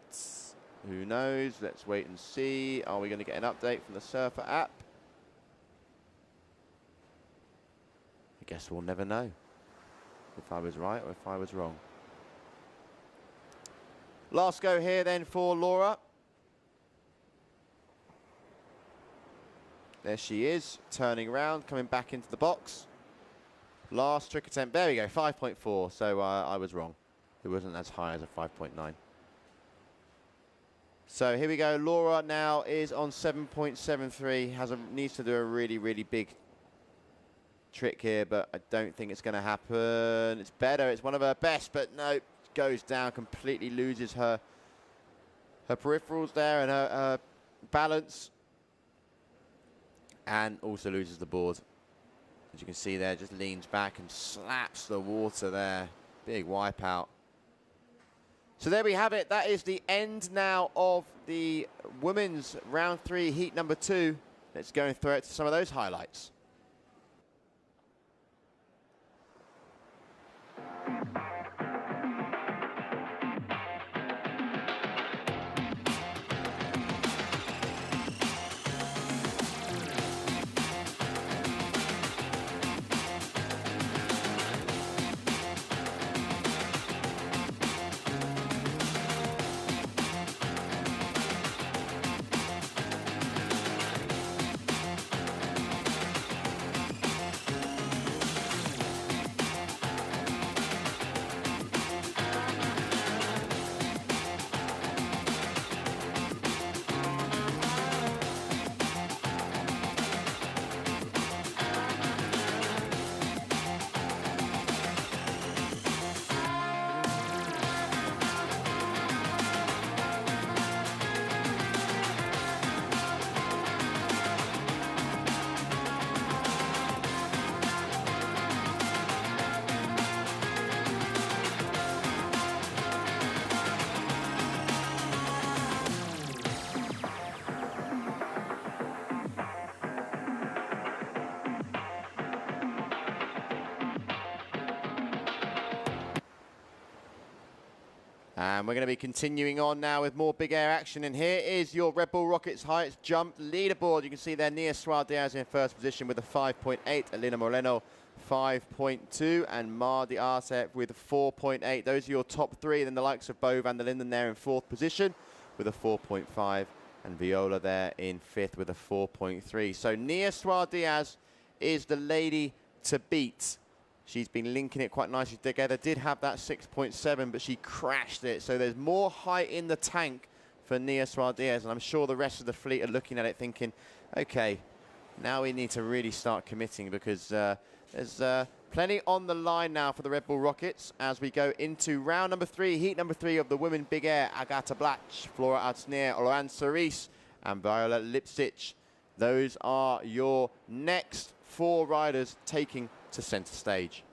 Who knows? Let's wait and see. Are we going to get an update from the Surfer app? I guess we'll never know if I was right or if I was wrong. Last go here then for Laura. There she is, turning around, coming back into the box. Last trick attempt. There we go, 5.4. So I was wrong. It wasn't as high as a 5.9. So here we go. Laura now is on 7.73. Needs to do a really, really big trick here, but I don't think it's going to happen. It's better. It's one of her best, but no, goes down, completely loses her peripherals there and her balance, and also loses the board. As you can see there, just leans back and slaps the water there. Big wipeout. So there we have it. That is the end now of the women's round 3, heat number 2. Let's go and throw it to some of those highlights. And we're going to be continuing on now with more big air action. And here is your Red Bull Rockets Heights jump leaderboard. You can see there Nia Suarez in first position with a 5.8. Elena Moreno 5.2. And Mardi Arce with a 4.8. Those are your top 3. Then the likes of Bo van der Linden there in 4th position with a 4.5. And Viola there in 5th with a 4.3. So Nia Suarez is the lady to beat. She's been linking it quite nicely together. Did have that 6.7, but she crashed it. So there's more height in the tank for Nia Suarez. And I'm sure the rest of the fleet are looking at it thinking, OK, now we need to really start committing because there's plenty on the line now for the Red Bull Rockets as we go into round number 3, heat number 3 of the women big air. Agata Blach, Flora Artsnier, Loran Cerise, and Viola Lipsic. Those are your next 4 riders taking to center stage.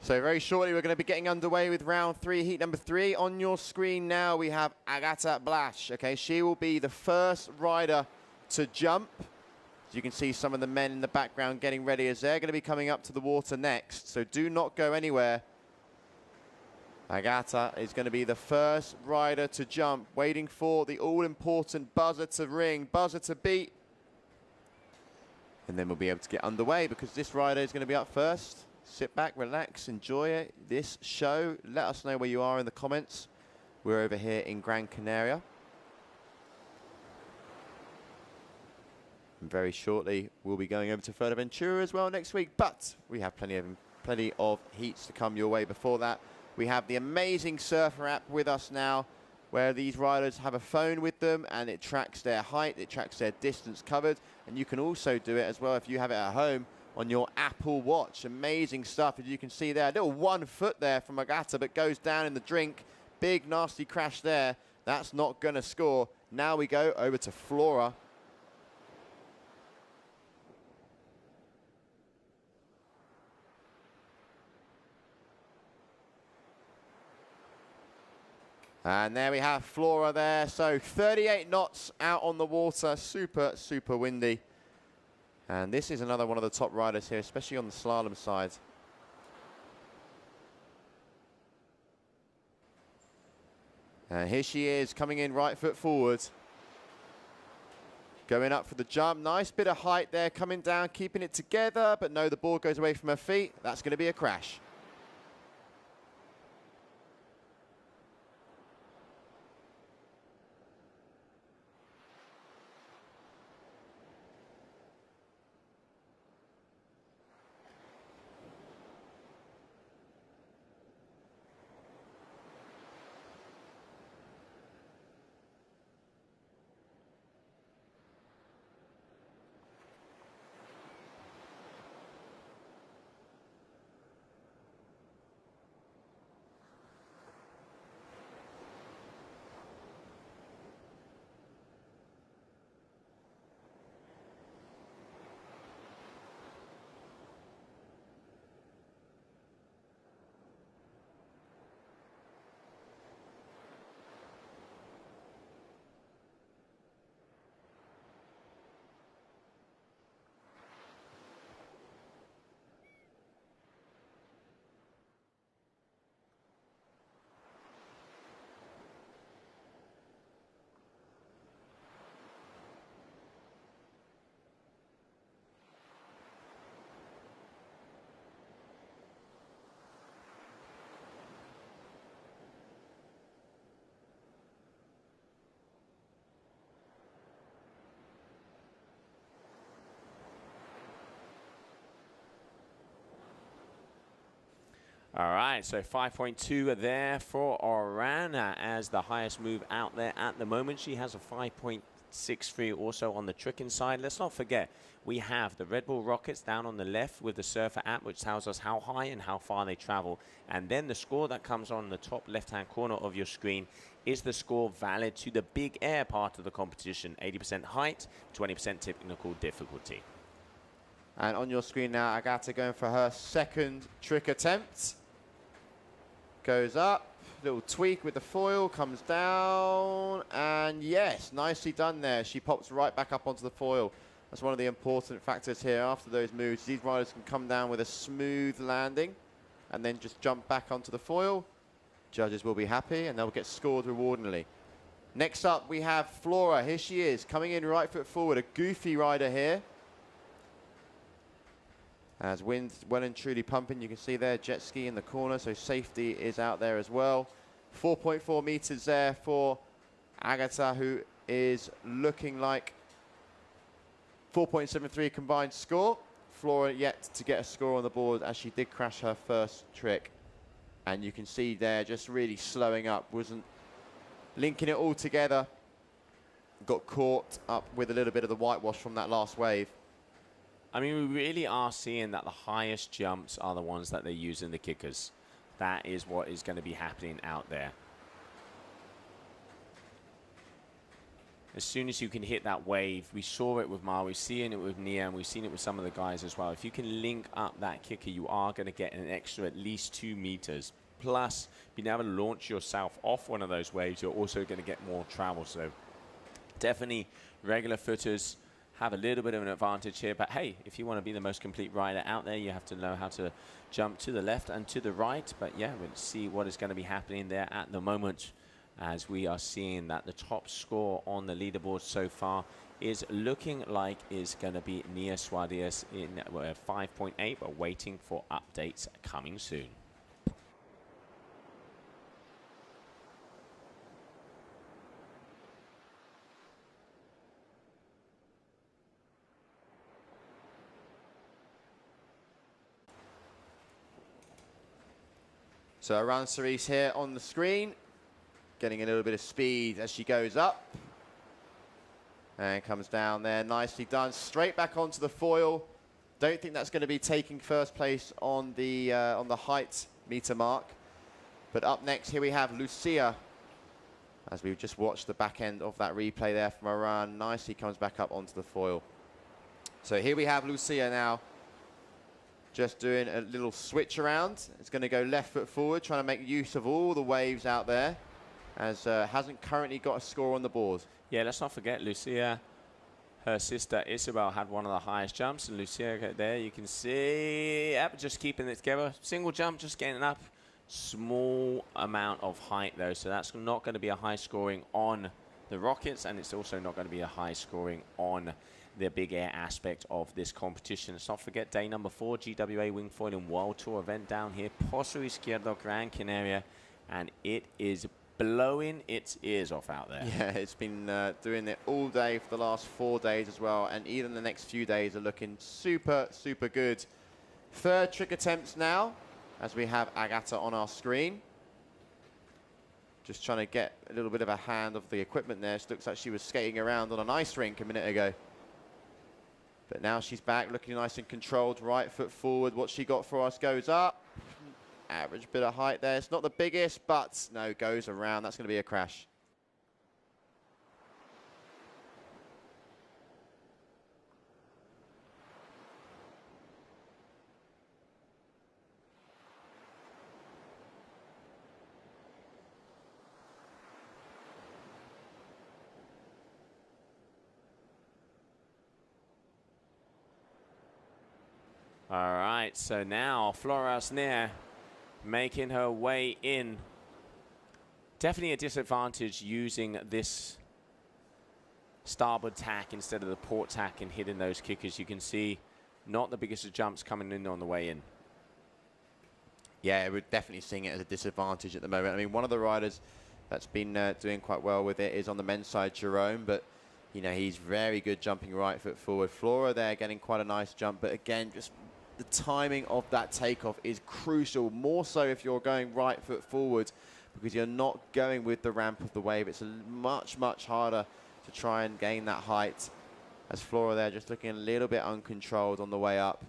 So very shortly, we're going to be getting underway with round 3, heat number 3. On your screen now, we have Agata Blach. Okay, she will be the first rider to jump. As you can see some of the men in the background getting ready as they're going to be coming up to the water next. So do not go anywhere. Agata is going to be the first rider to jump, waiting for the all-important buzzer to ring, buzzer to beat. And then we'll be able to get underway because this rider is going to be up first. Sit back, relax, enjoy this show. Let us know where you are in the comments. We're over here in Gran Canaria. And very shortly, we'll be going over to Fuerteventura as well next week. But we have plenty plenty of heats to come your way before that. We have the amazing Surfer app with us now, where these riders have a phone with them and it tracks their height, it tracks their distance covered, and you can also do it as well if you have it at home on your Apple Watch. Amazing stuff, as you can see there. A little 1 foot there from Agata, but goes down in the drink. Big nasty crash there. That's not gonna score. Now we go over to Flora. And there we have Flora there. So 38 knots out on the water. Super, super windy. And this is another one of the top riders here, especially on the slalom side. And here she is, coming in right foot forward. Going up for the jump. Nice bit of height there, coming down, keeping it together. But no, the board goes away from her feet. That's going to be a crash. All right, so 5.2 there for Orana as the highest move out there at the moment. She has a 5.63 also on the tricking side. Let's not forget, we have the Red Bull Rockets down on the left with the Surfer app, which tells us how high and how far they travel. And then the score that comes on the top left-hand corner of your screen is the score valid to the big air part of the competition. 80% height, 20% technical difficulty. And on your screen now, Agata going for her second trick attempt. Goes up, little tweak with the foil, comes down, and yes, nicely done there. She pops right back up onto the foil. That's one of the important factors here after those moves. These riders can come down with a smooth landing and then just jump back onto the foil. Judges will be happy and they'll get scored rewardingly. Next up, we have Flora. Here she is, coming in right foot forward, a goofy rider here. As wind's well and truly pumping, you can see there, jet ski in the corner, so safety is out there as well. 4.4 meters there for Agata, who is looking like 4.73 combined score. Flora yet to get a score on the board as she did crash her first trick. And you can see there, just really slowing up, wasn't linking it all together. Got caught up with a little bit of the whitewash from that last wave. I mean, we really are seeing that the highest jumps are the ones that they use in the kickers. That is what is going to be happening out there. As soon as you can hit that wave, we saw it with Ma, we've seen it with Nia, and we've seen it with some of the guys as well. If you can link up that kicker, you are going to get an extra at least 2 meters. Plus, being able to launch yourself off one of those waves, you're also going to get more travel. So definitely regular footers have a little bit of an advantage here, but hey, if you want to be the most complete rider out there, you have to know how to jump to the left and to the right. But yeah, we'll see what is going to be happening there at the moment, as we are seeing that the top score on the leaderboard so far is looking like is going to be Nia Suarez in 5.8, but waiting for updates coming soon. So around Cerise here on the screen, getting a little bit of speed as she goes up. And comes down there, nicely done. Straight back onto the foil. Don't think that's going to be taking first place on the height meter mark. But up next, here we have Lucia. As we've just watched the back end of that replay there from Iran, nicely comes back up onto the foil. So here we have Lucia now, just doing a little switch around. It's going to go left foot forward, trying to make use of all the waves out there, as hasn't currently got a score on the board. Yeah, let's not forget Lucia. Her sister Isabel had one of the highest jumps, and Lucia there, you can see, yep, just keeping it together. Single jump, just getting up. Small amount of height though, so that's not going to be a high scoring on the Rockets, and it's also not going to be a high scoring on the big air aspect of this competition. Let's not forget day number 4, GWA Wingfoil World Tour event down here, Pozo Izquierdo, Gran Canaria, and it is blowing its ears off out there. Yeah, it's been doing it all day for the last 4 days as well, and even the next few days are looking super, super good. Third trick attempts now, as we have Agata on our screen. Just trying to get a little bit of a hand of the equipment there. It looks like she was skating around on an ice rink a minute ago. But now she's back, looking nice and controlled. Right foot forward. What she got for us goes up. Average bit of height there. It's not the biggest, but no, goes around. That's going to be a crash. All right, so now Flora Asner making her way in. Definitely a disadvantage using this starboard tack instead of the port tack and hitting those kickers. You can see not the biggest of jumps coming in on the way in. Yeah, we're definitely seeing it as a disadvantage at the moment. I mean, one of the riders that's been doing quite well with it is on the men's side, Jerome, but you know, he's very good jumping right foot forward. Flora there getting quite a nice jump, but again, just the timing of that takeoff is crucial, more so if you're going right foot forward, because you're not going with the ramp of the wave. It's much, much harder to try and gain that height, as Flora there just looking a little bit uncontrolled on the way up.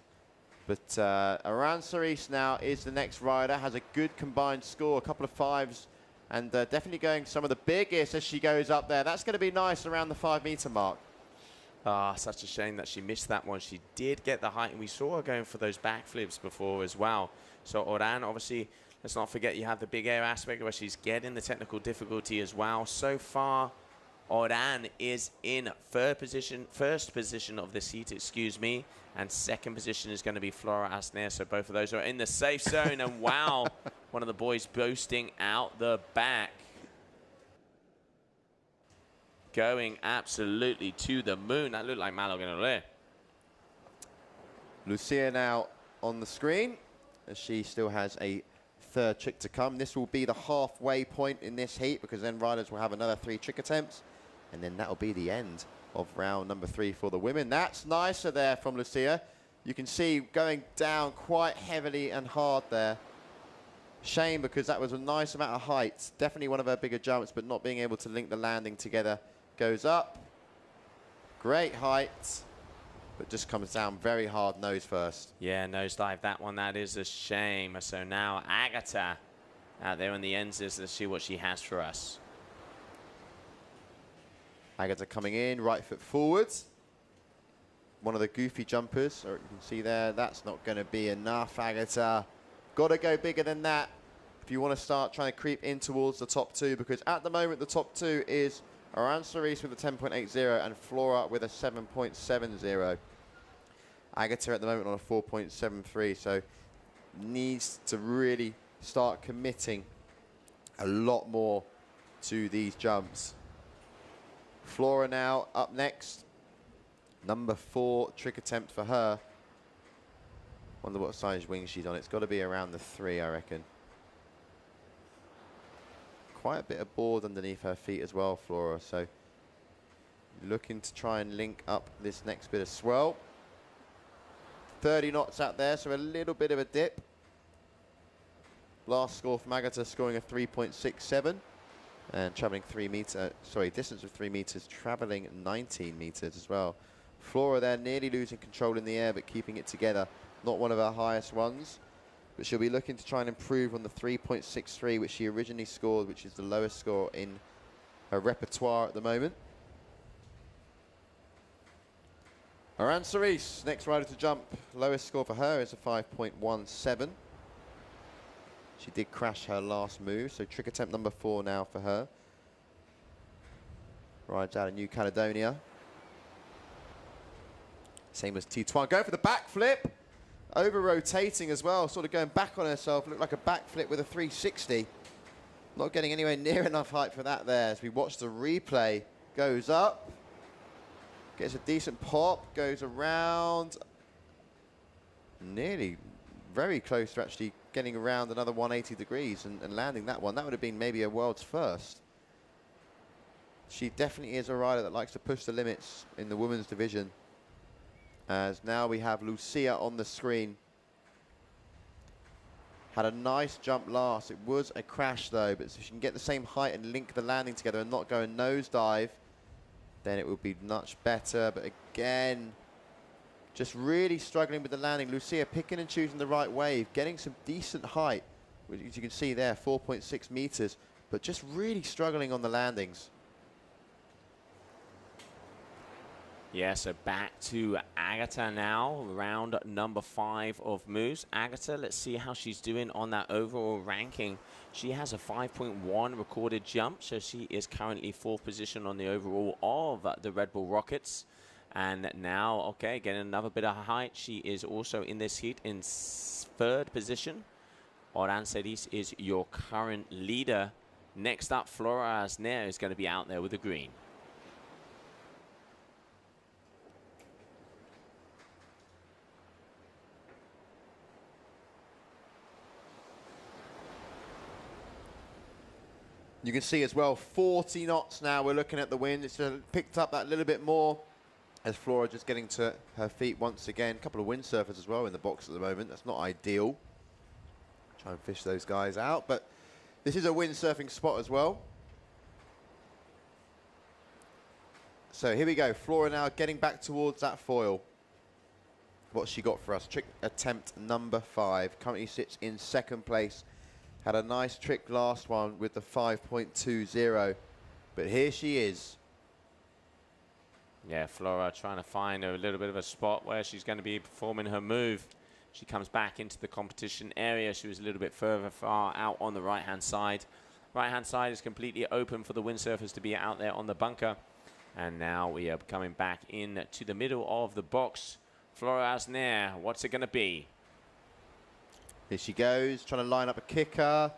But Aran Cerise now is the next rider, has a good combined score, a couple of 5s, and definitely going some of the biggest as she goes up there. That's going to be nice around the 5 meter mark. Ah, such a shame that she missed that one. She did get the height, and we saw her going for those backflips before as well. So Oran, obviously, let's not forget you have the big air aspect where she's getting the technical difficulty as well. So far, Oran is in first position of the seat, excuse me, and second position is going to be Flora Asner. So both of those are in the safe zone, and wow, one of the boys boasting out the back. Going absolutely to the moon. That looked like Malo Ganole. Lucia now on the screen, as she still has a third trick to come. This will be the halfway point in this heat, because then riders will have another 3 trick attempts, and then that will be the end of round number 3 for the women. That's nicer there from Lucia. You can see going down quite heavily and hard there. Shame, because that was a nice amount of height. Definitely one of her bigger jumps, but not being able to link the landing together. Goes up, great height, but just comes down very hard nose first. Yeah, nosedive that one. That is a shame. So now Agata out there on the ends. Let's see what she has for us. Agata coming in, right foot forwards. One of the goofy jumpers, or you can see there, that's not going to be enough, Agata. Got to go bigger than that if you want to start trying to creep in towards the top 2, because at the moment the top 2 is Aran Cerise with a 10.80 and Flora with a 7.70. Agata at the moment on a 4.73, so needs to really start committing a lot more to these jumps. Flora now up next. Number 4 trick attempt for her. Wonder what size wing she's on. It's got to be around the 3, I reckon. Quite a bit of board underneath her feet as well, Flora. So looking to try and link up this next bit of swell. 30 knots out there, so a little bit of a dip. Last score from Agata scoring a 3.67 and traveling 3 meters, distance of 3 meters, traveling 19 meters as well. Flora there nearly losing control in the air but keeping it together. Not one of her highest ones, but she'll be looking to try and improve on the 3.63 which she originally scored, which is the lowest score in her repertoire at the moment. Aran Cerise, next rider to jump. Lowest score for her is a 5.17. She did crash her last move, so trick attempt number 4 now for her. Rides out of New Caledonia. Same as Tituan. Going for the backflip. Over-rotating as well, sort of going back on herself. Looked like a backflip with a 360. Not getting anywhere near enough height for that there. As we watch the replay, goes up. Gets a decent pop, goes around. Nearly very close to actually getting around another 180 degrees and landing that one. That would have been maybe a world's first. She definitely is a rider that likes to push the limits in the women's division. As now we have Lucia on the screen. Had a nice jump last. It was a crash though, but if she can get the same height and link the landing together and not go and nosedive, then it would be much better. But again, just really struggling with the landing. Lucia picking and choosing the right wave, getting some decent height, which as you can see there, 4.6 meters, but just really struggling on the landings. Yeah, so back to Agata now, round number 5 of moves. Agata, let's see how she's doing on that overall ranking. She has a 5.1 recorded jump, so she is currently 4th position on the overall of the Red Bull Rockets. And now, okay, getting another bit of height. She is also in this heat in 3rd position. Oran Cerise is your current leader. Next up, Flora Asner is going to be out there with the green. You can see as well, 40 knots now. We're looking at the wind. It's picked up that little bit more as Flora just getting to her feet once again. A couple of windsurfers as well in the box at the moment. That's not ideal. Try and fish those guys out. But this is a windsurfing spot as well. So here we go. Flora now getting back towards that foil. What's she got for us? Trick attempt number 5. Currently sits in 2nd place. Had a nice trick last one with the 5.20. But here she is. Yeah, Flora trying to find a little bit of a spot where she's going to be performing her move. She comes back into the competition area. She was a little bit far out on the right-hand side. Right-hand side is completely open for the windsurfers to be out there on the bunker. And now we are coming back in to the middle of the box. Flora Asner, what's it going to be? Here she goes, trying to line up a kicker.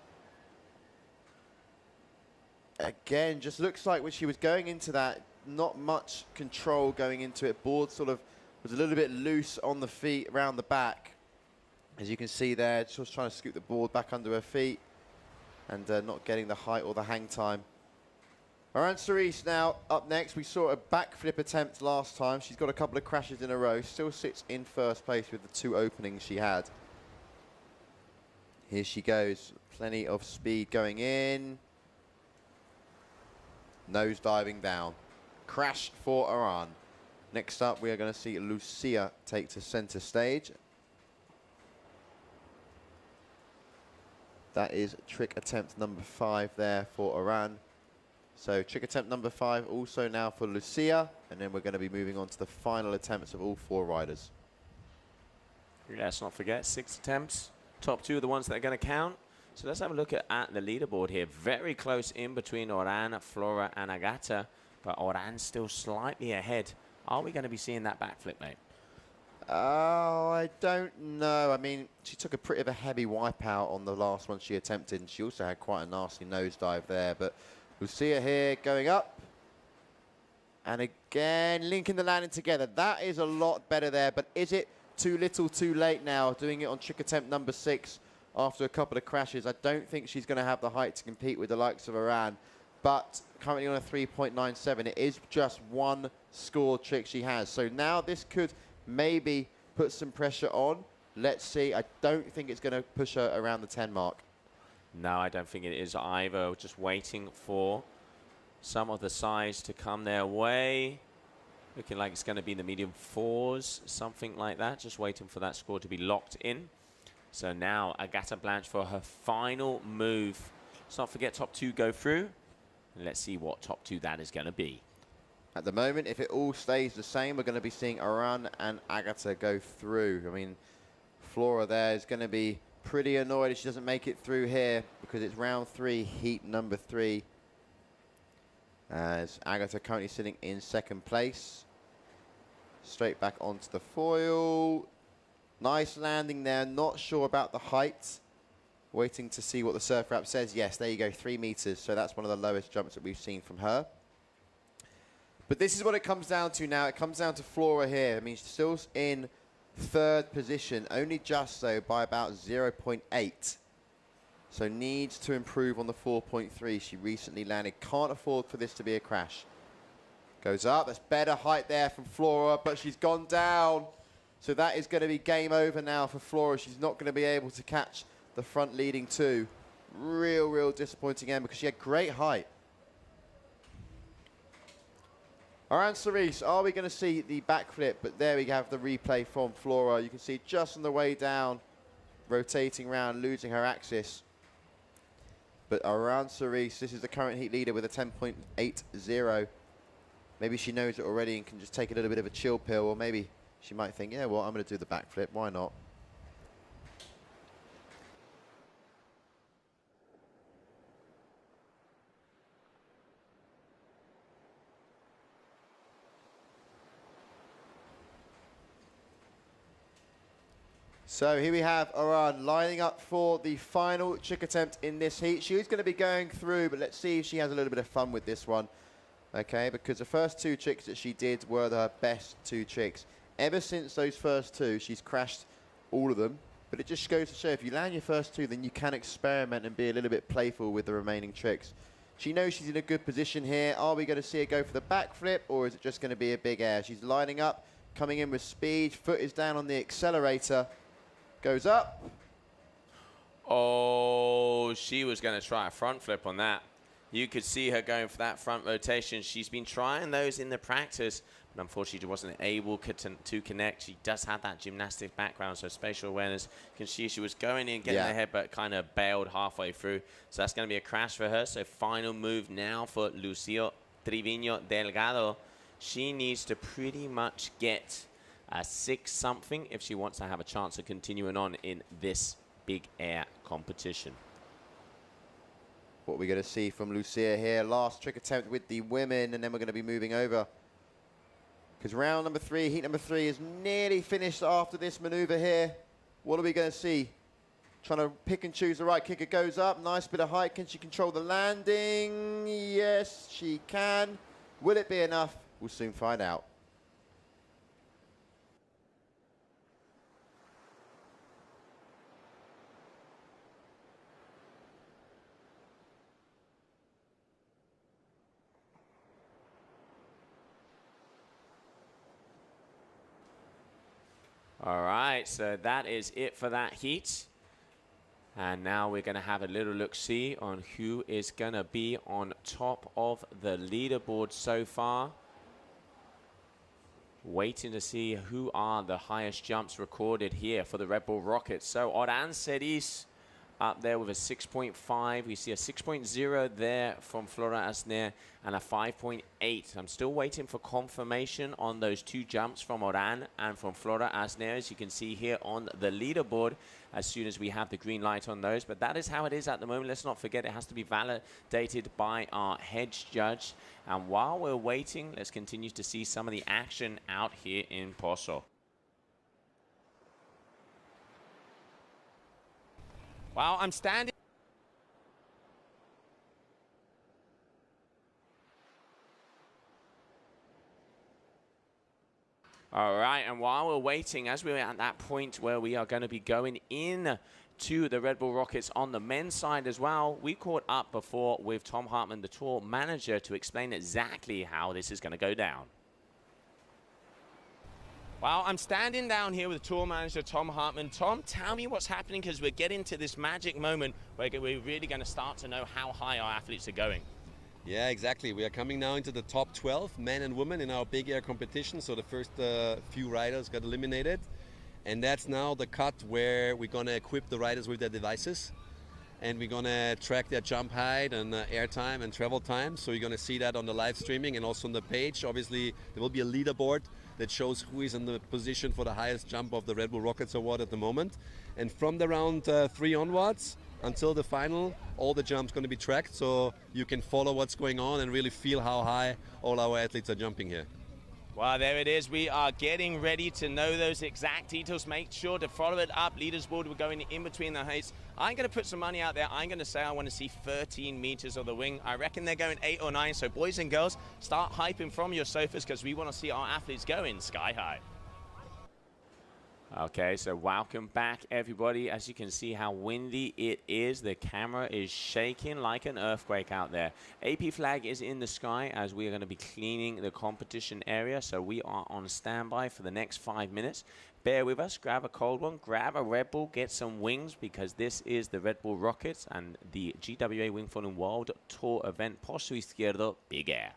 Again, just looks like when she was going into that, not much control going into it. Board sort of was a little bit loose on the feet around the back. As you can see there, just trying to scoop the board back under her feet and not getting the height or the hang time. Aran Cerise now up next. We saw a backflip attempt last time. She's got a couple of crashes in a row. Still sits in 1st place with the 2 openings she had. Here she goes. Plenty of speed going in. Nose diving down. Crash for Aran. Next up, we are going to see Lucia take to center stage. That is trick attempt number 5 there for Aran. So trick attempt number 5 also now for Lucia. And then we're going to be moving on to the final attempts of all 4 riders. Let's not forget, 6 attempts. Top 2 are the ones that are going to count. So let's have a look at the leaderboard here. Very close in between Oran, Flora, and Agata. But Oran's still slightly ahead. Are we going to be seeing that backflip, mate? Oh, I don't know. I mean, she took a pretty of a heavy wipeout on the last one she attempted. And she also had quite a nasty nosedive there. But Lucia here going up. And again, linking the landing together. That is a lot better there. But is it too little, too late now? Doing it on trick attempt number 6 after a couple of crashes. I don't think she's going to have the height to compete with the likes of Aran. But currently on a 3.97. It is just 1 score trick she has. So now this could maybe put some pressure on. Let's see. I don't think it's going to push her around the 10 mark. No, I don't think it is either. Just waiting for some of the sides to come their way. Looking like it's going to be in the medium 4s, something like that. Just waiting for that score to be locked in. So now Agatha Blanche for her final move. Let's not forget top 2 go through. And let's see what top 2 that is going to be. At the moment, if it all stays the same, we're going to be seeing Aran and Agatha go through. I mean, Flora there is going to be pretty annoyed if she doesn't make it through here, because it's round 3, heat number 3. As Agatha currently sitting in 2nd place. Straight back onto the foil. Nice landing there. Not sure about the height. Waiting to see what the surf wrap says. Yes, there you go, 3 meters. So that's one of the lowest jumps that we've seen from her. But this is what it comes down to now. It comes down to Flora here. I mean, she's still in 3rd position, only just so by about 0.8. So needs to improve on the 4.3 she recently landed. Can't afford for this to be a crash. Goes up. That's better height there from Flora, but she's gone down. So that is going to be game over now for Flora. She's not going to be able to catch the front leading 2. Real disappointing end because she had great height. Aran Cerise, are we going to see the backflip? But there we have the replay from Flora. You can see just on the way down, rotating around, losing her axis. But Aran Cerise, this is the current heat leader with a 10.80. Maybe she knows it already and can just take a little bit of a chill pill, or maybe she might think, yeah, well, I'm going to do the backflip. Why not? So here we have Aran lining up for the final trick attempt in this heat. She is going to be going through, but let's see if she has a little bit of fun with this one. Okay, because the first 2 tricks that she did were her best 2 tricks. Ever since those first 2, she's crashed all of them. But it just goes to show if you land your first 2, then you can experiment and be a little bit playful with the remaining tricks. She knows she's in a good position here. Are we going to see her go for the backflip, or is it just going to be a big air? She's lining up, coming in with speed. Foot is down on the accelerator. Goes up. Oh, she was going to try a front flip on that. You could see her going for that front rotation. She's been trying those in the practice, but unfortunately wasn't able to connect. She does have that gymnastic background, so spatial awareness. You can see she was going in, getting ahead, but kind of bailed halfway through. So that's going to be a crash for her. So final move now for Lucio Triviño Delgado. She needs to pretty much get a 6-something if she wants to have a chance of continuing on in this big air competition. What we're going to see from Lucia here. Last trick attempt with the women, and then we're going to be moving over. Because round number 3, heat number 3 is nearly finished after this maneuver here. What are we going to see? Trying to pick and choose the right kicker. Goes up. Nice bit of height. Can she control the landing? Yes, she can. Will it be enough? We'll soon find out. All right, so that is it for that heat. And now we're going to have a little look-see on who is going to be on top of the leaderboard so far. Waiting to see who are the highest jumps recorded here for the Red Bull Rockets. So Aran Cerise up there with a 6.5. We see a 6.0 there from Flora Asner and a 5.8. I'm still waiting for confirmation on those 2 jumps from Aran and from Flora Asner, as you can see here on the leaderboard, as soon as we have the green light on those. But that is how it is at the moment. Let's not forget it has to be validated by our head judge. And while we're waiting, let's continue to see some of the action out here in Pozo. Wow, I'm standing. All right, and while we're waiting, as we're at that point where we are going to be going in to the Red Bull Rockets on the men's side as well, we caught up before with Tom Hartman, the tour manager, to explain exactly how this is going to go down. Well, I'm standing down here with tour manager Tom Hartman. Tom, tell me what's happening, because we're getting to this magic moment where we're really going to start to know how high our athletes are going. Yeah, exactly. We are coming now into the top 12 men and women in our big air competition. So the first few riders got eliminated. And that's now the cut where we're going to equip the riders with their devices. And we're going to track their jump height and air time and travel time. So you're going to see that on the live streaming and also on the page. Obviously, there will be a leaderboard that shows who is in the position for the highest jump of the Red Bull Rockets Award at the moment. And from the round 3 onwards until the final, all the jumps going to be tracked, so you can follow what's going on and really feel how high all our athletes are jumping here. Well, there it is. We are getting ready to know those exact details. Make sure to follow it up. Leaders board, we're going in between the heights. I'm going to put some money out there. I'm going to say I want to see 13 meters of the wing. I reckon they're going 8 or 9. So boys and girls, start hyping from your sofas, because we want to see our athletes going sky high. Okay, so welcome back, everybody. As you can see how windy it is, the camera is shaking like an earthquake out there. AP flag is in the sky as we are going to be cleaning the competition area, so we are on standby for the next 5 minutes. Bear with us, grab a cold one, grab a Red Bull, get some wings, because this is the Red Bull Rockets and the GWA Wingfoil World Tour event, Pozo Izquierdo, Big Air.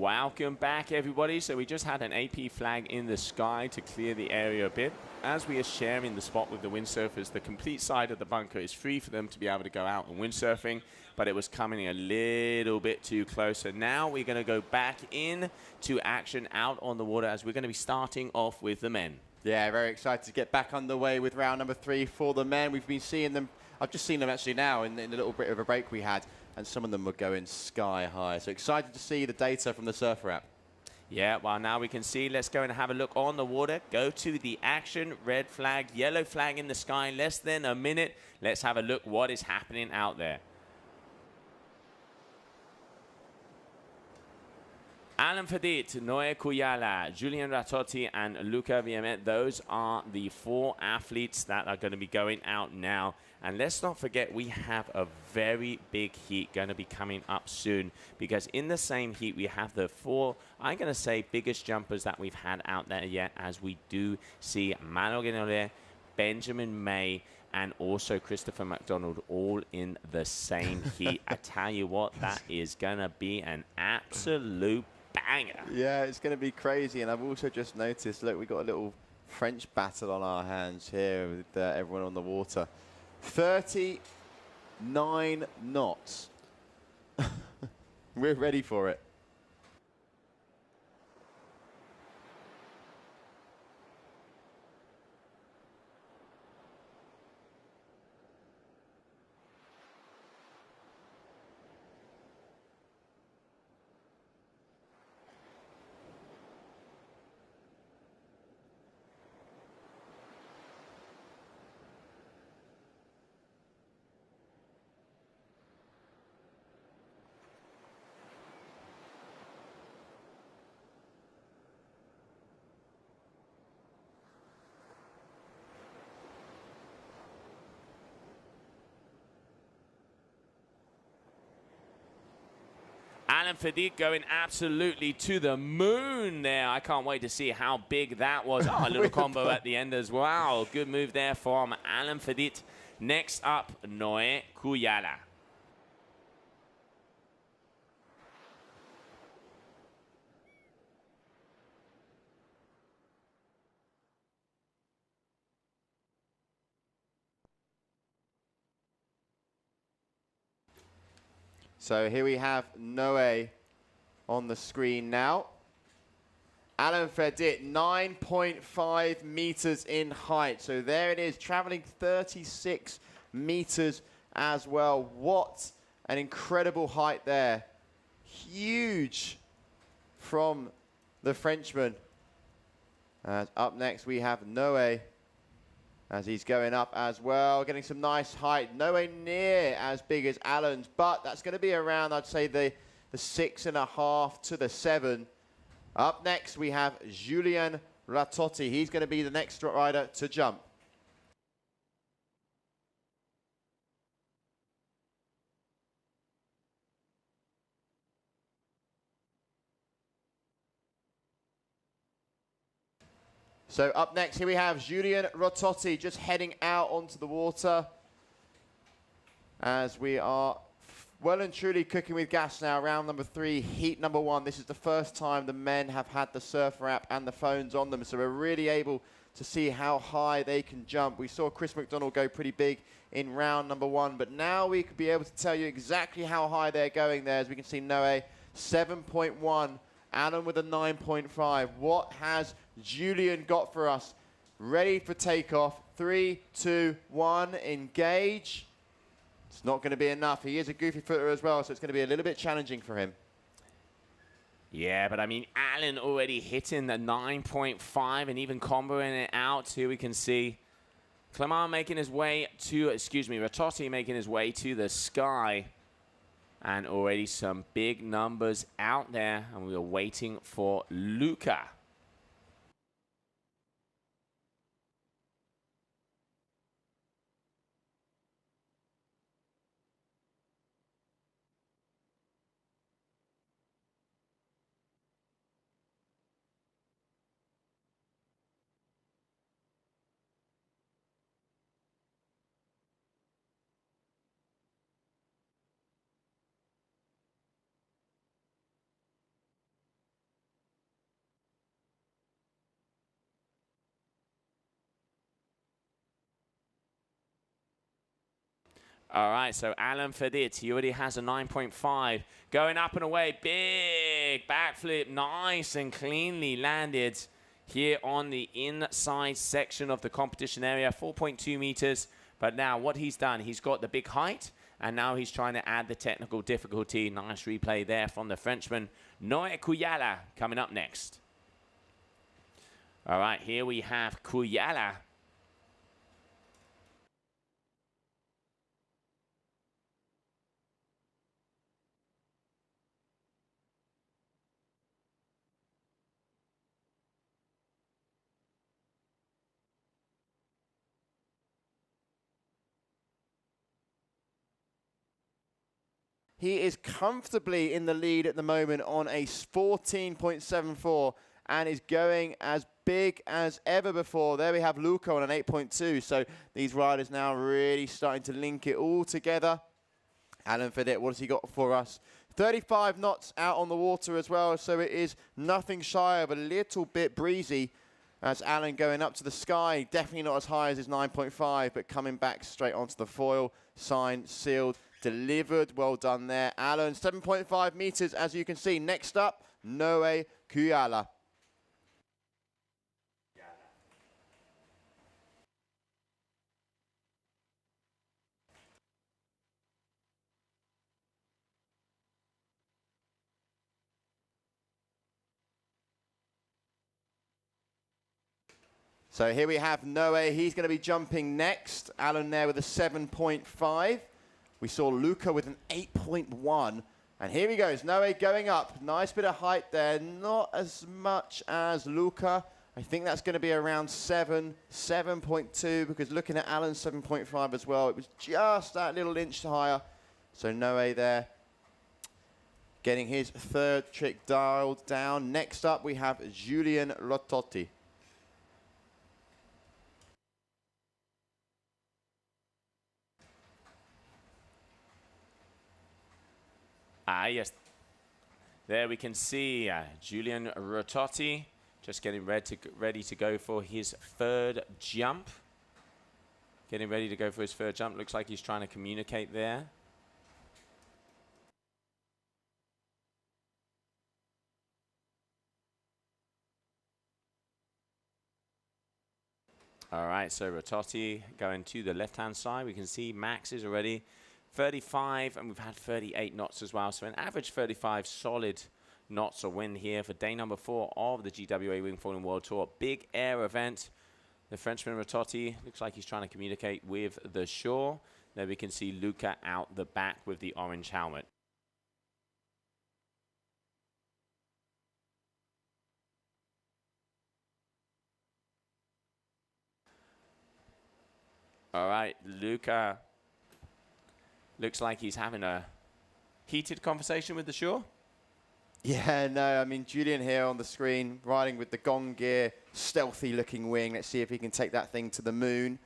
Welcome back, everybody. So we just had an AP flag in the sky to clear the area a bit. As we are sharing the spot with the windsurfers, the complete side of the bunker is free for them to be able to go out and windsurfing, but it was coming a little bit too close. So now we're going to go back in to action out on the water as we're going to be starting off with the men. Yeah, very excited to get back underway with round number 3 for the men. We've been seeing them, I've just seen them actually now in the little bit of a break we had, and some of them were going sky high. So excited to see the data from the surfer app. Yeah, well, now we can see. Let's go and have a look on the water. Go to the action. Red flag, yellow flag in the sky. Less than a minute. Let's have a look what is happening out there. Alan Fedit, Noé Cuyala, Julian Ratotti, and Luca Viamet. Those are the 4 athletes that are going to be going out now. And let's not forget, we have a very big heat going to be coming up soon, because in the same heat, we have the 4, I'm going to say, biggest jumpers that we've had out there yet, as we do see Mano Guinole, Benjamin May, and also Christopher McDonald all in the same heat. I tell you what, that is going to be an absolute banger. Yeah, it's going to be crazy. And I've also just noticed, look, we've got a little French battle on our hands here with everyone on the water. 39 knots. We're ready for it. Alan Fedit going absolutely to the moon there. I can't wait to see how big that was. Oh, a little combo at the end as well. Good move there from Alan Fedit. Next up, Noé Cuyala. So here we have Noé on the screen now. Alan Fedit, 9.5 meters in height. So there it is, traveling 36 meters as well. What an incredible height there. Huge from the Frenchman. Up next we have Noé, as he's going up as well, getting some nice height. Nowhere near as big as Alan's, but that's going to be around, I'd say, the 6.5 to the 7. Up next, we have Julian Ratotti. He's going to be the next rider to jump. So up next, here we have Julian Ratotti just heading out onto the water, as we are well and truly cooking with gas now. Round number 3, heat number 1. This is the first time the men have had the surfer app and the phones on them, so we're really able to see how high they can jump. We saw Chris McDonald go pretty big in round number 1, but now we could be able to tell you exactly how high they're going there. As we can see, Noé, 7.1. Alan with a 9.5. What has Julian got for us? Ready for takeoff. 3, 2, 1, engage. It's not going to be enough. He is a goofy footer as well, so it's going to be a little bit challenging for him. Yeah, but I mean, Alan already hitting the 9.5 and even comboing it out. Here we can see Clement making his way to, Ratotti making his way to the sky. And already some big numbers out there, and we are waiting for Luca. All right, so Alan Fedit, he already has a 9.5. Going up and away, big backflip, nice and cleanly landed here on the inside section of the competition area, 4.2 meters. But now what he's done, he's got the big height, and now he's trying to add the technical difficulty. Nice replay there from the Frenchman, Noé Kuyala, coming up next. All right, here we have Kuyala. He is comfortably in the lead at the moment on a 14.74 and is going as big as ever before. There we have Luca on an 8.2. So these riders now really starting to link it all together. Alan Fedit, what has he got for us? 35 knots out on the water as well. So it is nothing shy of a little bit breezy. As Alan going up to the sky, definitely not as high as his 9.5, but coming back straight onto the foil, signed, sealed, delivered. Well done there, Alan. 7.5 meters, as you can see. Next up, Noé Kuyala. So here we have Noé. He's going to be jumping next. Alan there with a 7.5. We saw Luca with an 8.1. And here he goes. Noé going up. Nice bit of height there. Not as much as Luca. I think that's going to be around 7.2, because looking at Alan's 7.5 as well, it was just that little inch higher. So Noé there getting his third trick dialed down. Next up, we have Julien Rototti. Yes. There we can see Julien Rototti just getting ready to go for his third jump. Getting ready to go for his third jump. Looks like he's trying to communicate there. All right, so Rototti going to the left-hand side. We can see Max is already 35, and we've had 38 knots as well. So an average 35 solid knots a win here for day number 4 of the GWA Wingfoil World Tour. Big air event. The Frenchman Rototti looks like he's trying to communicate with the shore. There we can see Luca out the back with the orange helmet. All right, Luca looks like he's having a heated conversation with the shore. Yeah, no, I mean, Julien here on the screen, riding with the Gong Gear, stealthy-looking wing. Let's see if he can take that thing to the moon.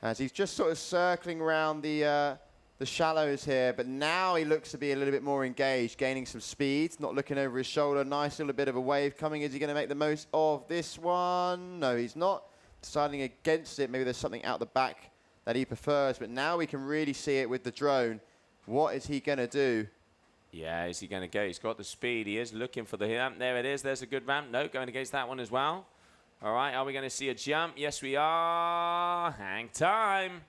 As he's just sort of circling around the shallows here, but now he looks to be a little bit more engaged, gaining some speed, not looking over his shoulder. Nice little bit of a wave coming. Is he going to make the most of this one? No, he's not. Deciding against it. Maybe there's something out the back that he prefers, but now we can really see it with the drone. What is he going to do? Yeah, is he going to go? He's got the speed. He is looking for the ramp. There it is. There's a good ramp. No, going against that one as well. All right, are we going to see a jump? Yes, we are. Hang time.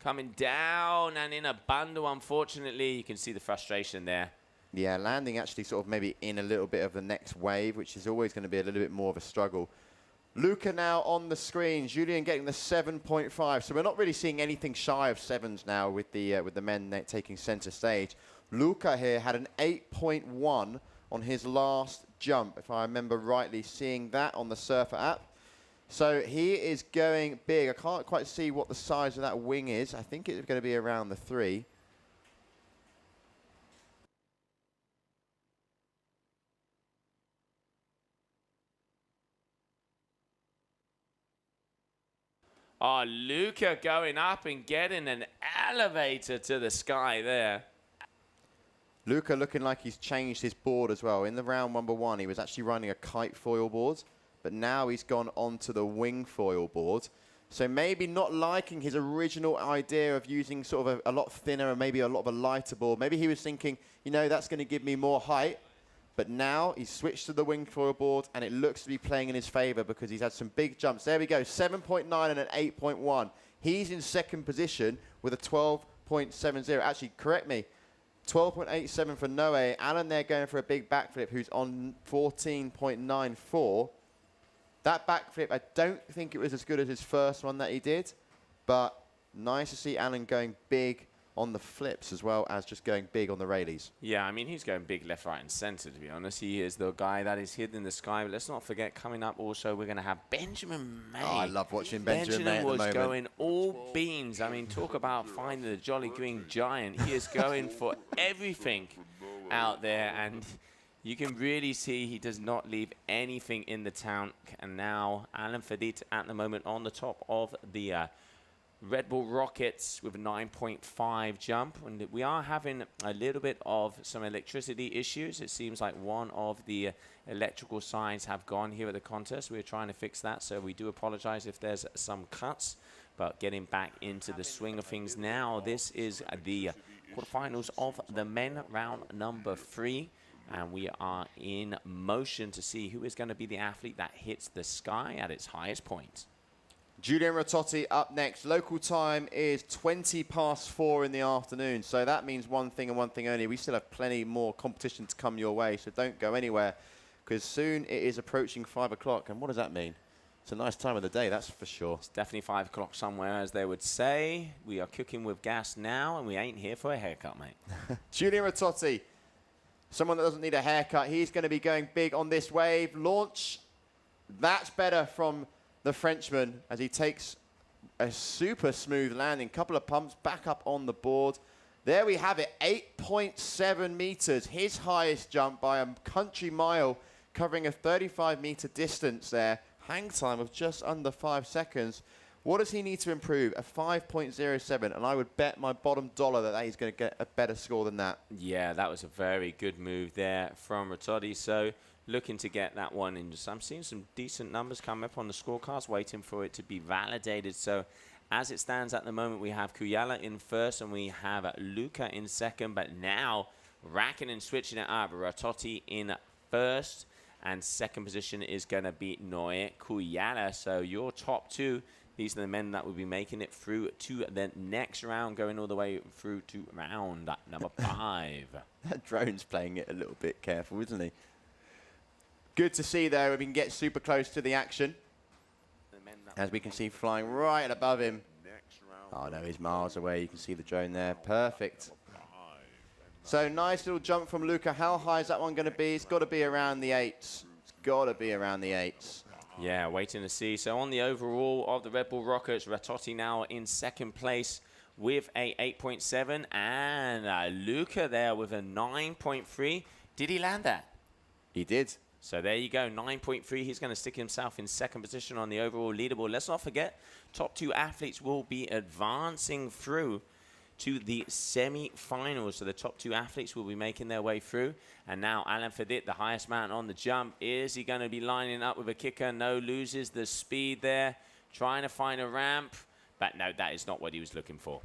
Coming down and in a bundle, unfortunately. You can see the frustration there. Yeah, landing actually sort of maybe in a little bit of the next wave, which is always going to be a little bit more of a struggle. Luca now on the screen. Julien getting the 7.5. So we're not really seeing anything shy of 7s now with the men taking center stage. Luca here had an 8.1 on his last jump, if I remember rightly, seeing that on the Surfer app. So he is going big. I can't quite see what the size of that wing is. I think it's going to be around the 3. Oh, Luca going up and getting an elevator to the sky there. Luca looking like he's changed his board as well. In the round number 1, he was actually running a kite foil board, but now he's gone onto the wing foil board. So maybe not liking his original idea of using sort of a lot thinner and maybe a lot of a lighter board. Maybe he was thinking, you know, that's going to give me more height. But now he's switched to the wingfoil board, and it looks to be playing in his favor because he's had some big jumps. There we go, 7.9 and an 8.1. He's in second position with a 12.70. Actually, correct me, 12.87 for Noe. Alan there going for a big backflip, who's on 14.94. That backflip, I don't think it was as good as his first one that he did, but nice to see Alan going big on the flips as well as just going big on the Rayleighs. Yeah, I mean, he's going big left, right, and center, to be honest. He is the guy that is hidden in the sky. But let's not forget, coming up also, we're going to have Benjamin May. Oh, I love watching Benjamin May at the moment. was going all beans. I mean, talk about finding the jolly green giant. He is going for everything out there, and you can really see he does not leave anything in the tank. And now Alan Fedit at the moment on the top of the Red Bull Rockets with a 9.5 jump. And we are having a little bit of some electricity issues. It seems like one of the electrical signs have gone here at the contest. We're trying to fix that, so we do apologize if there's some cuts. But getting back into the swing of things now, this is the quarterfinals of the men, round number 3. And we are in motion to see who is going to be the athlete that hits the sky at its highest point. Julian Ratotti up next. Local time is 20 past 4 in the afternoon. So that means one thing and one thing only. We still have plenty more competition to come your way. So don't go anywhere, because soon it is approaching 5 o'clock. And what does that mean? It's a nice time of the day, that's for sure. It's definitely 5 o'clock somewhere, as they would say. We are cooking with gas now, and we ain't here for a haircut, mate. Julian Ratotti, someone that doesn't need a haircut. He's going to be going big on this wave. Launch. That's better from the Frenchman as he takes a super smooth landing. Couple of pumps back up on the board. There we have it, 8.7 meters. His highest jump by a country mile, covering a 35-meter distance there. Hang time of just under 5 seconds. What does he need to improve? A 5.07, and I would bet my bottom dollar that he's going to get a better score than that. Yeah, that was a very good move there from Ratotti. So looking to get that one in. I'm seeing some decent numbers come up on the scorecards, waiting for it to be validated. So as it stands at the moment, we have Kuyala in first and we have Luca in second. But now racking and switching it up. Ratotti in first, and second position is going to be Noe Kuyala. So your top two, these are the men that will be making it through to the next round, going all the way through to round number 5. That drone's playing it a little bit careful, isn't he? Good to see there. We can get super close to the action. As we can see flying right above him. Oh no, he's miles away. You can see the drone there. Perfect. So nice little jump from Luca. How high is that one going to be? It's got to be around the 8s. It's got to be around the 8s. Yeah, waiting to see. So on the overall of the Red Bull Rockets, Ratotti now in second place with a 8.7. And Luca there with a 9.3. Did he land that? He did. So there you go, 9.3. He's going to stick himself in second position on the overall leaderboard. Let's not forget, top 2 athletes will be advancing through to the semi-finals. So the top 2 athletes will be making their way through. And now Alan Fedit, the highest man on the jump. Is he going to be lining up with a kicker? No, loses the speed there. Trying to find a ramp. But no, that is not what he was looking for.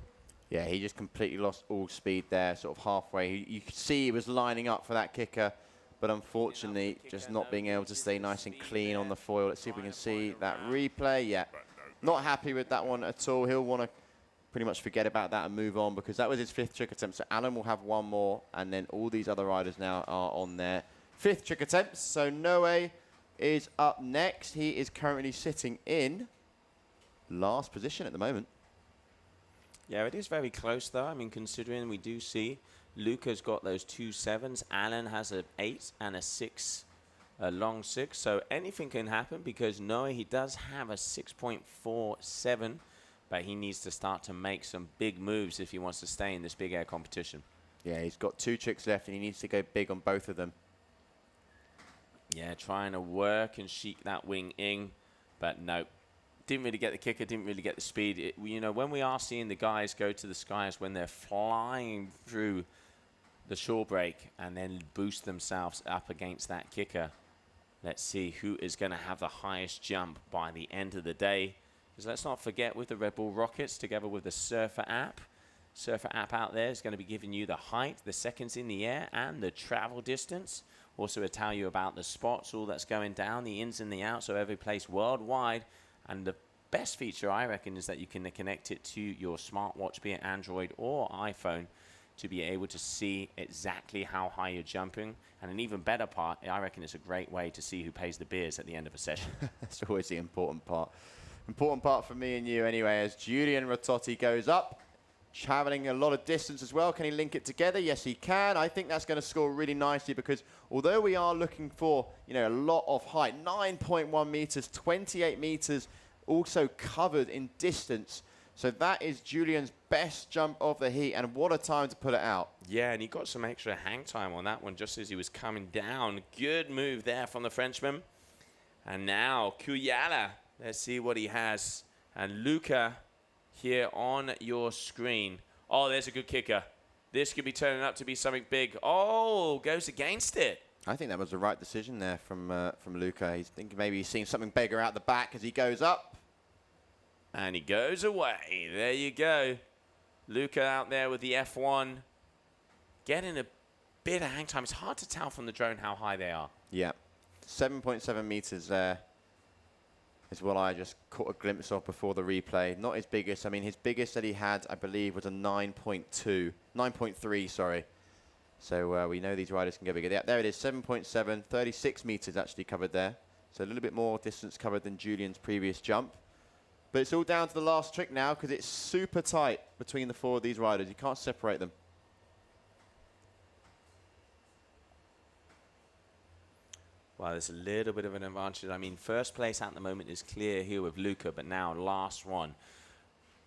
Yeah, he just completely lost all speed there, sort of halfway. You could see he was lining up for that kicker. But unfortunately, just not being able to stay nice and clean on the foil. Let's see if we can see that replay. Yeah, not happy with that one at all. He'll want to pretty much forget about that and move on, because that was his 5th trick attempt. So Alan will have one more, and then all these other riders now are on their 5th trick attempts. So Noe is up next. He is currently sitting in last position at the moment. Yeah, it is very close, though. I mean, considering we do see Luca's got those 2 7s. Alan has an 8 and a 6, a long 6. So anything can happen, because Noe, he does have a 6.47, but he needs to start to make some big moves if he wants to stay in this big air competition. Yeah, he's got 2 tricks left, and he needs to go big on both of them. Yeah, trying to work and chic that wing in, but no. Didn't really get the kicker, didn't really get the speed. You know, when we are seeing the guys go to the skies when they're flying through the shore break and then boost themselves up against that kicker. Let's see who is going to have the highest jump by the end of the day. Because let's not forget, with the Red Bull Rockets, together with the Surfer app out there is going to be giving you the height, the seconds in the air, and the travel distance. Also, it'll tell you about the spots, all that's going down, the ins and the outs of every place worldwide. And the best feature, I reckon, is that you can connect it to your smartwatch, be it Android or iPhone, to be able to see exactly how high you're jumping. And an even better part, I reckon it's a great way to see who pays the beers at the end of a session. That's always the important part. Important part for me and you anyway, as Julian Rototti goes up, traveling a lot of distance as well. Can he link it together? Yes, he can. I think that's going to score really nicely because although we are looking for, a lot of height, 9.1 meters, 28 meters, also covered in distance. So that is Julian's best jump of the heat, and what a time to put it out. Yeah, and he got some extra hang time on that one just as he was coming down. Good move there from the Frenchman. And now Kuyala. Let's see what he has. And Luca here on your screen. Oh, there's a good kicker. This could be turning up to be something big. Oh, goes against it. I think that was the right decision there from Luca. He's thinking maybe he's seeing something bigger out the back as he goes up. And he goes away. There you go. Luca out there with the F1. Getting a bit of hang time. It's hard to tell from the drone how high they are. Yeah. 7.7 meters there is what I just caught a glimpse of before the replay. Not his biggest. I mean, his biggest that he had, I believe, was a 9.3, sorry. So we know these riders can go bigger. Yeah, there it is, 7.7, 36 meters actually covered there. So a little bit more distance covered than Julian's previous jump. But it's all down to the last trick now because it's super tight between the four of these riders. You can't separate them. Well, there's a little bit of an advantage. I mean, first place at the moment is clear here with Luca, but now last one.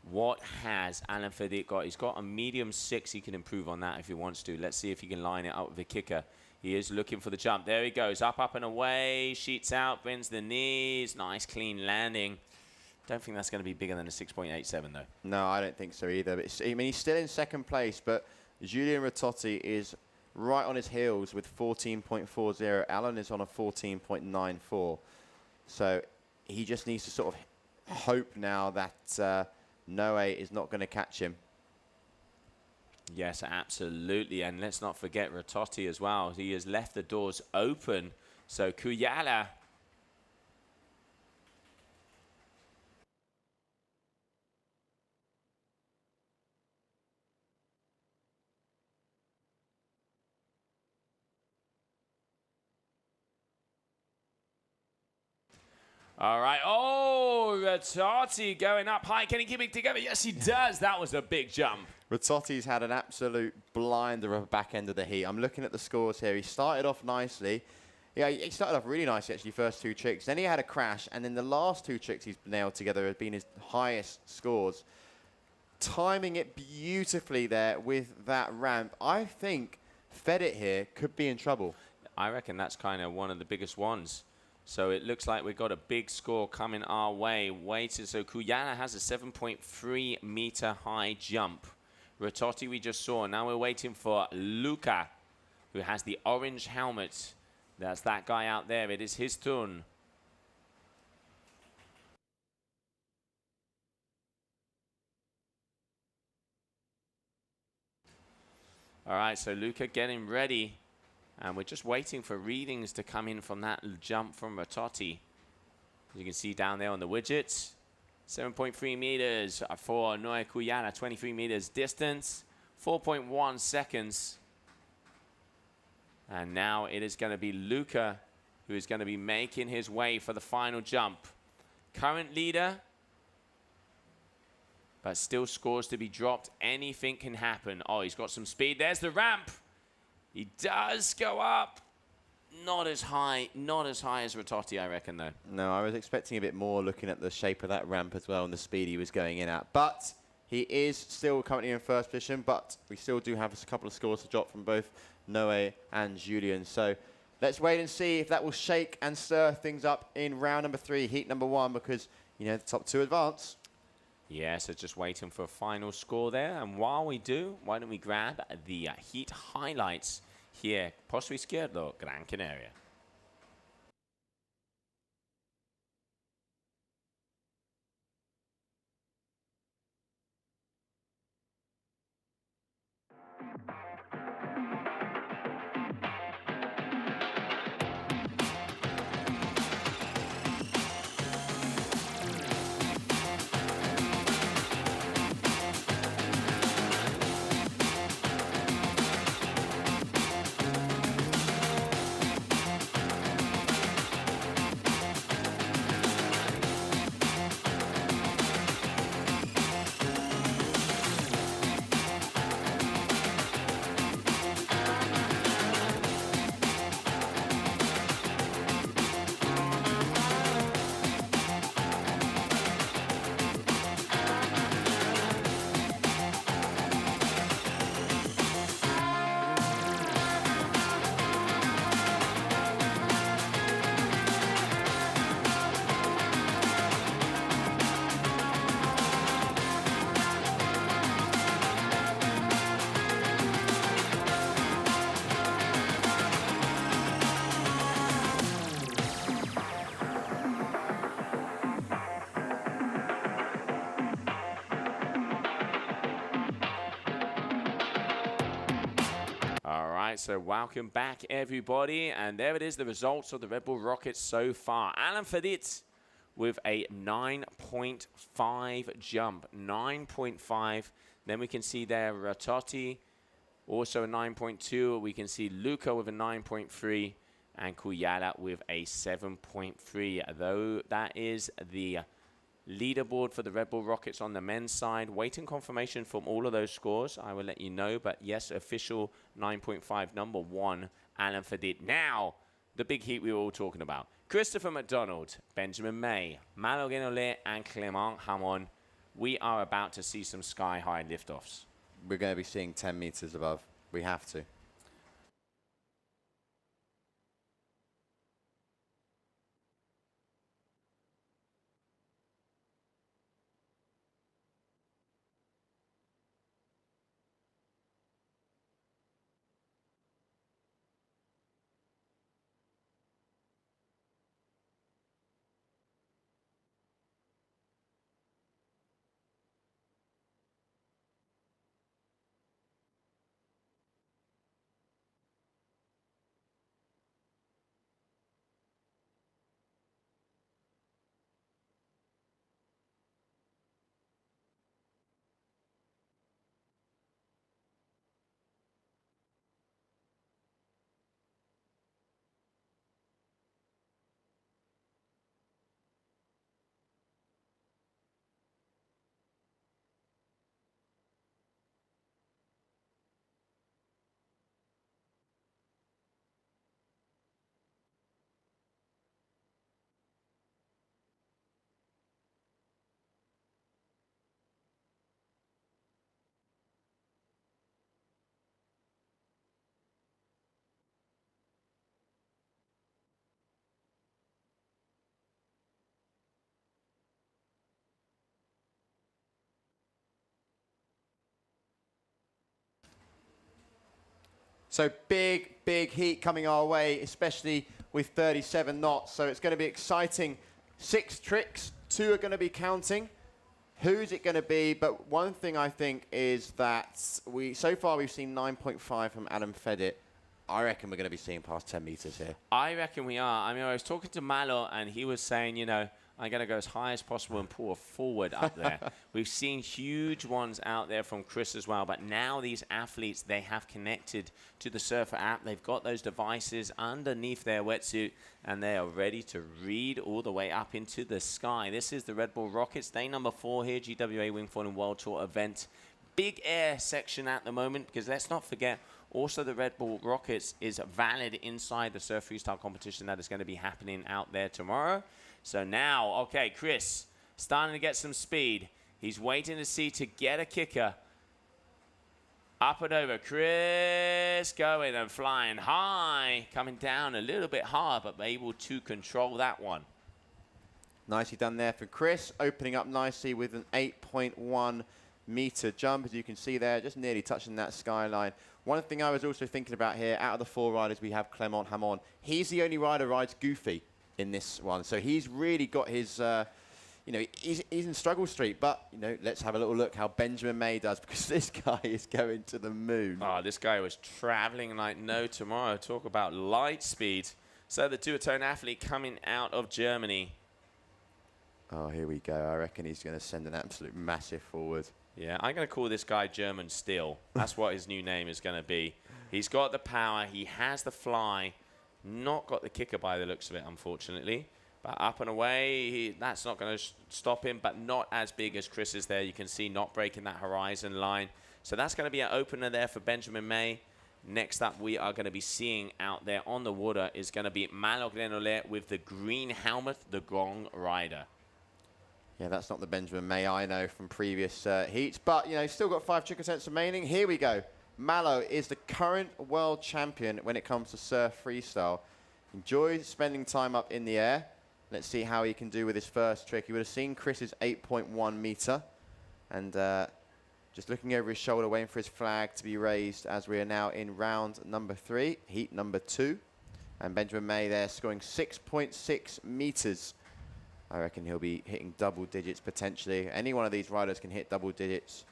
What has Alain Fedit got? He's got a medium 6. He can improve on that if he wants to. Let's see if he can line it up with a kicker. He is looking for the jump. There he goes. Up, up, and away. Sheets out, bends the knees. Nice, clean landing. Don't think that's going to be bigger than a 6.87, though. No, I don't think so either. But I mean, he's still in second place, but Julian Rototti is right on his heels with 14.40. Alan is on a 14.94. So he just needs to sort of hope now that Noe is not going to catch him. Yes, absolutely. And let's not forget Rototti as well. He has left the doors open. So Kuyala. All right. Oh, Rototti going up high. Can he keep it together? Yes, he does. That was a big jump. Rototti's had an absolute blinder of the back end of the heat. I'm looking at the scores here. He started off nicely. Yeah, he started off really nicely, actually, first two tricks. Then he had a crash, and then the last two tricks he's nailed together have been his highest scores. Timing it beautifully there with that ramp. I think Fedit here could be in trouble. I reckon that's kind of one of the biggest ones. So it looks like we've got a big score coming our way. So Kuyana has a 7.3 meter high jump. Rototti we just saw. Now we're waiting for Luca, who has the orange helmet. That's that guy out there. It is his turn. All right, so Luca getting ready. And we're just waiting for readings to come in from that jump from Rototti. As you can see down there on the widgets, 7.3 meters for Noe Kuyana, 23 meters distance, 4.1 seconds. And now it is going to be Luca who is going to be making his way for the final jump. Current leader, but still scores to be dropped. Anything can happen. Oh, he's got some speed. There's the ramp. He does go up. Not as high as Rototti, I reckon, though. No, I was expecting a bit more looking at the shape of that ramp as well and the speed he was going in at. But he is still currently in first position, but we still do have a couple of scores to drop from both Noe and Julian. So let's wait and see if that will shake and stir things up in round number 3, heat number 1, because, the top 2 advance. Yeah, so just waiting for a final score there. And while we do, why don't we grab the heat highlights here. Pozo Izquierdo, Gran Canaria. All right, so welcome back, everybody. And there it is, the results of the Red Bull Rockets so far. Alan Fedit with a 9.5 jump, 9.5. Then we can see there Ratotti, also a 9.2. We can see Luca with a 9.3 and Kuyala with a 7.3. Though that is the leaderboard for the Red Bull Rockets on the men's side. Waiting confirmation from all of those scores. I will let you know. But yes, official 9.5, number one, Alan Fedit. Now, the big heat we were all talking about. Christopher McDonald, Benjamin May, Malo Guenolé, and Clément Hamon. We are about to see some sky-high liftoffs. We're going to be seeing 10 meters above. We have to. So big, big heat coming our way, especially with 37 knots. So it's going to be exciting. 6 tricks, 2 are going to be counting. Who's it going to be? But one thing I think is that so far we've seen 9.5 from Adam Fedit. I reckon we're going to be seeing past 10 meters here. I reckon we are. I mean, I was talking to Malo, and he was saying, you know, I'm going to go as high as possible and pull a forward up there. We've seen huge ones out there from Chris as well, but now these athletes, they have connected to the Surfer app. They've got those devices underneath their wetsuit, and they are ready to read all the way up into the sky. This is the Red Bull Rockets, day number 4 here, GWA Wingfoil World Tour event. Big air section at the moment, because let's not forget, also the Red Bull Rockets is valid inside the surf freestyle competition that is going to be happening out there tomorrow. So now, okay, Chris, starting to get some speed. He's waiting to see to get a kicker. Up and over, Chris going and flying high, coming down a little bit hard, but able to control that one. Nicely done there for Chris, opening up nicely with an 8.1 meter jump, as you can see there, just nearly touching that skyline. One thing I was also thinking about here, out of the 4 riders, we have Clément Hamon. He's the only rider who rides goofy in this one. So he's really got his, you know, he's in struggle street. But, you know, let's have a little look how Benjamin May does, because this guy is going to the moon. Oh, this guy was traveling like no tomorrow. Talk about light speed. So the duotone athlete coming out of Germany. Oh, here we go. I reckon he's going to send an absolute massive forward. Yeah, I'm going to call this guy German Steel. That's what his new name is going to be. He's got the power. He has the fly. Not got the kicker by the looks of it, unfortunately. But up and away, that's not going to stop him, but not as big as Chris is there. You can see not breaking that horizon line. So that's going to be an opener there for Benjamin May. Next up, we are going to be seeing out there on the water is going to be Malo Guenolé with the green helmet, the Gong Rider. Yeah, that's not the Benjamin May I know from previous heats. But, you know, still got 5 trick attempts remaining. Here we go. Malo is the current world champion when it comes to surf freestyle. Enjoys spending time up in the air. Let's see how he can do with his first trick. You would have seen Chris's 8.1 meter. And just looking over his shoulder, waiting for his flag to be raised as we are now in round number 3, heat number 2. And Benjamin May there scoring 6.6 meters. I reckon he'll be hitting double digits potentially. Any one of these riders can hit double digits.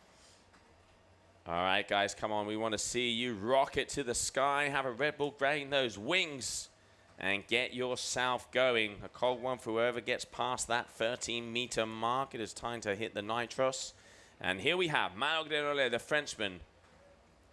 All right, guys, come on. We want to see you rocket to the sky, have a Red Bull grain those wings, and get yourself going. A cold one for whoever gets past that 13-meter mark. It is time to hit the nitros. And here we have Malo, the Frenchman.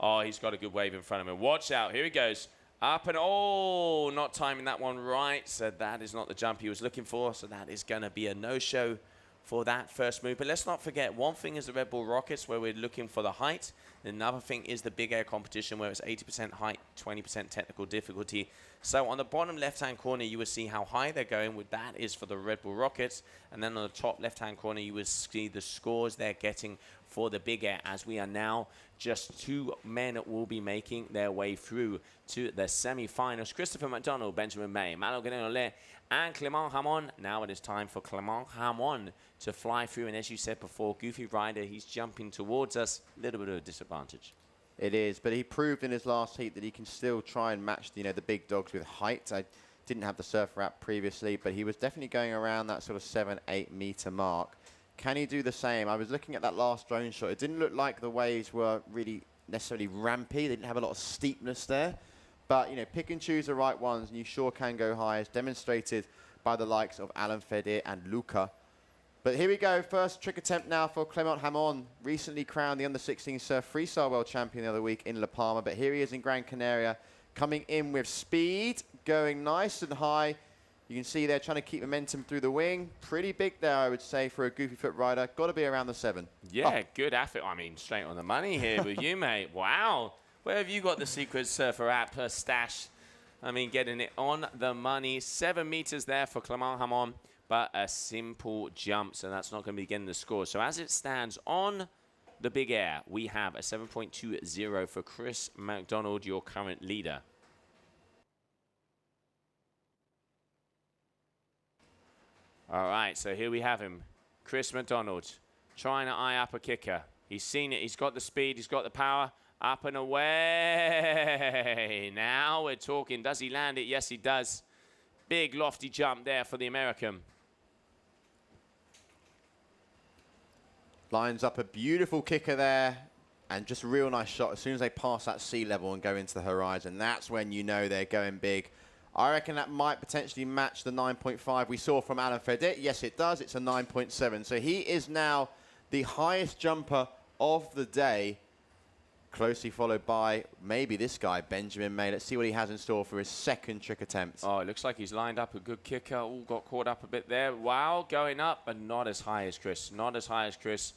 Oh, he's got a good wave in front of him. Watch out. Here he goes. Up and, oh, not timing that one right. So that is not the jump he was looking for. So that is going to be a no-show for that first move. But let's not forget, one thing is the Red Bull Rockets, where we're looking for the height. Another thing is the big air competition, where it's 80% height, 20% technical difficulty. So on the bottom left-hand corner, you will see how high they're going with. That is for the Red Bull Rockets. And then on the top left-hand corner, you will see the scores they're getting for the big air, as we are now just 2 men will be making their way through to the semi-finals. Christopher McDonald, Benjamin May, Malo Ganole, and Clement Hamon. Now it is time for Clement Hamon to fly through. And as you said before, Goofy Rider, he's jumping towards us. A little bit of a disadvantage. It is, but he proved in his last heat that he can still try and match, you know, the big dogs with height. I didn't have the surfer app previously, but he was definitely going around that sort of 7-8 meter mark. Can he do the same? I was looking at that last drone shot. It didn't look like the waves were really necessarily rampy. They didn't have a lot of steepness there. But, you know, pick and choose the right ones, and you sure can go high, as demonstrated by the likes of Alan Fede and Luca. But here we go. First trick attempt now for Clement Hamon, recently crowned the under-16 Surf-Freestyle World Champion the other week in La Palma. But here he is in Gran Canaria, coming in with speed, going nice and high. You can see they're trying to keep momentum through the wing. Pretty big there, I would say, for a Goofy Foot rider. Got to be around the 7. Yeah, good effort. I mean, straight on the money here with you, mate. Wow. Where have you got the secret surfer app stash? I mean, getting it on the money. 7 meters there for Clement Hamon, but a simple jump, so that's not going to be getting the score. So as it stands on the big air, we have a 7.20 for Chris McDonald, your current leader. All right, so here we have him. Chris McDonald trying to eye up a kicker. He's seen it. He's got the speed. He's got the power. Up and away. Now we're talking. Does he land it? Yes, he does. Big lofty jump there for the American. Lines up a beautiful kicker there, and just a real nice shot. As soon as they pass that sea level and go into the horizon, that's when you know they're going big. I reckon that might potentially match the 9.5 we saw from Alan Fede. Yes, it does. It's a 9.7. So he is now the highest jumper of the day, closely followed by maybe this guy, Benjamin May. Let's see what he has in store for his second trick attempt. Oh, it looks like he's lined up a good kicker. All got caught up a bit there. Wow, going up, but not as high as Chris. Not as high as Chris.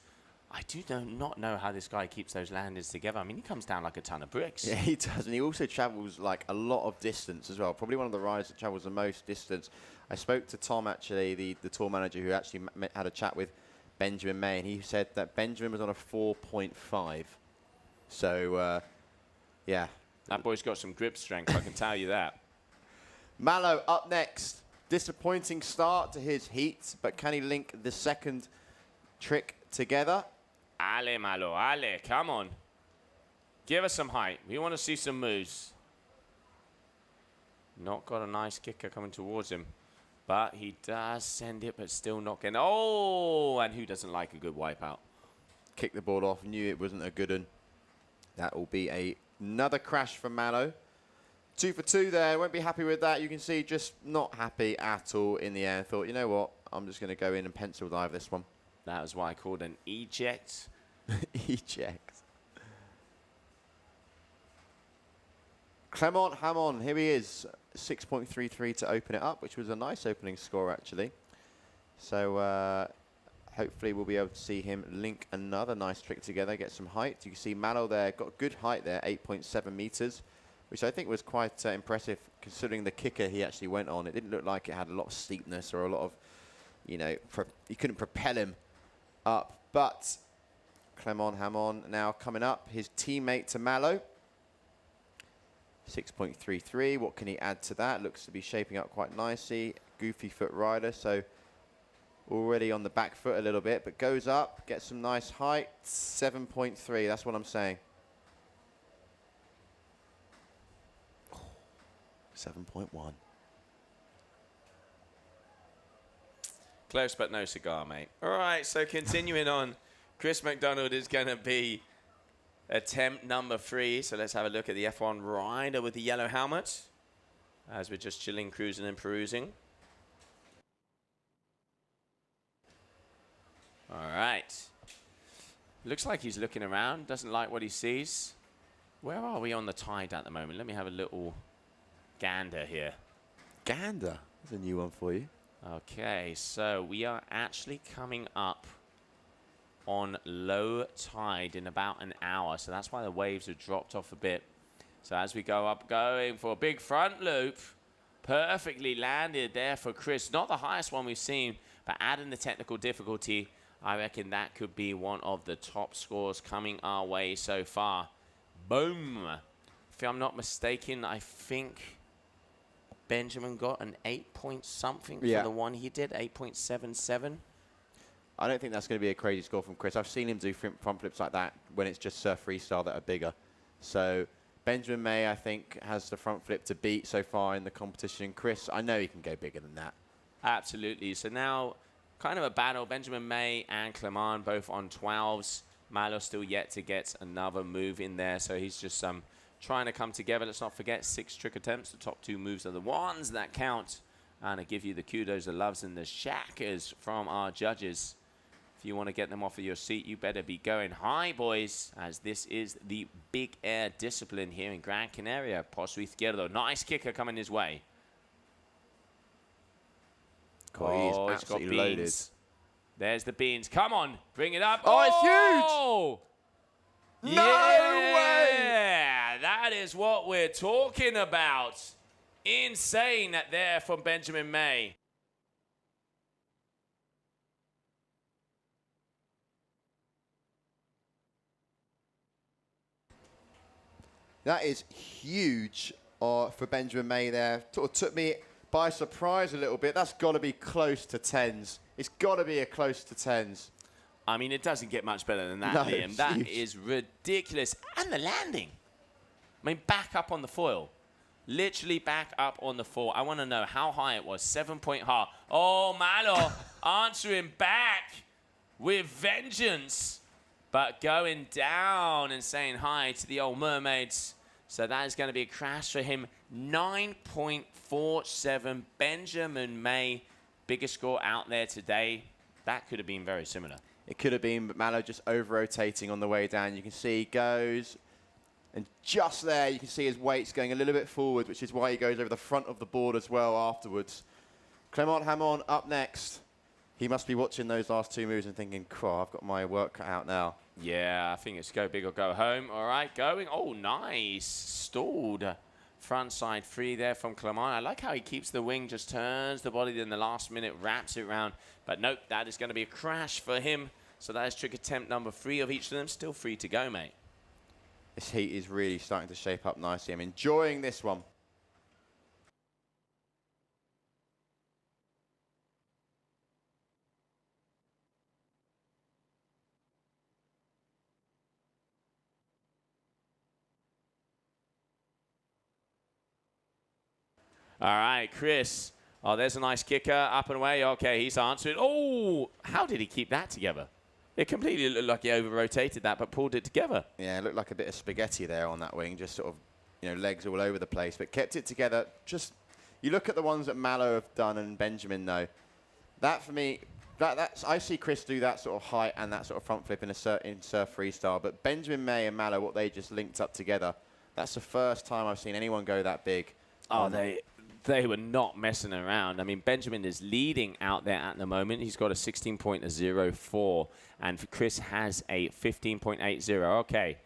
I do not know how this guy keeps those landings together. I mean, he comes down like a ton of bricks. Yeah, he does. And he also travels like a lot of distance as well. Probably one of the riders that travels the most distance. I spoke to Tom, actually, the tour manager, who actually had a chat with Benjamin May, and he said that Benjamin was on a 4.5. So, yeah. That boy's got some grip strength, I can tell you that. Malo up next. Disappointing start to his heat, but can he link the second trick together? Ale, Malo, Ale, come on. Give us some height. We want to see some moves. Not got a nice kicker coming towards him. But he does send it, but still not getting... Oh, and who doesn't like a good wipeout? Kicked the ball off, knew it wasn't a good one. That will be another crash for Malo. 2 for 2 there. Won't be happy with that. You can see just not happy at all in the air. Thought, you know what? I'm just going to go in and pencil dive this one. That was why I called an eject. Eject. Clement Hamon, here he is. 6.33 to open it up, which was a nice opening score, actually. So hopefully we'll be able to see him link another nice trick together, get some height. You can see Malo there, got good height there, 8.7 meters, which I think was quite impressive considering the kicker he actually went on. It didn't look like it had a lot of steepness or a lot of, you know, you couldn't propel him up. But Clement Hamon now coming up, his teammate to Malo. 6.33, what can he add to that? Looks to be shaping up quite nicely. Goofy foot rider, so already on the back foot a little bit, but goes up, gets some nice height. 7.3, that's what I'm saying. 7.1. Close but no cigar, mate. All right, so continuing on, Chris McDonald is going to be attempt number 3. So let's have a look at the F1 rider with the yellow helmet as we're just chilling, cruising and perusing. All right. Looks like he's looking around, doesn't like what he sees. Where are we on the tide at the moment? Let me have a little gander here. Gander? That's a new one for you. Okay, so we are actually coming up on low tide in about an hour. So that's why the waves have dropped off a bit. So as we go up, going for a big front loop. Perfectly landed there for Chris. Not the highest one we've seen, but adding the technical difficulty, I reckon that could be one of the top scores coming our way so far. Boom. If I'm not mistaken, I think Benjamin got an 8 point something for the one he did, 8.77. I don't think that's going to be a crazy score from Chris. I've seen him do front flips like that when it's just surf freestyle that are bigger. So Benjamin May, I think, has the front flip to beat so far in the competition. Chris, I know he can go bigger than that. Absolutely. So now, kind of a battle. Benjamin May and Clement both on 12s. Malo still yet to get another move in there. So he's just trying to come together. Let's not forget 6 trick attempts. The top 2 moves are the ones that count. And I give you the kudos, the loves, and the shackers from our judges. If you want to get them off of your seat, you better be going high, boys, as this is the big air discipline here in Gran Canaria. Pozo Izquierdo. Nice kicker coming his way. Oh, he's absolutely loaded. There's the beans. Come on, bring it up. Oh, it's huge! No way! That is what we're talking about. Insane there from Benjamin May. That is huge for Benjamin May there. Took me by surprise a little bit. That's got to be close to 10s. It's got to be a close to 10s. I mean, it doesn't get much better than that, No, Liam. That huge. is ridiculous. And the landing. I mean, back up on the foil. Literally back up on the foil. I want to know how high it was. 7-point high. Oh, Malo answering back with vengeance. But going down and saying hi to the old mermaids. So that is going to be a crash for him. 9.47. Benjamin May, biggest score out there today. That could have been very similar. It could have been, but Malo just over-rotating on the way down. You can see he goes, and just there you can see his weight's going a little bit forward, which is why he goes over the front of the board as well afterwards. Clement Hamon up next. He must be watching those last 2 moves and thinking, "Cool, I've got my work cut out now." Yeah, I think it's go big or go home. All right, going. Oh, nice. Stalled. Front side free there from Clement. I like how he keeps the wing, just turns the body, then the last minute wraps it around. But nope, that is going to be a crash for him. So that is trick attempt number 3 of each of them. Still free to go, mate. This heat is really starting to shape up nicely. I'm enjoying this one. All right, Chris. Oh, there's a nice kicker up and away. Okay, he's answered. Oh, how did he keep that together? It completely looked like he over-rotated that, but pulled it together. Yeah, it looked like a bit of spaghetti there on that wing, just sort of, you know, legs all over the place, but kept it together. Just, you look at the ones that Malo have done and Benjamin, though. That, for me, I see Chris do that sort of height and that sort of front flip in surf freestyle, but Benjamin May and Malo, what they just linked up together, that's the first time I've seen anyone go that big. Oh, they were not messing around. I mean, Benjamin is leading out there at the moment. He's got a 16.04, and Chris has a 15.80. Okay,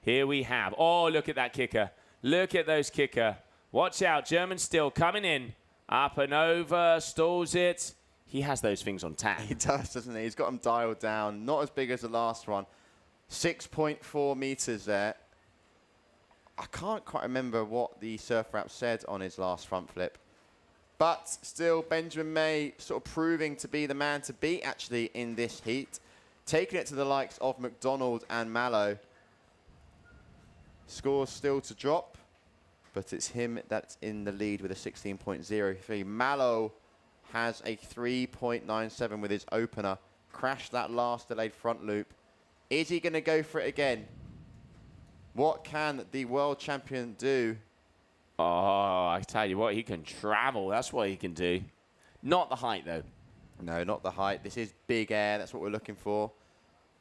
here we have. Oh, look at that kicker. Look at those kicker. Watch out. German still coming in. Up and over, stalls it. He has those things on tap. He does, doesn't he? He's got them dialed down. Not as big as the last one. 6.4 meters there. I can't quite remember what the surf wrap said on his last front flip. But still, Benjamin May sort of proving to be the man to beat, actually, in this heat. Taking it to the likes of McDonald and Malo. Scores still to drop, but it's him that's in the lead with a 16.03. Malo has a 3.97 with his opener. Crashed that last delayed front loop. Is he going to go for it again? What can the world champion do? Oh, I tell you what, he can travel. That's what he can do. Not the height, though. No, not the height. This is big air. That's what we're looking for.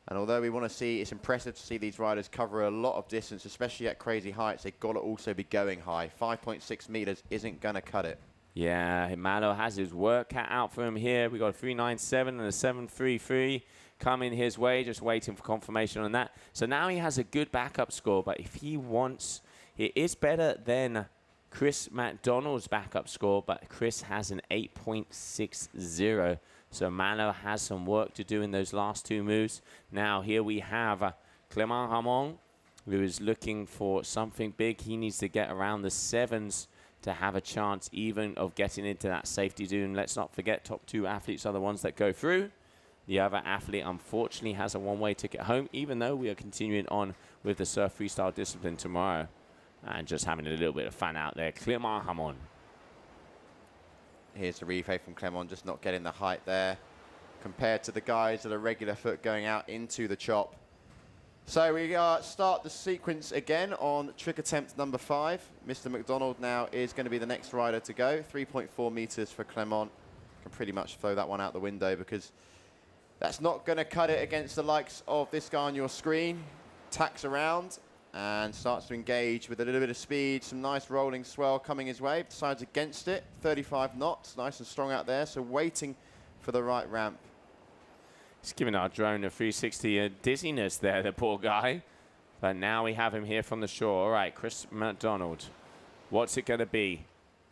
And although we want to see, it's impressive to see these riders cover a lot of distance, especially at crazy heights. They've got to also be going high. 5.6 meters isn't going to cut it. Yeah, Malo has his work cut out for him here. We got a 3.97 and a 7.33 coming his way, just waiting for confirmation on that. So now he has a good backup score, but if he wants, it is better than Chris McDonald's backup score, but Chris has an 8.60. So Malo has some work to do in those last two moves. Now here we have Clement Ramon, who is looking for something big. He needs to get around the 7s to have a chance even of getting into that safety zone. Let's not forget, top 2 athletes are the ones that go through. The other athlete, unfortunately, has a one-way ticket home, even though we are continuing on with the surf freestyle discipline tomorrow. And just having a little bit of fun out there. Clement Ramon. Here's the replay from Clement, just not getting the height there compared to the guys that are regular foot going out into the chop. So we start the sequence again on trick attempt number 5. Mr. McDonald now is going to be the next rider to go. 3.4 meters for Clement. Can pretty much throw that one out the window because that's not going to cut it against the likes of this guy on your screen. Tacks around and starts to engage with a little bit of speed. Some nice rolling swell coming his way. Decides against it. 35 knots. Nice and strong out there. So waiting for the right ramp. He's giving our drone a 360 dizziness there, the poor guy. But now we have him here from the shore. All right, Chris McDonald. What's it going to be?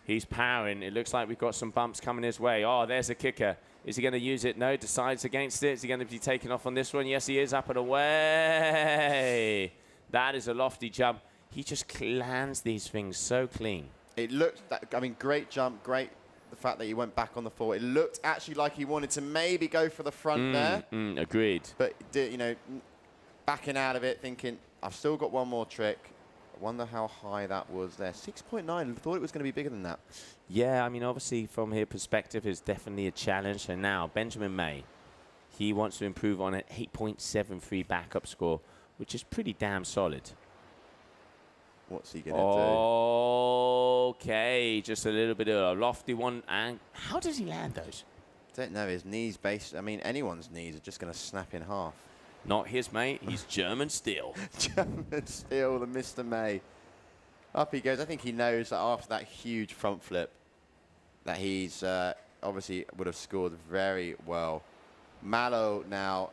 He's powering. It looks like we've got some bumps coming his way. Oh, there's a kicker. Is he going to use it? No, decides against it. Is he going to be taken off on this one? Yes, he is. Up and away. That is a lofty jump. He just lands these things so clean. It looked, I mean, great jump, great. The fact that he went back on the floor. It looked actually like he wanted to maybe go for the front there. Agreed. But, you know, backing out of it, thinking, I've still got one more trick. I wonder how high that was there. 6.9. I thought it was going to be bigger than that. Yeah, I mean, obviously, from his perspective, it's definitely a challenge. And now, Benjamin May, he wants to improve on an 8.73 backup score, which is pretty damn solid. What's he going to do? Okay, just a little bit of a lofty one. And how does he land those? Don't know. His knees I mean, anyone's knees are just going to snap in half. Not his, mate. He's German steel. German steel, the Mr. May. Up he goes. I think he knows that after that huge front flip that he's obviously would have scored very well. Malo now.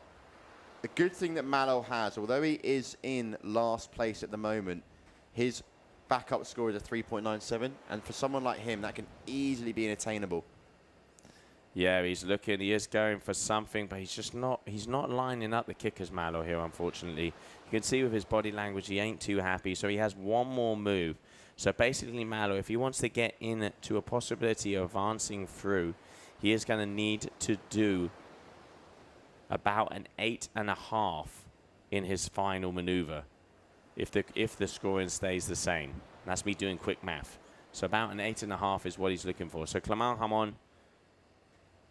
The good thing that Malo has, although he is in last place at the moment, his backup score is a 3.97, and for someone like him, that can easily be unattainable. Yeah, he is going for something, but he's not lining up the kickers, Malo, here, unfortunately. You can see with his body language, he ain't too happy, so he has one more move. So basically, Malo, if he wants to get into a possibility of advancing through, he is going to need to do about an 8.5 in his final maneuver. If the scoring stays the same. That's me doing quick math. So about an 8.5 is what he's looking for. So Clement Ramon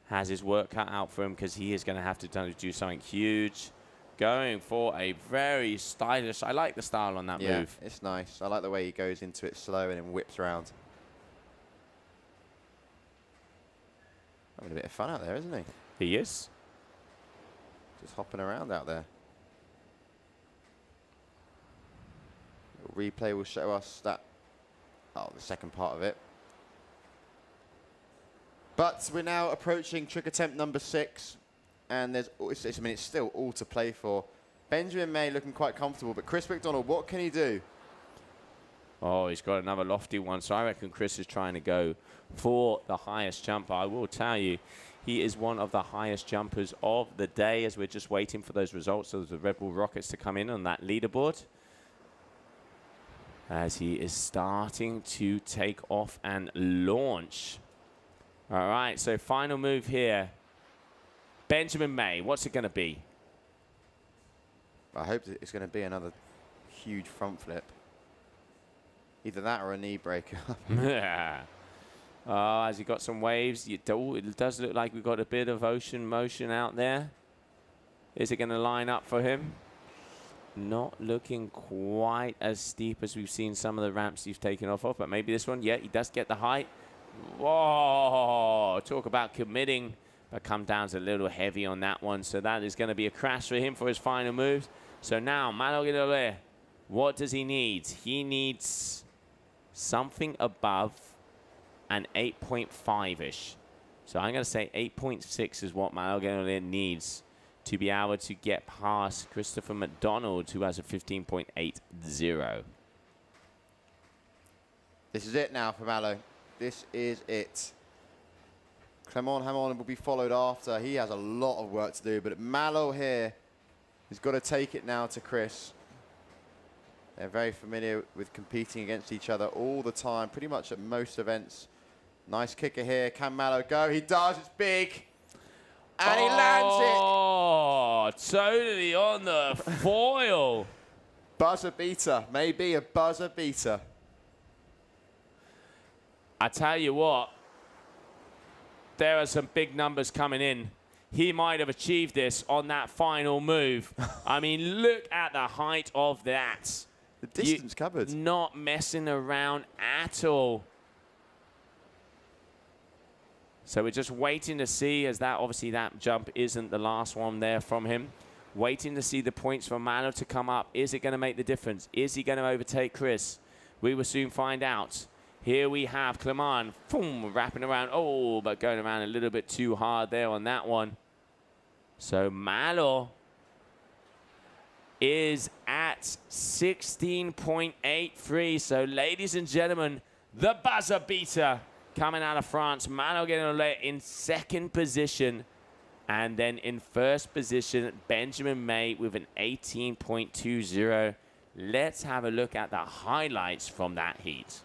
has his work cut out for him because he is going to have to do something huge. Going for a very stylish, I like the style on that move. Yeah, it's nice. I like the way he goes into it slow and then whips around. Having a bit of fun out there, isn't he? He is. Just hopping around out there. Replay will show us that, the second part of it. But we're now approaching trick attempt number 6, and it's still all to play for. Benjamin May looking quite comfortable, but Chris McDonald, what can he do? Oh, he's got another lofty one, so I reckon Chris is trying to go for the highest jumper. I will tell you, he is one of the highest jumpers of the day as we're just waiting for those results of the Red Bull Rockets to come in on that leaderboard. As he is starting to take off and launch. All right, so final move here. Benjamin May, what's it going to be? I hope it's going to be another huge front flip. Either that or a knee breaker. Has he got some waves? It does look like we've got a bit of ocean motion out there. Is it going to line up for him? not looking quite as steep as we've seen some of the ramps he's taken off of, but maybe this one, yeah, he does get the height. Whoa, talk about committing, but come down a little heavy on that one, so that is going to be a crash for him for his final moves. So now, Malo Guidole, what does he need? He needs something above an 8.5-ish. So I'm going to say 8.6 is what Malo Guidole needs to be able to get past Christopher McDonald, who has a 15.80. This is it now for Malo. This is it. Clement Hamon will be followed after. He has a lot of work to do, but Malo here has got to take it now to Chris. They're very familiar with competing against each other all the time, pretty much at most events. Nice kicker here. Can Malo go? He does. It's big. And he lands it. Oh, totally on the foil. Buzzer beater. Maybe a buzzer beater. I tell you what, there are some big numbers coming in. He might have achieved this on that final move. I mean, look at the height of that. The distance covered. Not messing around at all. So we're just waiting to see, as that obviously that jump isn't the last one there from him. Waiting to see the points for Malo to come up. Is it going to make the difference? Is he going to overtake Chris? We will soon find out. Here we have Clement, boom, wrapping around. Oh, but going around a little bit too hard there on that one. So Malo is at 16.83. So ladies and gentlemen, the buzzer beater coming out of France. Malo Guidole in second position. And then in first position, Benjamin May with an 18.20. Let's have a look at the highlights from that heat.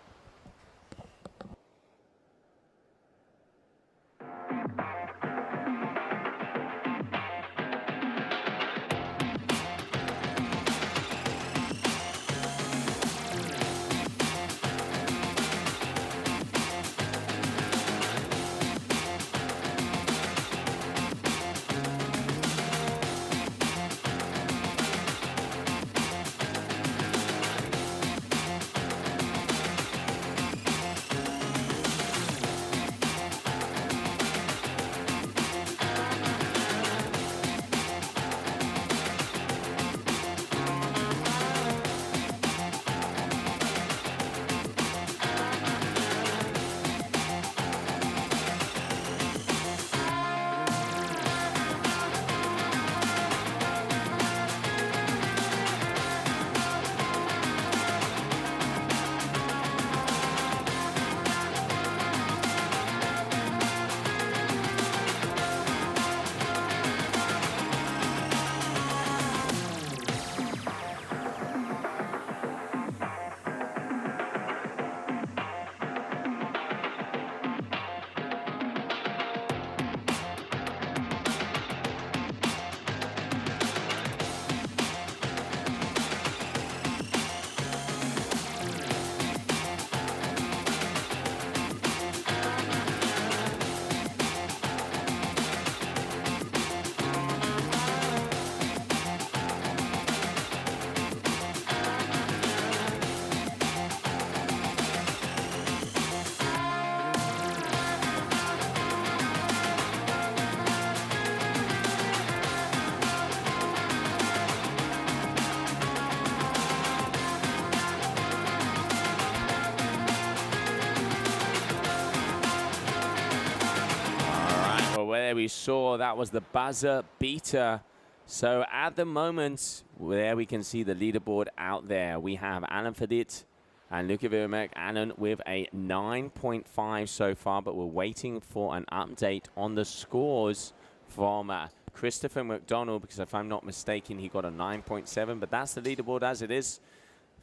There we saw that was the buzzer beater. So at the moment, there we can see the leaderboard out there. We have Alan Fedit and Luca Virmek. Alan with a 9.5 so far, but we're waiting for an update on the scores from Christopher McDonald, because if I'm not mistaken, he got a 9.7, but that's the leaderboard as it is.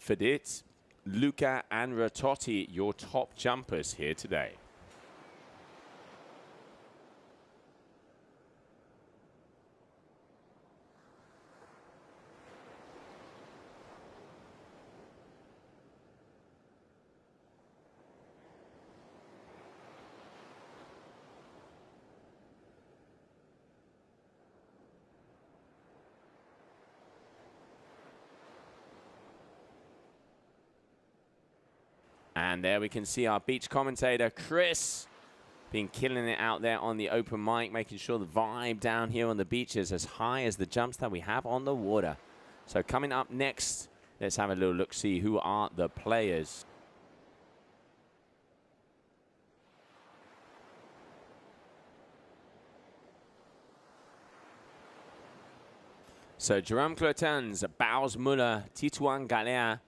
Fedit, Luca, and Ratotti, your top jumpers here today. And there we can see our beach commentator, Chris, been killing it out there on the open mic, making sure the vibe down here on the beach is as high as the jumps that we have on the water. So coming up next, let's have a little look, see who are the players. So Jerome Clotens, Baus Muller, Tituan Galea,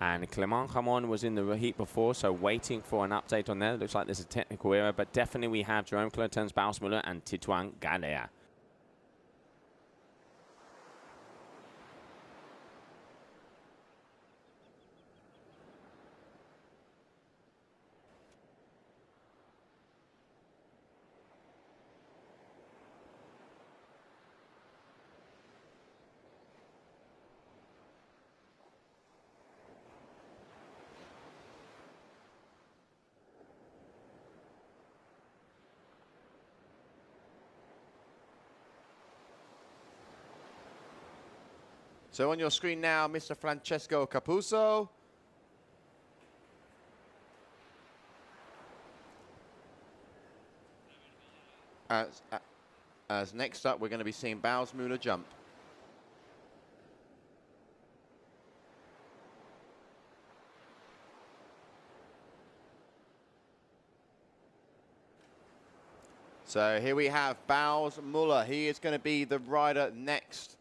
and Clement Ramon was in the heat before, so waiting for an update on that. It looks like there's a technical error, but definitely we have Jerome Clotens, Baus Muller, and Tituan Galea. So on your screen now, Mr. Francesco Capuzzo. As next up, we're going to be seeing Baus Muller jump. So here we have Baus Muller. He is going to be the rider next,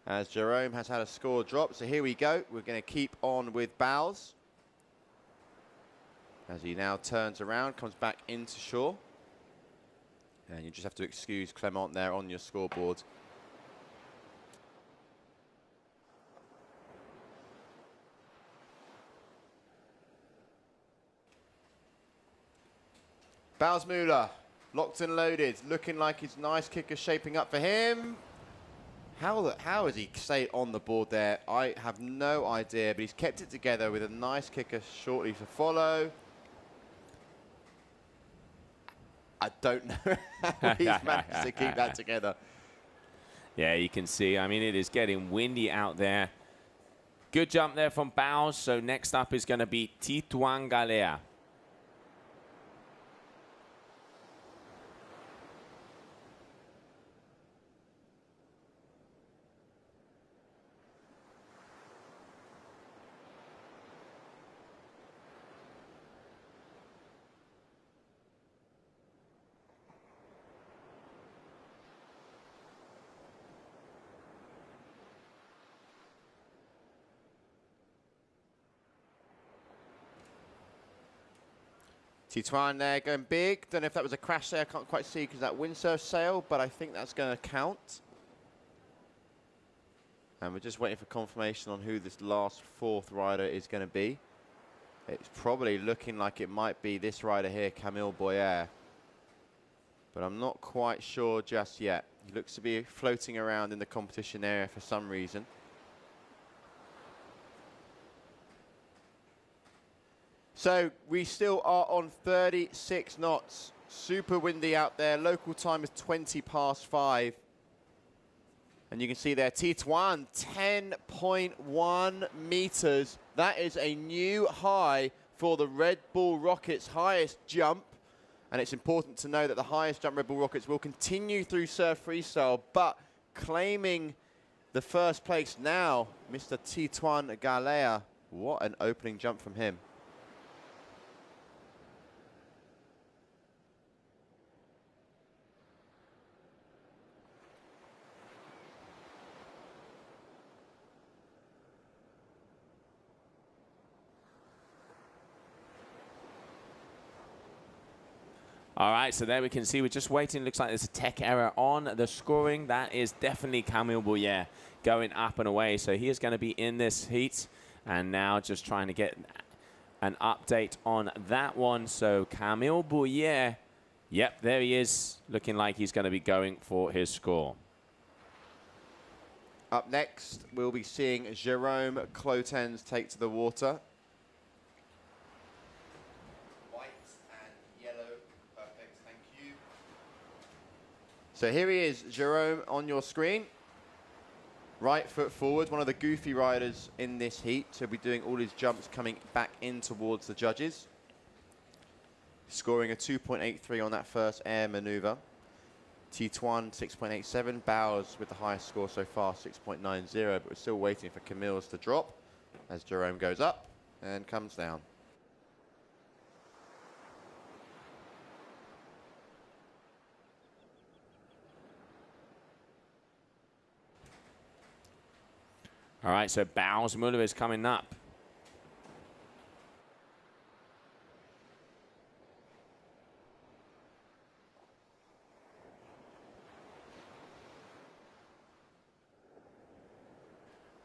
as Jerome has had a score drop. So here we go. We're going to keep on with Baus as he now turns around, comes back into shore. And you just have to excuse Clement there on your scoreboard. Baus Muller, locked and loaded, looking like his nice kicker shaping up for him. How has he stayed on the board there? I have no idea, but he's kept it together with a nice kicker shortly to follow. I don't know how he's managed to keep that together. Yeah, you can see, I mean, it is getting windy out there. Good jump there from Baus. So next up is going to be Tituan Galea. Tituan there going big. Don't know if that was a crash there. I can't quite see because that windsurf sail, but I think that's going to count. And we're just waiting for confirmation on who this last fourth rider is going to be. It's probably looking like it might be this rider here, Camille Boyer. But I'm not quite sure just yet. He looks to be floating around in the competition area for some reason. So we still are on 36 knots. Super windy out there. Local time is 20 past 5. And you can see there, Tituan, 10.1 meters. That is a new high for the Red Bull Rockets' highest jump. And it's important to know that the highest jump Red Bull Rockets will continue through Surf Freestyle, but claiming the first place now, Mr. Tituan Galea. What an opening jump from him. All right, so there we can see we're just waiting. Looks like there's a tech error on the scoring. That is definitely Camille Boyer going up and away. So he is going to be in this heat. And now just trying to get an update on that one. So Camille Boyer, yep, there he is. Looking like he's going to be going for his score. Up next, we'll be seeing Jerome Clotens take to the water. So here he is, Jerome, on your screen. Right foot forward, one of the goofy riders in this heat. So he'll be doing all his jumps coming back in towards the judges. Scoring a 2.83 on that first air maneuver. Tituan 6.87, Bowers with the highest score so far, 6.90, but we're still waiting for Camille's to drop as Jerome goes up and comes down. All right, so Bowers Muller is coming up.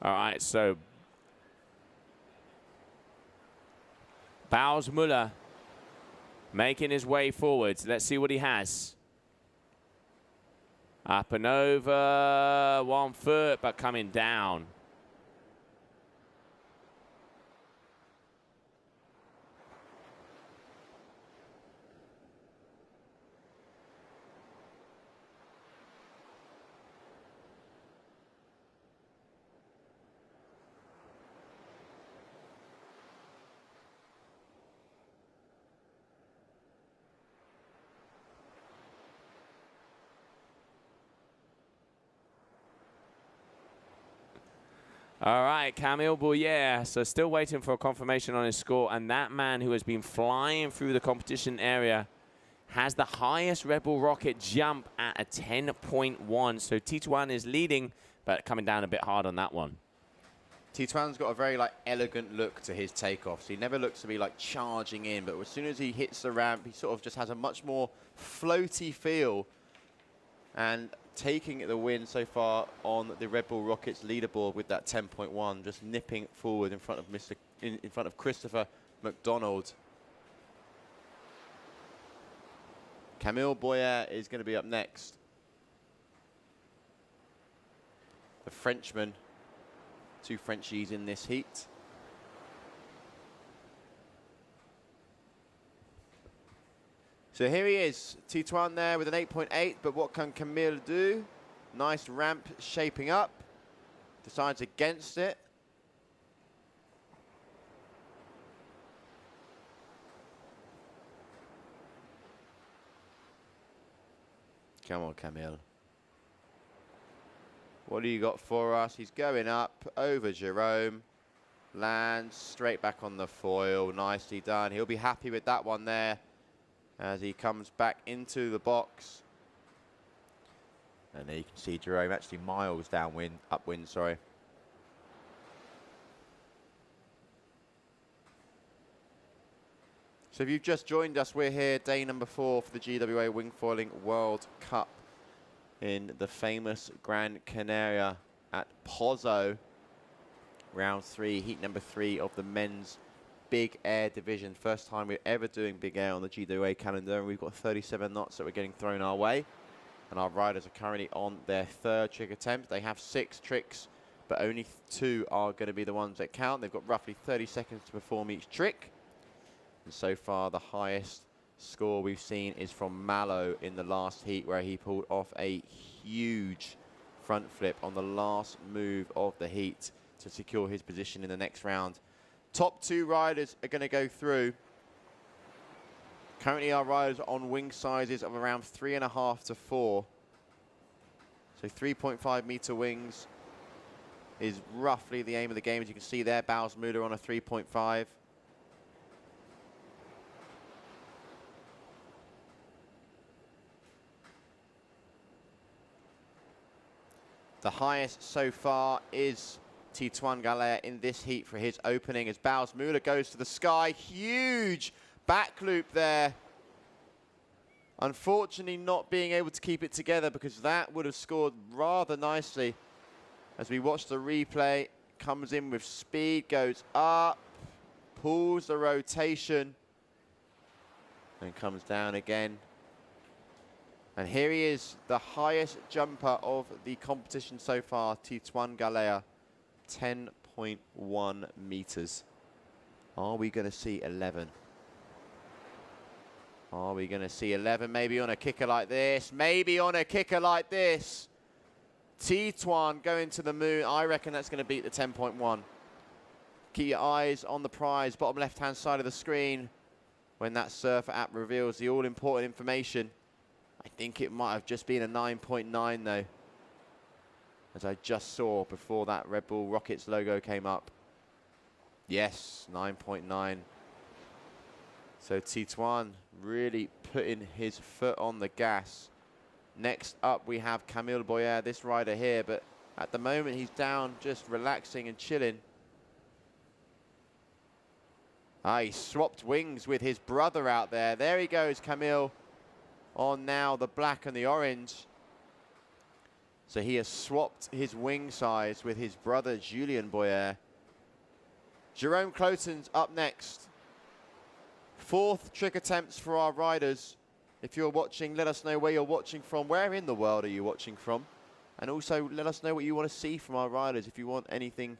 All right, so Bowers Muller making his way forwards. Let's see what he has. Up and over, 1 foot, but coming down. All right, Camille Bouyer, so still waiting for a confirmation on his score, and that man who has been flying through the competition area has the highest Red Bull rocket jump at a 10.1. So Tituan is leading, but coming down a bit hard on that one. Tituan's got a very elegant look to his takeoffs. He never looks to be charging in, but as soon as he hits the ramp, he sort of just has a much more floaty feel. And taking the win so far on the Red Bull Rockets leaderboard with that 10.1, just nipping forward in front of in front of Christopher McDonald. Camille Boyer is going to be up next. The Frenchman, 2 Frenchies in this heat. So here he is, Tituan there with an 8.8, but what can Camille do? Nice ramp shaping up. Decides against it. Come on, Camille. What do you got for us? He's going up over Jerome. Lands straight back on the foil. Nicely done. He'll be happy with that one there as he comes back into the box. And there you can see Jerome actually miles upwind, sorry. So if you've just joined us, we're here day number 4 for the GWA Wingfoiling World Cup in the famous Gran Canaria at Pozo. Round 3, heat number 3 of the men's big air division. First time we're ever doing big air on the GWA calendar, and we've got 37 knots that we're getting thrown our way. And our riders are currently on their 3rd trick attempt. They have 6 tricks, but only 2 are going to be the ones that count. They've got roughly 30 seconds to perform each trick. And so far, the highest score we've seen is from Mallow in the last heat, where he pulled off a huge front flip on the last move of the heat to secure his position in the next round. Top 2 riders are going to go through. Currently, our riders are on wing sizes of around 3.5 to 4. So 3.5 meter wings is roughly the aim of the game. As you can see there, Bowers Muller on a 3.5. The highest so far is Tituan Galea in this heat for his opening as Bowers Muller goes to the sky. Huge back loop there. Unfortunately not being able to keep it together, because that would have scored rather nicely. As we watch the replay, comes in with speed, goes up, pulls the rotation, and comes down again. And here he is, the highest jumper of the competition so far, Tituan Galea, 10.1 meters. Are we going to see 11? Are we going to see 11? Maybe on a kicker like this. Maybe on a kicker like this. Tituan going to the moon. I reckon that's going to beat the 10.1. Keep your eyes on the prize, bottom left-hand side of the screen. When that surfer app reveals the all-important information, I think it might have just been a 9.9 though, as I just saw before that Red Bull Rockets logo came up. Yes, 9.9. So Tituan really putting his foot on the gas. Next up we have Camille Boyer, this rider here, but at the moment he's down just relaxing and chilling. He swapped wings with his brother out there. There he goes, Camille, on now the black and the orange. So he has swapped his wing size with his brother, Julien Boyer. Jerome Cloten's up next. 4th trick attempts for our riders. If you're watching, let us know where you're watching from. Where in the world are you watching from? And also let us know what you want to see from our riders. If you want anything,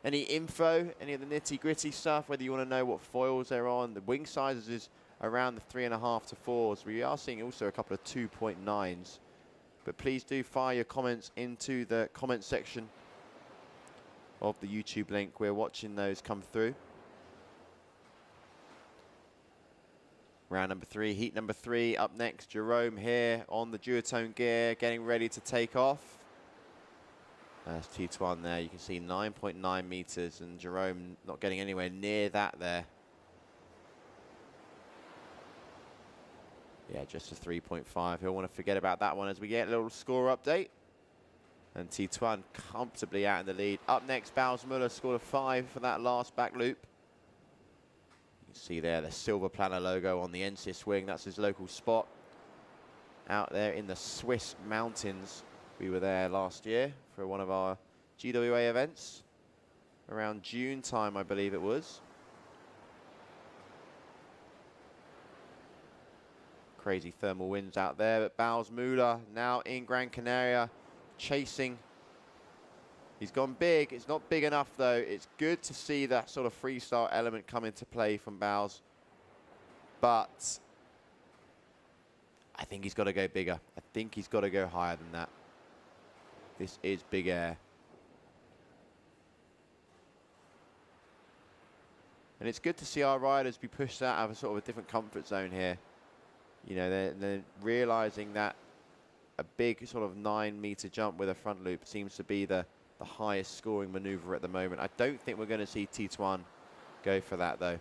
any info, any of the nitty-gritty stuff, whether you want to know what foils they're on. The wing sizes is around the 3.5 to 4s. We are seeing also a couple of 2.9s. But please do fire your comments into the comment section of the YouTube link. We're watching those come through. Round number 3, heat number 3. Up next, Jerome here on the duotone gear, getting ready to take off. There's Tituan there. You can see 9.9 meters, and Jerome not getting anywhere near that there. Yeah, just a 3.5. He'll want to forget about that one as we get a little score update. And Tituan comfortably out in the lead. Up next, Bausmuller scored a 5 for that last back loop. You can see there the Silver Planner logo on the NSYS wing. That's his local spot out there in the Swiss mountains. We were there last year for one of our GWA events. Around June time, I believe it was. Crazy thermal winds out there, but Bausmuller now in Gran Canaria, chasing. He's gone big. It's not big enough though. It's good to see that sort of freestyle element come into play from Baus, but I think he's got to go bigger. I think he's got to go higher than that. This is big air. And it's good to see our riders be pushed out of a sort of a different comfort zone here. You know, they're realizing that a big sort of 9-meter jump with a front loop seems to be the highest scoring maneuver at the moment. I don't think we're going to see Tituan go for that though.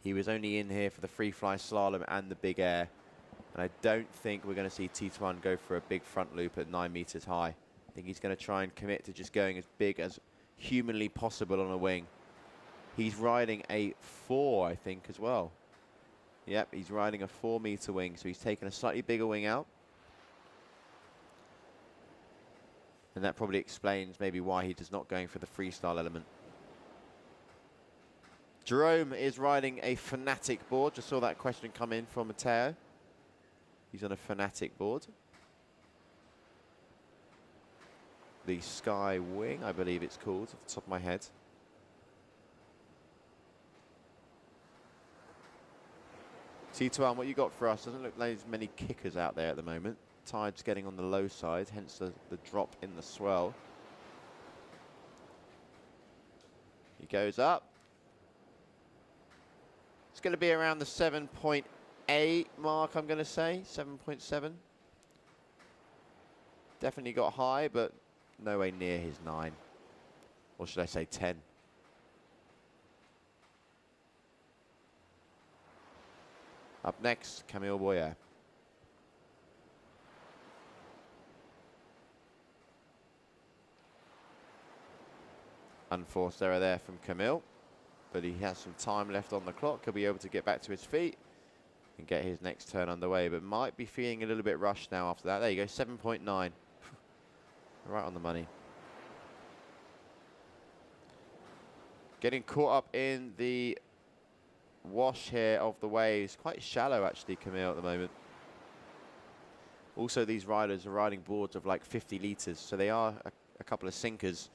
He was only in here for the FreeFly-Slalom and the big air. And I don't think we're going to see Tituan go for a big front loop at 9 meters high. I think he's going to try and commit to just going as big as humanly possible on a wing. He's riding a 4, I think, as well. Yep, he's riding a 4-meter wing, so he's taken a slightly bigger wing out. And that probably explains maybe why he is not going for the freestyle element. Jerome is riding a Fanatic board. Just saw that question come in from Matteo. He's on a Fanatic board. The Sky Wing, I believe it's called, off the top of my head. Tituan, what you got for us? Doesn't look like there's many kickers out there at the moment. Tide's getting on the low side, hence the drop in the swell. He goes up. It's going to be around the 7.8 mark, I'm going to say. 7.7. Definitely got high, but nowhere near his 9. Or should I say 10. Up next, Camille Boyer. Unforced error there from Camille, but he has some time left on the clock. He'll be able to get back to his feet and get his next turn underway, but might be feeling a little bit rushed now after that. There you go, 7.9. Right on the money. Getting caught up in the wash here of the waves. Quite shallow actually, Camille, at the moment. Also, these riders are riding boards of like 50 litres, so they are a couple of sinkers.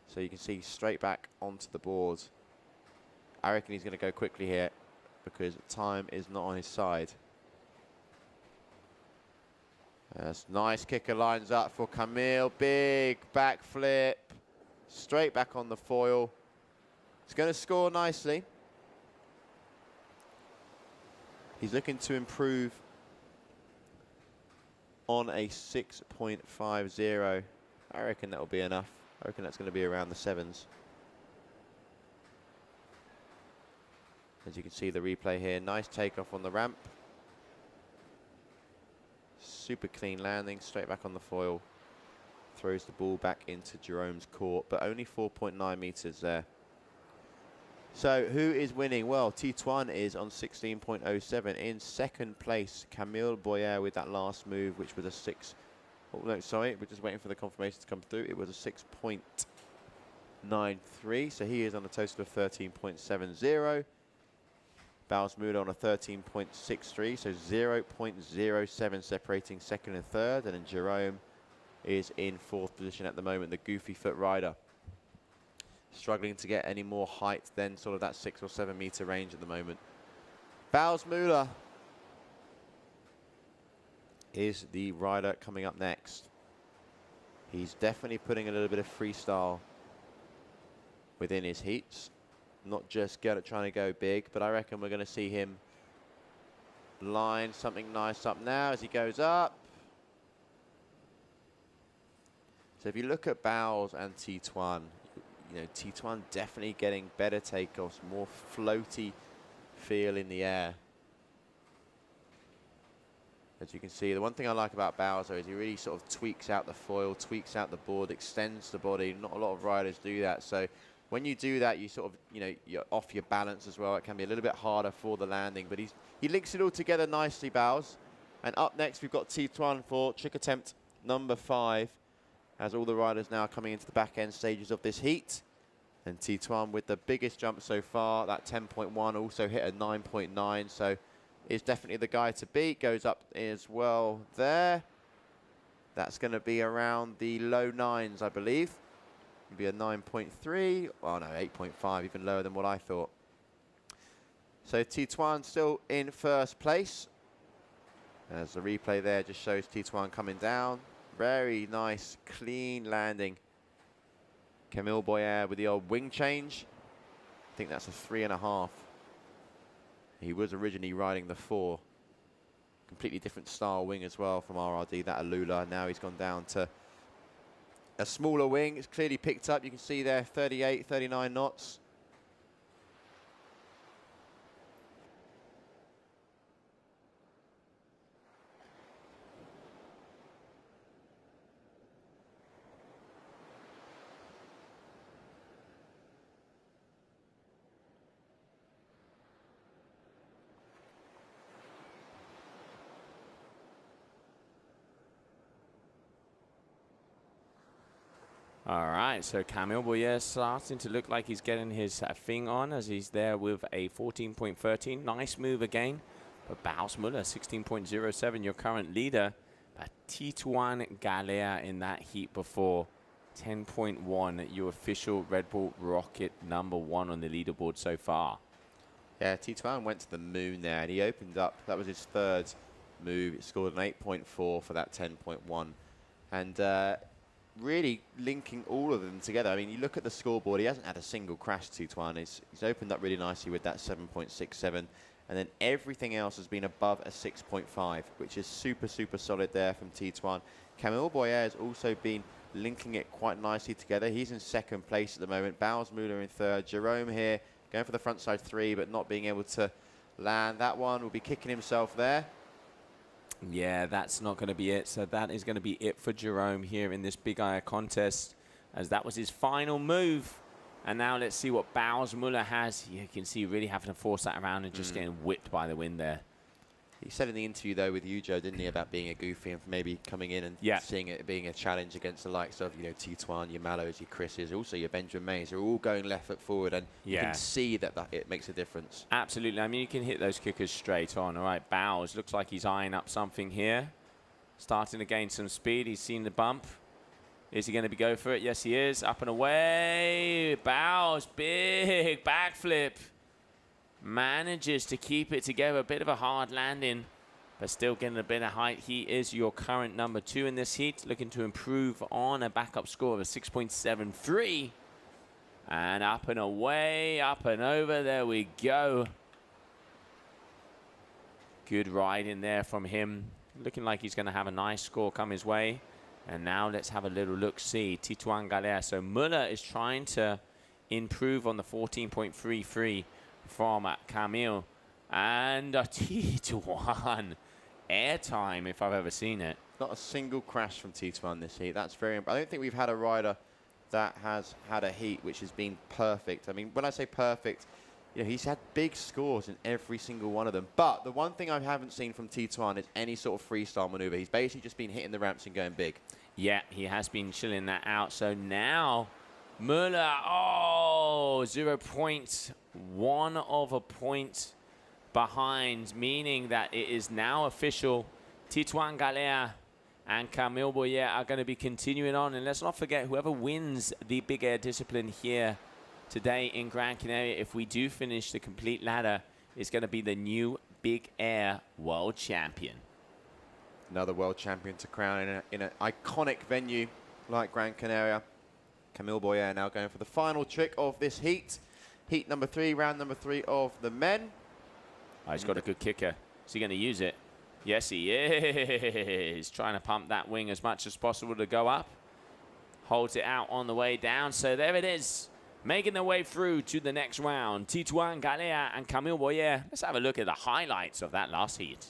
So you can see straight back onto the board. I reckon he's going to go quickly here because time is not on his side. That's nice kicker lines up for Camille. Big backflip. Straight back on the foil. He's going to score nicely. He's looking to improve on a 6.50. I reckon that will be enough. I reckon that's going to be around the 7s. As you can see the replay here, nice takeoff on the ramp. Super clean landing, straight back on the foil. Throws the ball back into Jerome's court, but only 4.9 meters there. So who is winning? Well, Tituan is on 16.07. In second place, Camille Boyer with that last move, which was a 6. Oh, no, sorry, we're just waiting for the confirmation to come through. It was a 6.93, so he is on a total of 13.70. Bowles Muller on a 13.63, so 0.07 separating second and third. And then Jerome is in fourth position at the moment, the goofy foot rider. Struggling to get any more height than sort of that 6 or 7 meter range at the moment. Bowles Muller is the rider coming up next. He's definitely putting a little bit of freestyle within his heats. Not just trying to go big, but I reckon we're going to see him line something nice up now as he goes up. So if you look at Bowles and Tituan, you know, Tituan definitely getting better takeoffs, more floaty feel in the air. As you can see, the one thing I like about Bowles though is he really sort of tweaks out the foil, tweaks out the board, extends the body. Not a lot of riders do that. So when you do that, you sort of, you know, you're off your balance as well. It can be a little bit harder for the landing, but he links it all together nicely, Bowles. And up next, we've got Tituan for trick attempt number 5, as all the riders now coming into the back end stages of this heat. And Tituan with the biggest jump so far, that 10.1, also hit a 9.9, so is definitely the guy to beat. Goes up as well there. That's going to be around the low 9s, I believe. Be a 9.3, oh no, 8.5, even lower than what I thought. So Tituan still in first place. As the replay there just shows Tituan coming down. Very nice, clean landing. Camille Boyer with the old wing change. I think that's a 3.5. He was originally riding the 4. Completely different style wing as well from RRD, that Alula. Now he's gone down to a smaller wing. It's clearly picked up. You can see there 38, 39 knots. All right, so Camille Boyer starting to look like he's getting his thing on as he's there with a 14.13. Nice move again. But Bowles Muller, 16.07, your current leader. But Tituan Galea in that heat before. 10.1, your official Red Bull Rocket #1 on the leaderboard so far. Yeah, Tituan went to the moon there, and he opened up. That was his third move. He scored an 8.4 for that 10.1. And really linking all of them together. I mean, you look at the scoreboard, he hasn't had a single crash, Tituan. He's opened up really nicely with that 7.67, and then everything else has been above a 6.5, which is super, super solid there from Tituan. Camille Boyer has also been linking it quite nicely together. He's in second place at the moment. Bowles Muller in third. Jerome here going for the front side 3, but not being able to land that one. Will be kicking himself there. Yeah, that's not going to be it. So that is going to be it for Jerome here in this big eye contest, as that was his final move. And now let's see what Bowles Muller has. You can see really having to force that around and just getting whipped by the wind there. He said in the interview, though, with you, Joe, didn't he, about being a goofy and maybe coming in and seeing it being a challenge against the likes of, you know, Tituan, your Mallows, your Chris's, also your Benjamin Mays. They're all going left foot forward, and you can see that it makes a difference. Absolutely. I mean, you can hit those kickers straight on. All right, Bowles looks like he's eyeing up something here. Starting to gain some speed. He's seen the bump. Is he going to go for it? Yes, he is. Up and away. Bowles, big backflip. Manages to keep it together. A bit of a hard landing. but still getting a bit of height. He is your current number 2 in this heat, looking to improve on a backup score of a 6.73. And up and away, up and over, there we go. Good ride in there from him. Looking like he's going to have a nice score come his way. And now let's have a little look-see. Tituan Galea. So Muller is trying to improve on the 14.33 from Camille. And Tituan. Airtime, if I've ever seen it. Not a single crash from Tituan this heat. That's very impressive. I don't think we've had a rider that has had a heat which has been perfect. I mean, when I say perfect, you know, he's had big scores in every single one of them. But the one thing I haven't seen from Tituan is any sort of freestyle maneuver. He's basically just been hitting the ramps and going big. Yeah, he has been chilling that out. So now, Muller, 0.1 of a point behind, meaning that it is now official. Tituan Galea and Camille Boyer are going to be continuing on. And let's not forget, whoever wins the big air discipline here today in Gran Canaria, if we do finish the complete ladder, is going to be the new big air world champion. Another world champion to crown in an iconic venue like Gran Canaria. Camille Boyer now going for the final trick of this heat. Heat number 3, round number 3 of the men. Oh, he's got a good kicker. Is he going to use it? Yes, he is. Trying to pump that wing as much as possible to go up. Holds it out on the way down. So there it is. Making their way through to the next round. Tituan Galea and Camille Boyer. Let's have a look at the highlights of that last heat.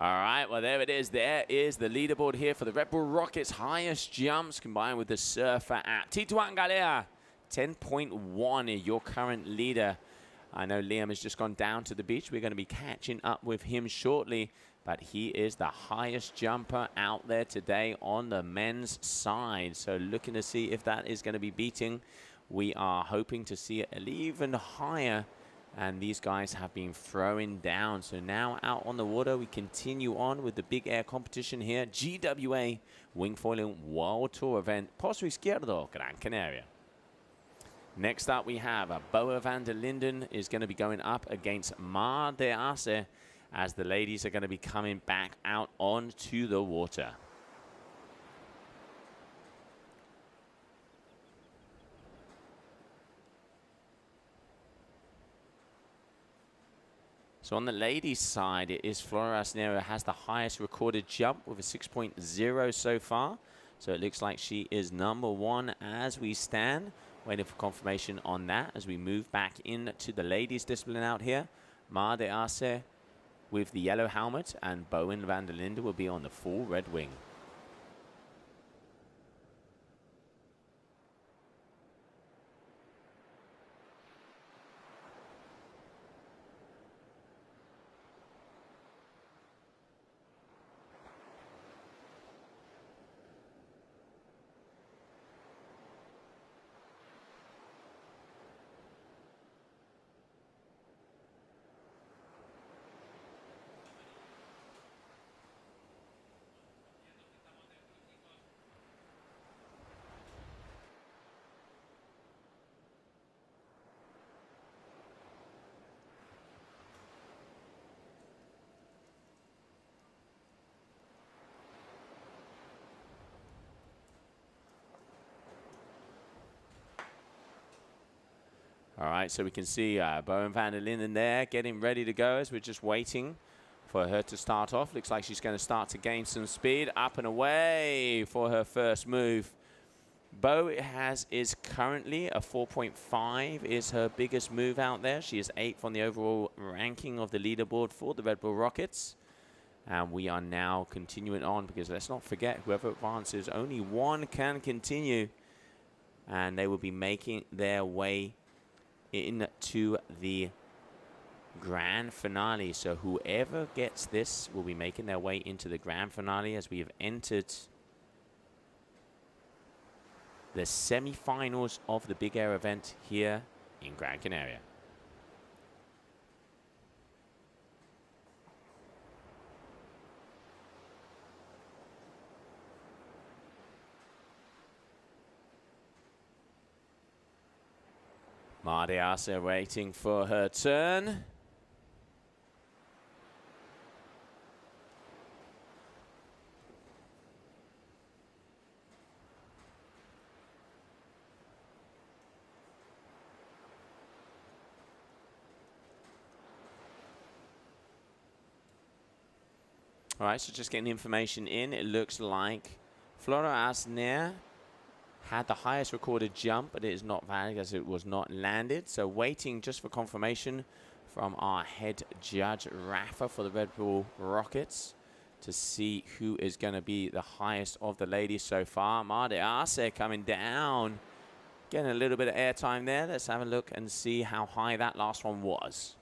All right, well, there it is. There is the leaderboard here for the Red Bull Rockets' highest jumps combined with the Surfer app. Tituan Galea, 10.1, your current leader. I know Liam has just gone down to the beach. We're going to be catching up with him shortly, but he is the highest jumper out there today on the men's side. So looking to see if that is going to be beating. We are hoping to see it even higher. And these guys have been throwing down. So now out on the water, we continue on with the big air competition here. GWA Wingfoil World Tour event, Pozo Izquierdo, Gran Canaria. Next up, we have Boa van der Linden is going to be going up against Mar de Arce as the ladies are going to be coming back out onto the water. So on the ladies' side, it is Flora Asnero has the highest recorded jump with a 6.0 so far. So it looks like she is number 1 as we stand. Waiting for confirmation on that as we move back into the ladies' discipline out here. Mar de Arce with the yellow helmet and Bowen van der Linde will be on the full red wing. All right, so we can see Bowen van der Linden there getting ready to go as we're just waiting for her to start off. Looks like she's going to start to gain some speed. Up and away for her first move. Bo is currently a 4.5 is her biggest move out there. She is 8th on the overall ranking of the leaderboard for the Red Bull Rockets. And we are now continuing on because let's not forget, whoever advances, only one can continue. And they will be making their way into the grand finale. So whoever gets this will be making their way into the grand finale as we have entered the semi-finals of the big air event here in Gran Canaria. Mardiasa waiting for her turn. All right, so just getting information in. It looks like Flora Asner had the highest recorded jump, but it is not valid as it was not landed. So waiting just for confirmation from our head judge, Rafa, for the Red Bull Rockets to see who is going to be the highest of the ladies so far. Made Arce coming down, getting a little bit of airtime there. Let's have a look and see how high that last one was.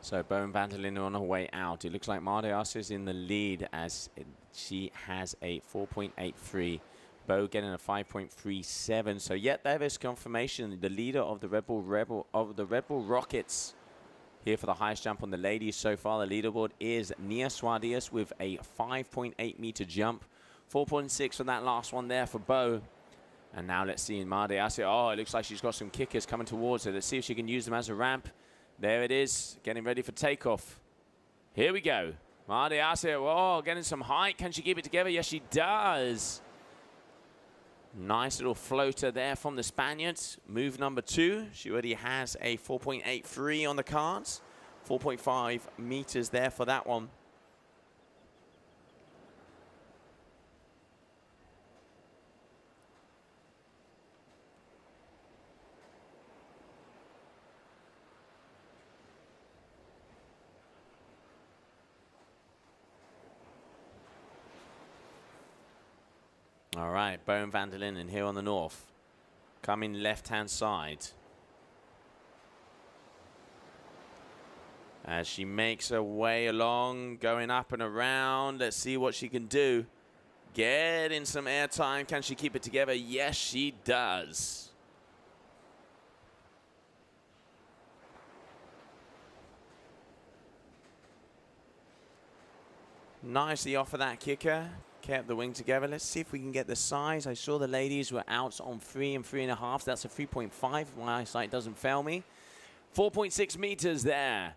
So Bowen van der Linden on her way out. It looks like Mardias is in the lead as she has a 4.83. Bo getting a 5.37. So yet there is confirmation. The leader of the Red Bull Rockets here for the highest jump on the ladies so far. The leaderboard is Nia Suardias with a 5.8 meter jump. 4.6 for that last one there for Bo. And now let's see in Mardias. Oh, it looks like she's got some kickers coming towards her. Let's see if she can use them as a ramp. There it is, getting ready for takeoff. Here we go. Mardias, oh, getting some height. Can she keep it together? Yes, she does. Nice little floater there from the Spaniards. Move number 2. She already has a 4.83 on the cards. 4.5 meters there for that one. All right, Bowen van der Linden here on the north. Coming left-hand side. As she makes her way along, going up and around. Let's see what she can do. Getting some airtime. Can she keep it together? Yes, she does. Nicely off of that kicker. Kept the wing together. Let's see if we can get the size. I saw the ladies were out on 3 and 3.5. That's a 3.5. My eyesight doesn't fail me. 4.6 meters there.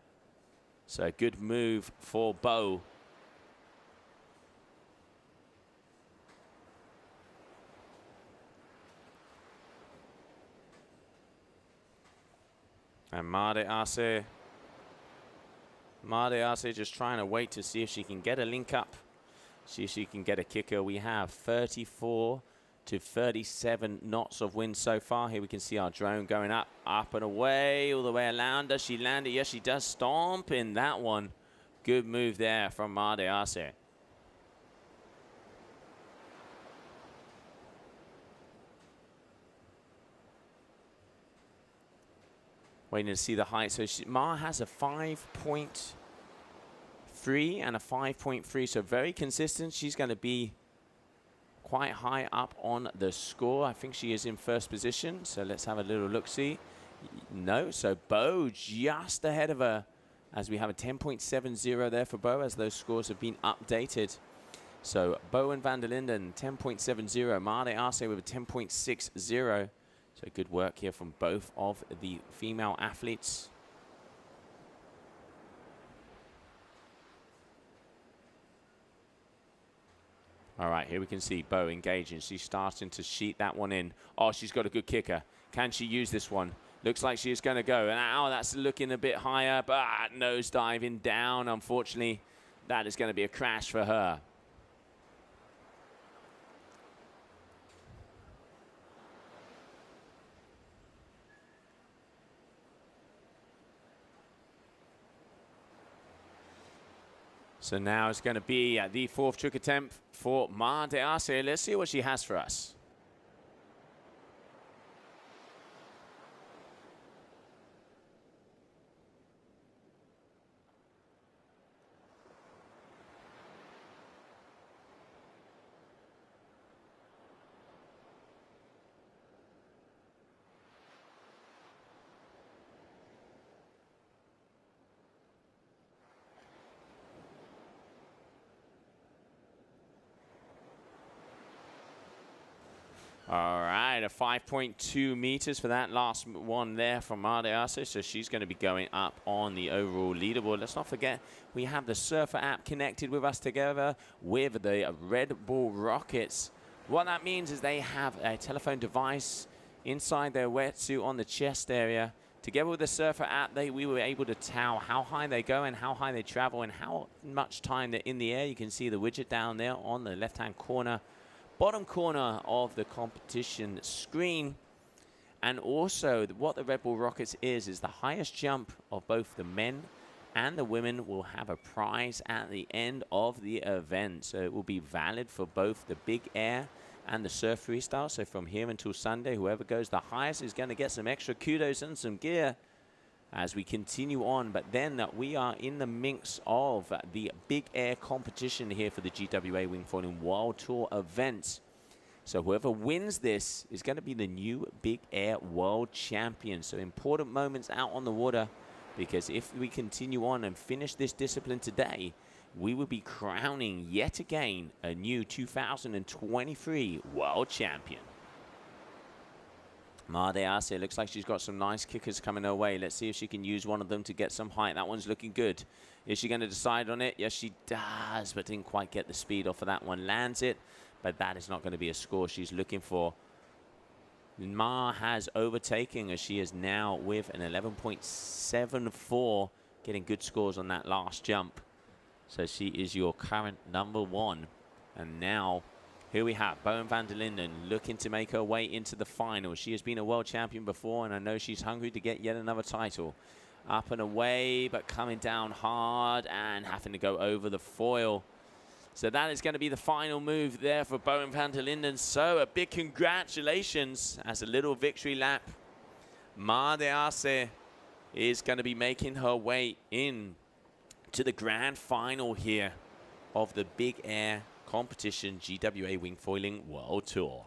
So good move for Bo. And Made Arce just trying to wait to see if she can get a link up. See if she can get a kicker. We have 34 to 37 knots of wind so far. Here we can see our drone going up and away, all the way around. Does she land it? Yes, she does. Stomp in that one. Good move there from Made Arce. Waiting to see the height. So Ma has a 5.3 and a 5.3, so very consistent. She's going to be quite high up on the score. I think she is in first position, so let's have a little look-see. No, so Bo just ahead of her, as we have a 10.70 there for Bo, as those scores have been updated. So Bo and van der Linden, 10.70. Ma de Arce with a 10.60. So good work here from both of the female athletes. All right, here we can see Bo engaging. She's starting to sheet that one in. Oh, she's got a good kicker. Can she use this one? Looks like she is going to go. And now that's looking a bit higher, but nose diving down. Unfortunately, that is going to be a crash for her. So now it's going to be the fourth trick attempt for Ma de Arce. Let's see what she has for us. All right, a 5.2 meters for that last one there from Ma de Arce. So she's going to be going up on the overall leaderboard. Let's not forget, we have the Surfer app connected with us together with the Red Bull Rockets. What that means is they have a telephone device inside their wetsuit on the chest area. Together with the Surfer app, we were able to tell how high they go and how high they travel and how much time they're in the air. You can see the widget down there on the left-hand corner. Bottom corner of the competition screen. And also what the Red Bull Rockets is the highest jump of both the men and the women will have a prize at the end of the event. So it will be valid for both the big air and the surf freestyle. So from here until Sunday, whoever goes the highest is going to get some extra kudos and some gear as we continue on. But then we are in the mix of the big air competition here for the GWA Wingfoil World Tour event. So whoever wins this is going to be the new big air world champion. So important moments out on the water, because if we continue on and finish this discipline today, we will be crowning yet again a new 2023 world champion. Ma de Arce looks like she's got some nice kickers coming her way. Let's see if she can use one of them to get some height. That one's looking good. Is she going to decide on it? Yes, she does, but didn't quite get the speed off of that one. Lands it, but that is not going to be a score she's looking for. Ma has overtaken, as she is now with an 11.74, getting good scores on that last jump. So she is your current #1. And now here we have Bo van der Linden looking to make her way into the final. She has been a world champion before, and I know she's hungry to get yet another title. Up and away, but coming down hard and having to go over the foil. So that is going to be the final move there for Bo van der Linden. So a big congratulations as a little victory lap. Ma de Arce is going to be making her way in to the grand final here of the big air competition GWA Wingfoiling World Tour.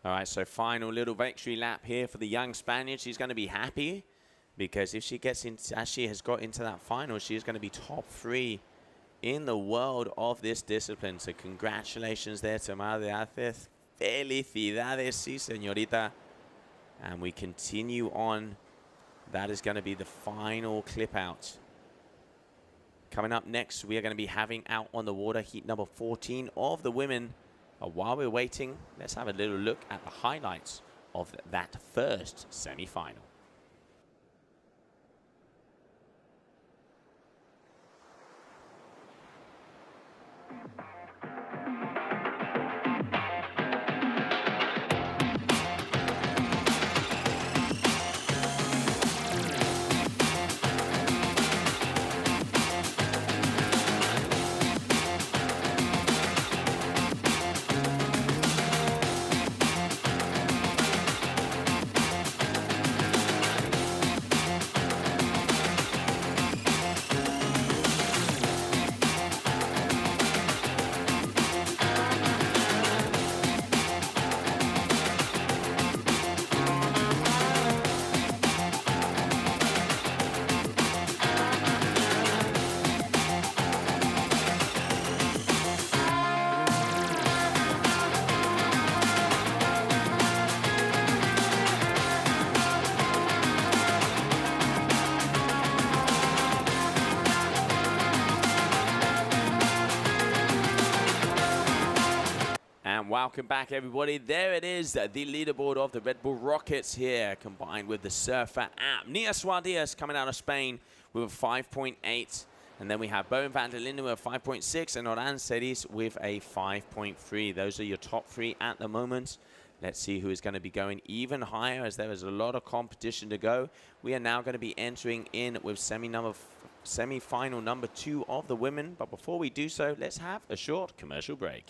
All right, so final little victory lap here for the young Spaniard. She's going to be happy, because if she gets in, as she has got into that final, she is going to be top 3 in the world of this discipline. So congratulations there to Ma de Arce. Felicidades, sí, señorita. And we continue on. That is going to be the final clip out. Coming up next, we are going to be having out on the water heat number 14 of the women. While we're waiting, let's have a little look at the highlights of that first semi-final. welcome back, everybody. There it is, the leaderboard of the Red Bull Rockets here, combined with the Surfer app. Nia Suarez coming out of Spain with a 5.8. And then we have Bowen van der Linden with a 5.6 and Oran Sedis with a 5.3. Those are your top three at the moment. Let's see who is going to be going even higher, as there is a lot of competition to go. We are now going to be entering in with semi-final number 2 of the women. But before we do so, let's have a short commercial break.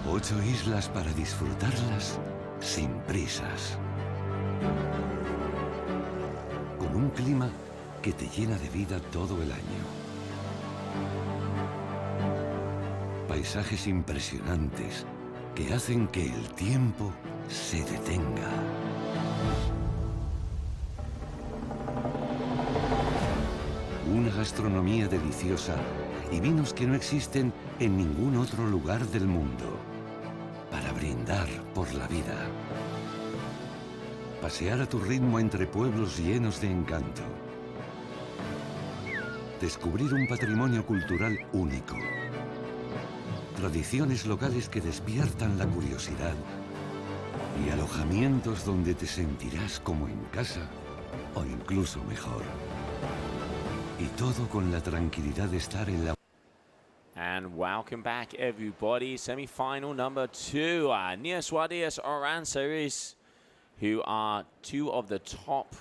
Ocho islas para disfrutarlas sin prisas. Con un clima que te llena de vida todo el año. Paisajes impresionantes que hacen que el tiempo se detenga. Una gastronomía deliciosa y vinos que no existen en ningún otro lugar del mundo. Para brindar por la vida. Pasear a tu ritmo entre pueblos llenos de encanto. Descubrir un patrimonio cultural único. Tradiciones locales que despiertan la curiosidad. Y alojamientos donde te sentirás como en casa o incluso mejor. Y todo con la tranquilidad de estar en la... And welcome back, everybody. Semi-final number 2. Nia Suarez, Oran Sedis, who are 2 of the top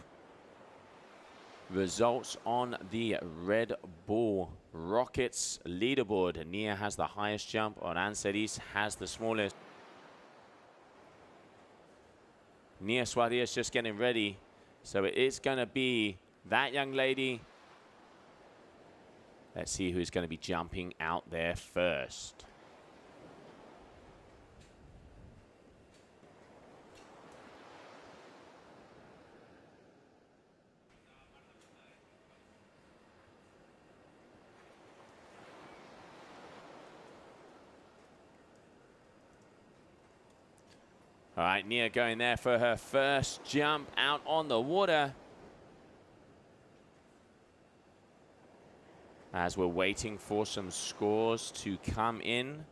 results on the Red Bull Rockets leaderboard. Nia has the highest jump. Oran Sedis has the smallest. Nia Suarez just getting ready. So it is going to be that young lady. Let's see who's going to be jumping out there first. All right, Nia going there for her first jump out on the water. As we're waiting for some scores to come in.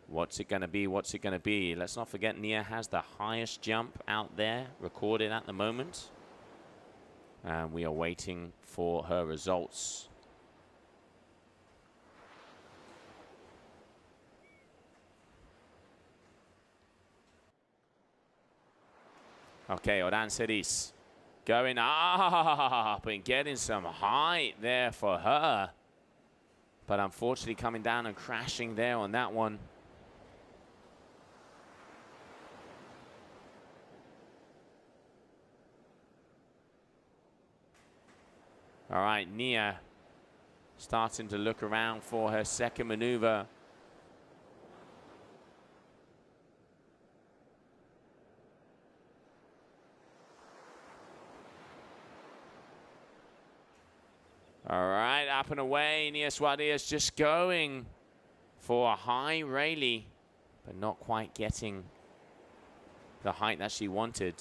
What's it going to be? What's it going to be? Let's not forget Nia has the highest jump out there recorded at the moment. And we are waiting for her results. Okay, Oran Sedis going up and getting some height there for her. But unfortunately coming down and crashing there on that one. All right, Nia starting to look around for her second maneuver. All right, up and away. Nia Suarez just going for a high Rayleigh, but not quite getting the height that she wanted.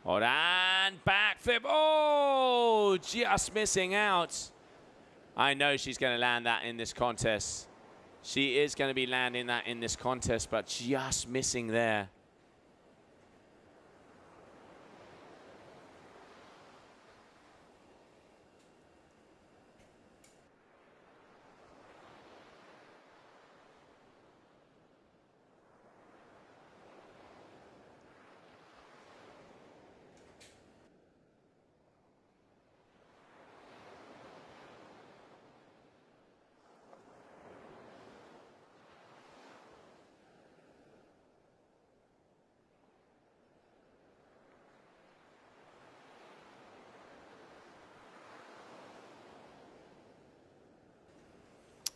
Oran, backflip. Oh, just missing out. I know she's going to land that in this contest. She is going to be landing that in this contest, but just missing there.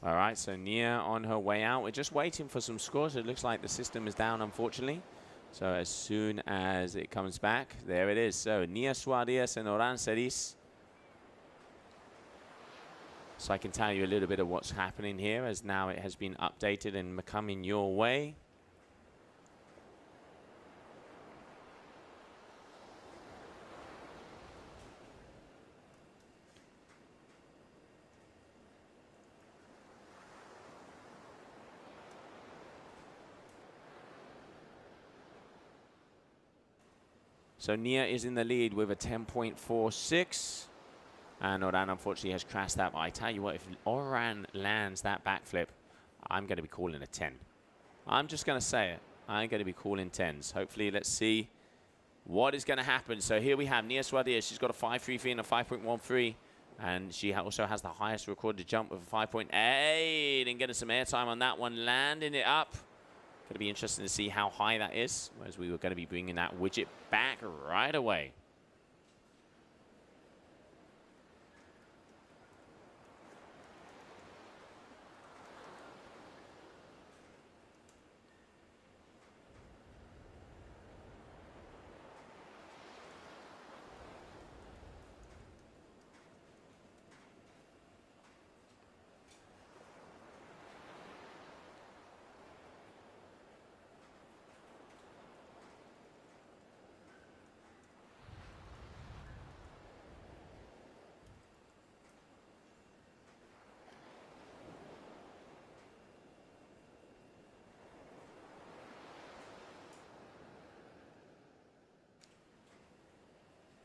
All right, so Nia on her way out. We're just waiting for some scores. It looks like the system is down, unfortunately. So as soon as it comes back, there it is. So Nia Suarez and Oran Ceris. So I can tell you a little bit of what's happening here, as now it has been updated and coming your way. So Nia is in the lead with a 10.46. And Oran, unfortunately, has crashed that. But I tell you what, if Oran lands that backflip, I'm going to be calling a 10. I'm just going to say it. I'm going to be calling 10s. Hopefully, let's see what is going to happen. So here we have Nia Suarez. She's got a 5.33 and a 5.13. And she also has the highest recorded jump with a 5.8. And getting some airtime on that one, landing it up. Going to be interesting to see how high that is, as we were going to be bringing that widget back right away.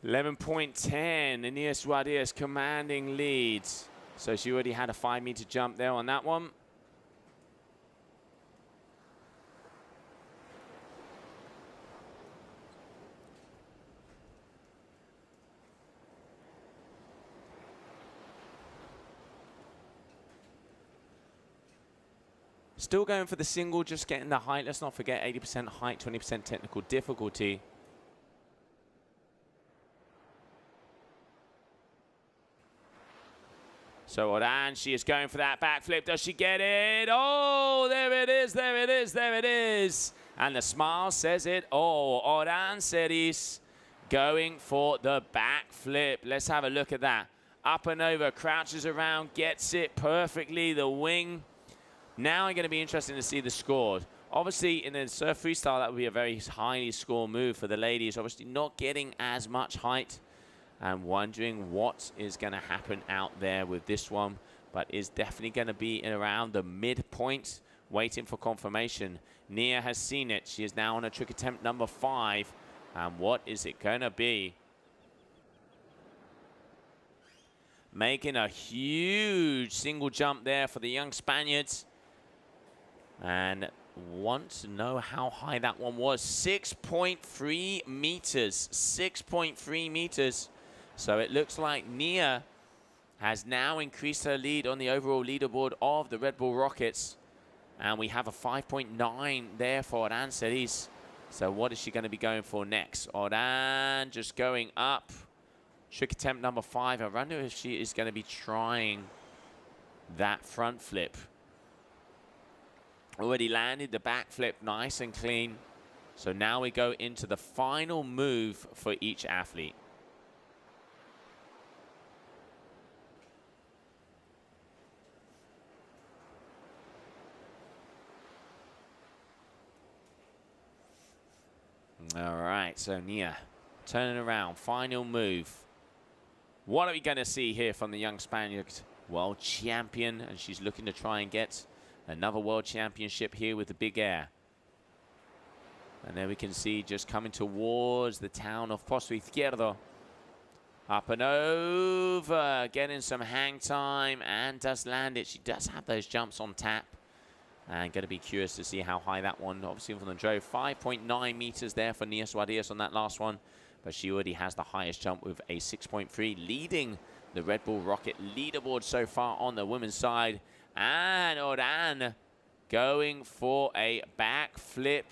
.10, Nia Suarez commanding leads. So she already had a 5-meter jump there on that one. Still going for the single, just getting the height. Let's not forget 80% height, 20% technical difficulty. So Oran, she is going for that backflip. Does she get it? Oh, there it is, there it is, there it is. And the smile says it all. Oran Ceris going for the backflip. Let's have a look at that. Up and over, crouches around, gets it perfectly, the wing. Now I'm going to be interested to see the scores. Obviously, in the surf freestyle, that would be a very highly score move for the ladies. Obviously, not getting as much height. And wondering what is going to happen out there with this one. But is definitely going to be around the midpoint, waiting for confirmation. Nia has seen it. She is now on a trick attempt number 5. And what is it going to be? Making a huge single jump there for the young Spaniards. And want to know how high that one was. 6.3 meters. 6.3 meters. So it looks like Nia has now increased her lead on the overall leaderboard of the Red Bull Rockets. And we have a 5.9 there for Oran Ceris. So what is she going to be going for next? Oran just going up. Trick attempt number 5. I wonder if she is going to be trying that front flip. Already landed the back flip nice and clean. So now we go into the final move for each athlete. All right, so Nia turning around, final move. What are we going to see here from the young Spaniard world champion? And she's looking to try and get another world championship here with the big air. And there we can see just coming towards the town of Pozo Izquierdo. Up and over, getting some hang time and does land it. She does have those jumps on tap. And going to be curious to see how high that one, obviously from the drove. 5.9 meters there for Nia Suarez on that last one. But she already has the highest jump with a 6.3, leading the Red Bull Rocket leaderboard so far on the women's side. And Oran going for a back flip,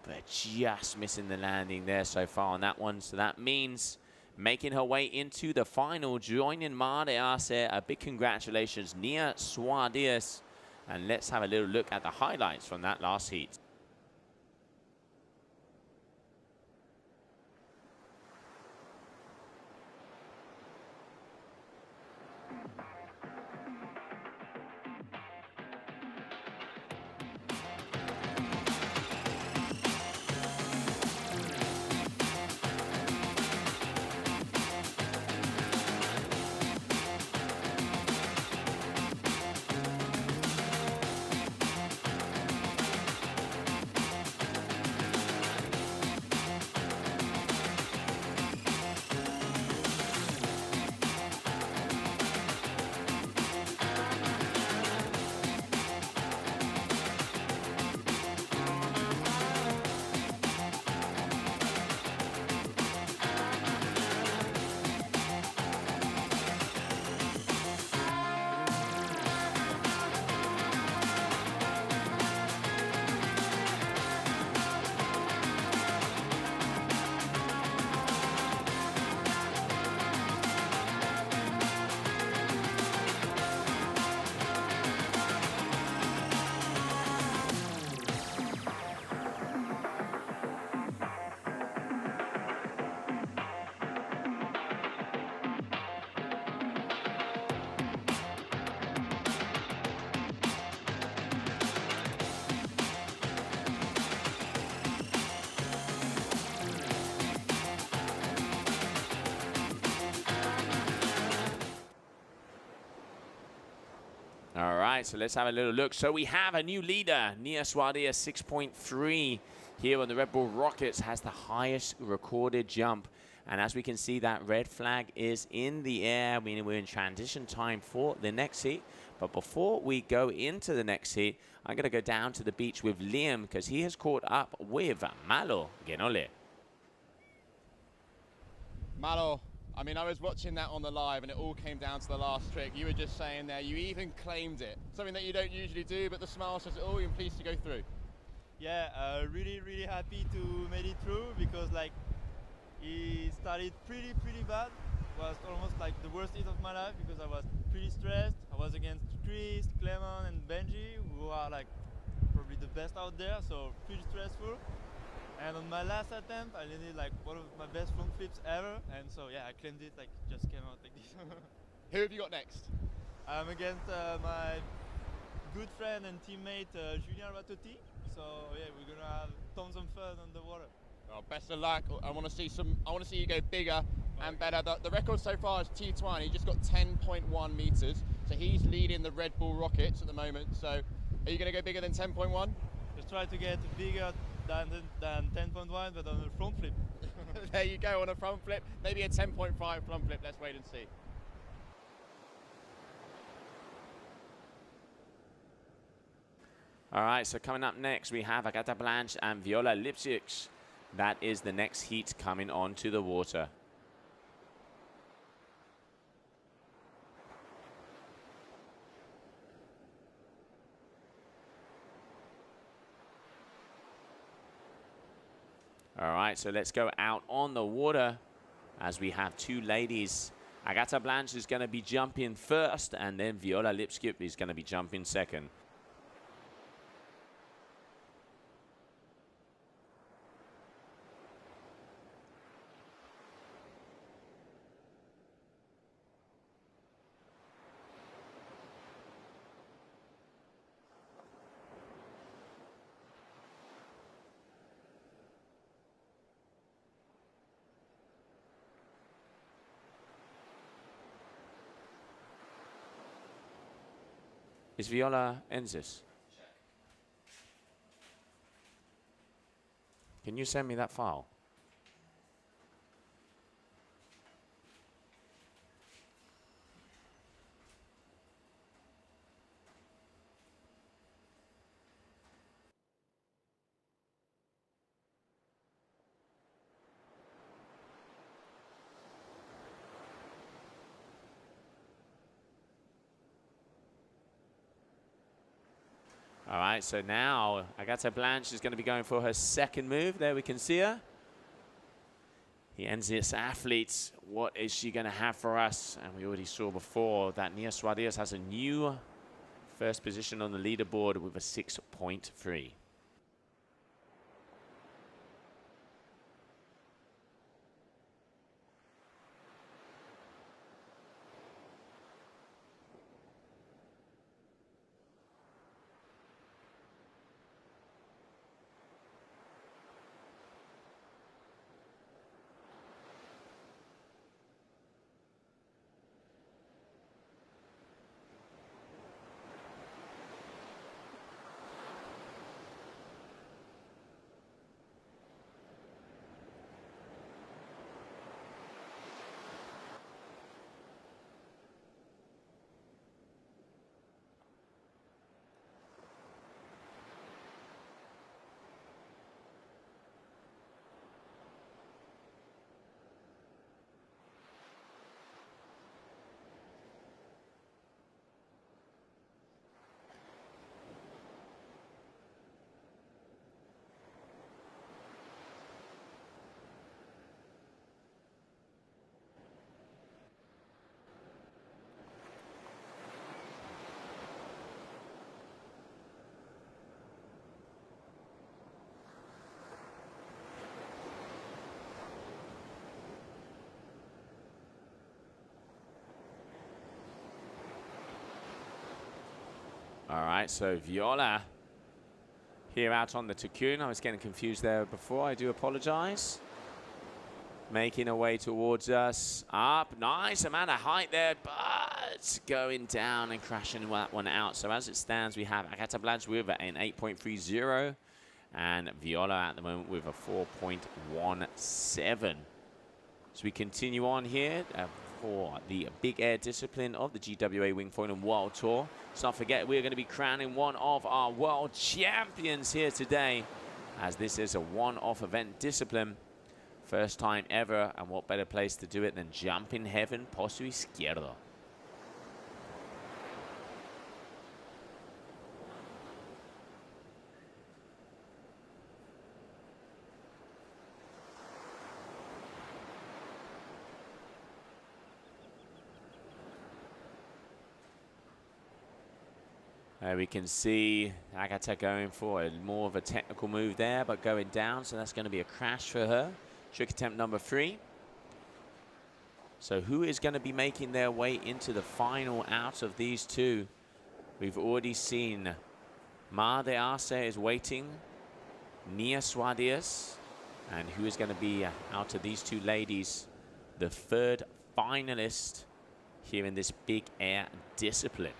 but just missing the landing there so far on that one. So that means Making her way into the final, joining Mar de Arce. A big congratulations, Nia Suarez. And let's have a little look at the highlights from that last heat. All right, so let's have a little look. So we have a new leader, Nia Suarez, 6.3 here on the Red Bull Rockets, has the highest recorded jump. And as we can see, that red flag is in the air, meaning we're in transition time for the next heat. But before we go into the next heat, I'm going to go down to the beach with Liam because he has caught up with Malo Genole. Malo, I mean, I was watching that on the live and it all came down to the last trick. You were just saying there, you even claimed it. Something that you don't usually do, but the smile says it all. You're pleased to go through. Yeah, really happy to make it through because like it started pretty bad. It was almost like the worst hit of my life because I was pretty stressed. I was against Chris, Clement and Benji, who are like probably the best out there, so pretty stressful. And on my last attempt, I landed like one of my best front flips ever, and so yeah, I claimed it, like just came out like this. Who have you got next? I'm against my good friend and teammate Julien Ratotti. So yeah, we're gonna have tons of fun on the water. Oh, best of luck. I want to see you go bigger and better. The record so far is T20. He just got 10.1 meters, so he's leading the Red Bull Rockets at the moment. So, are you going to go bigger than 10.1? Just try to get bigger than 10.1, but on a front flip. There you go, on a front flip. Maybe a 10.5 front flip. Let's wait and see. All right, so coming up next, we have Agata Blanche and Viola Lipsius. That is the next heat coming onto the water. All right, so let's go out on the water as we have two ladies. Agata Blanche is going to be jumping first, and then Viola Lipsius is going to be jumping second. Is Viola Enzis? Can you send me that file? All right, so now Agata Blanche is going to be going for her second move. There we can see her. the NZS athletes. What is she going to have for us? And we already saw before that Nia Suarez has a new first position on the leaderboard with a 6.3. All right, so Viola here out on the Takun. I was getting confused there before. I do apologize. Making her way towards us. Up, nice amount of height there, but going down and crashing that one out. So as it stands, we have Agata Blanche with an 8.30 and Viola at the moment with a 4.17. So we continue on here for the big air discipline of the GWA Wingfoil World Tour. Let's not forget, we're going to be crowning one of our world champions here today, as this is a one-off event discipline. First time ever, and what better place to do it than jump in heaven, Pozo Izquierdo. We can see Agata going for more of a technical move there, but going down, so that's going to be a crash for her. Trick attempt number 3. So who is going to be making their way into the final out of these two? We've already seen Ma de Arce is waiting, Nia Suarez, and who is going to be out of these two ladies, the third finalist here in this big air discipline.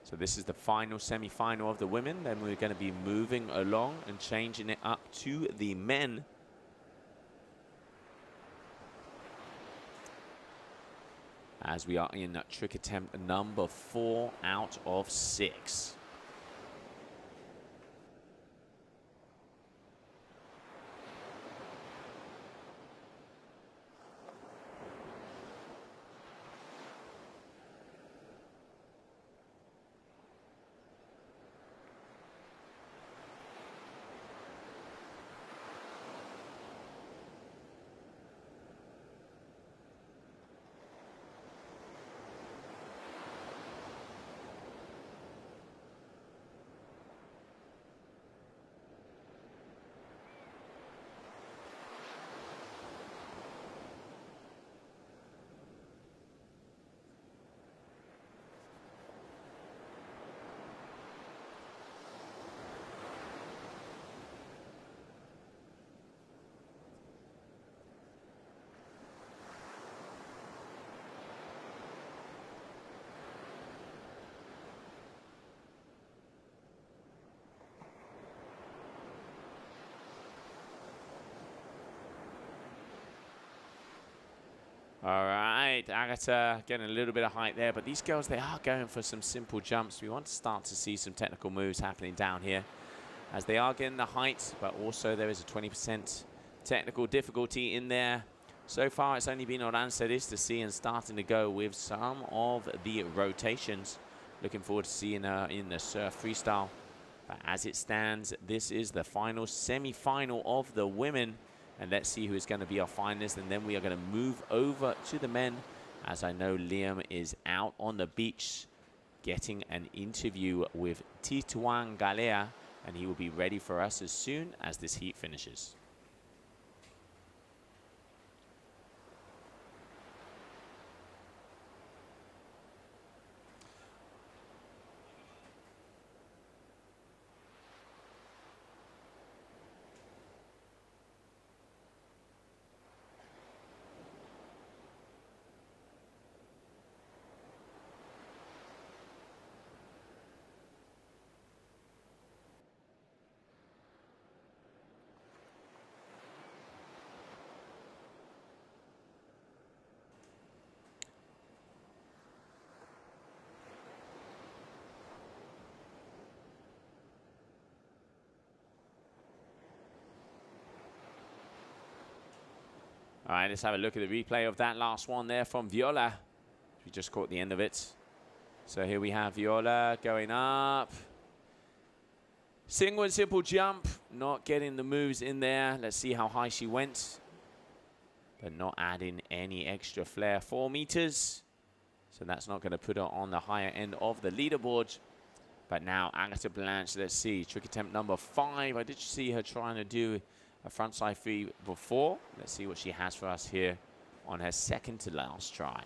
So this is the final semi-final of the women. Then we're going to be moving along and changing it up to the men. As we are in trick attempt number 4 out of 6. All right, Agata getting a little bit of height there, but these girls, they are going for some simple jumps. We want to start to see some technical moves happening down here, as they are getting the height, but also there is a 20% technical difficulty in there. So far, it's only been Oranceris to see and starting to go with some of the rotations. Looking forward to seeing her in the surf freestyle. But as it stands, this is the final semi-final of the women. And let's see who is going to be our finalist. And then we are going to move over to the men, as I know Liam is out on the beach getting an interview with Tituan Galea. And he will be ready for us as soon as this heat finishes. All right, let's have a look at the replay of that last one there from Viola. We just caught the end of it. So here we have Viola going up. Single and simple jump, not getting the moves in there. Let's see how high she went, but not adding any extra flair. 4 meters. So that's not going to put her on the higher end of the leaderboard. But now Agatha Blanche, let's see. Trick attempt number 5. I did see her trying to do a frontside free before. Let's see what she has for us here on her second to last try.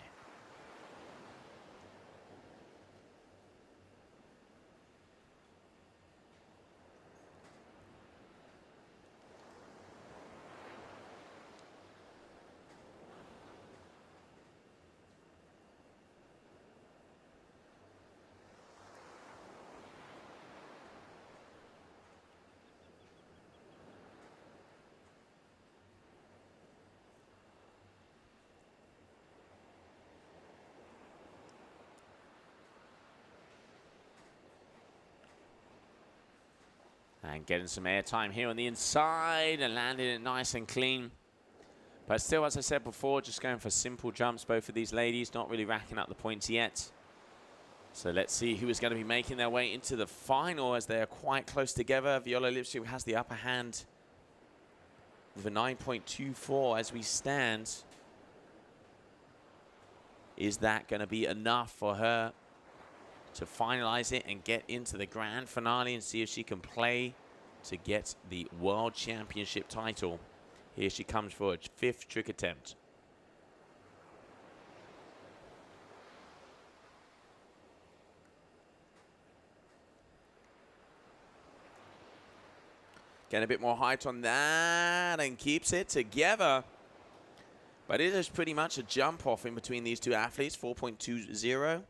And getting some air time here on the inside and landing it nice and clean. But still, as I said before, just going for simple jumps, both of these ladies, not really racking up the points yet. So let's see who is going to be making their way into the final, as they are quite close together. Viola Lipsy has the upper hand with a 9.24 as we stand. Is that going to be enough for her to finalize it and get into the grand finale and see if she can play to get the World Championship title? Here she comes for a 5th trick attempt. Getting a bit more height on that and keeps it together. But it is pretty much a jump off in between these two athletes, 4.20.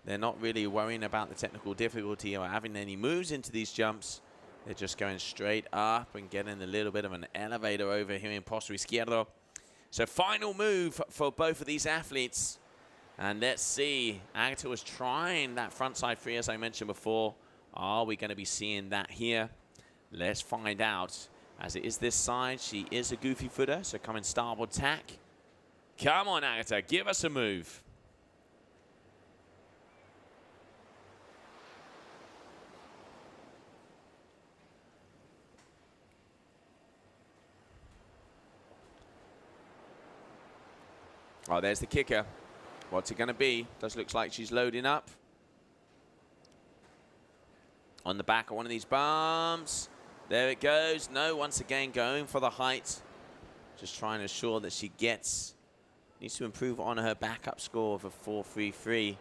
They're not really worrying about the technical difficulty or having any moves into these jumps. They're just going straight up and getting a little bit of an elevator over here in Pozo Izquierdo. So final move for both of these athletes. And let's see. Agatha was trying that frontside free, as I mentioned before. Are we going to be seeing that here? Let's find out. As it is this side, she is a goofy footer, so coming starboard tack. Come on, Agatha, give us a move. Oh, there's the kicker. What's it going to be? Does look like she's loading up. On the back of one of these bumps. There it goes. No, once again, going for the height. Just trying to ensure that she gets. Needs to improve on her backup score of a 4.33.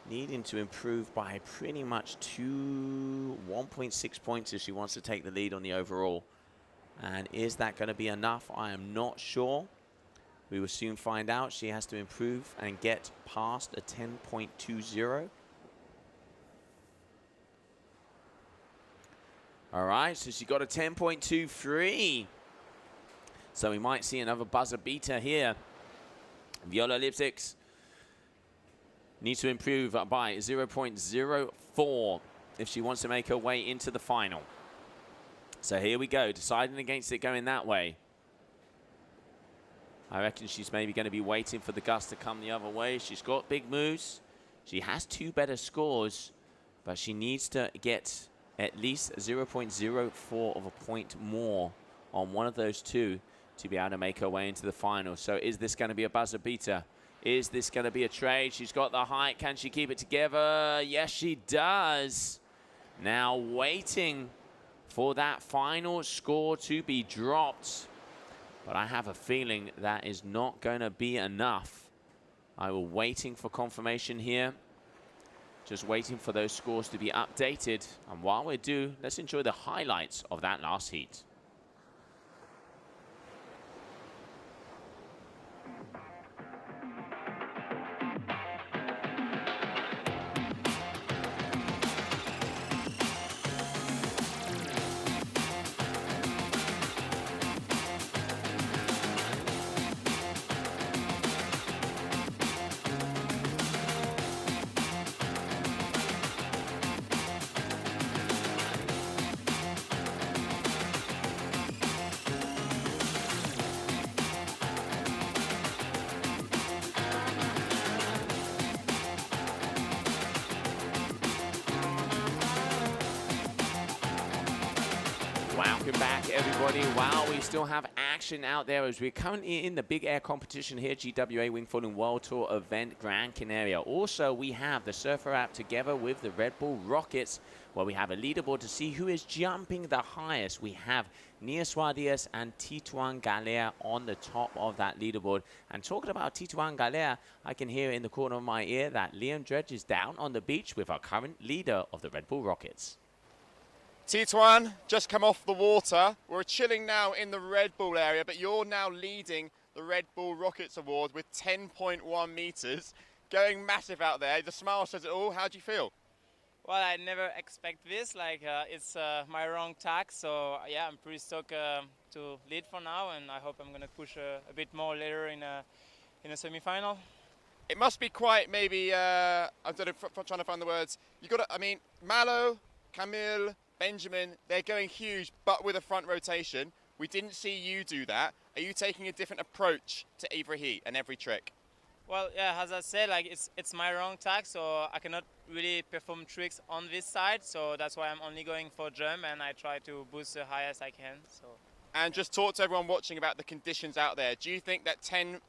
Needing to improve by pretty much 1.6 points if she wants to take the lead on the overall. And is that going to be enough? I am not sure. We will soon find out. She has to improve and get past a 10.20. All right, so she got a 10.23. So we might see another buzzer beater here. Viola Lipsix needs to improve by 0.04 if she wants to make her way into the final. So here we go, deciding against it going that way. I reckon she's maybe going to be waiting for the gust to come the other way. She's got big moves. She has 2 better scores, but she needs to get at least 0.04 of a point more on one of those 2 to be able to make her way into the final. So is this going to be a buzzer beater? Is this going to be a trade? She's got the height. Can she keep it together? Yes, she does. Now waiting for that final score to be dropped. But I have a feeling that is not going to be enough. I will waiting for confirmation here. Just waiting for those scores to be updated. And while we do, let's enjoy the highlights of that last heat. Welcome back, everybody. Wow, we still have action out there as we're currently in the big air competition here, GWA Wingfoil World Tour event, Gran Canaria. Also, we have the Surfer app together with the Red Bull Rockets, where we have a leaderboard to see who is jumping the highest. We have Nia Suarez and Tituan Galea on the top of that leaderboard. And talking about Tituan Galea, I can hear in the corner of my ear that Liam Dredge is down on the beach with our current leader of the Red Bull Rockets. Tituan, just come off the water. We're chilling now in the Red Bull area, but you're now leading the Red Bull Rockets Award with 10.1 meters. Going massive out there. The smile says it all. How do you feel? Well, I never expect this. It's my wrong tag, so yeah, I'm pretty stoked to lead for now, and I hope I'm gonna push a bit more later in a semi-final. It must be quite maybe. I don't know. Trying to find the words. You got to. I mean, Malo, Camille, Benjamin, they're going huge, but with a front rotation. We didn't see you do that. Are you taking a different approach to every heat and every trick? Well, yeah, as I said, it's my wrong tag, so I cannot really perform tricks on this side. So that's why I'm only going for jump, and I try to boost the highest I can. So. And just talk to everyone watching about the conditions out there. Do you think that 10.5,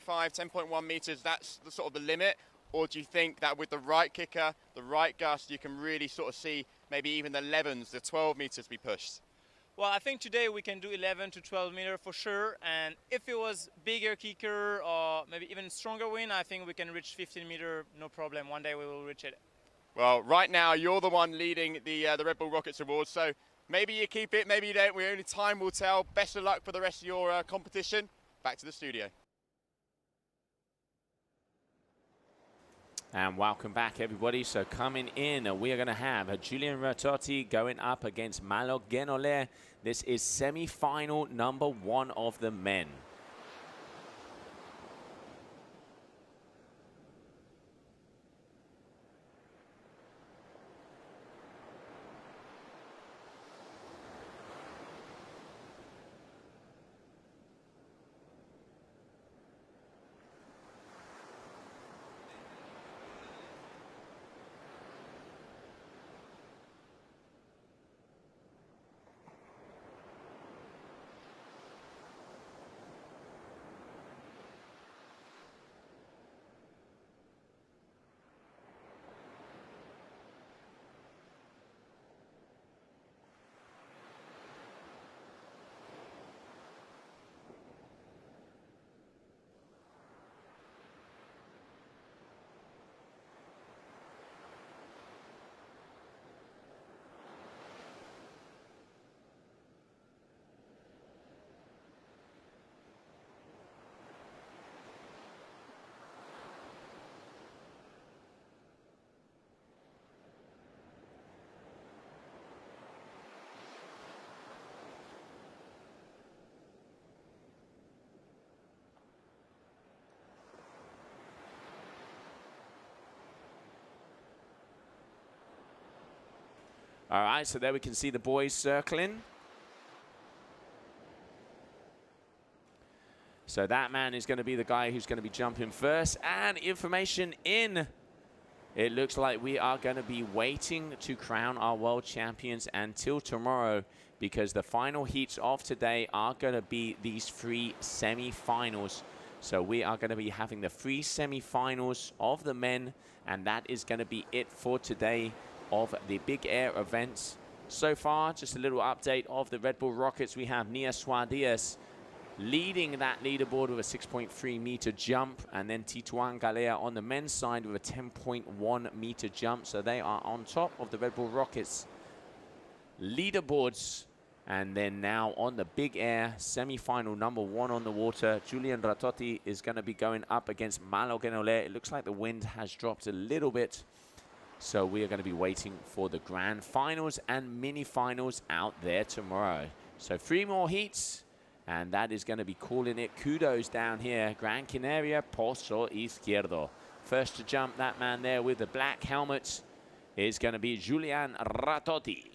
10.1 meters, that's the sort of the limit? Or do you think that with the right kicker, the right gust, you can really sort of see maybe even the 11s, the 12 meters be pushed? Well, I think today we can do 11 to 12 meter for sure. And if it was bigger kicker or maybe even stronger wind, I think we can reach 15 meter, no problem. One day we will reach it. Well, right now you're the one leading the Red Bull Rockets Awards. So maybe you keep it, maybe you don't. Only time will tell. Best of luck for the rest of your competition. Back to the studio. And welcome back, everybody. So coming in, we are going to have Julian Ratotti going up against Malo Genole. This is semi-final number 1 of the men. All right, so there we can see the boys circling. So that man is going to be the guy who's going to be jumping first. And information in. It looks like we are going to be waiting to crown our world champions until tomorrow, because the final heats of today are going to be these 3 semi-finals. So we are going to be having the 3 semi-finals of the men, and that is going to be it for today of the big air events. So far, just a little update of the Red Bull Rockets. We have Nia Suardias leading that leaderboard with a 6.3 meter jump, and then Tituan Galea on the men's side with a 10.1 meter jump. So they are on top of the Red Bull Rockets leaderboards. And then now on the big air semi-final number 1 on the water, Julian Ratotti is going to be going up against Malo Genole. It looks like the wind has dropped a little bit, so we are going to be waiting for the grand finals and mini finals out there tomorrow. So 3 more heats, and that is going to be calling it kudos down here. Gran Canaria, Pozo Izquierdo. First to jump, that man there with the black helmet is going to be Julian Ratotti.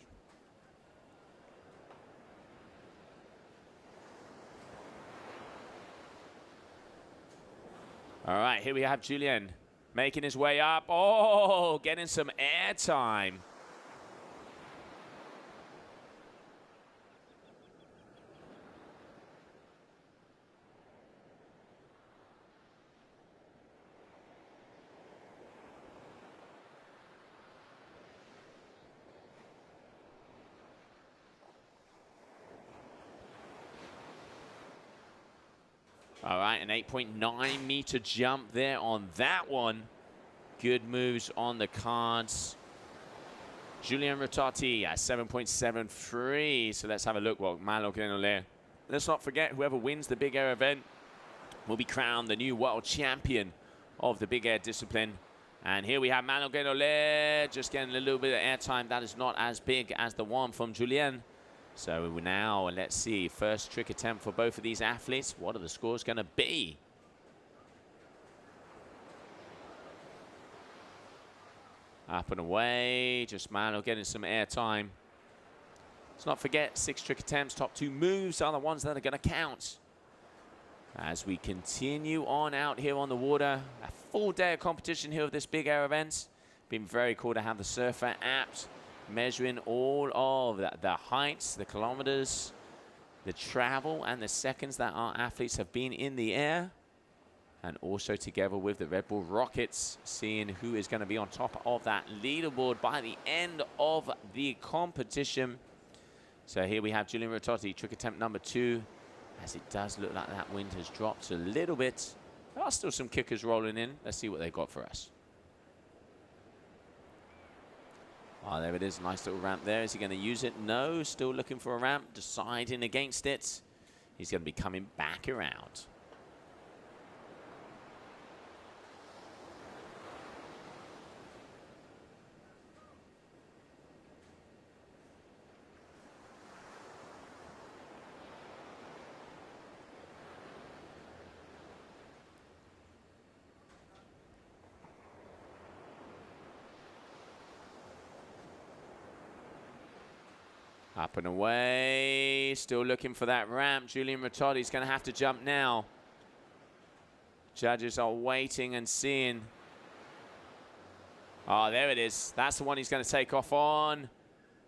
All right, here we have Julian making his way up. Oh, getting some air time. All right, an 8.9 meter jump there on that one. Good moves on the cards. Julian Ratotti at 7.73. So let's have a look what Malo Genole. Let's not forget, whoever wins the big air event will be crowned the new world champion of the big air discipline. And here we have Malo Genole just getting a little bit of airtime. That is not as big as the one from Julien. So now, let's see, first trick attempt for both of these athletes. What are the scores going to be? Up and away, just Malo getting some air time. Let's not forget, 6 trick attempts, top 2 moves are the ones that are going to count. As we continue on out here on the water, a full day of competition here of this big air event. Been very cool to have the surfer apt, measuring all of the heights, the kilometers, the travel, and the seconds that our athletes have been in the air. And also together with the Red Bull Rockets, seeing who is going to be on top of that leaderboard by the end of the competition. So here we have Julian Ratotti, trick attempt number 2. As it does look like that wind has dropped a little bit. There are still some kickers rolling in. Let's see what they got for us. Oh, there it is. Nice little ramp there. Is he going to use it? No. Still looking for a ramp. Deciding against it. He's going to be coming back around. Up and away, still looking for that ramp. Julian Ratotti going to have to jump now. Judges are waiting and seeing. Oh, there it is. That's the one he's going to take off on.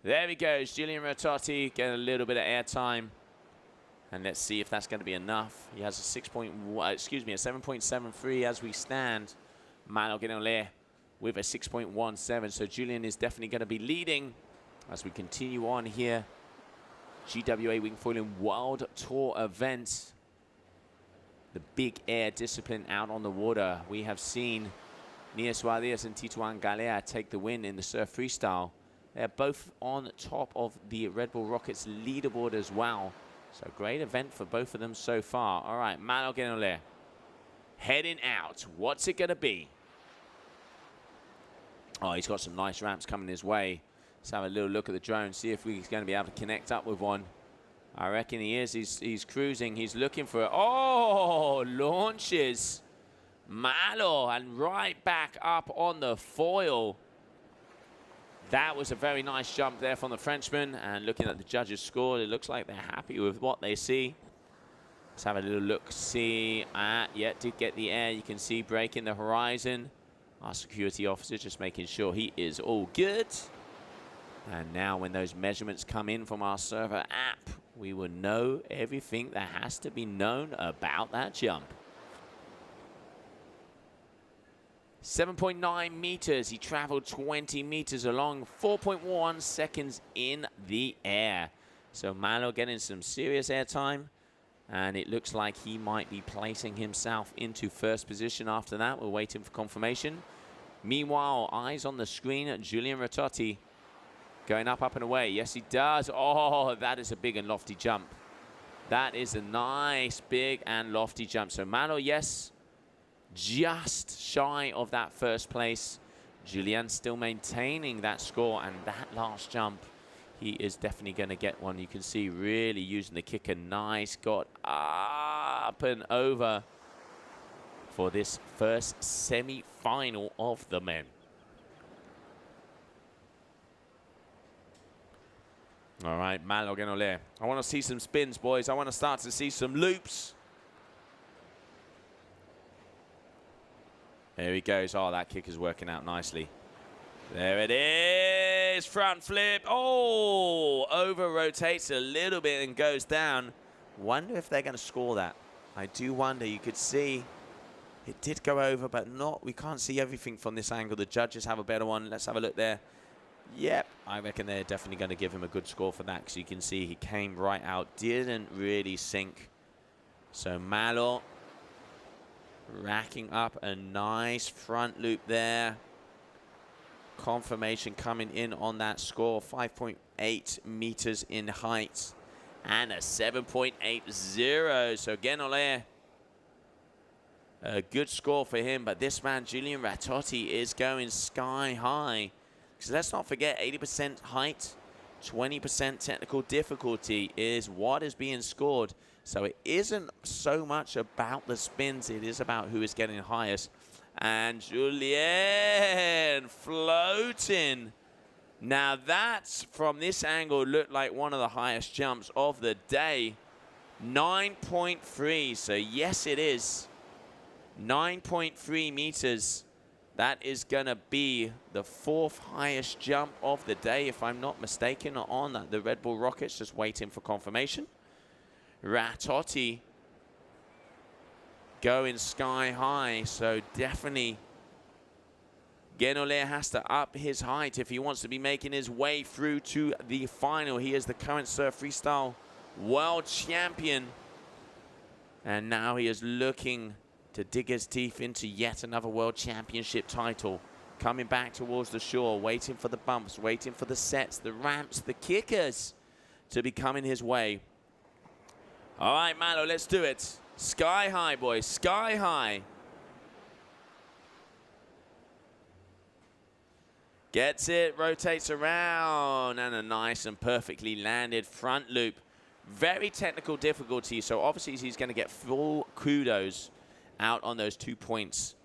There he goes, Julian Ratotti getting a little bit of air time. And let's see if that's going to be enough. He has a 7.73 as we stand. Malo Genole with a 6.17. So Julian is definitely going to be leading as we continue on here. GWA Wingfoil World Tour event. The big air discipline out on the water. We have seen Nia Suardias and Tituan Galea take the win in the surf freestyle. They're both on top of the Red Bull Rockets leaderboard as well. So great event for both of them so far. All right, Malo Genole heading out. What's it going to be? Oh, he's got some nice ramps coming his way. Let's have a little look at the drone, see if he's going to be able to connect up with one. I reckon he is. He's cruising. He's looking for it. Oh, launches. Malo, and right back up on the foil. That was a very nice jump there from the Frenchman. And looking at the judges' score, it looks like they're happy with what they see. Let's have a little look-see. Yeah, did get the air. You can see breaking the horizon. Our security officer just making sure he is all good. And now when those measurements come in from our server app, we will know everything that has to be known about that jump. 7.9 meters. He traveled 20 meters along, 4.1 seconds in the air. So Malo getting some serious air time. And it looks like he might be placing himself into first position after that. We're waiting for confirmation. Meanwhile, eyes on the screen at Julian Ratotti. Going up, up and away. Yes, he does. Oh, that is a big and lofty jump. That is a nice, big and lofty jump. So Malo, yes, just shy of that first place. Julian still maintaining that score, and that last jump, he is definitely going to get one. You can see really using the kicker. Nice. Got up and over for this first semi-final of the men. All right, Malo Genole. I want to see some spins, boys. I want to start to see some loops. There he goes. Oh, that kick is working out nicely. There it is. Front flip. Oh, over rotates a little bit and goes down. Wonder if they're going to score that. I do wonder. You could see it did go over, but not. We can't see everything from this angle. The judges have a better one. Let's have a look there. Yep, I reckon they're definitely going to give him a good score for that, because you can see he came right out, didn't really sink. So Malo racking up a nice front loop there. Confirmation coming in on that score, 5.8 meters in height and a 7.80. So Genole, a good score for him, but this man, Julian Ratotti, is going sky high. Because let's not forget, 80% height, 20% technical difficulty is what is being scored. So it isn't so much about the spins, it is about who is getting highest. And Julien floating. Now that's, from this angle, looked like one of the highest jumps of the day. 9.3, so yes it is. 9.3 meters. That is going to be the 4th highest jump of the day, if I'm not mistaken, on the Red Bull Rockets. Just waiting for confirmation. Ratotti going sky high, so definitely Genole has to up his height if he wants to be making his way through to the final. He is the current surf freestyle world champion, and now he is looking to dig his teeth into yet another world championship title. Coming back towards the shore, waiting for the bumps, waiting for the sets, the ramps, the kickers to be coming his way. All right, Malo, let's do it. Sky high, boys, sky high. Gets it, rotates around, and a nice and perfectly landed front loop. Very technical difficulty, so obviously he's going to get full kudos out on those 2 points.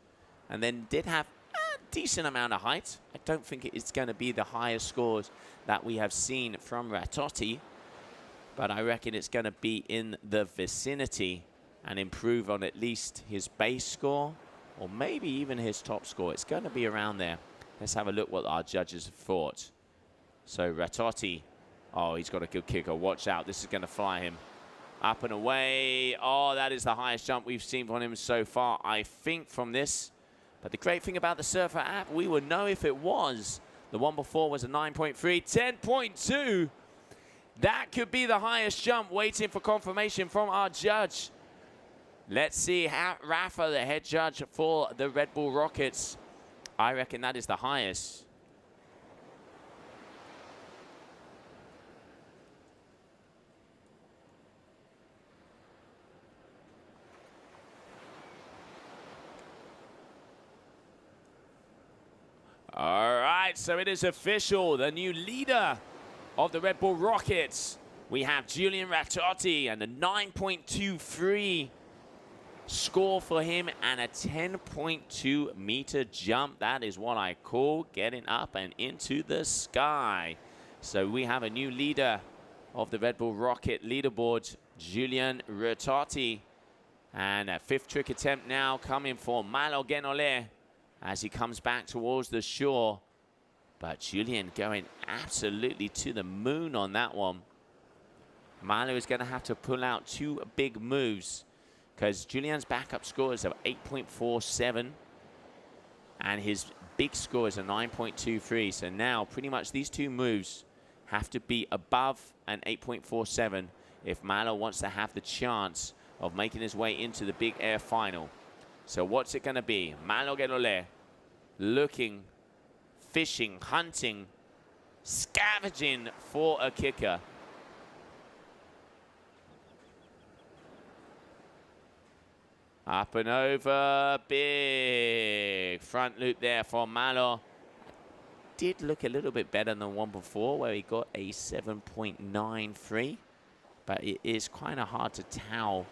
And then did have a decent amount of height. I don't think it's going to be the highest scores that we have seen from Ratotti, but I reckon it's going to be in the vicinity and improve on at least his base score, or maybe even his top score. It's going to be around there. Let's have a look what our judges have thought. So Ratotti, oh, he's got a good kicker. Watch out, this is going to fly him. Up and away. Oh, that is the highest jump we've seen from him so far, I think, from this. But the great thing about the Surfer app, we would know if it was. The one before was a 9.3, 10.2. That could be the highest jump, waiting for confirmation from our judge. Let's see how Rafa, the head judge for the Red Bull Rockets. I reckon that is the highest. All right, so it is official. The new leader of the Red Bull Rockets. We have Julian Ratotti and a 9.23 score for him and a 10.2 meter jump. That is what I call getting up and into the sky. So we have a new leader of the Red Bull Rocket leaderboard, Julian Retotti. And a 5th trick attempt now coming for Malo Genole as he comes back towards the shore. But Julian going absolutely to the moon on that one. Malo is going to have to pull out 2 big moves because Julian's backup score is of 8.47 and his big score is a 9.23. So now pretty much these 2 moves have to be above an 8.47 if Malo wants to have the chance of making his way into the big air final. So what's it going to be? Malo Genole looking, fishing, hunting, scavenging for a kicker. Up and over, big front loop there for Malo. Did look a little bit better than the one before where he got a 7.93, but it is kind of hard to tell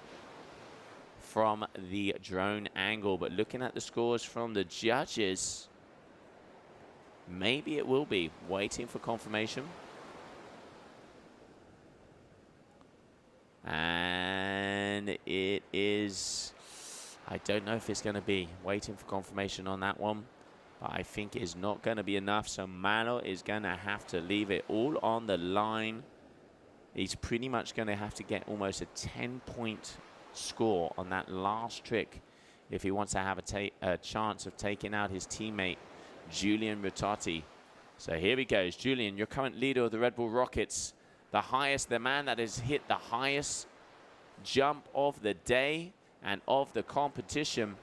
from the drone angle. But looking at the scores from the judges, maybe it will be. Waiting for confirmation. And it is, I don't know if it's going to be. Waiting for confirmation on that one. But I think it's not going to be enough. So Malo is going to have to leave it all on the line. He's pretty much going to have to get almost a 10-point score on that last trick if he wants to have a chance of taking out his teammate, Julian Retotti. So here he goes. Julian, your current leader of the Red Bull Rockets. The man that has hit the highest jump of the day and of the competition.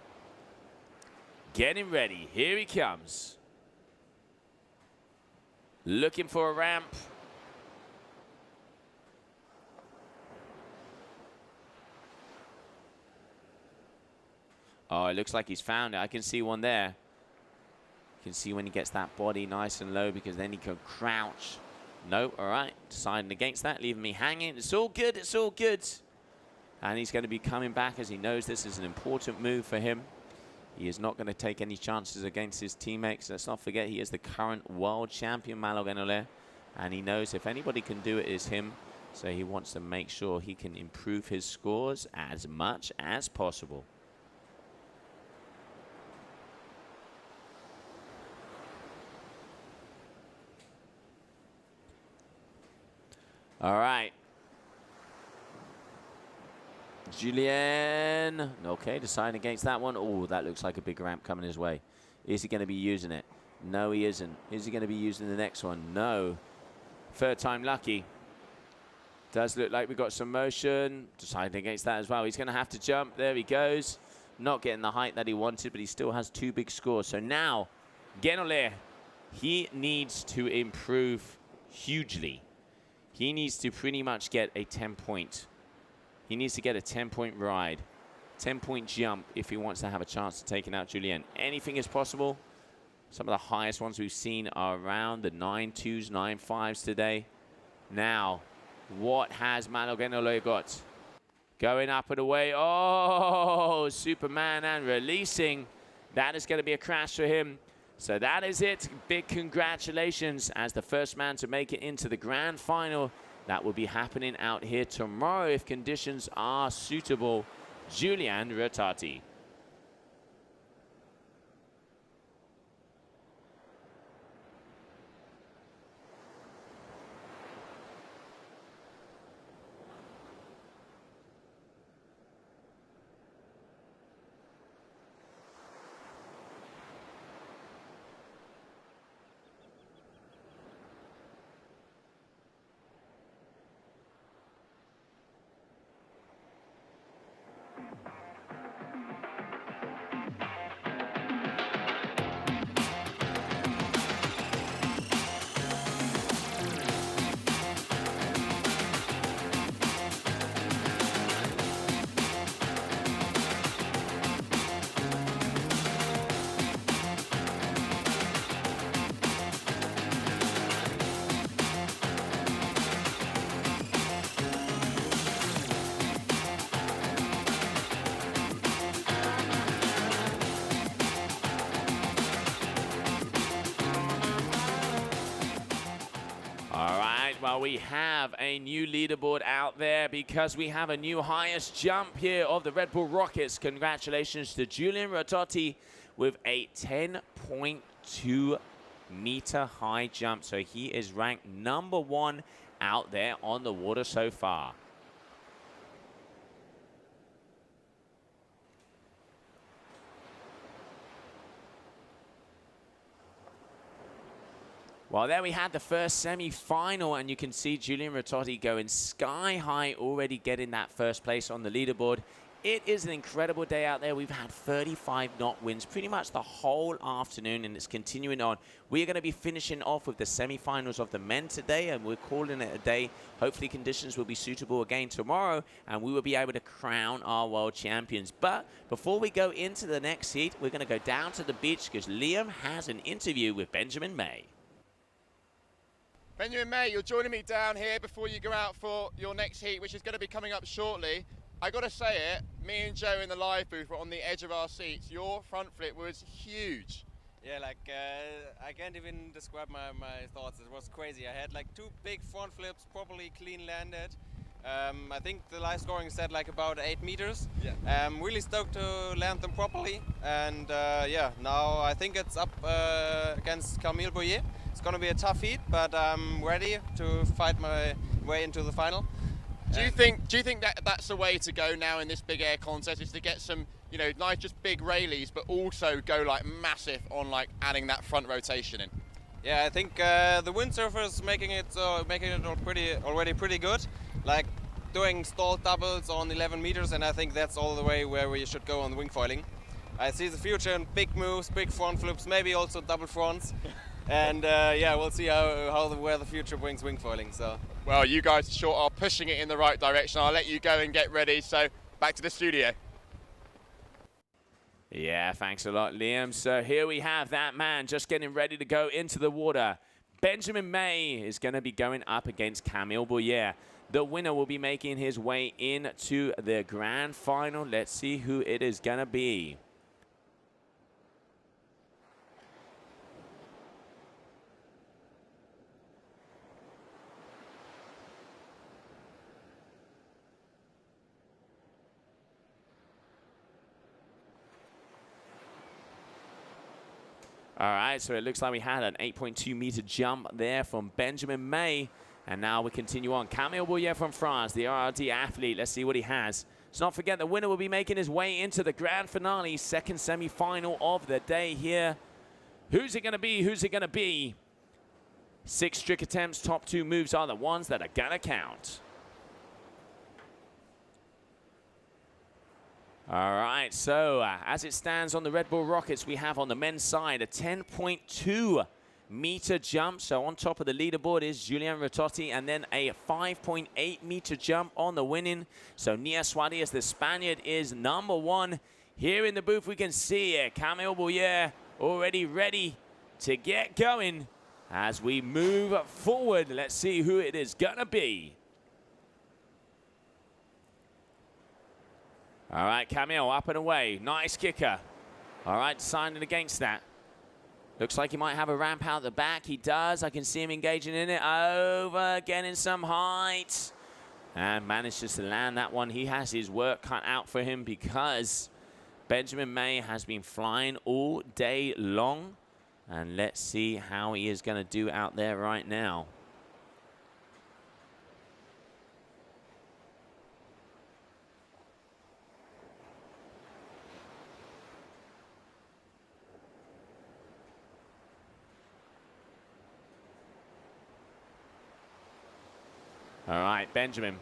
Getting ready. Here he comes. Looking for a ramp. Oh, it looks like he's found it. I can see one there. You can see when he gets that body nice and low because then he can crouch. No, all right. Deciding against that, leaving me hanging. It's all good. It's all good. And he's going to be coming back as he knows this is an important move for him. He is not going to take any chances against his teammates. Let's not forget he is the current world champion, Malo Genole. And he knows if anybody can do it, is him. So he wants to make sure he can improve his scores as much as possible. All right. Julien. Okay, deciding against that one. Oh, that looks like a big ramp coming his way. Is he going to be using it? No, he isn't. Is he going to be using the next one? No. 3rd time lucky. Does look like we got some motion. Deciding against that as well. He's going to have to jump. There he goes. Not getting the height that he wanted, but he still has 2 big scores. So now, Genole, he needs to improve hugely. He needs to pretty much get a 10-point. He needs to get a 10-point ride, 10-point jump if he wants to have a chance of taking out Julien. Anything is possible. Some of the highest ones we've seen are around the 9.2s, 9.5s today. Now, what has Malo Genole got? Going up and away. Oh, Superman and releasing. That is going to be a crash for him. So that is it. Big congratulations as the first man to make it into the grand final. That will be happening out here tomorrow if conditions are suitable. Julian Retotti. well, we have a new leaderboard out there because we have a new highest jump here of the Red Bull Rockets. Congratulations to Julian Rototti with a 10.2 meter high jump. So he is ranked #1 out there on the water so far. Well, there we had the first semi-final, and you can see Julian Rototti going sky high, already getting that first place on the leaderboard. It is an incredible day out there. We've had 35-knot winds pretty much the whole afternoon, and it's continuing on. We are going to be finishing off with the semi-finals of the men today, and we're calling it a day. Hopefully conditions will be suitable again tomorrow, and we will be able to crown our world champions. But before we go into the next heat, we're going to go down to the beach because Liam has an interview with Benjamin May. Benjamin May, you're joining me down here before you go out for your next heat, which is going to be coming up shortly. I got to say it, me and Joe in the live booth were on the edge of our seats. Your front flip was huge. Yeah, like I can't even describe my thoughts. It was crazy. I had like 2 big front flips, properly clean landed. I think the live scoring said like about 8 meters. Yeah. I'm really stoked to land them properly. And yeah, now I think it's up against Camille Boyer. It's going to be a tough heat, but I'm ready to fight my way into the final. Do you think that that's the way to go now in this big air contest, is to get some, you know, nice just big Rayleighs, but also go like massive on like adding that front rotation in? Yeah, I think the windsurfers making it already pretty good, like doing stalled doubles on 11 meters, and I think that's all the way where we should go on the wingfoiling. I see the future in big moves, big front flips, maybe also double fronts. And yeah, we'll see where the future brings wingfoiling. So, well, you guys sure are pushing it in the right direction. I'll let you go and get ready. So, back to the studio. Yeah, thanks a lot, Liam. So here we have that man just getting ready to go into the water. Benjamin May is going to be going up against Camille Boyer. The winner will be making his way into the grand final. Let's see who it is going to be. All right, so it looks like we had an 8.2 meter jump there from Benjamin May. And now we continue on. Camille Boyer from France, the RRD athlete. Let's see what he has. Let's not forget the winner will be making his way into the grand finale, second semi-final of the day here. Who's it going to be? Who's it going to be? 6 trick attempts, top 2 moves are the ones that are going to count. All right, so as it stands on the Red Bull Rockets, we have on the men's side a 10.2 meter jump. So on top of the leaderboard is Julian Rototti, and then a 5.8 meter jump on the winning. So Nia Suarez, the Spaniard, is #1. Here in the booth, we can see Camille Boyer already ready to get going as we move forward. Let's see who it is gonna be. All right, Camille up and away. Nice kicker. All right, signing against that. Looks like he might have a ramp out the back. He does. I can see him engaging in it. Over, getting some height. And manages to land that one. He has his work cut out for him because Benjamin May has been flying all day long. And let's see how he is going to do out there right now. All right, Benjamin.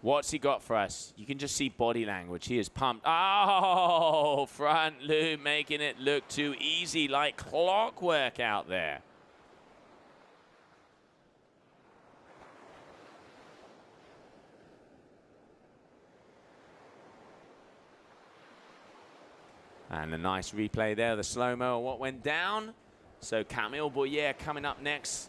What's he got for us? You can just see body language. He is pumped. Oh, front loop, making it look too easy, like clockwork out there. And a nice replay there, the slow-mo of what went down. So Camille Boyer coming up next.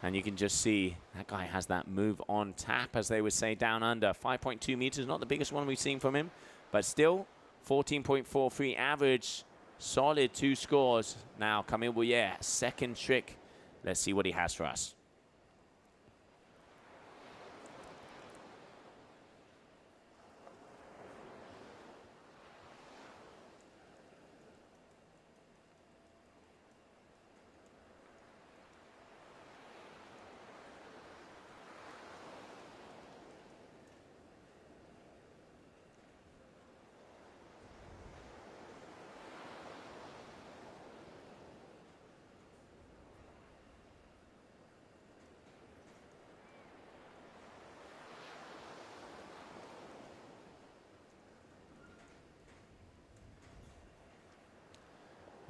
And you can just see that guy has that move on tap, as they would say, down under. 5.2 meters, not the biggest one we've seen from him, but still 14.43 average. Solid 2 scores. Now Camille Boyer, second trick. Let's see what he has for us.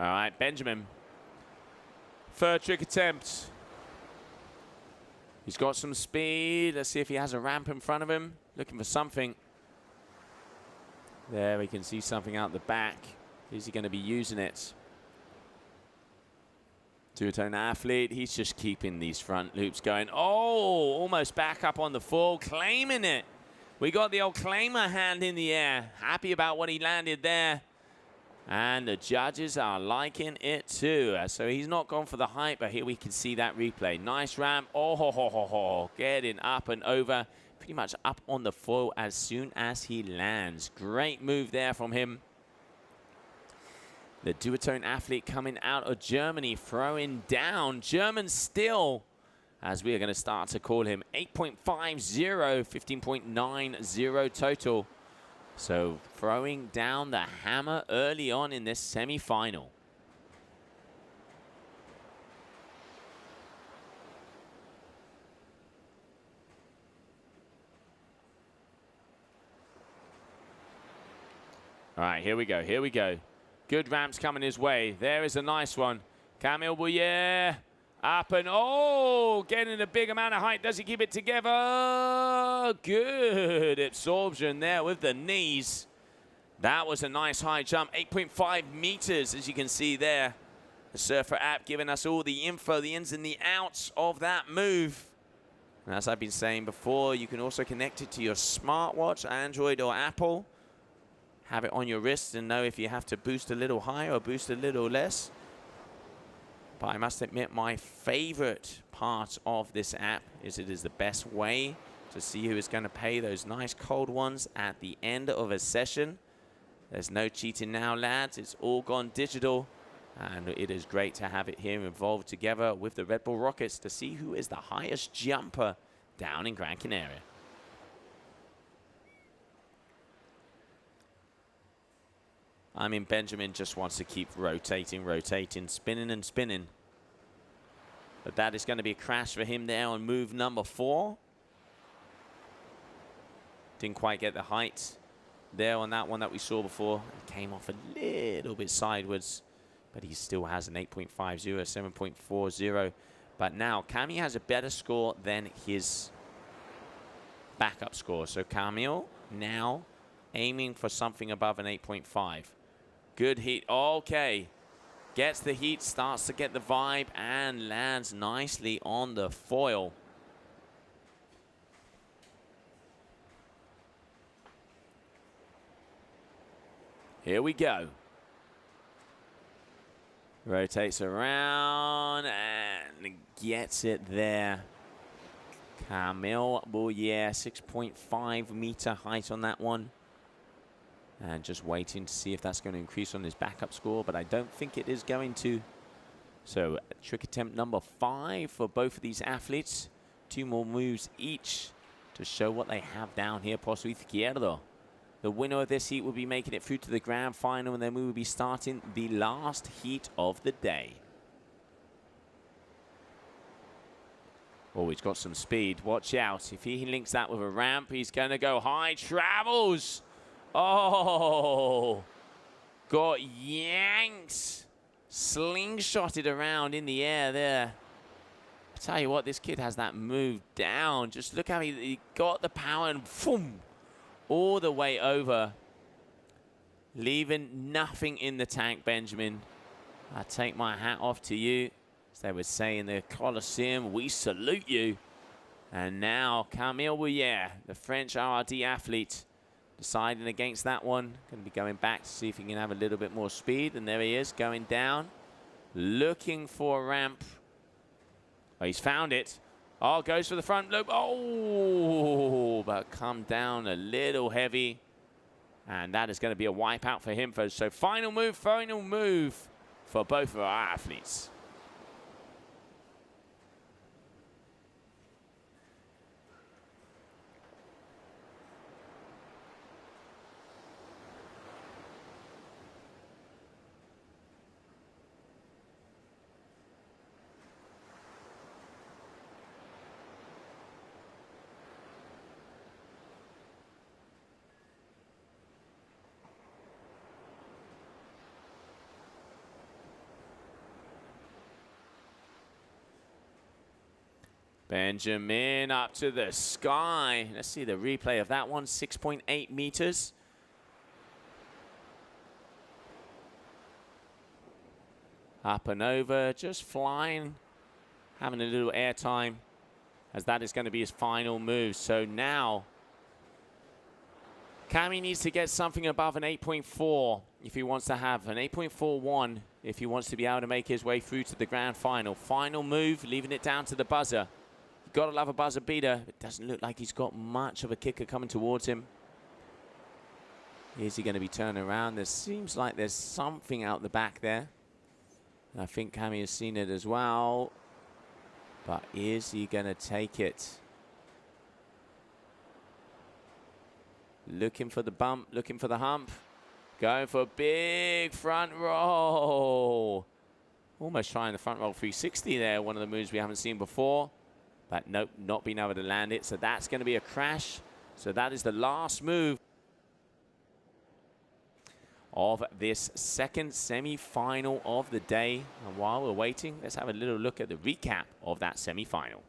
All right, Benjamin. Third trick attempt. He's got some speed. Let's see if he has a ramp in front of him. Looking for something. There, we can see something out the back. Is he going to be using it? Two-tone athlete. He's just keeping these front loops going. Oh, almost back up on the full. Claiming it. We got the old claimer hand in the air. Happy about what he landed there. And the judges are liking it too. So he's not gone for the height, but here we can see that replay. Nice ramp. Oh, ho, ho, ho, ho. Getting up and over. Pretty much up on the foil as soon as he lands. Great move there from him. The duotone athlete coming out of Germany, throwing down. German still, as we are going to start to call him. 8.50, 15.90 total. So throwing down the hammer early on in this semi-final. All right, here we go, here we go. Good ramps coming his way. There is a nice one. Camille Bouillet up and oh, getting a big amount of height. Does he keep it together? Good absorption there with the knees. That was a nice high jump. 8.5 meters, as you can see there. The Surfer app giving us all the info, the ins and the outs of that move. And as I've been saying before, you can also connect it to your smartwatch, Android or Apple. Have it on your wrist and know if you have to boost a little higher or boost a little less. But I must admit, my favorite part of this app is it is the best way to see who is going to pay those nice cold ones at the end of a session. There's no cheating now, lads. It's all gone digital. And it is great to have it here involved together with the Red Bull Rockets to see who is the highest jumper down in Gran Canaria. I mean, Benjamin just wants to keep rotating, rotating, spinning and spinning. But that is going to be a crash for him there on move number 4. Didn't quite get the height there on that one that we saw before. It came off a little bit sideways, but he still has an 8.50, 7.40. But now Camille has a better score than his backup score. So Camille now aiming for something above an 8.5. Good heat. Okay. Gets the heat, starts to get the vibe, and lands nicely on the foil. Here we go. Rotates around and gets it there. Camille Bouillet, 6.5 meter height on that one. And just waiting to see if that's going to increase on his backup score, but I don't think it is going to. So trick attempt number 5 for both of these athletes. 2 more moves each to show what they have down here. Pozo Izquierdo. The winner of this heat will be making it through to the grand final, and then we will be starting the last heat of the day. Oh, he's got some speed. Watch out. If he links that with a ramp, he's going to go high. Travels. Oh, got yanks, slingshotted around in the air there. I tell you what, this kid has that move down. Just look how he got the power and boom, all the way over, leaving nothing in the tank, Benjamin. I take my hat off to you. As they would say in the Colosseum, we salute you. And now Camille Bouillet, the French RRD athlete, deciding against that one. Going to be going back to see if he can have a little bit more speed. And there he is, going down. Looking for a ramp. Oh, he's found it. Oh, goes for the front loop. Oh, but come down a little heavy. And that is going to be a wipeout for him. So final move for both of our athletes. Benjamin up to the sky. Let's see the replay of that one. 6.8 meters. Up and over, just flying, having a little air time, as that is going to be his final move. So now, Cami needs to get something above an 8.4 if he wants to have an 8.41 if he wants to be able to make his way through to the grand final. Final move, leaving it down to the buzzer. You've got to love a buzzer beater. It doesn't look like he's got much of a kicker coming towards him. Is he going to be turning around? There seems like there's something out the back there. I think Cami has seen it as well. But is he going to take it? Looking for the bump, looking for the hump. Going for a big front roll. Almost trying the front roll 360 there. One of the moves we haven't seen before. But nope, not being able to land it. So that's going to be a crash. So that is the last move of this second semi-final of the day. And while we're waiting, let's have a little look at the recap of that semi-final.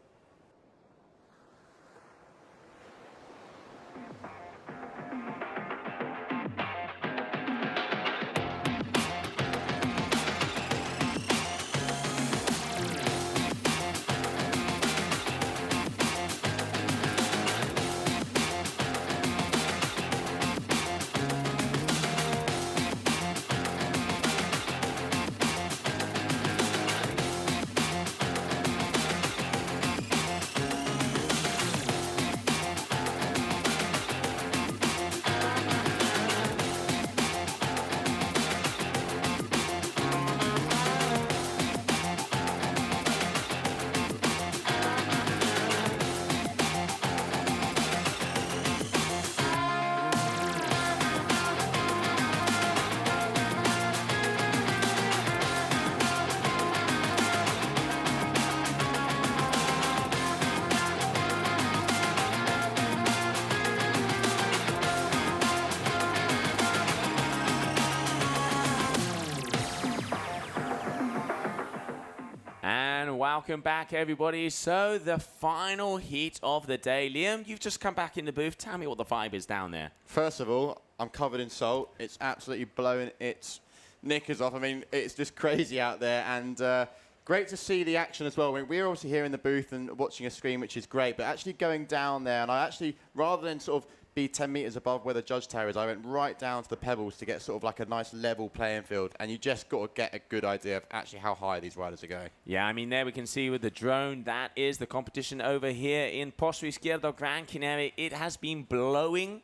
Welcome back, everybody. So the final heat of the day. Liam, you've just come back in the booth. Tell me what the vibe is down there. First of all, I'm covered in salt. It's absolutely blowing its knickers off. I mean, it's just crazy out there. And great to see the action as well. We're obviously here in the booth and watching a screen, which is great. But actually going down there, and I actually, rather than sort of be 10 meters above where the judge tower is, I went right down to the pebbles to get sort of like a nice level playing field, and you just got to get a good idea of actually how high these riders are going. Yeah, I mean, there we can see with the drone, that is the competition over here in Pozo Izquierdo, Gran Canaria. It has been blowing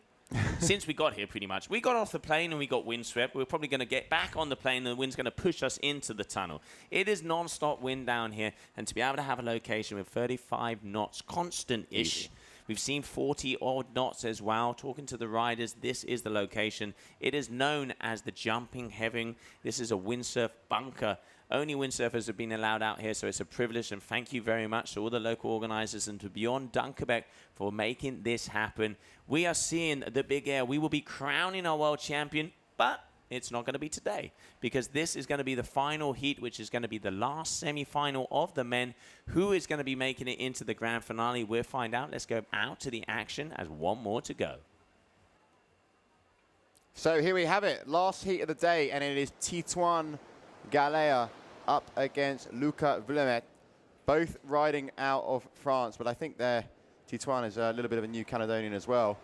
since we got here, pretty much. We got off the plane and we got wind swept. We're probably going to get back on the plane and the wind's going to push us into the tunnel. It is non-stop wind down here, and to be able to have a location with 35 knots, constant-ish. We've seen 40-odd knots as well. Talking to the riders, this is the location. It is known as the Jumping Heaven. This is a windsurf bunker. Only windsurfers have been allowed out here, so it's a privilege. And thank you very much to all the local organizers and to Beyond Dunkerbeck for making this happen. We are seeing the big air. We will be crowning our world champion, but it's not going to be today, because this is going to be the final heat, which is going to be the last semi-final of the men. Who is going to be making it into the grand finale? We'll find out. Let's go out to the action as one more to go. So here we have it. Last heat of the day, and it is Titouan Galea up against Luca Vlemet, both riding out of France, but I think Titouan is a little bit of a New Caledonian as well.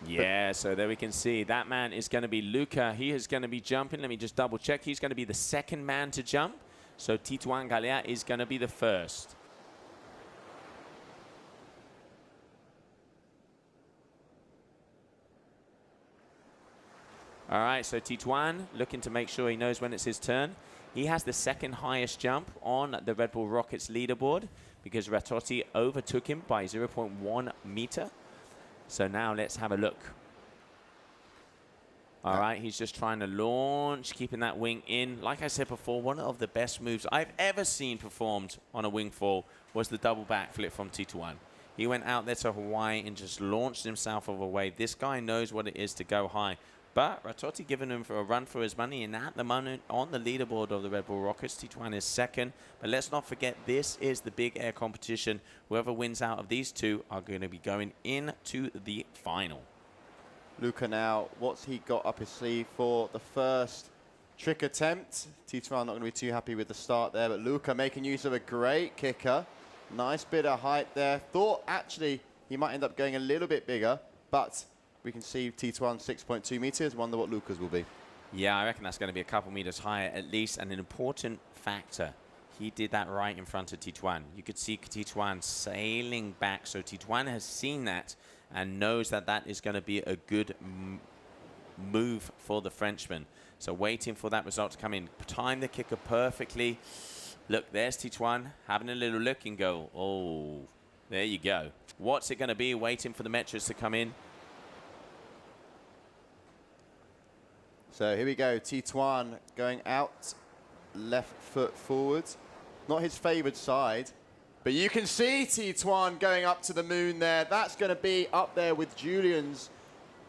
Yeah, so there we can see that man is going to be Luca. He is going to be jumping. Let me just double check. He's going to be the second man to jump. So Titouan Galea is going to be the first. All right, so Titouan looking to make sure he knows when it's his turn. He has the second highest jump on the Red Bull Rockets leaderboard because Ratotti overtook him by 0.1 meter. So now let's have a look. All right, he's just trying to launch, keeping that wing in. Like I said before, one of the best moves I've ever seen performed on a wingfoil was the double backflip from Titouan. He went out there to Hawaii and just launched himself over a wave. This guy knows what it is to go high. But Ratotti giving him for a run for his money, and at the moment on the leaderboard of the Red Bull Rockets, Tituan is second. But let's not forget, this is the big air competition. Whoever wins out of these two are going to be going into the final. Luca now, what's he got up his sleeve for the first trick attempt? Tituan not going to be too happy with the start there, but Luca making use of a great kicker. Nice bit of height there. Thought actually he might end up going a little bit bigger, but we can see Tituan 6.2 meters. Wonder what Luca's will be. Yeah, I reckon that's going to be a couple meters higher at least, and an important factor. He did that right in front of Tituan. You could see Tituan sailing back, so Tituan has seen that and knows that that is going to be a good move for the Frenchman. So waiting for that result to come in. Time the kicker perfectly. Look, there's Tituan having a little look and go, oh, there you go. What's it going to be? Waiting for the metrics to come in. So here we go, Tituan going out, left foot forwards. Not his favoured side, but you can see Tituan going up to the moon there. That's going to be up there with Julian's.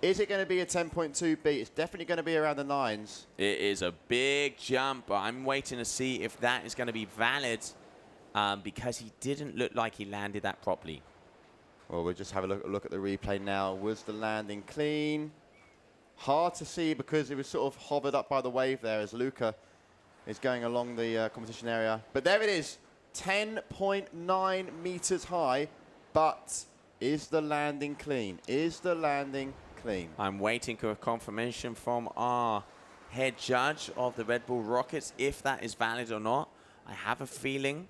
Is it going to be a 10.2 beat? It's definitely going to be around the 9s. It is a big jump. I'm waiting to see if that is going to be valid because he didn't look like he landed that properly. Well, we'll just have a look at the replay now. Was the landing clean? Hard to see because it was sort of hovered up by the wave there as Luca is going along the competition area. But there it is, 10.9 meters high. But is the landing clean? Is the landing clean? I'm waiting for a confirmation from our head judge of the Red Bull Rockets if that is valid or not. I have a feeling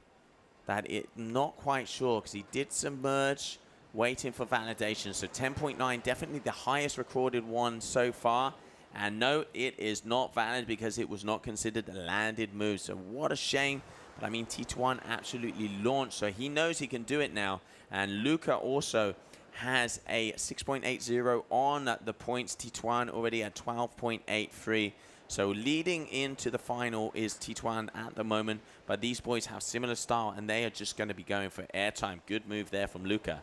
that not quite sure because he did submerge. Waiting for validation. So 10.9, definitely the highest recorded one so far. And no, it is not valid because it was not considered a landed move. So what a shame. But I mean, Tituan absolutely launched. So he knows he can do it now. And Luca also has a 6.80 on the points. Tituan already at 12.83. So leading into the final is Tituan at the moment. But these boys have similar style and they are just going to be going for airtime. Good move there from Luca.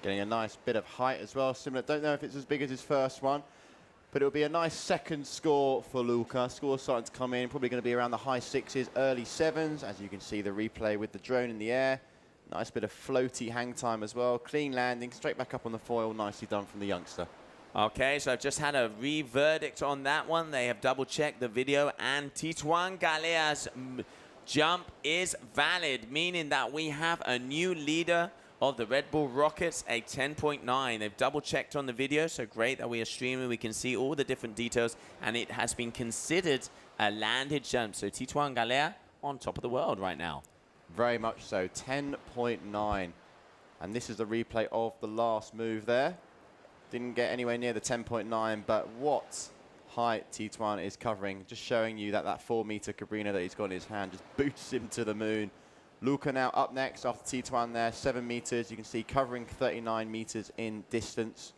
Getting a nice bit of height as well. Similar. Don't know if it's as big as his first one, but it'll be a nice second score for Luca. Score starting to come in, probably going to be around the high 6s, early 7s. As you can see, the replay with the drone in the air. Nice bit of floaty hang time as well. Clean landing, straight back up on the foil. Nicely done from the youngster. Okay, so I've just had a re-verdict on that one. They have double-checked the video, and Tituan Galea's jump is valid, meaning that we have a new leader of the Red Bull Rockets, a 10.9. They've double-checked on the video, so great that we are streaming. We can see all the different details, and it has been considered a landed jump. So Tituan Galea on top of the world right now. Very much so, 10.9. And this is the replay of the last move there. Didn't get anywhere near the 10.9, but what height Tituan is covering. Just showing you that that 4-meter Cabrina that he's got in his hand just boots him to the moon. Luca now up next after Tituan there, 7 meters. You can see covering 39 meters in distance.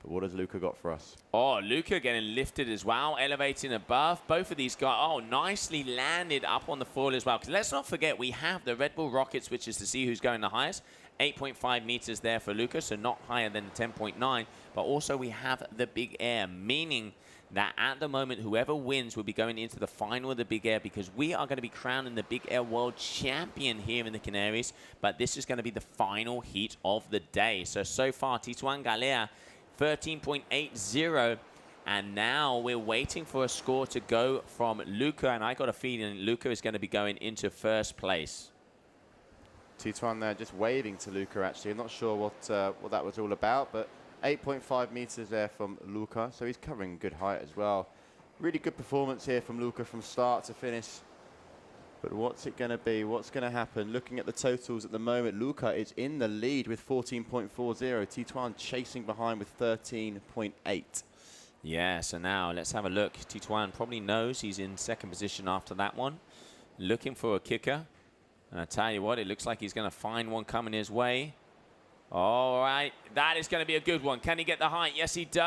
But what has Luca got for us? Oh, Luca getting lifted as well, elevating above. Both of these guys, oh, nicely landed up on the foil as well. Because let's not forget, we have the Red Bull Rockets, which is to see who's going the highest. 8.5 meters there for Luca, so not higher than the 10.9. But also we have the Big Air, meaning that at the moment, whoever wins will be going into the final of the Big Air because we are going to be crowning the Big Air World Champion here in the Canaries. But this is going to be the final heat of the day. So far, Tituan Galea, 13.80. And now we're waiting for a score to go from Luca. And I got a feeling Luca is going to be going into first place. Tituan there just waving to Luca, actually. I'm not sure what that was all about, but 8.5 meters there from Luca, so he's covering good height as well. Really good performance here from Luca from start to finish. But what's it going to be? What's going to happen? Looking at the totals at the moment, Luca is in the lead with 14.40. Tituan chasing behind with 13.8. Yeah, so now let's have a look. Tituan probably knows he's in second position after that one. Looking for a kicker. And I tell you what, it looks like he's going to find one coming his way. All right, that is going to be a good one. Can he get the height? Yes, he does.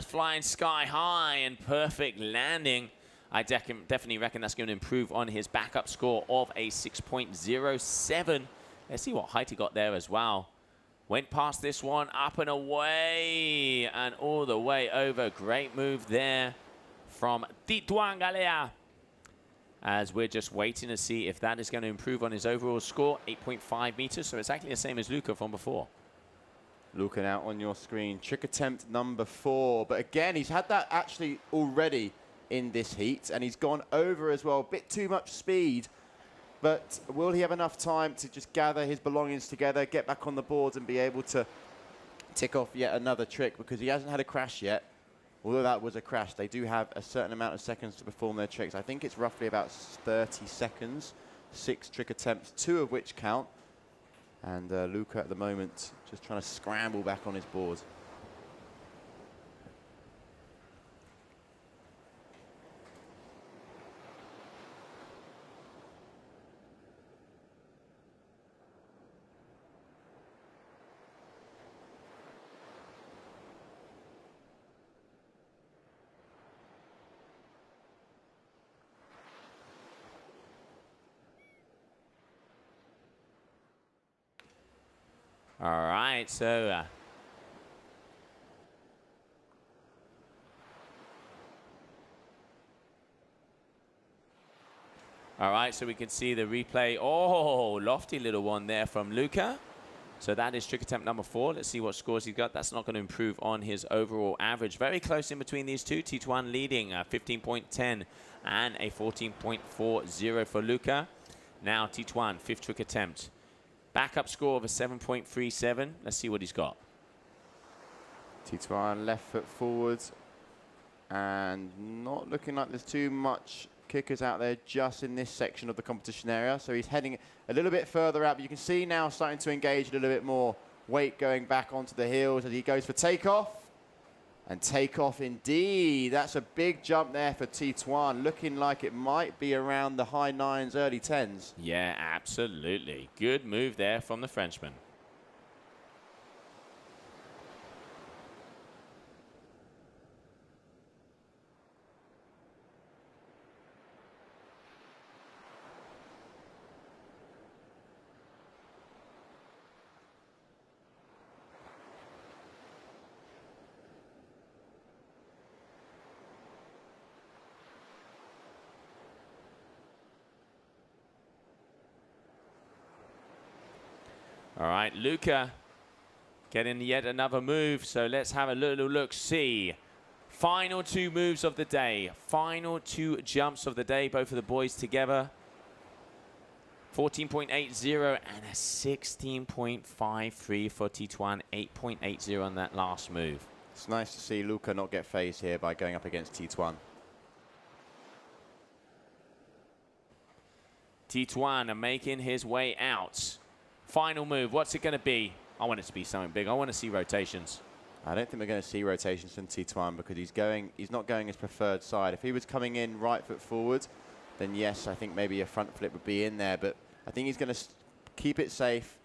Flying sky high and perfect landing. I definitely reckon that's going to improve on his backup score of a 6.07. Let's see what height he got there as well. Went past this one, up and away, and all the way over. Great move there from Tituan Galea. As we're just waiting to see if that is going to improve on his overall score, 8.5 meters, so it's actually the same as Luca from before. Looking out on your screen, trick attempt number 4. But again, he's had that actually already in this heat, and he's gone over as well. A bit too much speed. But will he have enough time to just gather his belongings together, get back on the boards, and be able to tick off yet another trick? Because he hasn't had a crash yet. Although that was a crash, they do have a certain amount of seconds to perform their tricks. I think it's roughly about 30 seconds. 6 trick attempts, 2 of which count. And Luca at the moment just trying to scramble back on his board. All right, so all right, so we can see the replay. Oh, lofty little one there from Luca. So that is trick attempt number 4. Let's see what scores he's got. That's not going to improve on his overall average. Very close in between these two. Tituan leading 15.10 and a 14.40 for Luca. Now Tituan, 5th trick attempt. Backup score of a 7.37. Let's see what he's got. Tituan left foot forwards, and not looking like there's too much kickers out there just in this section of the competition area. So he's heading a little bit further out, but you can see now starting to engage a little bit more weight going back onto the heels as he goes for takeoff. And takeoff indeed. That's a big jump there for Tituan, looking like it might be around the high 9s, early 10s. Yeah, absolutely. Good move there from the Frenchman. All right, Luca getting yet another move. So let's have a little look-see. Final 2 moves of the day. Final 2 jumps of the day, both of the boys together. 14.80 and a 16.53 for Tituan. 8.80 on that last move. It's nice to see Luca not get phased here by going up against Tituan. Tituan making his way out. Final move, what's it going to be? I want it to be something big. I want to see rotations. I don't think we're going to see rotations from Tituan because he's not going his preferred side. If he was coming in right foot forward, then yes, I think maybe a front flip would be in there. But I think he's going to keep it safe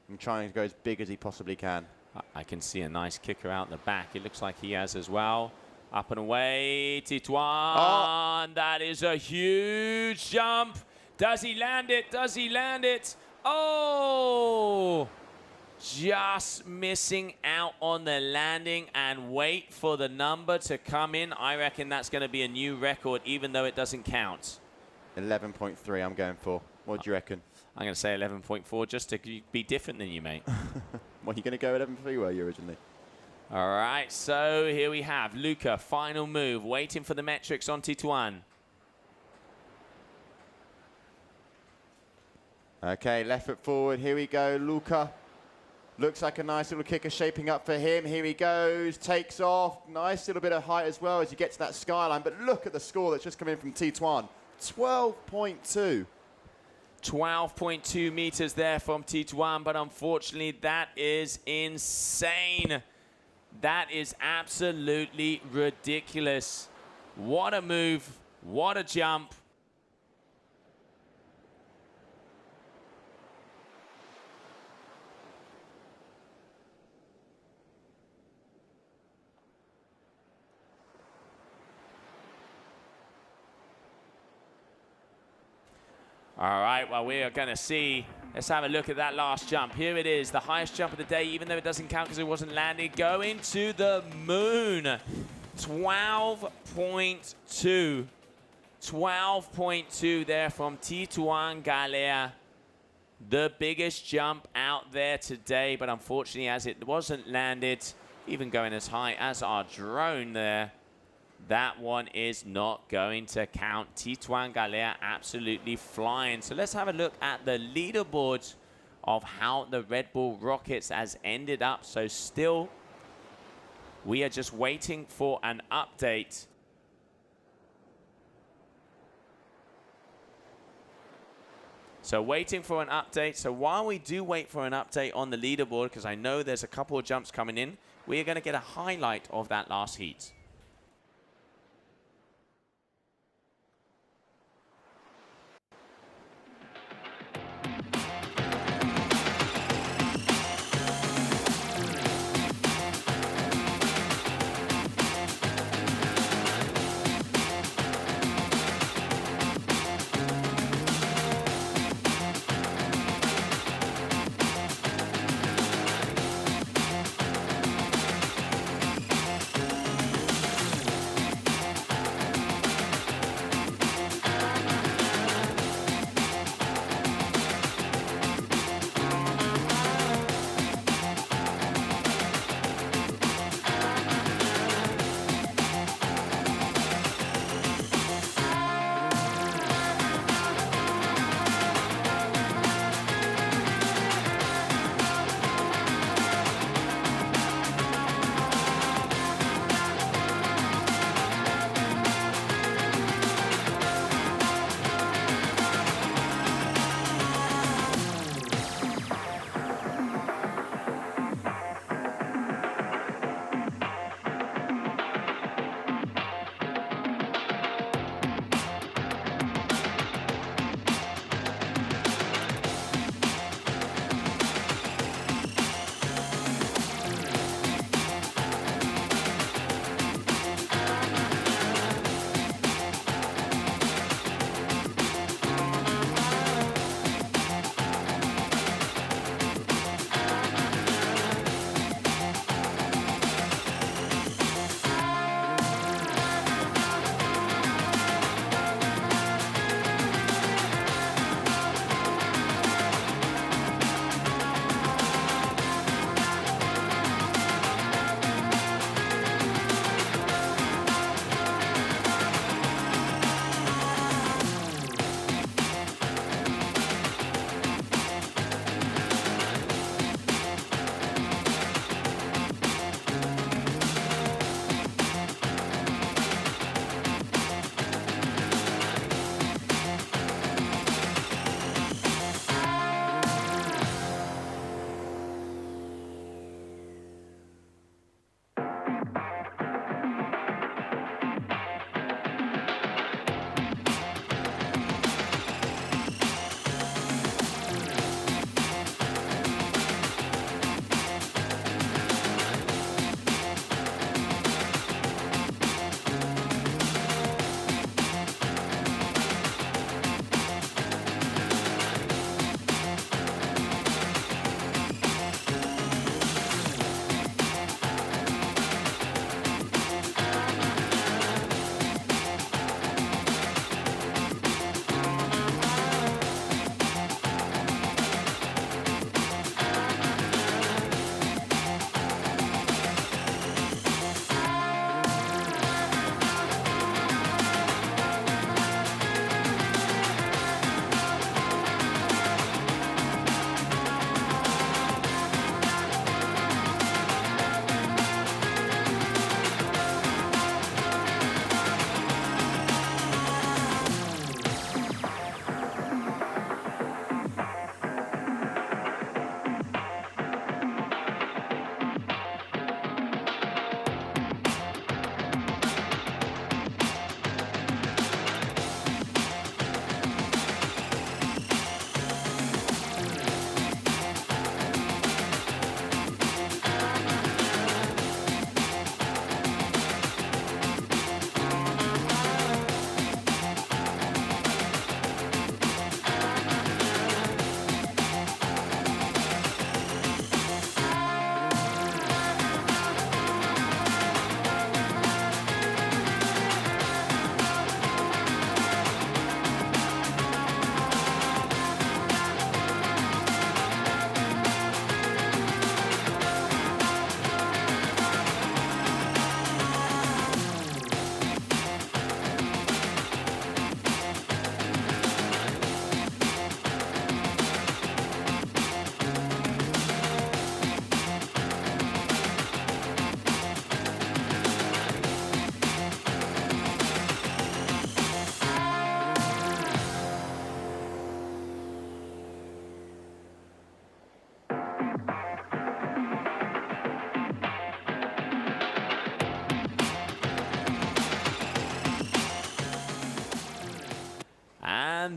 and try and go as big as he possibly can. I can see a nice kicker out the back. It looks like he has as well. Up and away, Tituan. Oh. That is a huge jump. Does he land it? Does he land it? Oh, just missing out on the landing, and wait for the number to come in. I reckon that's going to be a new record, even though it doesn't count. 11.3 I'm going for. What do you reckon? I'm going to say 11.4 just to be different than you, mate. Well, you're going to go 11.3 were you originally? All right, so here we have Luca, final move, waiting for the metrics on Tituan. Okay, left foot forward. Here we go, Luca. Looks like a nice little kicker shaping up for him. Here he goes, takes off. Nice little bit of height as well as you get to that skyline. But look at the score that's just come in from Tituan. 12.2. 12.2 meters there from Tituan, but unfortunately that is insane. That is absolutely ridiculous. What a move, what a jump. All right, well, we are going to see Let's have a look at that last jump. Here it is, the highest jump of the day, even though it doesn't count because it wasn't landed. Going to the moon. 12.2. 12.2 there from Tituan Galea. The biggest jump out there today, but unfortunately, as it wasn't landed, even going as high as our drone there, that one is not going to count. Tituan Galea absolutely flying. So let's have a look at the leaderboard of how the Red Bull Rockets has ended up. So still, we are just waiting for an update. So waiting for an update. So while we do wait for an update on the leaderboard, because I know there's a couple of jumps coming in, we are going to get a highlight of that last heat.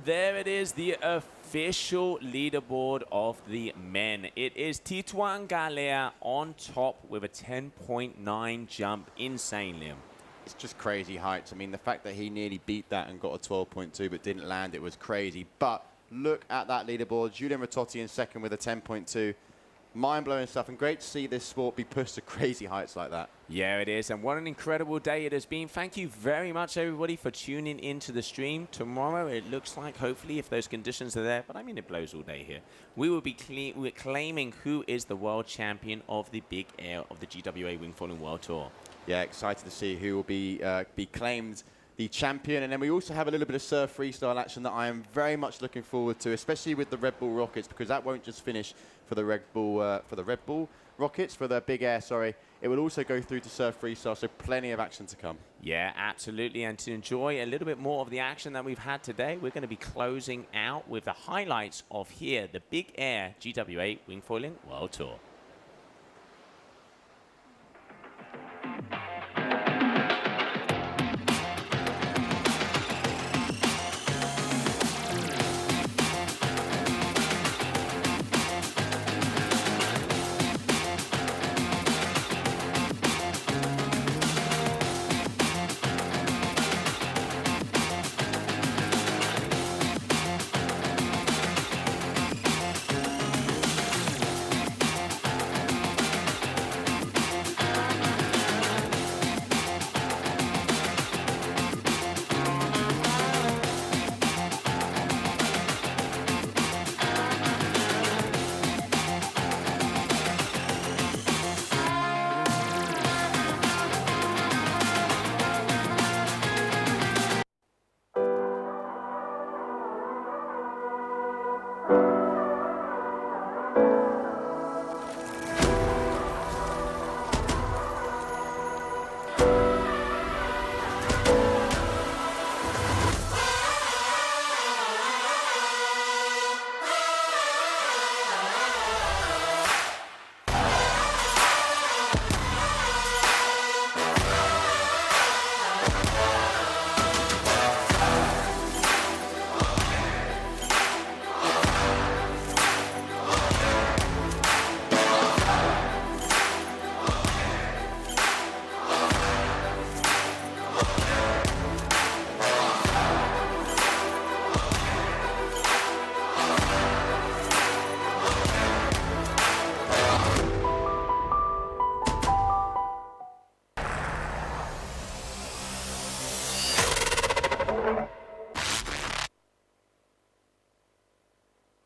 there it is, the official leaderboard of the men. It is Tituan Galea on top with a 10.9 jump. Insane, Liam. It's just crazy heights. I mean, the fact that he nearly beat that and got a 12.2 but didn't land it was crazy. But look at that leaderboard. Julian Ratotti in second with a 10.2. Mind-blowing stuff, and great to see this sport be pushed to crazy heights like that. Yeah, it is, and what an incredible day it has been. Thank you very much, everybody, for tuning into the stream. Tomorrow, it looks like, hopefully, if those conditions are there, but I mean, it blows all day here, we will be claiming who is the world champion of the big air of the GWA Wingfoil World Tour. Yeah, excited to see who will be claimed the champion. And then we also have a little bit of surf freestyle action that I am very much looking forward to, especially with the Red Bull Rockets, because that won't just finish for the Red Bull Rockets, for the big air, sorry. It will also go through to surf freestyle, so plenty of action to come. Yeah, absolutely. And to enjoy a little bit more of the action that we've had today, we're going to be closing out with the highlights of here, the Big Air GWA Wingfoiling World Tour.